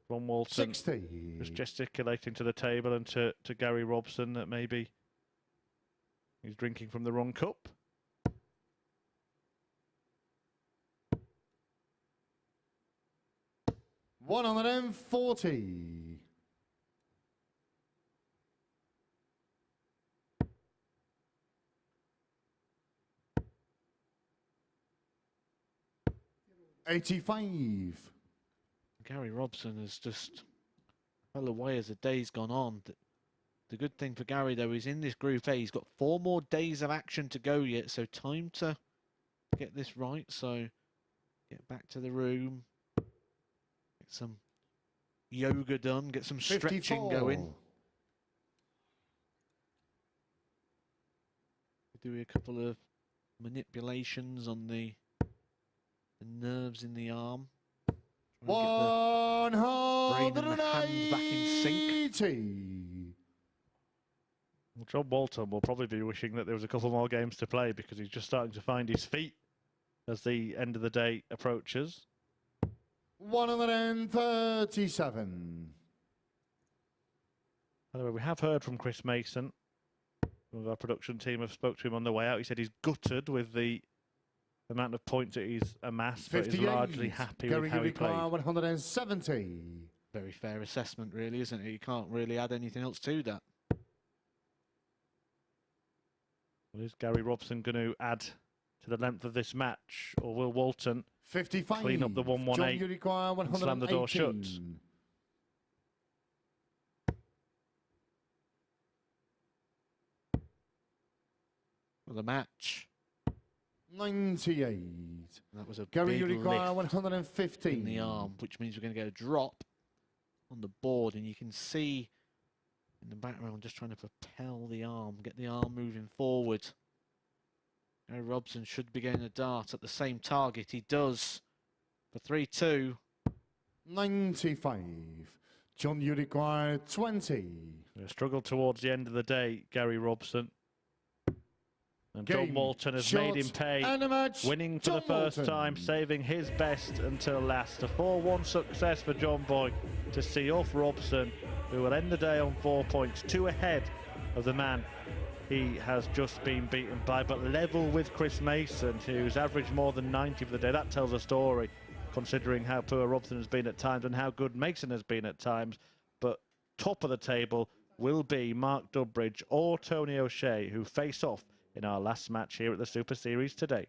Ron Walton 60. was gesticulating to the table and to Gary Robson that maybe he's drinking from the wrong cup. 140. $85. Gary Robson has just fell away as the day's gone on. The good thing for Gary, though, is in this Group A, he's got 4 more days of action to go yet, so time to get this right. So get back to the room, get some yoga done, get some stretching 54. going. Do a couple of manipulations on the nerves in the arm. Try and get the brain and the hand back in sync. Well, John Walton will probably be wishing that there was a couple more games to play because he's just starting to find his feet as the end of the day approaches. 137. By the way, we have heard from Chris Mason. Some of our production team have spoke to him on the way out. He said he's gutted with the amount of points that he's amassed, but he's largely happy with how he played. 170. Very fair assessment, really, isn't it? You can't really add anything else to that. Well, is Gary Robson going to add to the length of this match, or will Walton 55. clean up the 118 and slam the door shut? For the match. 98. That was a Gary, you big require lift 115. in the arm, which means we're going to get a drop on the board, and you can see in the background just trying to propel the arm, get the arm moving forward. Gary Robson should be getting a dart at the same target. He does for 3-2. 95. John, you require 20. Struggled towards the end of the day, Gary Robson. And John Walton has made him pay, winning for the first time, saving his best until last. A 4-1 success for John Boy to see off Robson, who will end the day on 4 points, 2 ahead of the man he has just been beaten by, but level with Chris Mason, who's averaged more than 90 for the day. That tells a story, considering how poor Robson has been at times and how good Mason has been at times. But top of the table will be Mark Dudbridge or Tony O'Shea, who face off in our last match here at the Super Series today.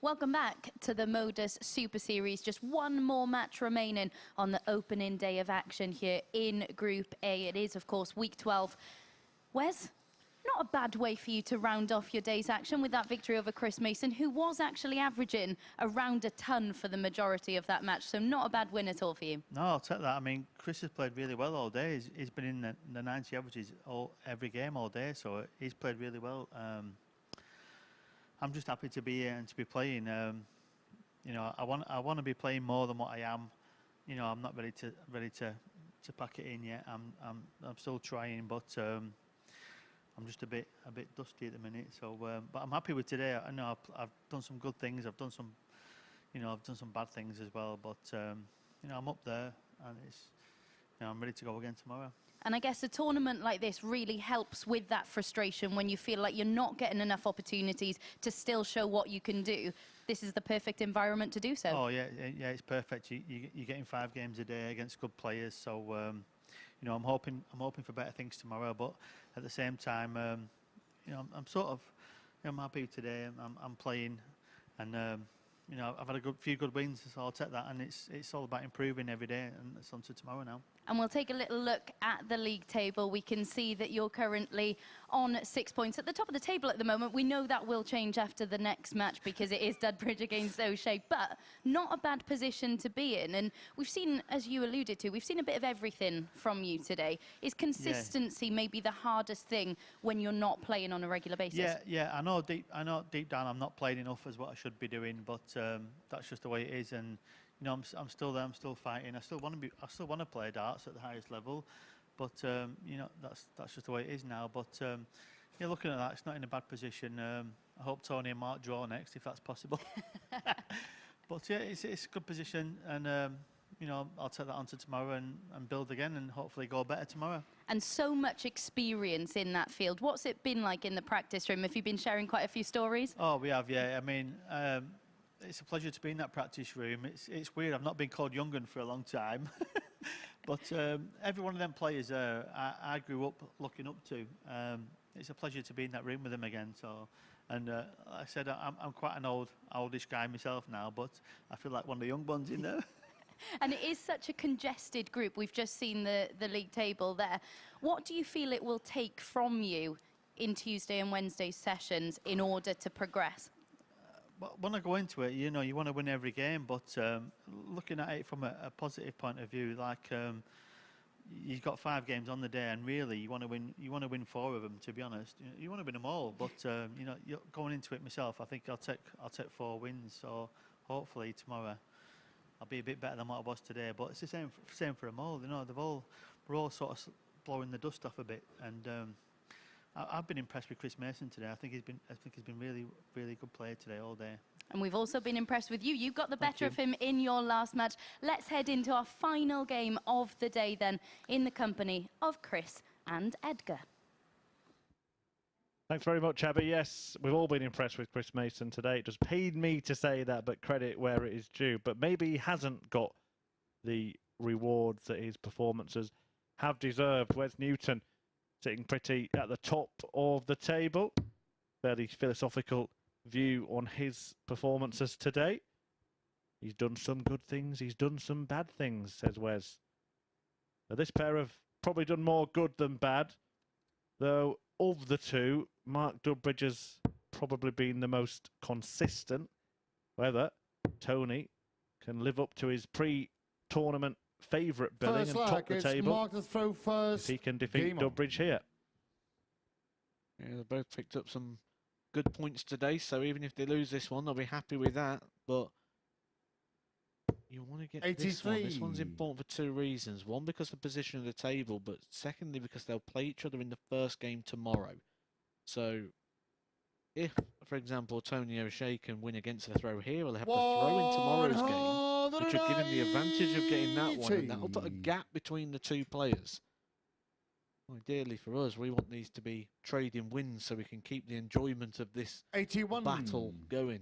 Welcome back to the MODUS Super Series. Just one more match remaining on the opening day of action here in Group A. It is, of course, week 12. Wes? Not a bad way for you to round off your day's action with that victory over Chris Mason, who was actually averaging around a ton for the majority of that match. So not a bad win at all for you. No, I'll take that. I mean, Chris has played really well all day. He's been in the 90 averages every game all day, so he's played really well. I'm just happy to be here and to be playing. You know, I want to be playing more than what I am. You know, I'm not ready to pack it in yet. I'm still trying, but I'm just a bit dusty at the minute. So, but I'm happy with today. I know I've done some good things. I've done some, you know, I've done some bad things as well. But you know, I'm up there, and it's, you know, I'm ready to go again tomorrow. And I guess a tournament like this really helps with that frustration when you feel like you're not getting enough opportunities to still show what you can do. This is the perfect environment to do so. Oh yeah, it's perfect. You're getting 5 games a day against good players. So you know, I'm hoping for better things tomorrow. But at the same time, you know, I'm sort of, you know, I'm happy today. I'm playing, and you know, I've had a few good wins, so I'll take that. And it's all about improving every day, and it's on to tomorrow now. And we'll take a little look at the league table. We can see that you're currently on 6 points at the top of the table at the moment. We know that will change after the next match because it is Dudbridge against O'Shea, but not a bad position to be in. And we've seen, as you alluded to, we've seen a bit of everything from you today. Is consistency maybe the hardest thing when you're not playing on a regular basis? Yeah. I know deep down I'm not playing enough as what I should be doing, but that's just the way it is. And you know, I'm still there. I'm still fighting. I still want to play darts at the highest level, but you know, that's just the way it is now. But yeah, looking at that, it's not in a bad position. I hope Tony and Mark draw next, if that's possible. But yeah, it's a good position, and you know, I'll take that on to tomorrow and build again, and hopefully go better tomorrow. And so much experience in that field. What's it been like in the practice room? Have you been sharing quite a few stories? Oh, we have, yeah. I mean, it's a pleasure to be in that practice room. It's weird. I've not been called young'un for a long time. But every one of them players I grew up looking up to. It's a pleasure to be in that room with them again. So, and like I said, I'm quite an oldish guy myself now, but I feel like one of the young ones in there. And it is such a congested group. We've just seen the league table there. What do you feel it will take from you in Tuesday and Wednesday sessions in order to progress? But when I go into it, you know, you want to win every game, but looking at it from a positive point of view, like you've got 5 games on the day, and really you want to win 4 of them. To be honest, you want to win them all. But you know, going into it myself, I think I'll take 4 wins. So hopefully tomorrow I'll be a bit better than what I was today. But it's the same for them all. You know, we're all sort of blowing the dust off a bit, and I've been impressed with Chris Mason today. I think he's been really good player today all day. And we've also been impressed with you. You got the better of him in your last match. Let's head into our final game of the day then, in the company of Chris and Edgar. Thanks very much, Abby. Yes, we've all been impressed with Chris Mason today. It does pain me to say that, but credit where it is due. But maybe he hasn't got the rewards that his performances have deserved. Wes Newton sitting pretty at the top of the table. Fairly philosophical view on his performances today. He's done some good things, he's done some bad things, says Wes. Now, this pair have probably done more good than bad, though of the two, Mark Dudbridge has probably been the most consistent. Whether Tony can live up to his pre-tournament favourite billing and top the table, Mark to throw first. if he can defeat Dudbridge here. Yeah, they both picked up some good points today, so even if they lose this one, they'll be happy with that. But you want to get 83. this one. This one's important for 2 reasons. One, because of the position of the table, but secondly, because they'll play each other in the first game tomorrow. So if, for example, Tony O'Shea can win against the throw here, he'll have to throw in tomorrow's game, which will give him the advantage of getting that one, and that'll put a gap between the 2 players. Ideally for us, we want these to be trading wins so we can keep the enjoyment of this 81 battle going.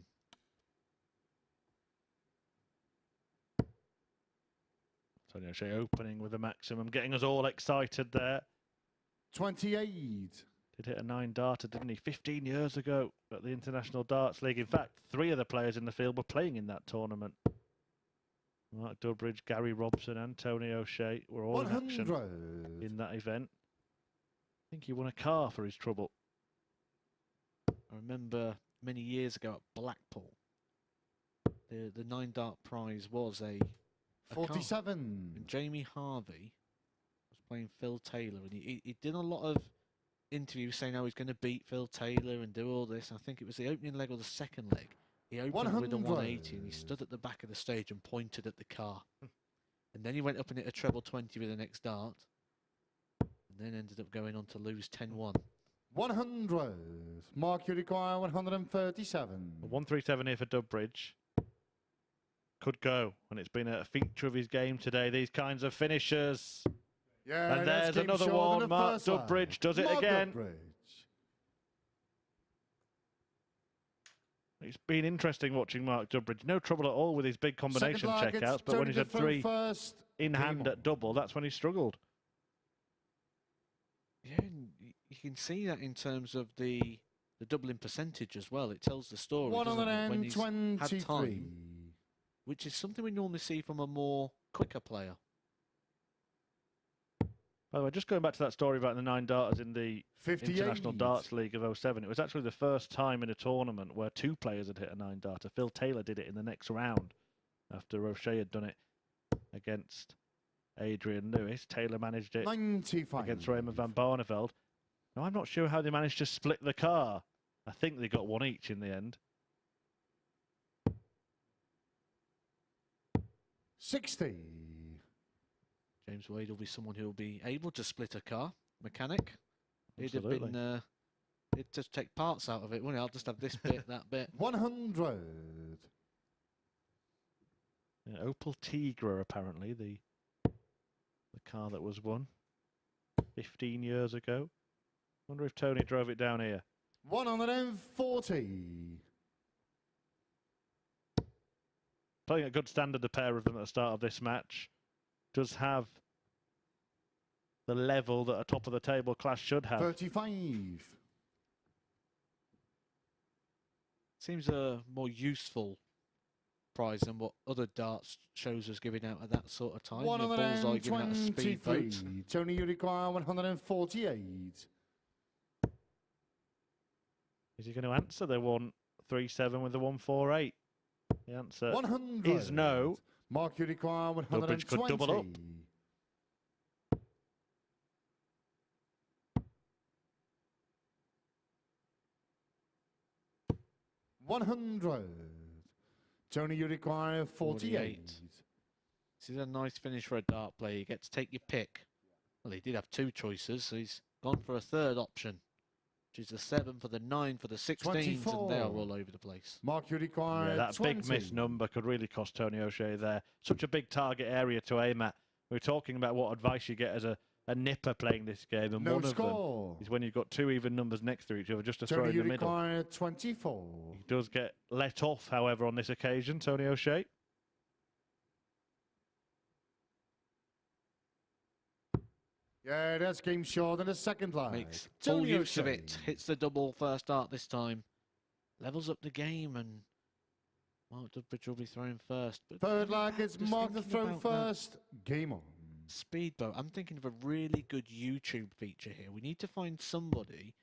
Tony O'Shea opening with a maximum, getting us all excited there. 28. Did hit a 9-darter, didn't he? 15 years ago at the International Darts League. In fact, 3 of the players in the field were playing in that tournament. Mark Dudbridge, Gary Robson and Tony O'Shea were all in action in that event. I think he won a car for his trouble. I remember many years ago at Blackpool, the 9-dart prize was a car. 47. And Jamie Harvey was playing Phil Taylor, and he did a lot of interviews saying how he's going to beat Phil Taylor and do all this. I think it was the opening leg or the second leg. He opened with a 180 and he stood at the back of the stage and pointed at the car. And then he went up and hit a treble 20 with the next dart. And then ended up going on to lose 10-1. 100. Mark, you require 137. 137 here for Dudbridge. Could go, and it's been a feature of his game today, these kinds of finishers. Yeah, And there's another one. Mark Dudbridge does it again. Dudbridge. It's been interesting watching Mark Dudbridge. No trouble at all with his big combination checkouts, but when he's had three in hand at double, that's when he struggled. Yeah, and you can see that in terms of the doubling percentage as well. It tells the story, doesn't it? When he's had time, which is something we normally see from a more quicker player. By the way, just going back to that story about the 9-darters in the 58. International Darts League of 07, it was actually the first time in a tournament where 2 players had hit a 9-darter. Phil Taylor did it in the next round after Shea had done it against Adrian Lewis. Taylor managed it 95. against Raymond van Barneveld. Now, I'm not sure how they managed to split the car. I think they got one each in the end. 60. James Wade will be someone who will be able to split a car. Mechanic. Absolutely. He'd have been... he'd just take parts out of it, wouldn't he? I'll just have this bit, that bit. 100. Yeah, Opel Tigra, apparently, the car that was won 15 years ago. Wonder if Tony drove it down here. 140. Playing a good standard, the pair of them at the start of this match. Does have the level that a top of the table class should have. 35. Seems a more useful prize than what other darts shows us giving out at that sort of time. Your bullseye giving out a speedboat. Tony, you require 148. Is he going to answer the 137 with the 148? The answer 100 is no. Mark, you require 120. Dudbridge could double up. 100. Tony, you require 48. This is a nice finish for a dart player. You get to take your pick. Well, he did have 2 choices, so he's gone for a third option, which is the 7 for the 9 for the 16s, and they are all over the place. Mark, you require that 20. big miss number could really cost Tony O'Shea there. Such a big target area to aim at. We were talking about what advice you get as a nipper playing this game, and No one score. of them is when you've got 2 even numbers next to each other, just to Tony, throw in you the middle. require 24. He does get let off, however, on this occasion, Tony O'Shea. Yeah, that's game short in the second line. Makes full use of it. Hits the double first dart this time. Levels up the game, and Mark Dudbridge will be throwing first. But Third leg, it's just Mark the thinking throw about first. Game on. Speedboat. I'm thinking of a really good YouTube feature here. We need to find somebody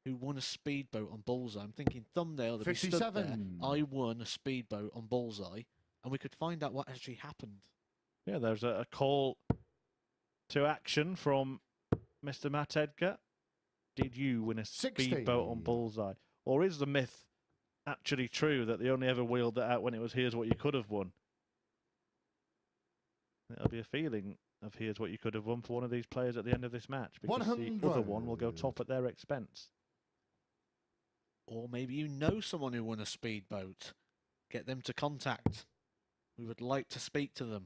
who won a speedboat on Bullseye. I'm thinking thumbnail that we stood there. 57. I won a speedboat on Bullseye, and we could find out what actually happened. Yeah, there's a call to action from Mr. Matt Edgar. Did you win a 60. speedboat on Bullseye? Or is the myth actually true that they only ever wheeled that out when it was here's what you could have won? There'll be a feeling of here's what you could have won for one of these players at the end of this match, because 100. the other one will go top at their expense. Or maybe you know someone who won a speedboat. Get them to contact. We would like to speak to them.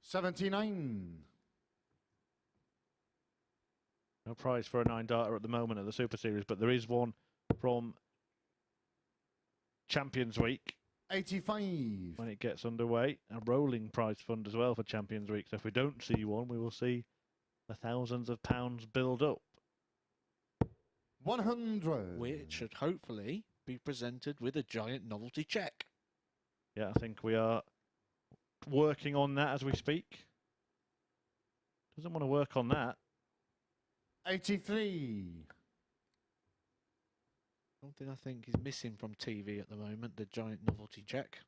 79. No prize for a 9-darter at the moment at the Super Series, but there is one from Champions Week 85. when it gets underway. A rolling prize fund as well for Champions Week. So if we don't see one, we will see the thousands of pounds build up. 100. Which should hopefully be presented with a giant novelty check. Yeah, I think we are working on that as we speak. Doesn't want to work on that. 83. Something I think is missing from TV at the moment, the giant novelty check.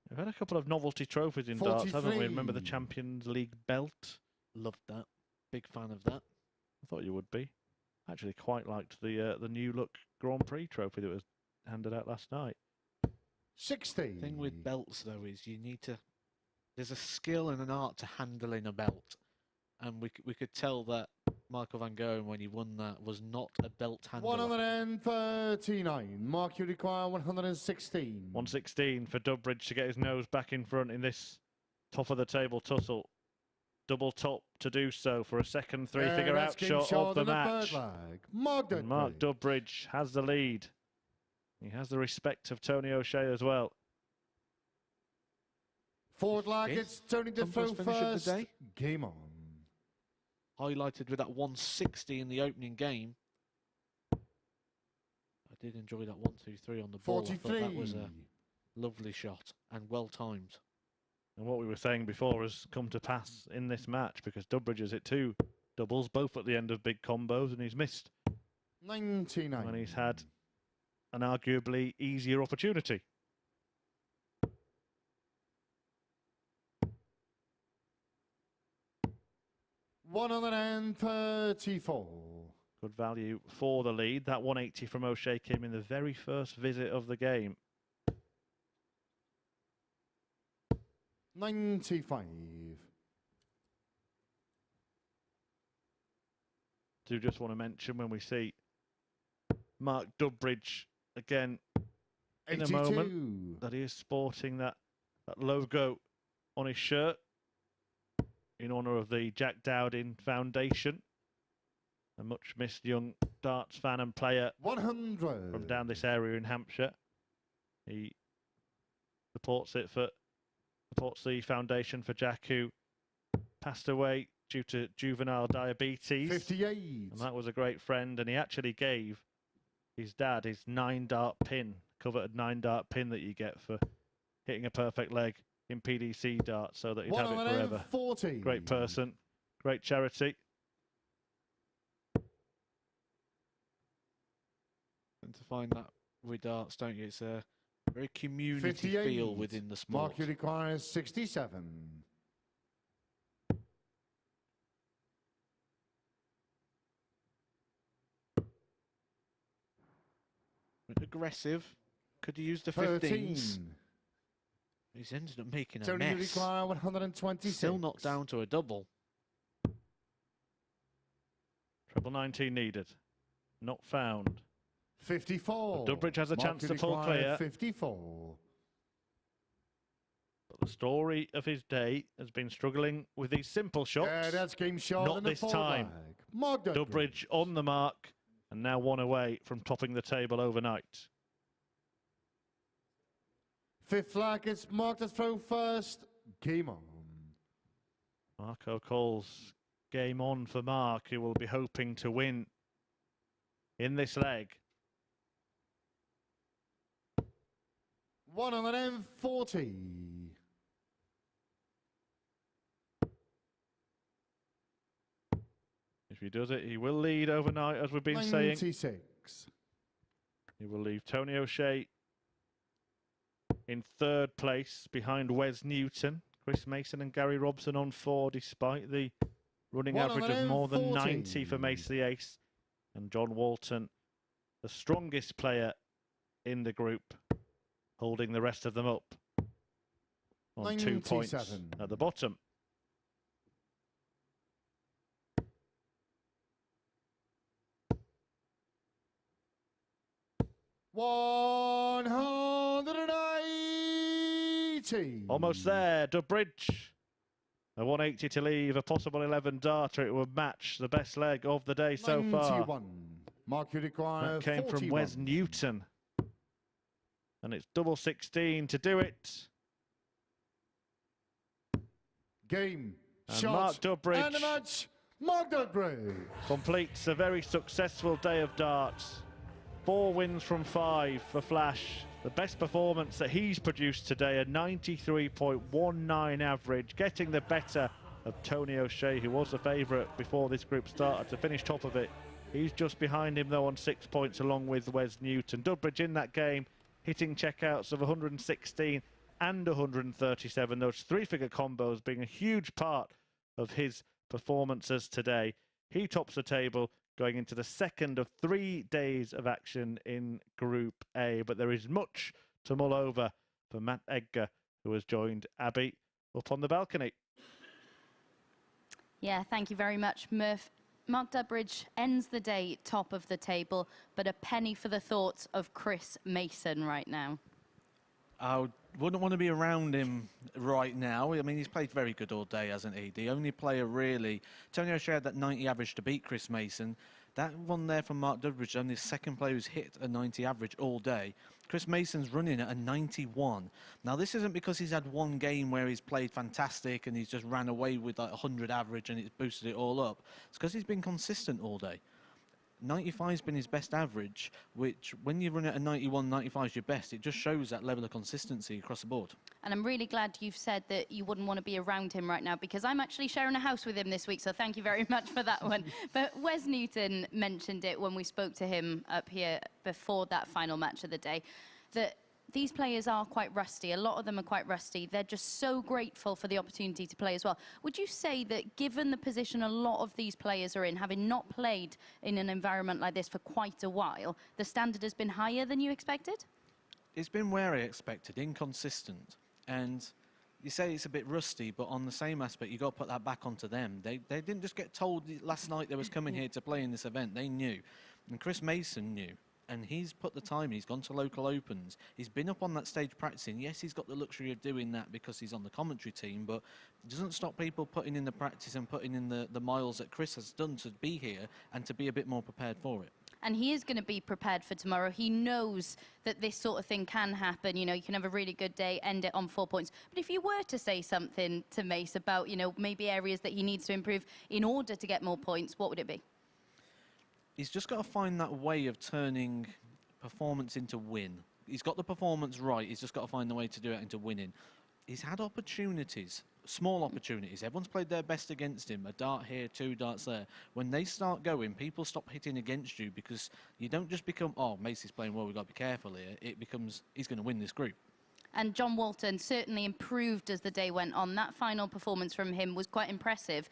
We've had a couple of novelty trophies in darts, haven't we? 43. Remember the Champions League belt? Loved that. Big fan of that. I thought you would be. Actually quite liked the new look Grand Prix trophy that was handed out last night. 60. The thing with belts, though, is you need to... There's a skill and an art to handling a belt. And we could tell that Michael van Gogh, when he won that, was not a belt handler. 139. Mark, you require 116. 116 for Dudbridge to get his nose back in front in this top of the table tussle. Double top to do so for a second three-figure outshot of the match. Mark Dudbridge. And Mark Dudbridge has the lead. He has the respect of Tony O'Shea as well. Forward lag, it's Tony to throw first. Game on. Highlighted with that 160 in the opening game. I did enjoy that 1-2-3 on the ball. 43. I thought that was a lovely shot and well timed. And what we were saying before has come to pass in this match, because Dudbridge has hit 2 doubles, both at the end of big combos, and he's missed 99. when he's had an arguably easier opportunity. $134. Good value for the lead. That 180 from O'Shea came in the very first visit of the game. 95. Do just want to mention when we see Mark Dudbridge again in 82. a moment that he is sporting that logo on his shirt in honour of the Jack Dowding Foundation, a much missed young darts fan and player 100 from down this area in Hampshire. He supports the foundation for Jack, who passed away due to juvenile diabetes. 58. And that was a great friend, and he actually gave his dad his 9-dart pin, coveted 9-dart pin that you get for hitting a perfect leg in PDC darts, so that he'd have it forever. 40. Great person, great charity. And to find that with darts, don't you? It's a very community 58. feel within the sport. Mark, you require 67. Aggressive. Could have used the 13. 15s. He's ended up making a Tony, you mess. require 126. Still not down to a double. Treble 19 needed. Not found. 54. But Dudbridge has a Mark, chance you to pull require clear. 54. But the story of his day has been struggling with these simple shots. Yeah, that's game shot. Not in the this forward time. leg. Mark Dudbridge on the mark, and now one away from topping the table overnight. Fifth flag, it's Mark to throw first. Game on. Marco calls game on for Mark, who will be hoping to win in this leg. 140. If he does it, he will lead overnight, as we've been 96. saying. He will leave Tony O'Shea in 3rd place behind Wes Newton. Chris Mason and Gary Robson on 4, despite the running average of more than 90 for Mace the Ace. And John Walton, the strongest player in the group, holding the rest of them up on 2 points at the bottom. $180. Almost there, Dudbridge. A 180 to leave, a possible 11 darter. It would match the best leg of the day so 91. far. Mark, you require That came 41. from Wes Newton. And it's double 16 to do it. Game. And Shot. Mark Dudbridge And the match. Mark Dudbridge. completes a very successful day of darts. 4 wins from 5 for Flash. The best performance that he's produced today, a 93.19 average, getting the better of Tony O'Shea, who was the favourite before this group started, to finish top of it He's just behind him, though, on 6 points, along with Wes Newton. Dudbridge in that game, hitting checkouts of 116 and 137. Those three-figure combos being a huge part of his performances today. He tops the table going into the second of 3 days of action in Group A. But there is much to mull over for Matt Edgar, who has joined Abby up on the balcony. Yeah, thank you very much, Murph. Mark Dudbridge ends the day top of the table, but a penny for the thoughts of Chris Mason right now. I wouldn't want to be around him right now. I mean, he's played very good all day, hasn't he? The only player really... Tony O'Shea had that 90 average to beat Chris Mason. That one there from Mark Dudbridge, only the second player who's hit a 90 average all day. Chris Mason's running at a 91. Now, this isn't because he's had one game where he's played fantastic and he's just ran away with like 100 average and it's boosted it all up. It's because he's been consistent all day. 95's been his best average, which when you run at a 91, 95 is your best. It just shows that level of consistency across the board. And I'm really glad you've said that you wouldn't want to be around him right now, because I'm actually sharing a house with him this week, so thank you very much for that one. But Wes Newton mentioned it when we spoke to him up here before that final match of the day, that these players are quite rusty. A lot of them are quite rusty. They're just so grateful for the opportunity to play as well. Would you say that given the position a lot of these players are in, having not played in an environment like this for quite a while, the standard has been higher than you expected? It's been where I expected, inconsistent. And you say it's a bit rusty, but on the same aspect, you've got to put that back onto them. They didn't just get told last night they was coming here to play in this event. They knew. And Chris Mason knew. And he's put the time in. He's gone to local opens. He's been up on that stage practicing. Yes, he's got the luxury of doing that because he's on the commentary team, but it doesn't stop people putting in the practice and putting in the miles that Chris has done to be here and to be a bit more prepared for it. And he is going to be prepared for tomorrow. He knows that this sort of thing can happen. You know, you can have a really good day, end it on 4 points. But if you were to say something to Mace about, you know, maybe areas that he needs to improve in order to get more points, what would it be? He's just got to find that way of turning performance into win. He's got the performance right. He's just got to find the way to do it into winning. He's had opportunities, small opportunities. Everyone's played their best against him. A dart here, 2 darts there. When they start going, people stop hitting against you because you don't just become, oh, Macy's playing well, we've got to be careful here. It becomes, he's going to win this group. And John Walton certainly improved as the day went on. That final performance from him was quite impressive.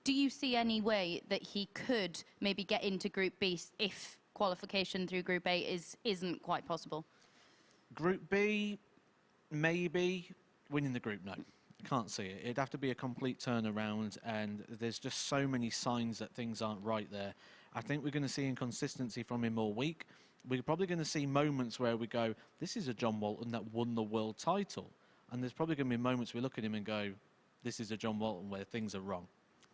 Do you see any way that he could maybe get into Group B if qualification through Group A isn't quite possible? Group B, maybe. Winning the group, no. Can't see it. It'd have to be a complete turnaround, and there's just so many signs that things aren't right there. I think we're going to see inconsistency from him all week. We're probably going to see moments where we go, this is a John Walton that won the world title. And there's probably going to be moments we look at him and go, this is a John Walton where things are wrong.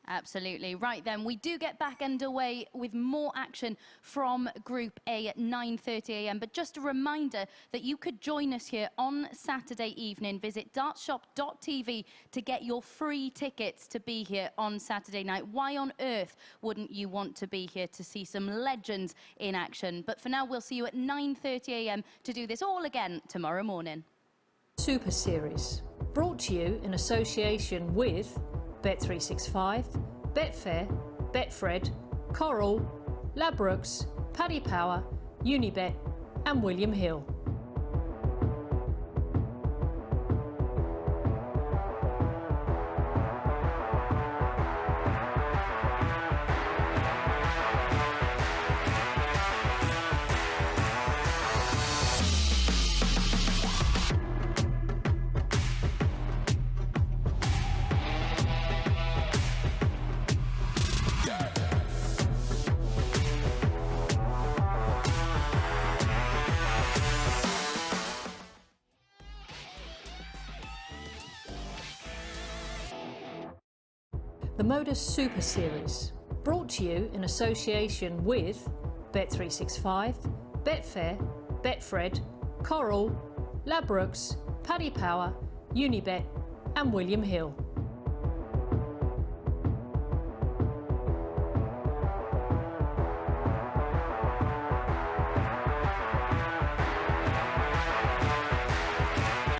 Absolutely. Right then, we do get back underway with more action from Group A at 9:30 a.m. But just a reminder that you could join us here on Saturday evening. Visit dartshop.tv to get your free tickets to be here on Saturday night. Why on earth wouldn't you want to be here to see some legends in action? But for now, we'll see you at 9:30 a.m. to do this all again tomorrow morning. Super Series, brought to you in association with Bet365, Betfair, Betfred, Coral, Ladbrokes, Paddy Power, Unibet and William Hill. The MODUS Super Series, brought to you in association with Bet365, Betfair, Betfred, Coral, Ladbrokes, Paddy Power, Unibet and William Hill.